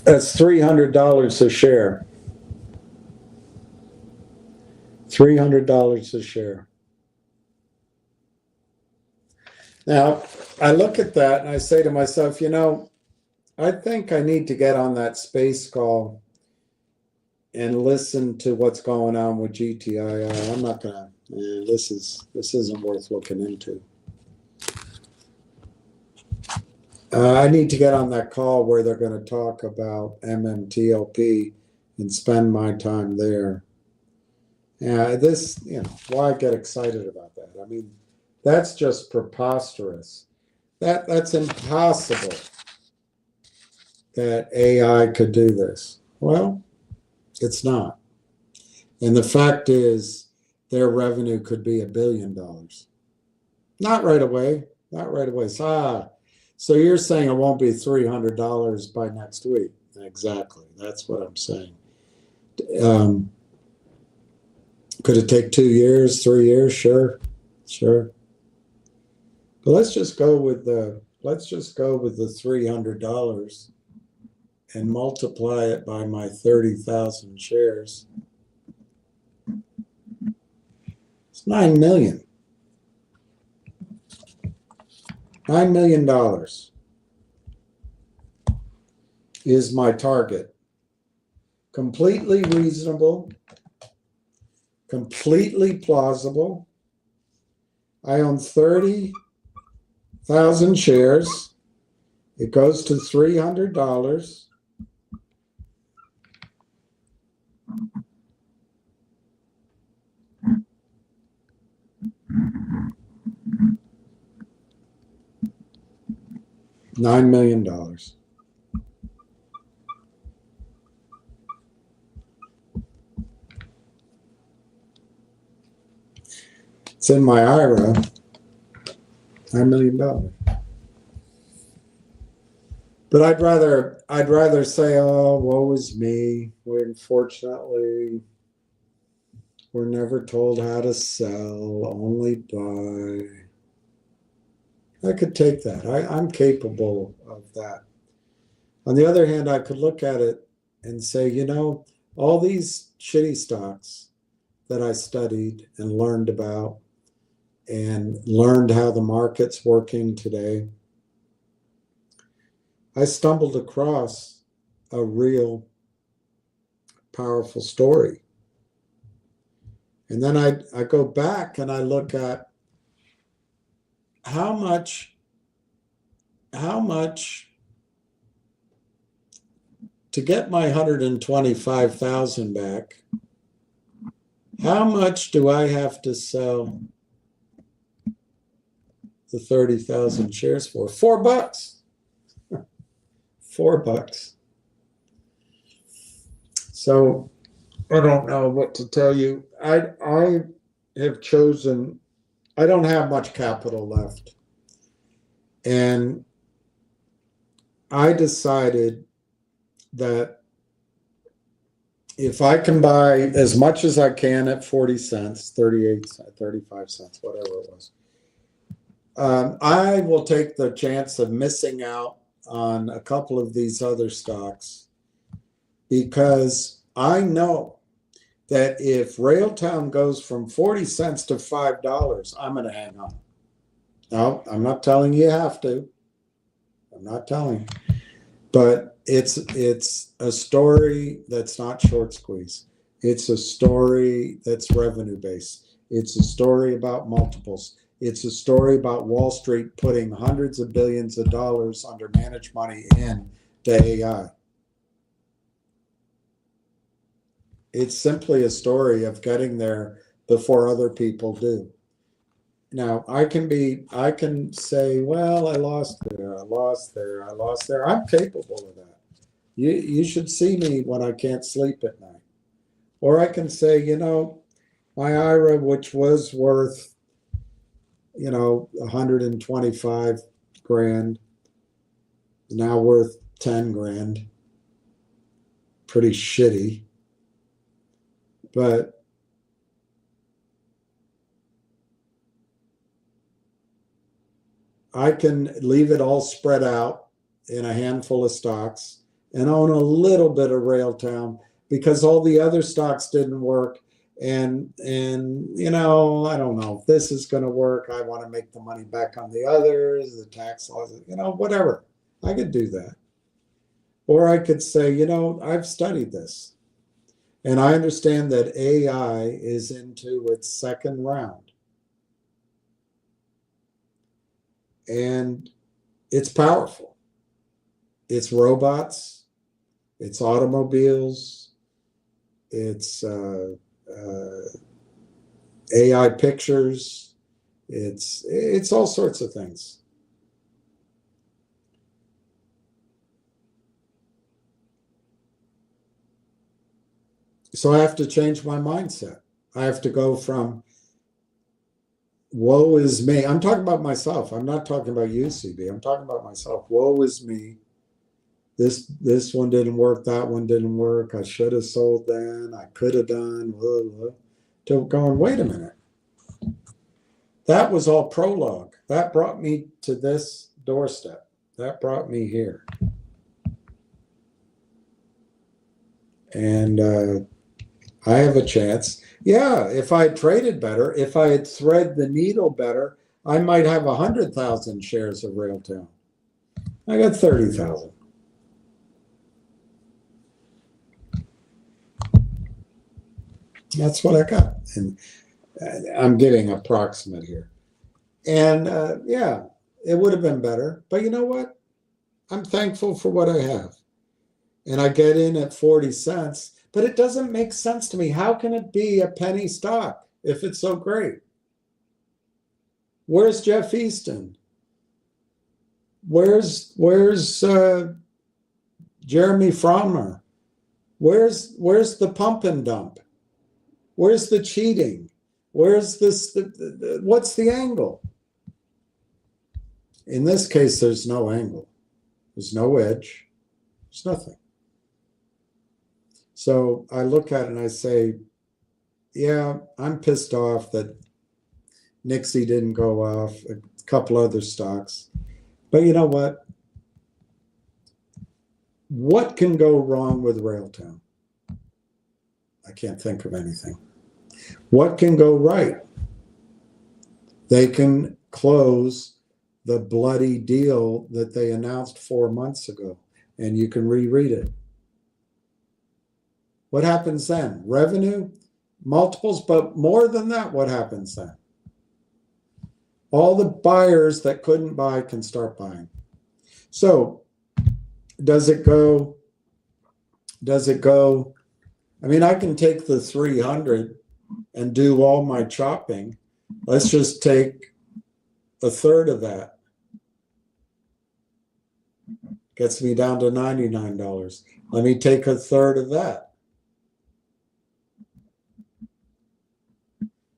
That's $300 a share. $300 a share. Now, I look at that and I say to myself, I think I need to get on that space call and listen to what's going on with GTII. I'm not gonna. This isn't worth looking into. I need to get on that call where they're going to talk about MMTLP and spend my time there. Why get excited about that? I mean, that's just preposterous. That's impossible that AI could do this. Well, it's not. And the fact is, their revenue could be $1 billion. Not right away. So you're saying it won't be $300 by next week. Exactly. That's what I'm saying. Could it take 2 years, 3 years? Sure. But let's just go with the $300 and multiply it by my 30,000 shares. It's $9 million. $9 million is my target. Completely reasonable, completely plausible. I own 30,000 shares. It goes to $300. $9 million. It's in my IRA, $9 million. But I'd rather say, oh, woe is me. Unfortunately, we're never told how to sell, only buy. I could take that. I'm capable of that. On the other hand, I could look at it and say, you know, all these shitty stocks that I studied and learned about and learned how the market's working today, I stumbled across a real powerful story. And then I go back and I look at how much to get my 125,000 back, how much do I have to sell the 30,000 shares for? $4. $4. So I don't know what to tell you. I have chosen, I don't have much capital left. And I decided that if I can buy as much as I can at 40 cents, 38 cents, 35 cents, whatever it was, I will take the chance of missing out on a couple of these other stocks, because I know that if Railtown goes from 40 cents to $5, I'm going to hang on. Now, I'm not telling you have to. I'm not telling you. But it's a story that's not short squeeze. It's a story that's revenue based. It's a story about multiples. It's a story about Wall Street putting hundreds of billions of dollars under managed money into AI. It's simply a story of getting there before other people do. Now, I can say, well, I lost there, I lost there, I lost there. I'm capable of that. You should see me when I can't sleep at night. Or I can say, you know, my IRA, which was worth, you know, 125 grand, is now worth 10 grand. Pretty shitty. But I can leave it all spread out in a handful of stocks and own a little bit of Railtown, because all the other stocks didn't work. And you know, I don't know if this is going to work. I want to make the money back on the others, the tax laws, you know, whatever. I could do that. Or I could say, you know, I've studied this and I understand that AI is into its second round. And it's powerful. It's robots, it's automobiles, it's AI pictures, it's all sorts of things. So I have to change my mindset. I have to go from woe is me. I'm talking about myself. I'm not talking about you, CB. I'm talking about myself. Woe is me. This one didn't work. That one didn't work. I should have sold then. I could have done. Blah, blah. To going, wait a minute. That was all prologue. That brought me to this doorstep. That brought me here. And I have a chance. Yeah, if I had traded better, if I had thread the needle better, I might have 100,000 shares of Railtown. I got 30,000. That's what I got. And I'm giving approximate here. And yeah, it would have been better. But you know what? I'm thankful for what I have. And I get in at 40 cents. But it doesn't make sense to me. How can it be a penny stock if it's so great? Where's Jeff Easton? Where's Jeremy Frommer? Where's the pump and dump? Where's the cheating? Where's this? What's the angle? In this case, there's no angle. There's no edge. There's nothing. So I look at it and I say, yeah, I'm pissed off that Nixie didn't go off, a couple other stocks. But you know what? What can go wrong with Railtown? I can't think of anything. What can go right? They can close the bloody deal that they announced 4 months ago, and you can reread it. What happens then? Revenue, multiples, but more than that, what happens then? All the buyers that couldn't buy can start buying. So does it go? I mean, I can take the 300 and do all my chopping. Let's just take a third of that. Gets me down to $99. Let me take a third of that.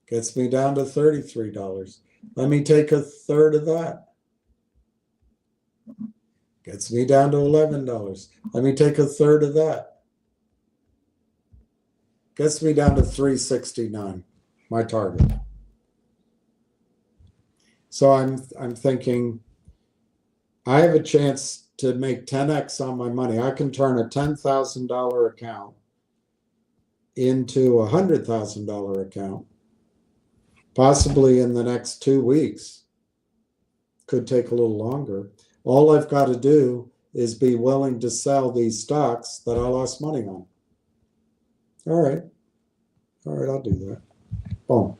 Gets me down to $33. Let me take a third of that. Gets me down to $11. Let me take a third of that. Gets me down to $369, my target. So I'm thinking I have a chance to make 10x on my money. I can turn a $10,000 account into a $100,000 account, possibly in the next 2 weeks. Could take a little longer. All I've got to do is be willing to sell these stocks that I lost money on. All right, I'll do that. Boom.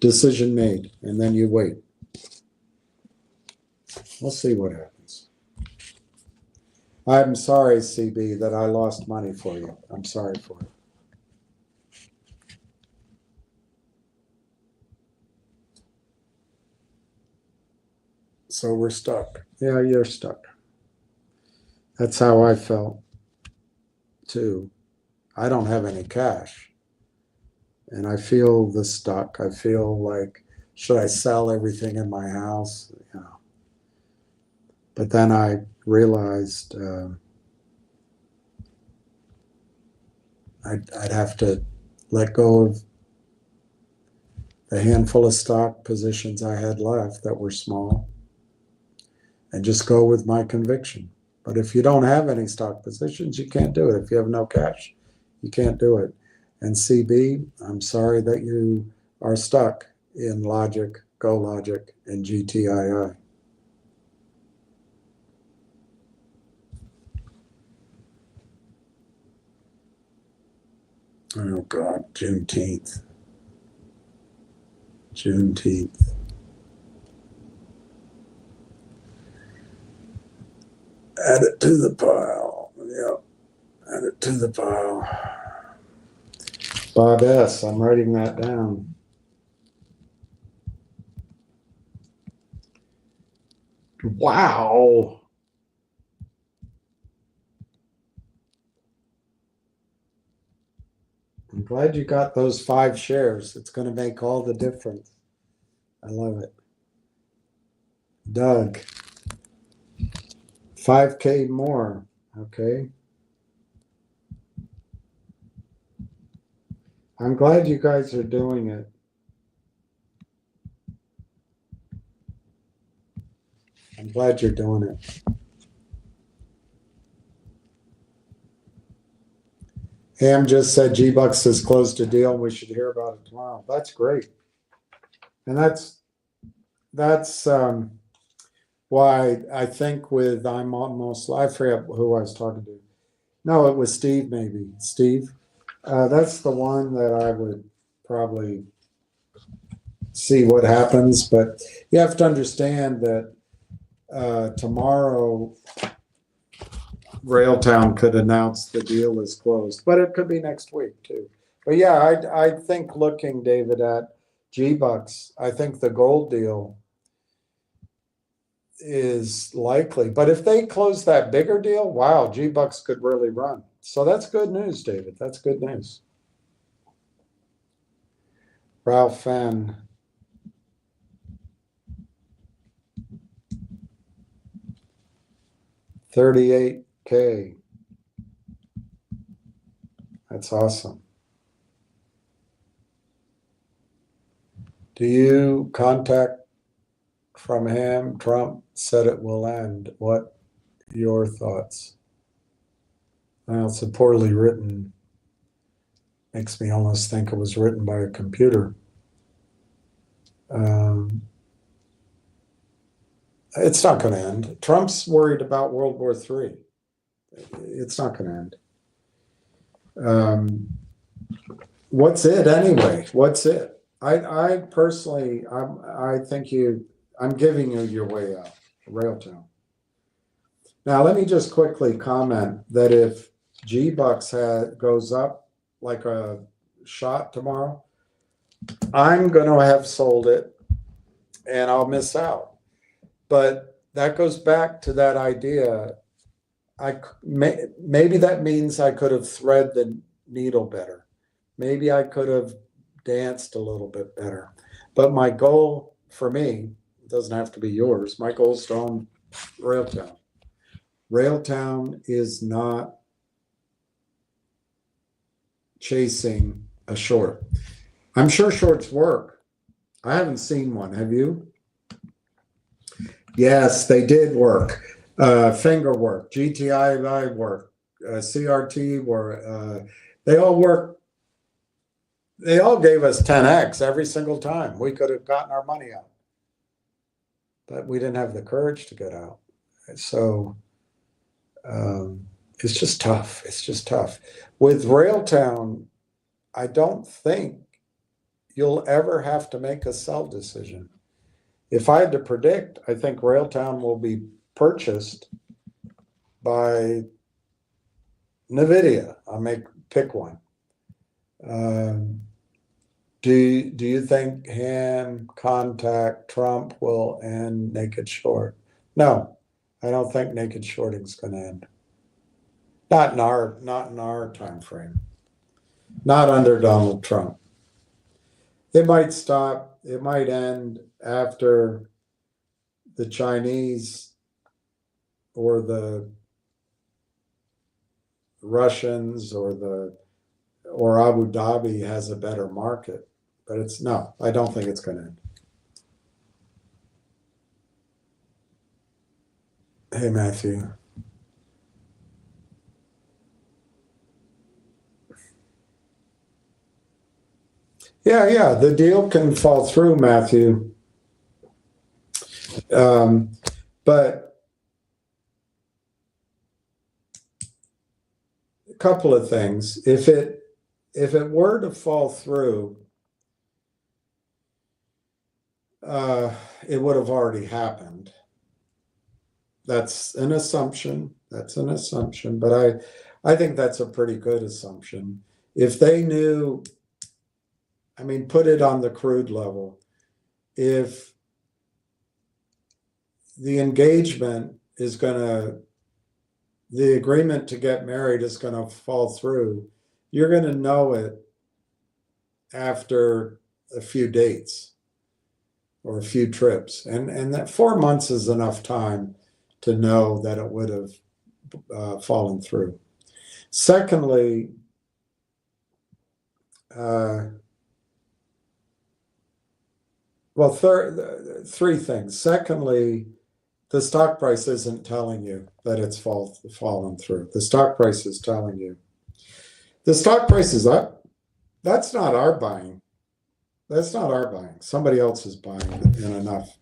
Decision made, and then you wait. We'll see what happens. I'm sorry, CB, that I lost money for you. I'm sorry for it. So we're stuck. Yeah, you're stuck. That's how I felt too. I don't have any cash. And I feel the stuck. I feel like, should I sell everything in my house? You know. But then I realized I'd have to let go of the handful of stock positions I had left that were small and just go with my conviction. But if you don't have any stock positions, you can't do it. If you have no cash, you can't do it. And CB, I'm sorry that you are stuck in Logic, GoLogic, and GTII. Oh God, Juneteenth. Add it to the pile. Yep, add it to the pile. Bob S., I'm writing that down. Wow. I'm glad you got those 5 shares. It's going to make all the difference. I love it. Doug, 5K more. Okay. I'm glad you guys are doing it. I'm glad you're doing it. Ham just said G-Bucks has closed a deal. We should hear about it tomorrow. That's great. And that's why I think with I'm almost, I forget who I was talking to. No, it was Steve maybe. Steve. That's the one that I would probably see what happens. But you have to understand that tomorrow Railtown could announce the deal is closed, but it could be next week too. But yeah, I think looking, David, at G-Bucks, I think the gold deal is likely. But if they close that bigger deal, wow, G-Bucks could really run. So that's good news, David. That's good news. Ralph Fenn. $38K. That's awesome. Do you contact from him? Trump said it will end. What your thoughts? Well, it's a poorly written. Makes me almost think it was written by a computer. It's not going to end. Trump's worried about World War III. It's not going to end. What's it anyway? What's it? I personally, I think I'm giving you your way out, Railtown. Now, let me just quickly comment that if G-Bucks goes up like a shot tomorrow, I'm going to have sold it and I'll miss out. But that goes back to that idea. Maybe that means I could have thread the needle better. Maybe I could have danced a little bit better. But my goal for me, it doesn't have to be yours, my goal is to own Railtown. Railtown is not chasing a short. I'm sure shorts work. I haven't seen one. Have you? Yes, they did work. Finger work, GTI work, CRT work. They all work. They all gave us 10x every single time. We could have gotten our money out, but we didn't have the courage to get out. So it's just tough. It's just tough. With Railtown, I don't think you'll ever have to make a sell decision. If I had to predict, I think Railtown will be purchased by NVIDIA. I'll pick one. Do you think Ham contact Trump will end naked short? No, I don't think naked shorting is going to end. Not in our time frame. Not under Donald Trump. It might stop. It might end after the Chinese or the Russians or Abu Dhabi has a better market. But no, I don't think it's going to end. Hey, Matthew. Yeah, the deal can fall through, Matthew. But a couple of things. If it were to fall through, it would have already happened. That's an assumption. But I think that's a pretty good assumption. If they knew, put it on the crude level. If the engagement is the agreement to get married is going to fall through, you're going to know it after a few dates or a few trips. And that 4 months is enough time to know that it would have fallen through. Secondly, three things. Secondly, the stock price isn't telling you that it's fallen through. The stock price is telling you. The stock price is up. That's not our buying. Somebody else is buying it in enough.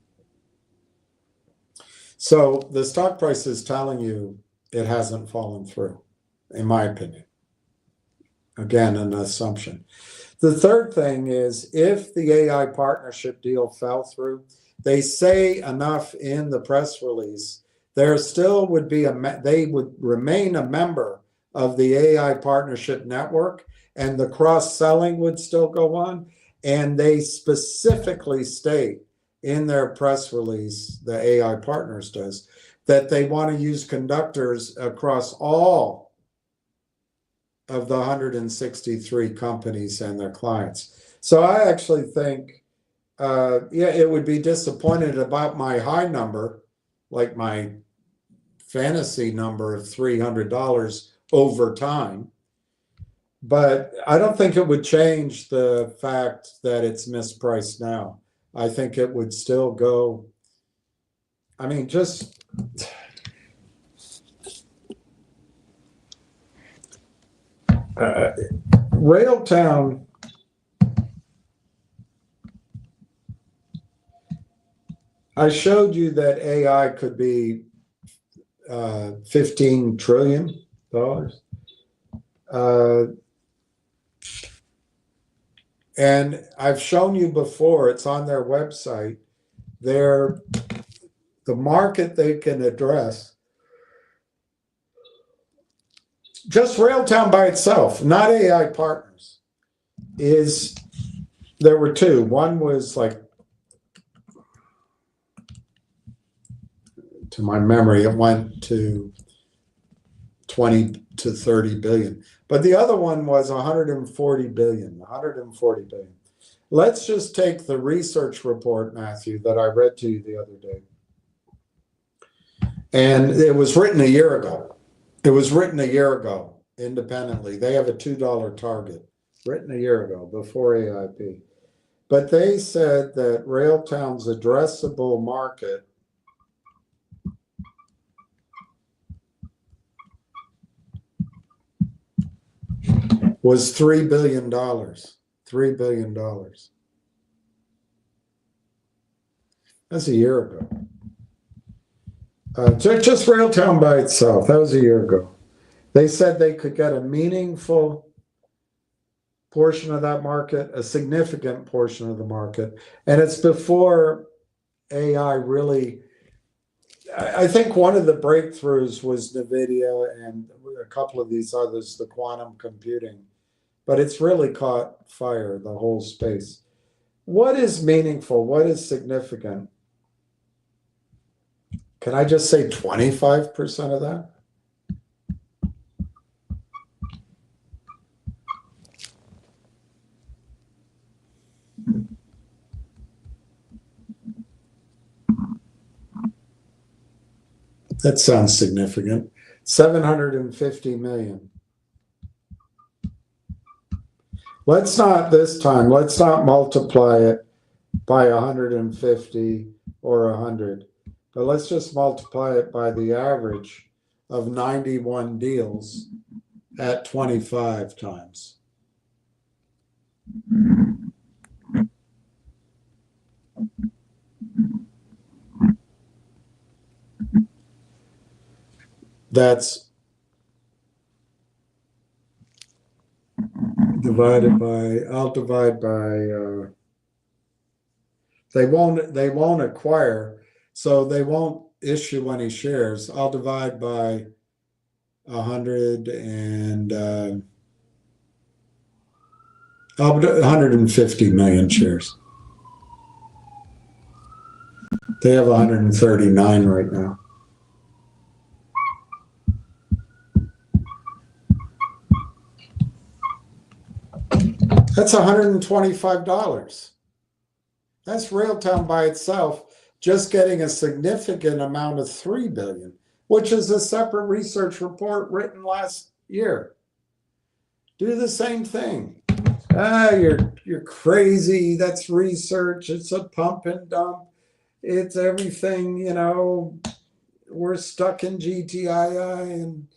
So the stock price is telling you it hasn't fallen through, in my opinion. Again, an assumption. The third thing is, if the AI partnership deal fell through, they say enough in the press release, there still would be they would remain a member of the AI partnership network, and the cross-selling would still go on. And they specifically state in their press release, the AI Partners does, that they want to use conductors across all of the 163 companies and their clients. So I actually think, yeah, it would be disappointed about my high number, like my fantasy number of $300 over time. But I don't think it would change the fact that it's mispriced now. I think it would still go. I mean, just Railtown. I showed you that AI could be $15 trillion. And I've shown you before, it's on their website, the market they can address, just Railtown by itself, not AI Partners, there were two. One was like, to my memory, it went to 20 to 30 billion. But the other one was 140 billion. Let's just take the research report, Matthew, that I read to you the other day. And it was written a year ago. Independently. They have a $2 target, written a year ago, before AIP. But they said that Railtown's addressable market was $3 billion. $3 billion. That's a year ago. Just Railtown by itself, that was a year ago. They said they could get a meaningful portion of that market, a significant portion of the market. And it's before AI really, I think one of the breakthroughs was NVIDIA and a couple of these others, the quantum computing. But it's really caught fire, the whole space. What is meaningful? What is significant? Can I just say 25% of that? That sounds significant. 750 million. Let's not multiply it by 150 or 100, but let's just multiply it by the average of 91 deals at 25 times. That's divided by, I'll divide by, they won't acquire, so they won't issue any shares. I'll divide by 150 million shares. They have 139 right now. That's $125. That's Railtown by itself, just getting a significant amount of $3 billion, which is a separate research report written last year. Do the same thing. You're crazy. That's research. It's a pump and dump. It's everything, you know. We're stuck in GTII and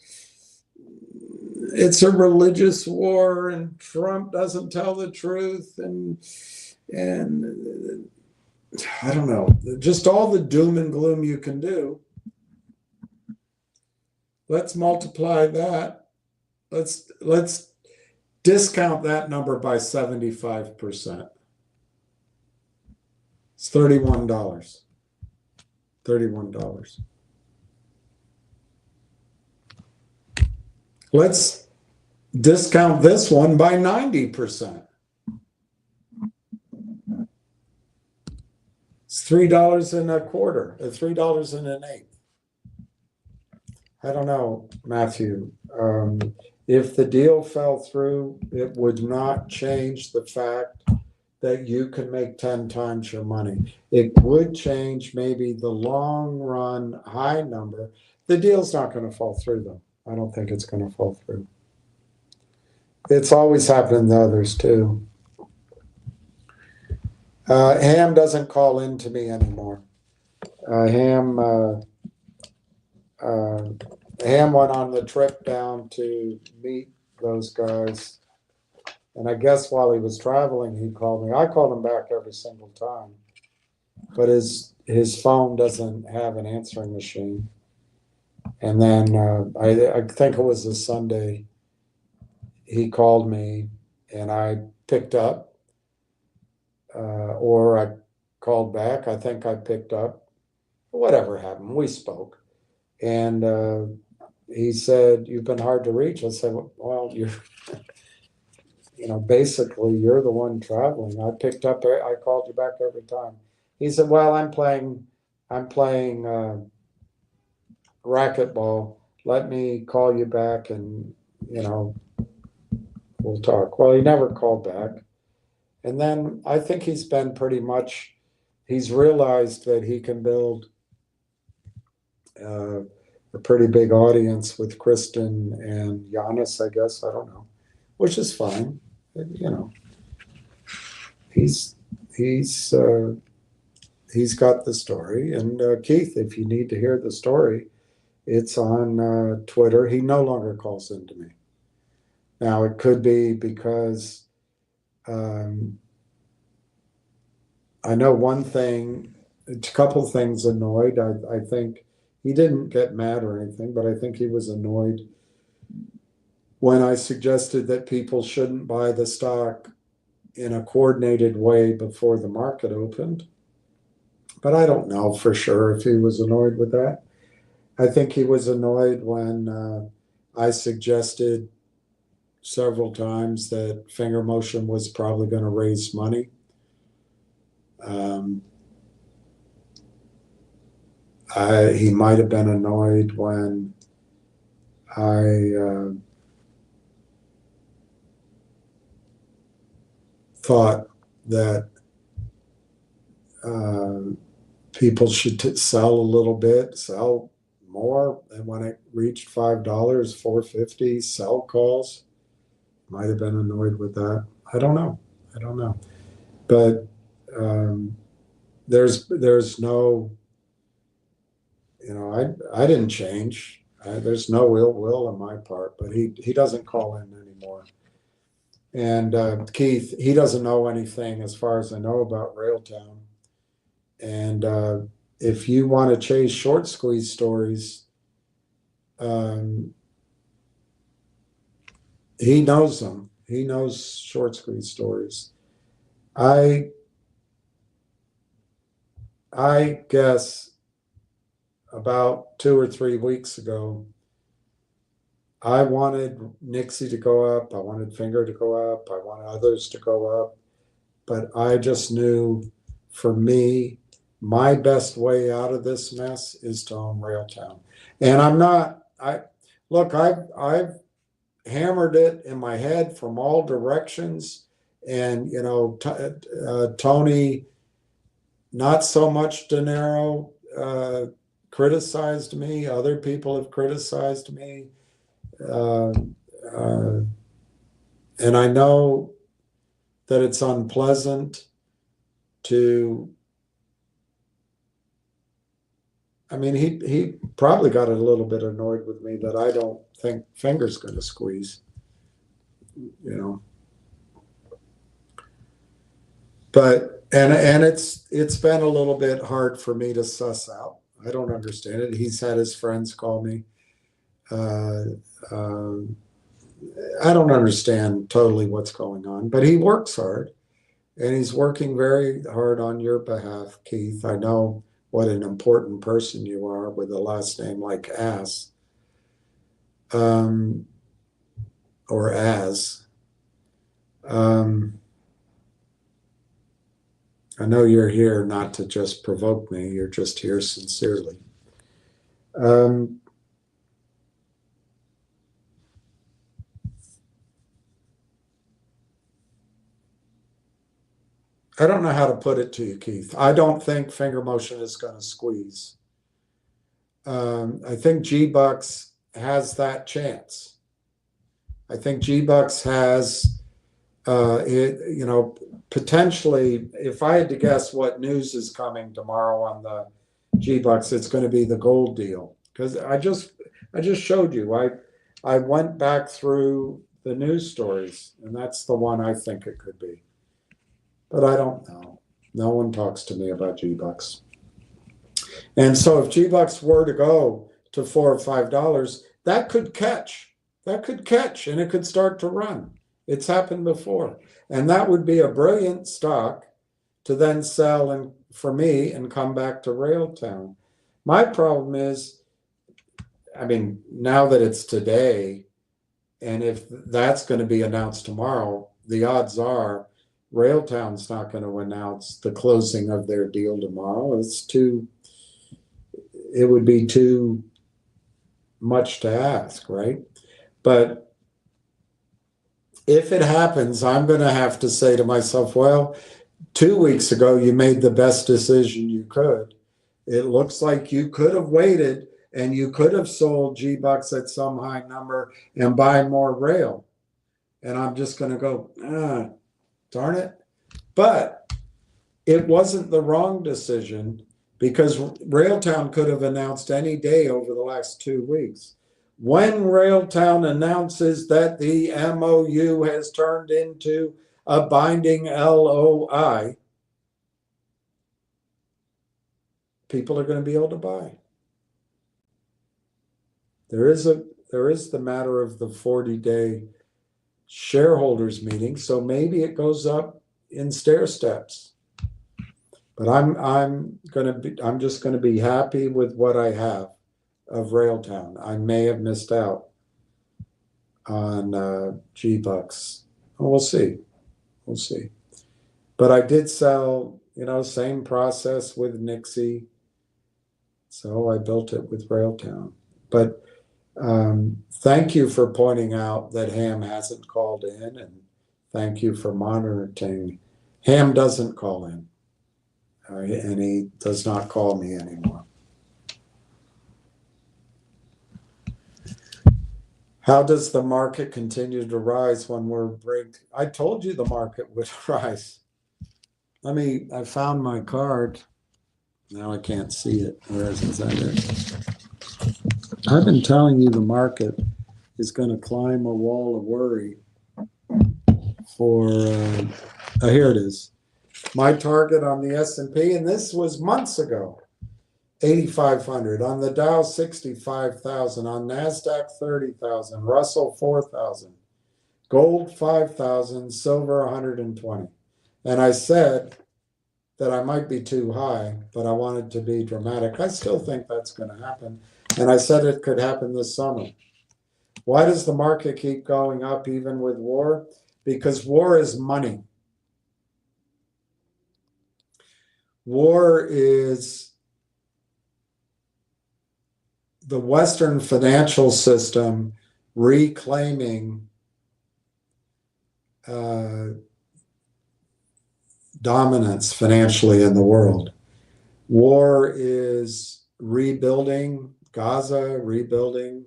it's a religious war and Trump doesn't tell the truth and I don't know, just all the doom and gloom you can do. Let's multiply that. Let's discount that number by 75%. It's $31. $31. Let's discount this one by 90%. It's $3.25, $3.08. I don't know, Matthew. If the deal fell through, it would not change the fact that you can make 10 times your money. It would change maybe the long run high number. The deal's not going to fall through, though. I don't think it's going to fall through. It's always happened to others, too. Ham doesn't call in to me anymore. Ham went on the trip down to meet those guys. And I guess while he was traveling, he called me. I called him back every single time. But his phone doesn't have an answering machine. And then I think it was a Sunday, he called me and I picked up, or I called back. I think I picked up. Whatever happened, we spoke. And he said, "You've been hard to reach." I said, "Well, basically you're the one traveling. I picked up, I called you back every time." He said, "Well, I'm playing racquetball. Let me call you back and, we'll talk." Well, he never called back. And then I think he's realized that he can build a pretty big audience with Kristen and Giannis, I guess. I don't know, which is fine. He's got the story. And Keith, if you need to hear the story, it's on Twitter. He no longer calls into me. Now, it could be because I know one thing, a couple things annoyed. I think he didn't get mad or anything, but I think he was annoyed when I suggested that people shouldn't buy the stock in a coordinated way before the market opened. But I don't know for sure if he was annoyed with that. I think he was annoyed when I suggested several times that finger motion was probably going to raise money. He might have been annoyed when I thought that people should sell a little bit, sell more, and when it reached $5, $4.50, sell calls. Might have been annoyed with that. I don't know. But there's no, I didn't change. There's no ill will on my part, but he doesn't call in anymore. And Keith, he doesn't know anything as far as I know about Railtown. And if you want to chase short squeeze stories, he knows them. He knows short squeeze stories. I guess about 2 or 3 weeks ago, I wanted Nixie to go up. I wanted Finger to go up. I wanted others to go up. But I just knew, for me, my best way out of this mess is to own Railtown. And I've hammered it in my head from all directions. And, Tony, not so much De Niro, criticized me. Other people have criticized me. And I know that it's unpleasant to, he probably got a little bit annoyed with me that I don't think Finger's going to squeeze, But, and it's been a little bit hard for me to suss out. I don't understand it. He's had his friends call me. I don't understand totally what's going on, but he works hard, and he's working very hard on your behalf, Keith. I know what an important person you are with a last name like Ass, or As. I know you're here not to just provoke me, you're just here sincerely. I don't know how to put it to you, Keith. I don't think finger motion is going to squeeze. I think G-Bucks has that chance. I think G-Bucks has, potentially, if I had to guess what news is coming tomorrow on the G-Bucks, it's going to be the gold deal. Because I just showed you. I went back through the news stories, and that's the one I think it could be. But I don't know. No one talks to me about G-Bucks. And so if G-Bucks were to go to $4 or $5, that could catch. That could catch, and it could start to run. It's happened before. And that would be a brilliant stock to then sell and for me and come back to Railtown. My problem is, I mean, now that it's today, and if that's going to be announced tomorrow, the odds are Railtown's not going to announce the closing of their deal tomorrow. It would be too much to ask, right? But if it happens, I'm going to have to say to myself, well, 2 weeks ago, you made the best decision you could. It looks like you could have waited and you could have sold G-Bucks at some high number and buy more rail. And I'm just going to go, darn it. But it wasn't the wrong decision because Railtown could have announced any day over the last 2 weeks. When Railtown announces that the MOU has turned into a binding LOI, people are going to be able to buy. There is the matter of the 40-day shareholders meeting, so maybe it goes up in stair steps. But I'm just going to be happy with what I have of Railtown. I may have missed out on G-Bucks. We'll see. But I did sell, same process with Nixie. So I built it with Railtown. But thank you for pointing out that Ham hasn't called in, and thank you for monitoring. Ham doesn't call in, and he does not call me anymore. How does the market continue to rise when we're break? I told you the market would rise. I found my card. Now I can't see it. Where is it? Is that it? I've been telling you the market is going to climb a wall of worry for, here it is. My target on the S&P, and this was months ago, 8,500. On the Dow, 65,000. On NASDAQ, 30,000. Russell, 4,000. Gold, 5,000. Silver, 120. And I said that I might be too high, but I wanted to be dramatic. I still think that's going to happen. And I said it could happen this summer. Why does the market keep going up even with war? Because war is money. War is the Western financial system reclaiming dominance financially in the world. War is rebuilding Gaza, rebuilding.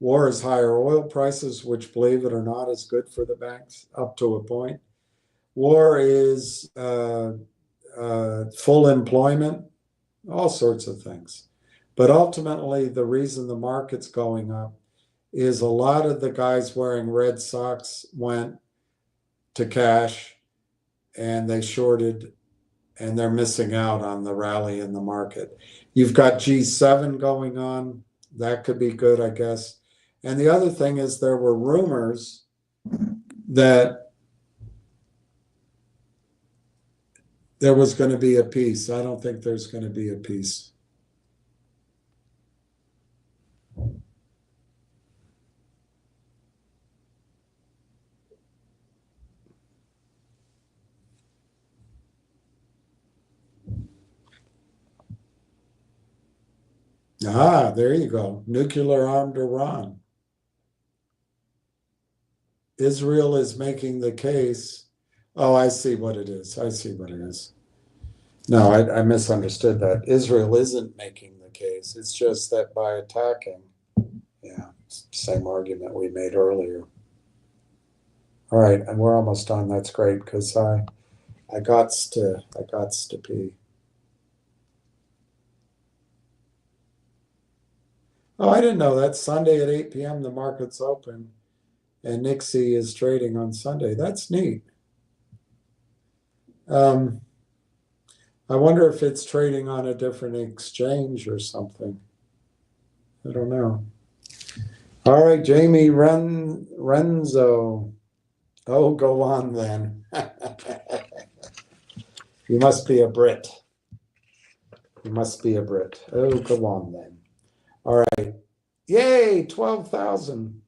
War is higher oil prices, which, believe it or not, is good for the banks up to a point. War is full employment, all sorts of things. But ultimately, the reason the market's going up is a lot of the guys wearing red socks went to cash and they shorted, and they're missing out on the rally in the market. You've got G7 going on. That could be good, I guess. And the other thing is there were rumors that there was going to be a peace. I don't think there's going to be a peace. Ah, there you go. Nuclear armed Iran. Israel is making the case. Oh, I see what it is. I see what it is. No, I misunderstood that. Israel isn't making the case. It's just that by attacking, yeah, same argument we made earlier. All right, and we're almost done. That's great because I gots to pee. Oh, I didn't know that. Sunday at 8 p.m. the market's open, and Nixie is trading on Sunday. That's neat. I wonder if it's trading on a different exchange or something. I don't know. All right, Jamie Renzo. Oh, go on then. You must be a Brit. You must be a Brit. Oh, go on then. All right. Yay, 12,000.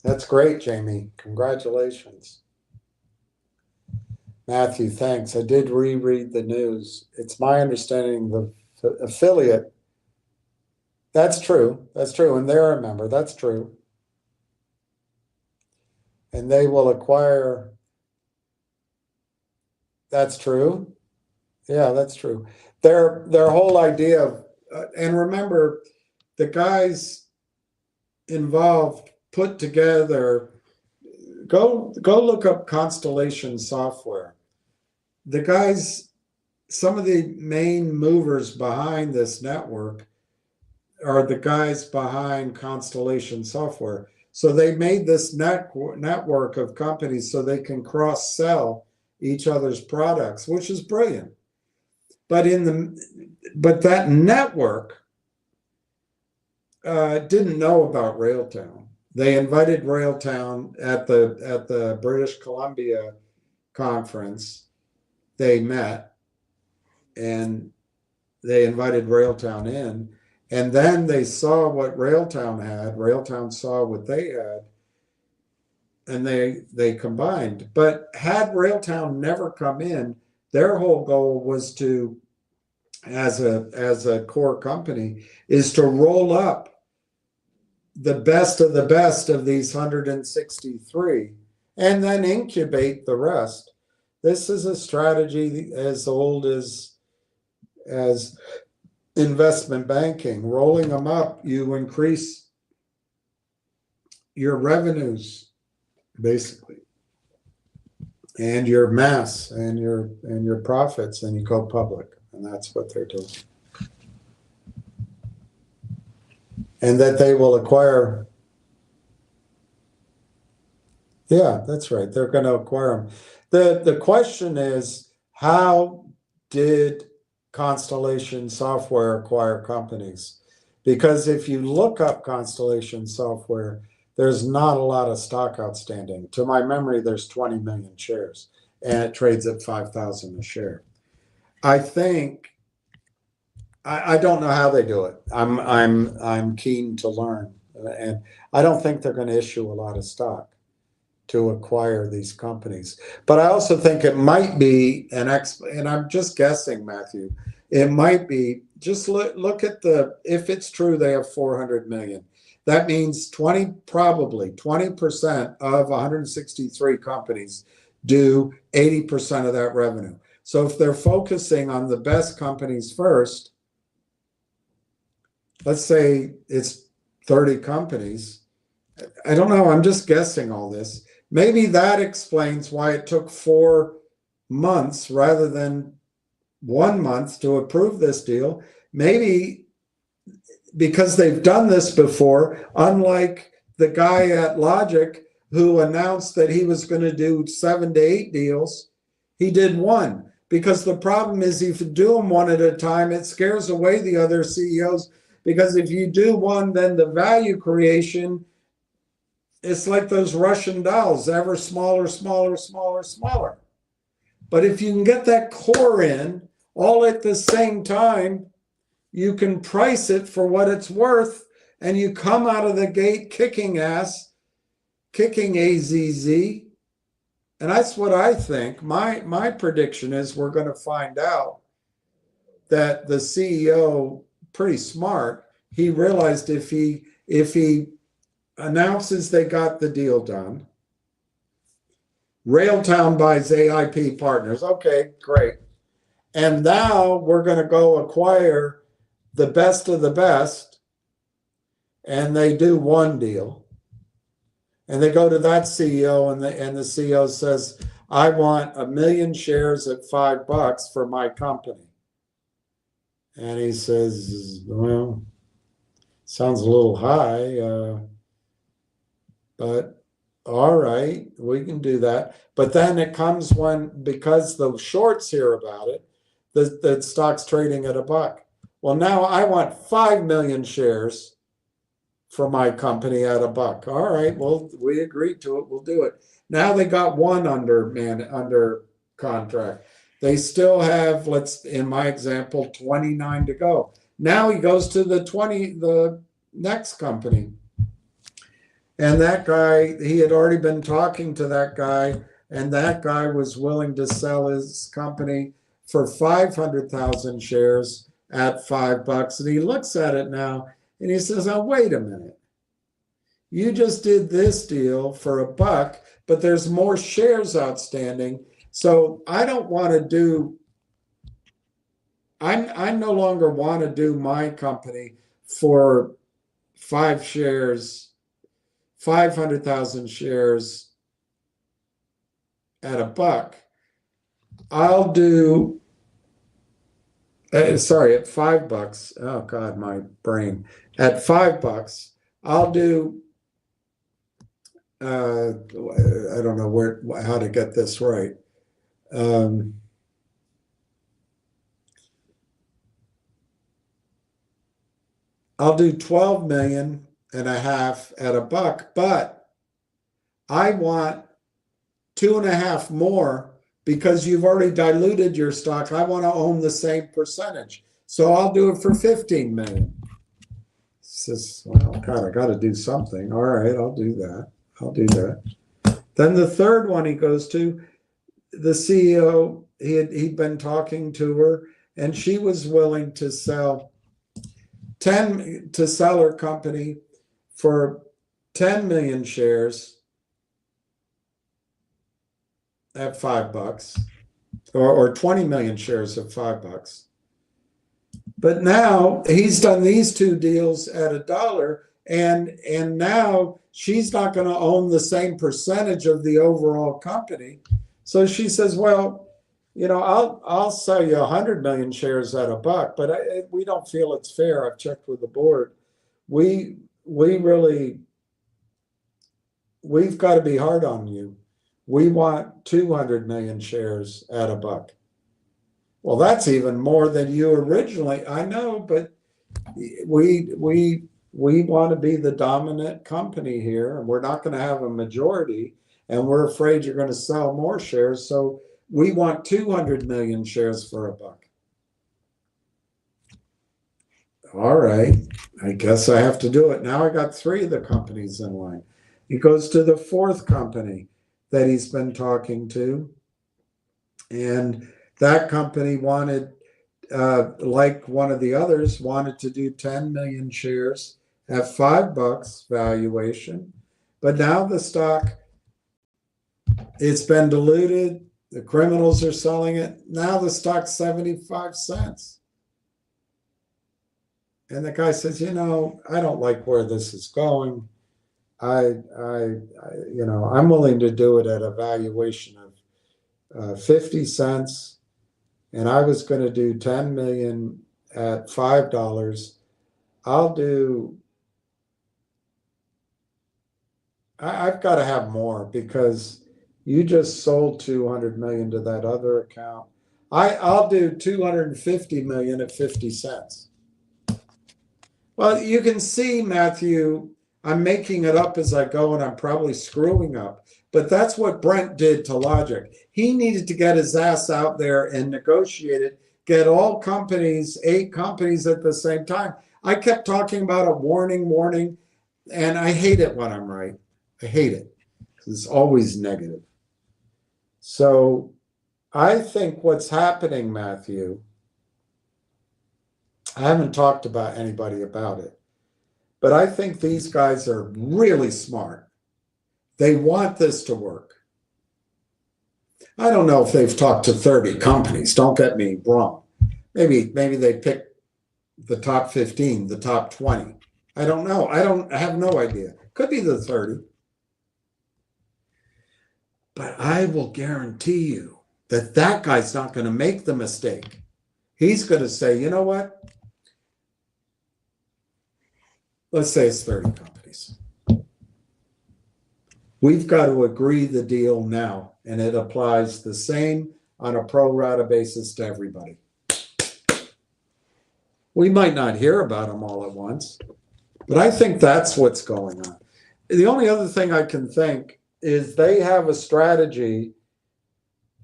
That's great, Jamie. Congratulations. Matthew, thanks. I did reread the news. It's my understanding the affiliate. That's true. That's true. And they're a member. That's true. And they will acquire. That's true. Yeah, that's true. Their whole idea of, and remember, the guys involved put together. Go look up Constellation Software. The guys, some of the main movers behind this network are the guys behind Constellation Software. So they made this network of companies so they can cross-sell each other's products, which is brilliant. But that network didn't know about Railtown. They invited Railtown at the British Columbia conference. They met and they invited Railtown in. And then they saw what Railtown had. Railtown saw what they had, and they combined. But had Railtown never come in, their whole goal was to, as a core company, is to roll up the best of these 163 and then incubate the rest. This is a strategy as old as investment banking. Rolling them up, you increase your revenues, basically, and your mass and your profits, and you go public. And that's what they're doing. And that they will acquire. Yeah, that's right. They're going to acquire them. The question is, how did Constellation Software acquire companies? Because if you look up Constellation Software, there's not a lot of stock outstanding. To my memory, there's 20 million shares, and it trades at 5,000 a share. I think I don't know how they do it. I'm keen to learn, and I don't think they're going to issue a lot of stock to acquire these companies. But I also think it might be and I'm just guessing, Matthew, it might be, just look at if it's true they have 400 million. That means probably 20% of 163 companies do 80% of that revenue. So if they're focusing on the best companies first, let's say it's 30 companies. I don't know. I'm just guessing all this. Maybe that explains why it took 4 months rather than 1 month to approve this deal. Maybe because they've done this before, unlike the guy at Logic who announced that he was going to do 7 to 8 deals, he did 1. Because the problem is, if you do them one at a time, it scares away the other CEOs. Because if you do one, then the value creation, it's like those Russian dolls, ever smaller, smaller, smaller, smaller. But if you can get that core in all at the same time, you can price it for what it's worth, and you come out of the gate kicking ass, kicking AZZ. And that's what I think. My prediction is we're going to find out that the CEO, pretty smart, he realized if he announces they got the deal done, Railtown buys AIP Partners. Okay, great. And now we're going to go acquire the best of the best. And they do one deal. And they go to that CEO, and the CEO says, I want 1 million shares at $5 for my company. And he says, well, sounds a little high, but all right, we can do that. But then it comes when, because the shorts hear about it, the stock's trading at $1. Well, now I want 5 million shares for my company at $1. All right, well, we agreed to it. We'll do it. Now they got one under contract. They still have, in my example, 29 to go. Now he goes to the next company. And that guy, he had already been talking to that guy, and that guy was willing to sell his company for 500,000 shares at $5. And he looks at it now and he says, oh, wait a minute. You just did this deal for $1, but there's more shares outstanding. So I don't want to do, I no longer want to do my company for 500,000 shares at $1. I'll do, at $5. Oh God, my brain. At $5, I'll do, I don't know how to get this right. I'll do 12 million and a half at $1, but I want 2.5 more because you've already diluted your stock. I want to own the same percentage. So I'll do it for 15 million. Says, well, God, I got to do something. All right, I'll do that. Then the third one he goes to, the CEO, he'd been talking to her, and she was willing to sell her company for 10 million shares at $5, or 20 million shares at $5. But now he's done these two deals at $1, and now she's not going to own the same percentage of the overall company. So she says, well, I'll sell you 100 million shares at $1, but we don't feel it's fair. I've checked with the board. We've got to be hard on you. We want 200 million shares at $1. Well, that's even more than you originally. I know, but we want to be the dominant company here, and we're not going to have a majority, and we're afraid you're going to sell more shares. So we want 200 million shares for $1. All right, I guess I have to do it. Now I got 3 of the companies in line. He goes to the fourth company that he's been talking to, and that company wanted, like one of the others, wanted to do 10 million shares at $5 valuation. But now the stock, it's been diluted. The criminals are selling it. Now the stock's 75 cents. And the guy says, I don't like where this is going. I'm willing to do it at a valuation of 50 cents. And I was going to do 10 million at $5. I've got to have more because you just sold 200 million to that other account. I'll do 250 million at 50 cents. Well, you can see, Matthew, I'm making it up as I go, and I'm probably screwing up. But that's what Brent did to Logic. He needed to get his ass out there and negotiate it, get all companies, 8 companies at the same time. I kept talking about a warning, and I hate it when I'm right. I hate it because it's always negative. So I think what's happening, Matthew, I haven't talked about anybody about it, but I think these guys are really smart. They want this to work. I don't know if they've talked to 30 companies, don't get me wrong. Maybe they picked the top 15, the top 20. I don't know. I have no idea. Could be the 30. But I will guarantee you that that guy's not going to make the mistake. He's going to say, you know what? Let's say it's 30 companies. We've got to agree the deal now, and it applies the same on a pro rata basis to everybody. We might not hear about them all at once, but I think that's what's going on. The only other thing I can think is they have a strategy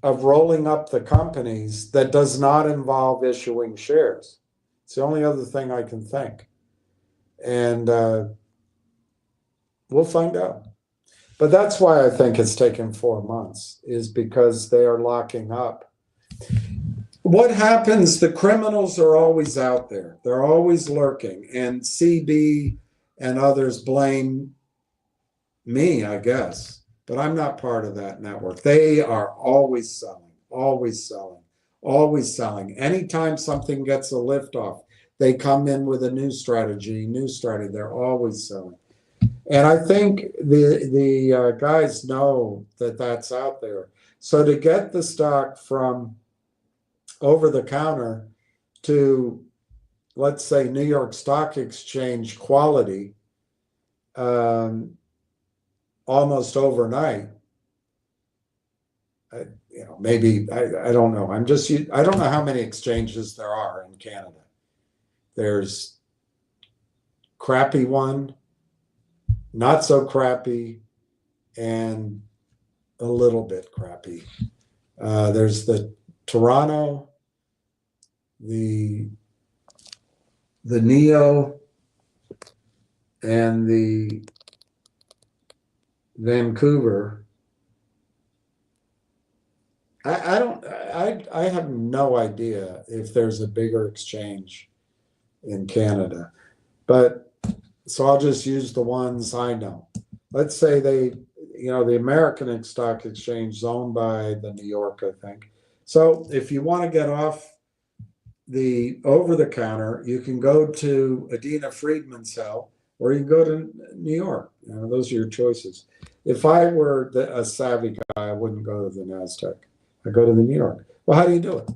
of rolling up the companies that does not involve issuing shares. It's the only other thing I can think. And we'll find out. But that's why I think it's taken 4 months, is because they are locking up. What happens, the criminals are always out there. They're always lurking. And CB and others blame me, I guess. But I'm not part of that network. They are always selling, always selling, always selling. Anytime something gets a lift off, they come in with a new strategy. They're always selling. And I think the guys know that that's out there. So to get the stock from over the counter to, let's say, New York Stock Exchange quality, almost overnight, maybe, I don't know. I don't know how many exchanges there are in Canada. There's crappy one, not so crappy, and a little bit crappy. There's the Toronto, the Neo, and the Vancouver. I have no idea if there's a bigger exchange in Canada, but so I'll just use the ones I know. Let's say the American Stock Exchange is owned by the New York, I think. So if you want to get off the over the counter, you can go to Adina Friedman's cell, or you can go to New York. Those are your choices. If I were a savvy guy, I wouldn't go to the NASDAQ. I go to the New York. Well, how do you do it?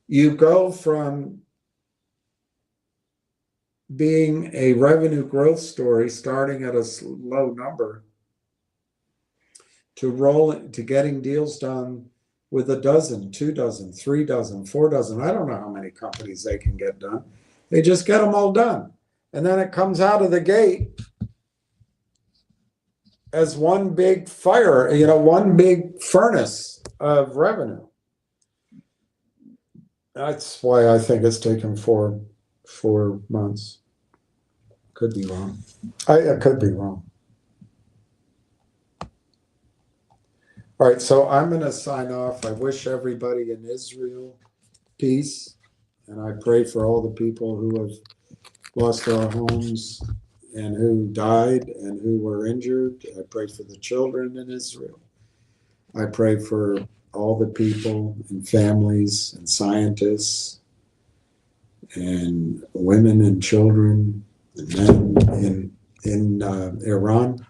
You go from being a revenue growth story starting at a low number to getting deals done with a dozen, 2 dozen, 3 dozen, 4 dozen. I don't know how many companies they can get done. They just get them all done. And then it comes out of the gate as one big fire, one big furnace of revenue. That's why I think it's taken 4 months. Could be wrong. I could be wrong. All right, so I'm going to sign off. I wish everybody in Israel peace, and I pray for all the people who have lost their homes and who died and who were injured. I pray for the children in Israel. I pray for all the people and families and scientists and women and children and men in Iran.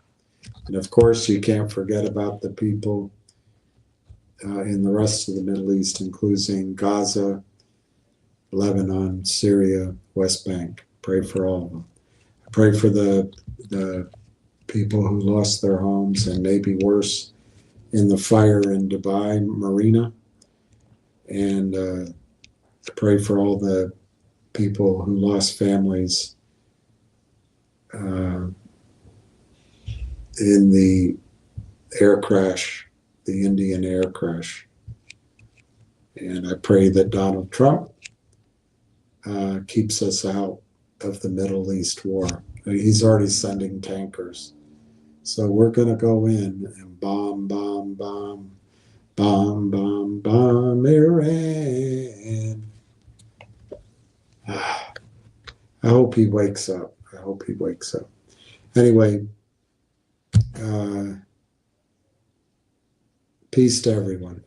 And of course, you can't forget about the people in the rest of the Middle East, including Gaza, Lebanon, Syria, West Bank. Pray for all of them. I pray for the people who lost their homes and maybe worse in the fire in Dubai Marina. And pray for all the people who lost families in the air crash, the Indian air crash. And I pray that Donald Trump keeps us out of the Middle East war. He's already sending tankers. So we're going to go in and bomb, bomb, bomb, bomb, bomb, bomb Iran. I hope he wakes up. I hope he wakes up. Anyway, peace to everyone.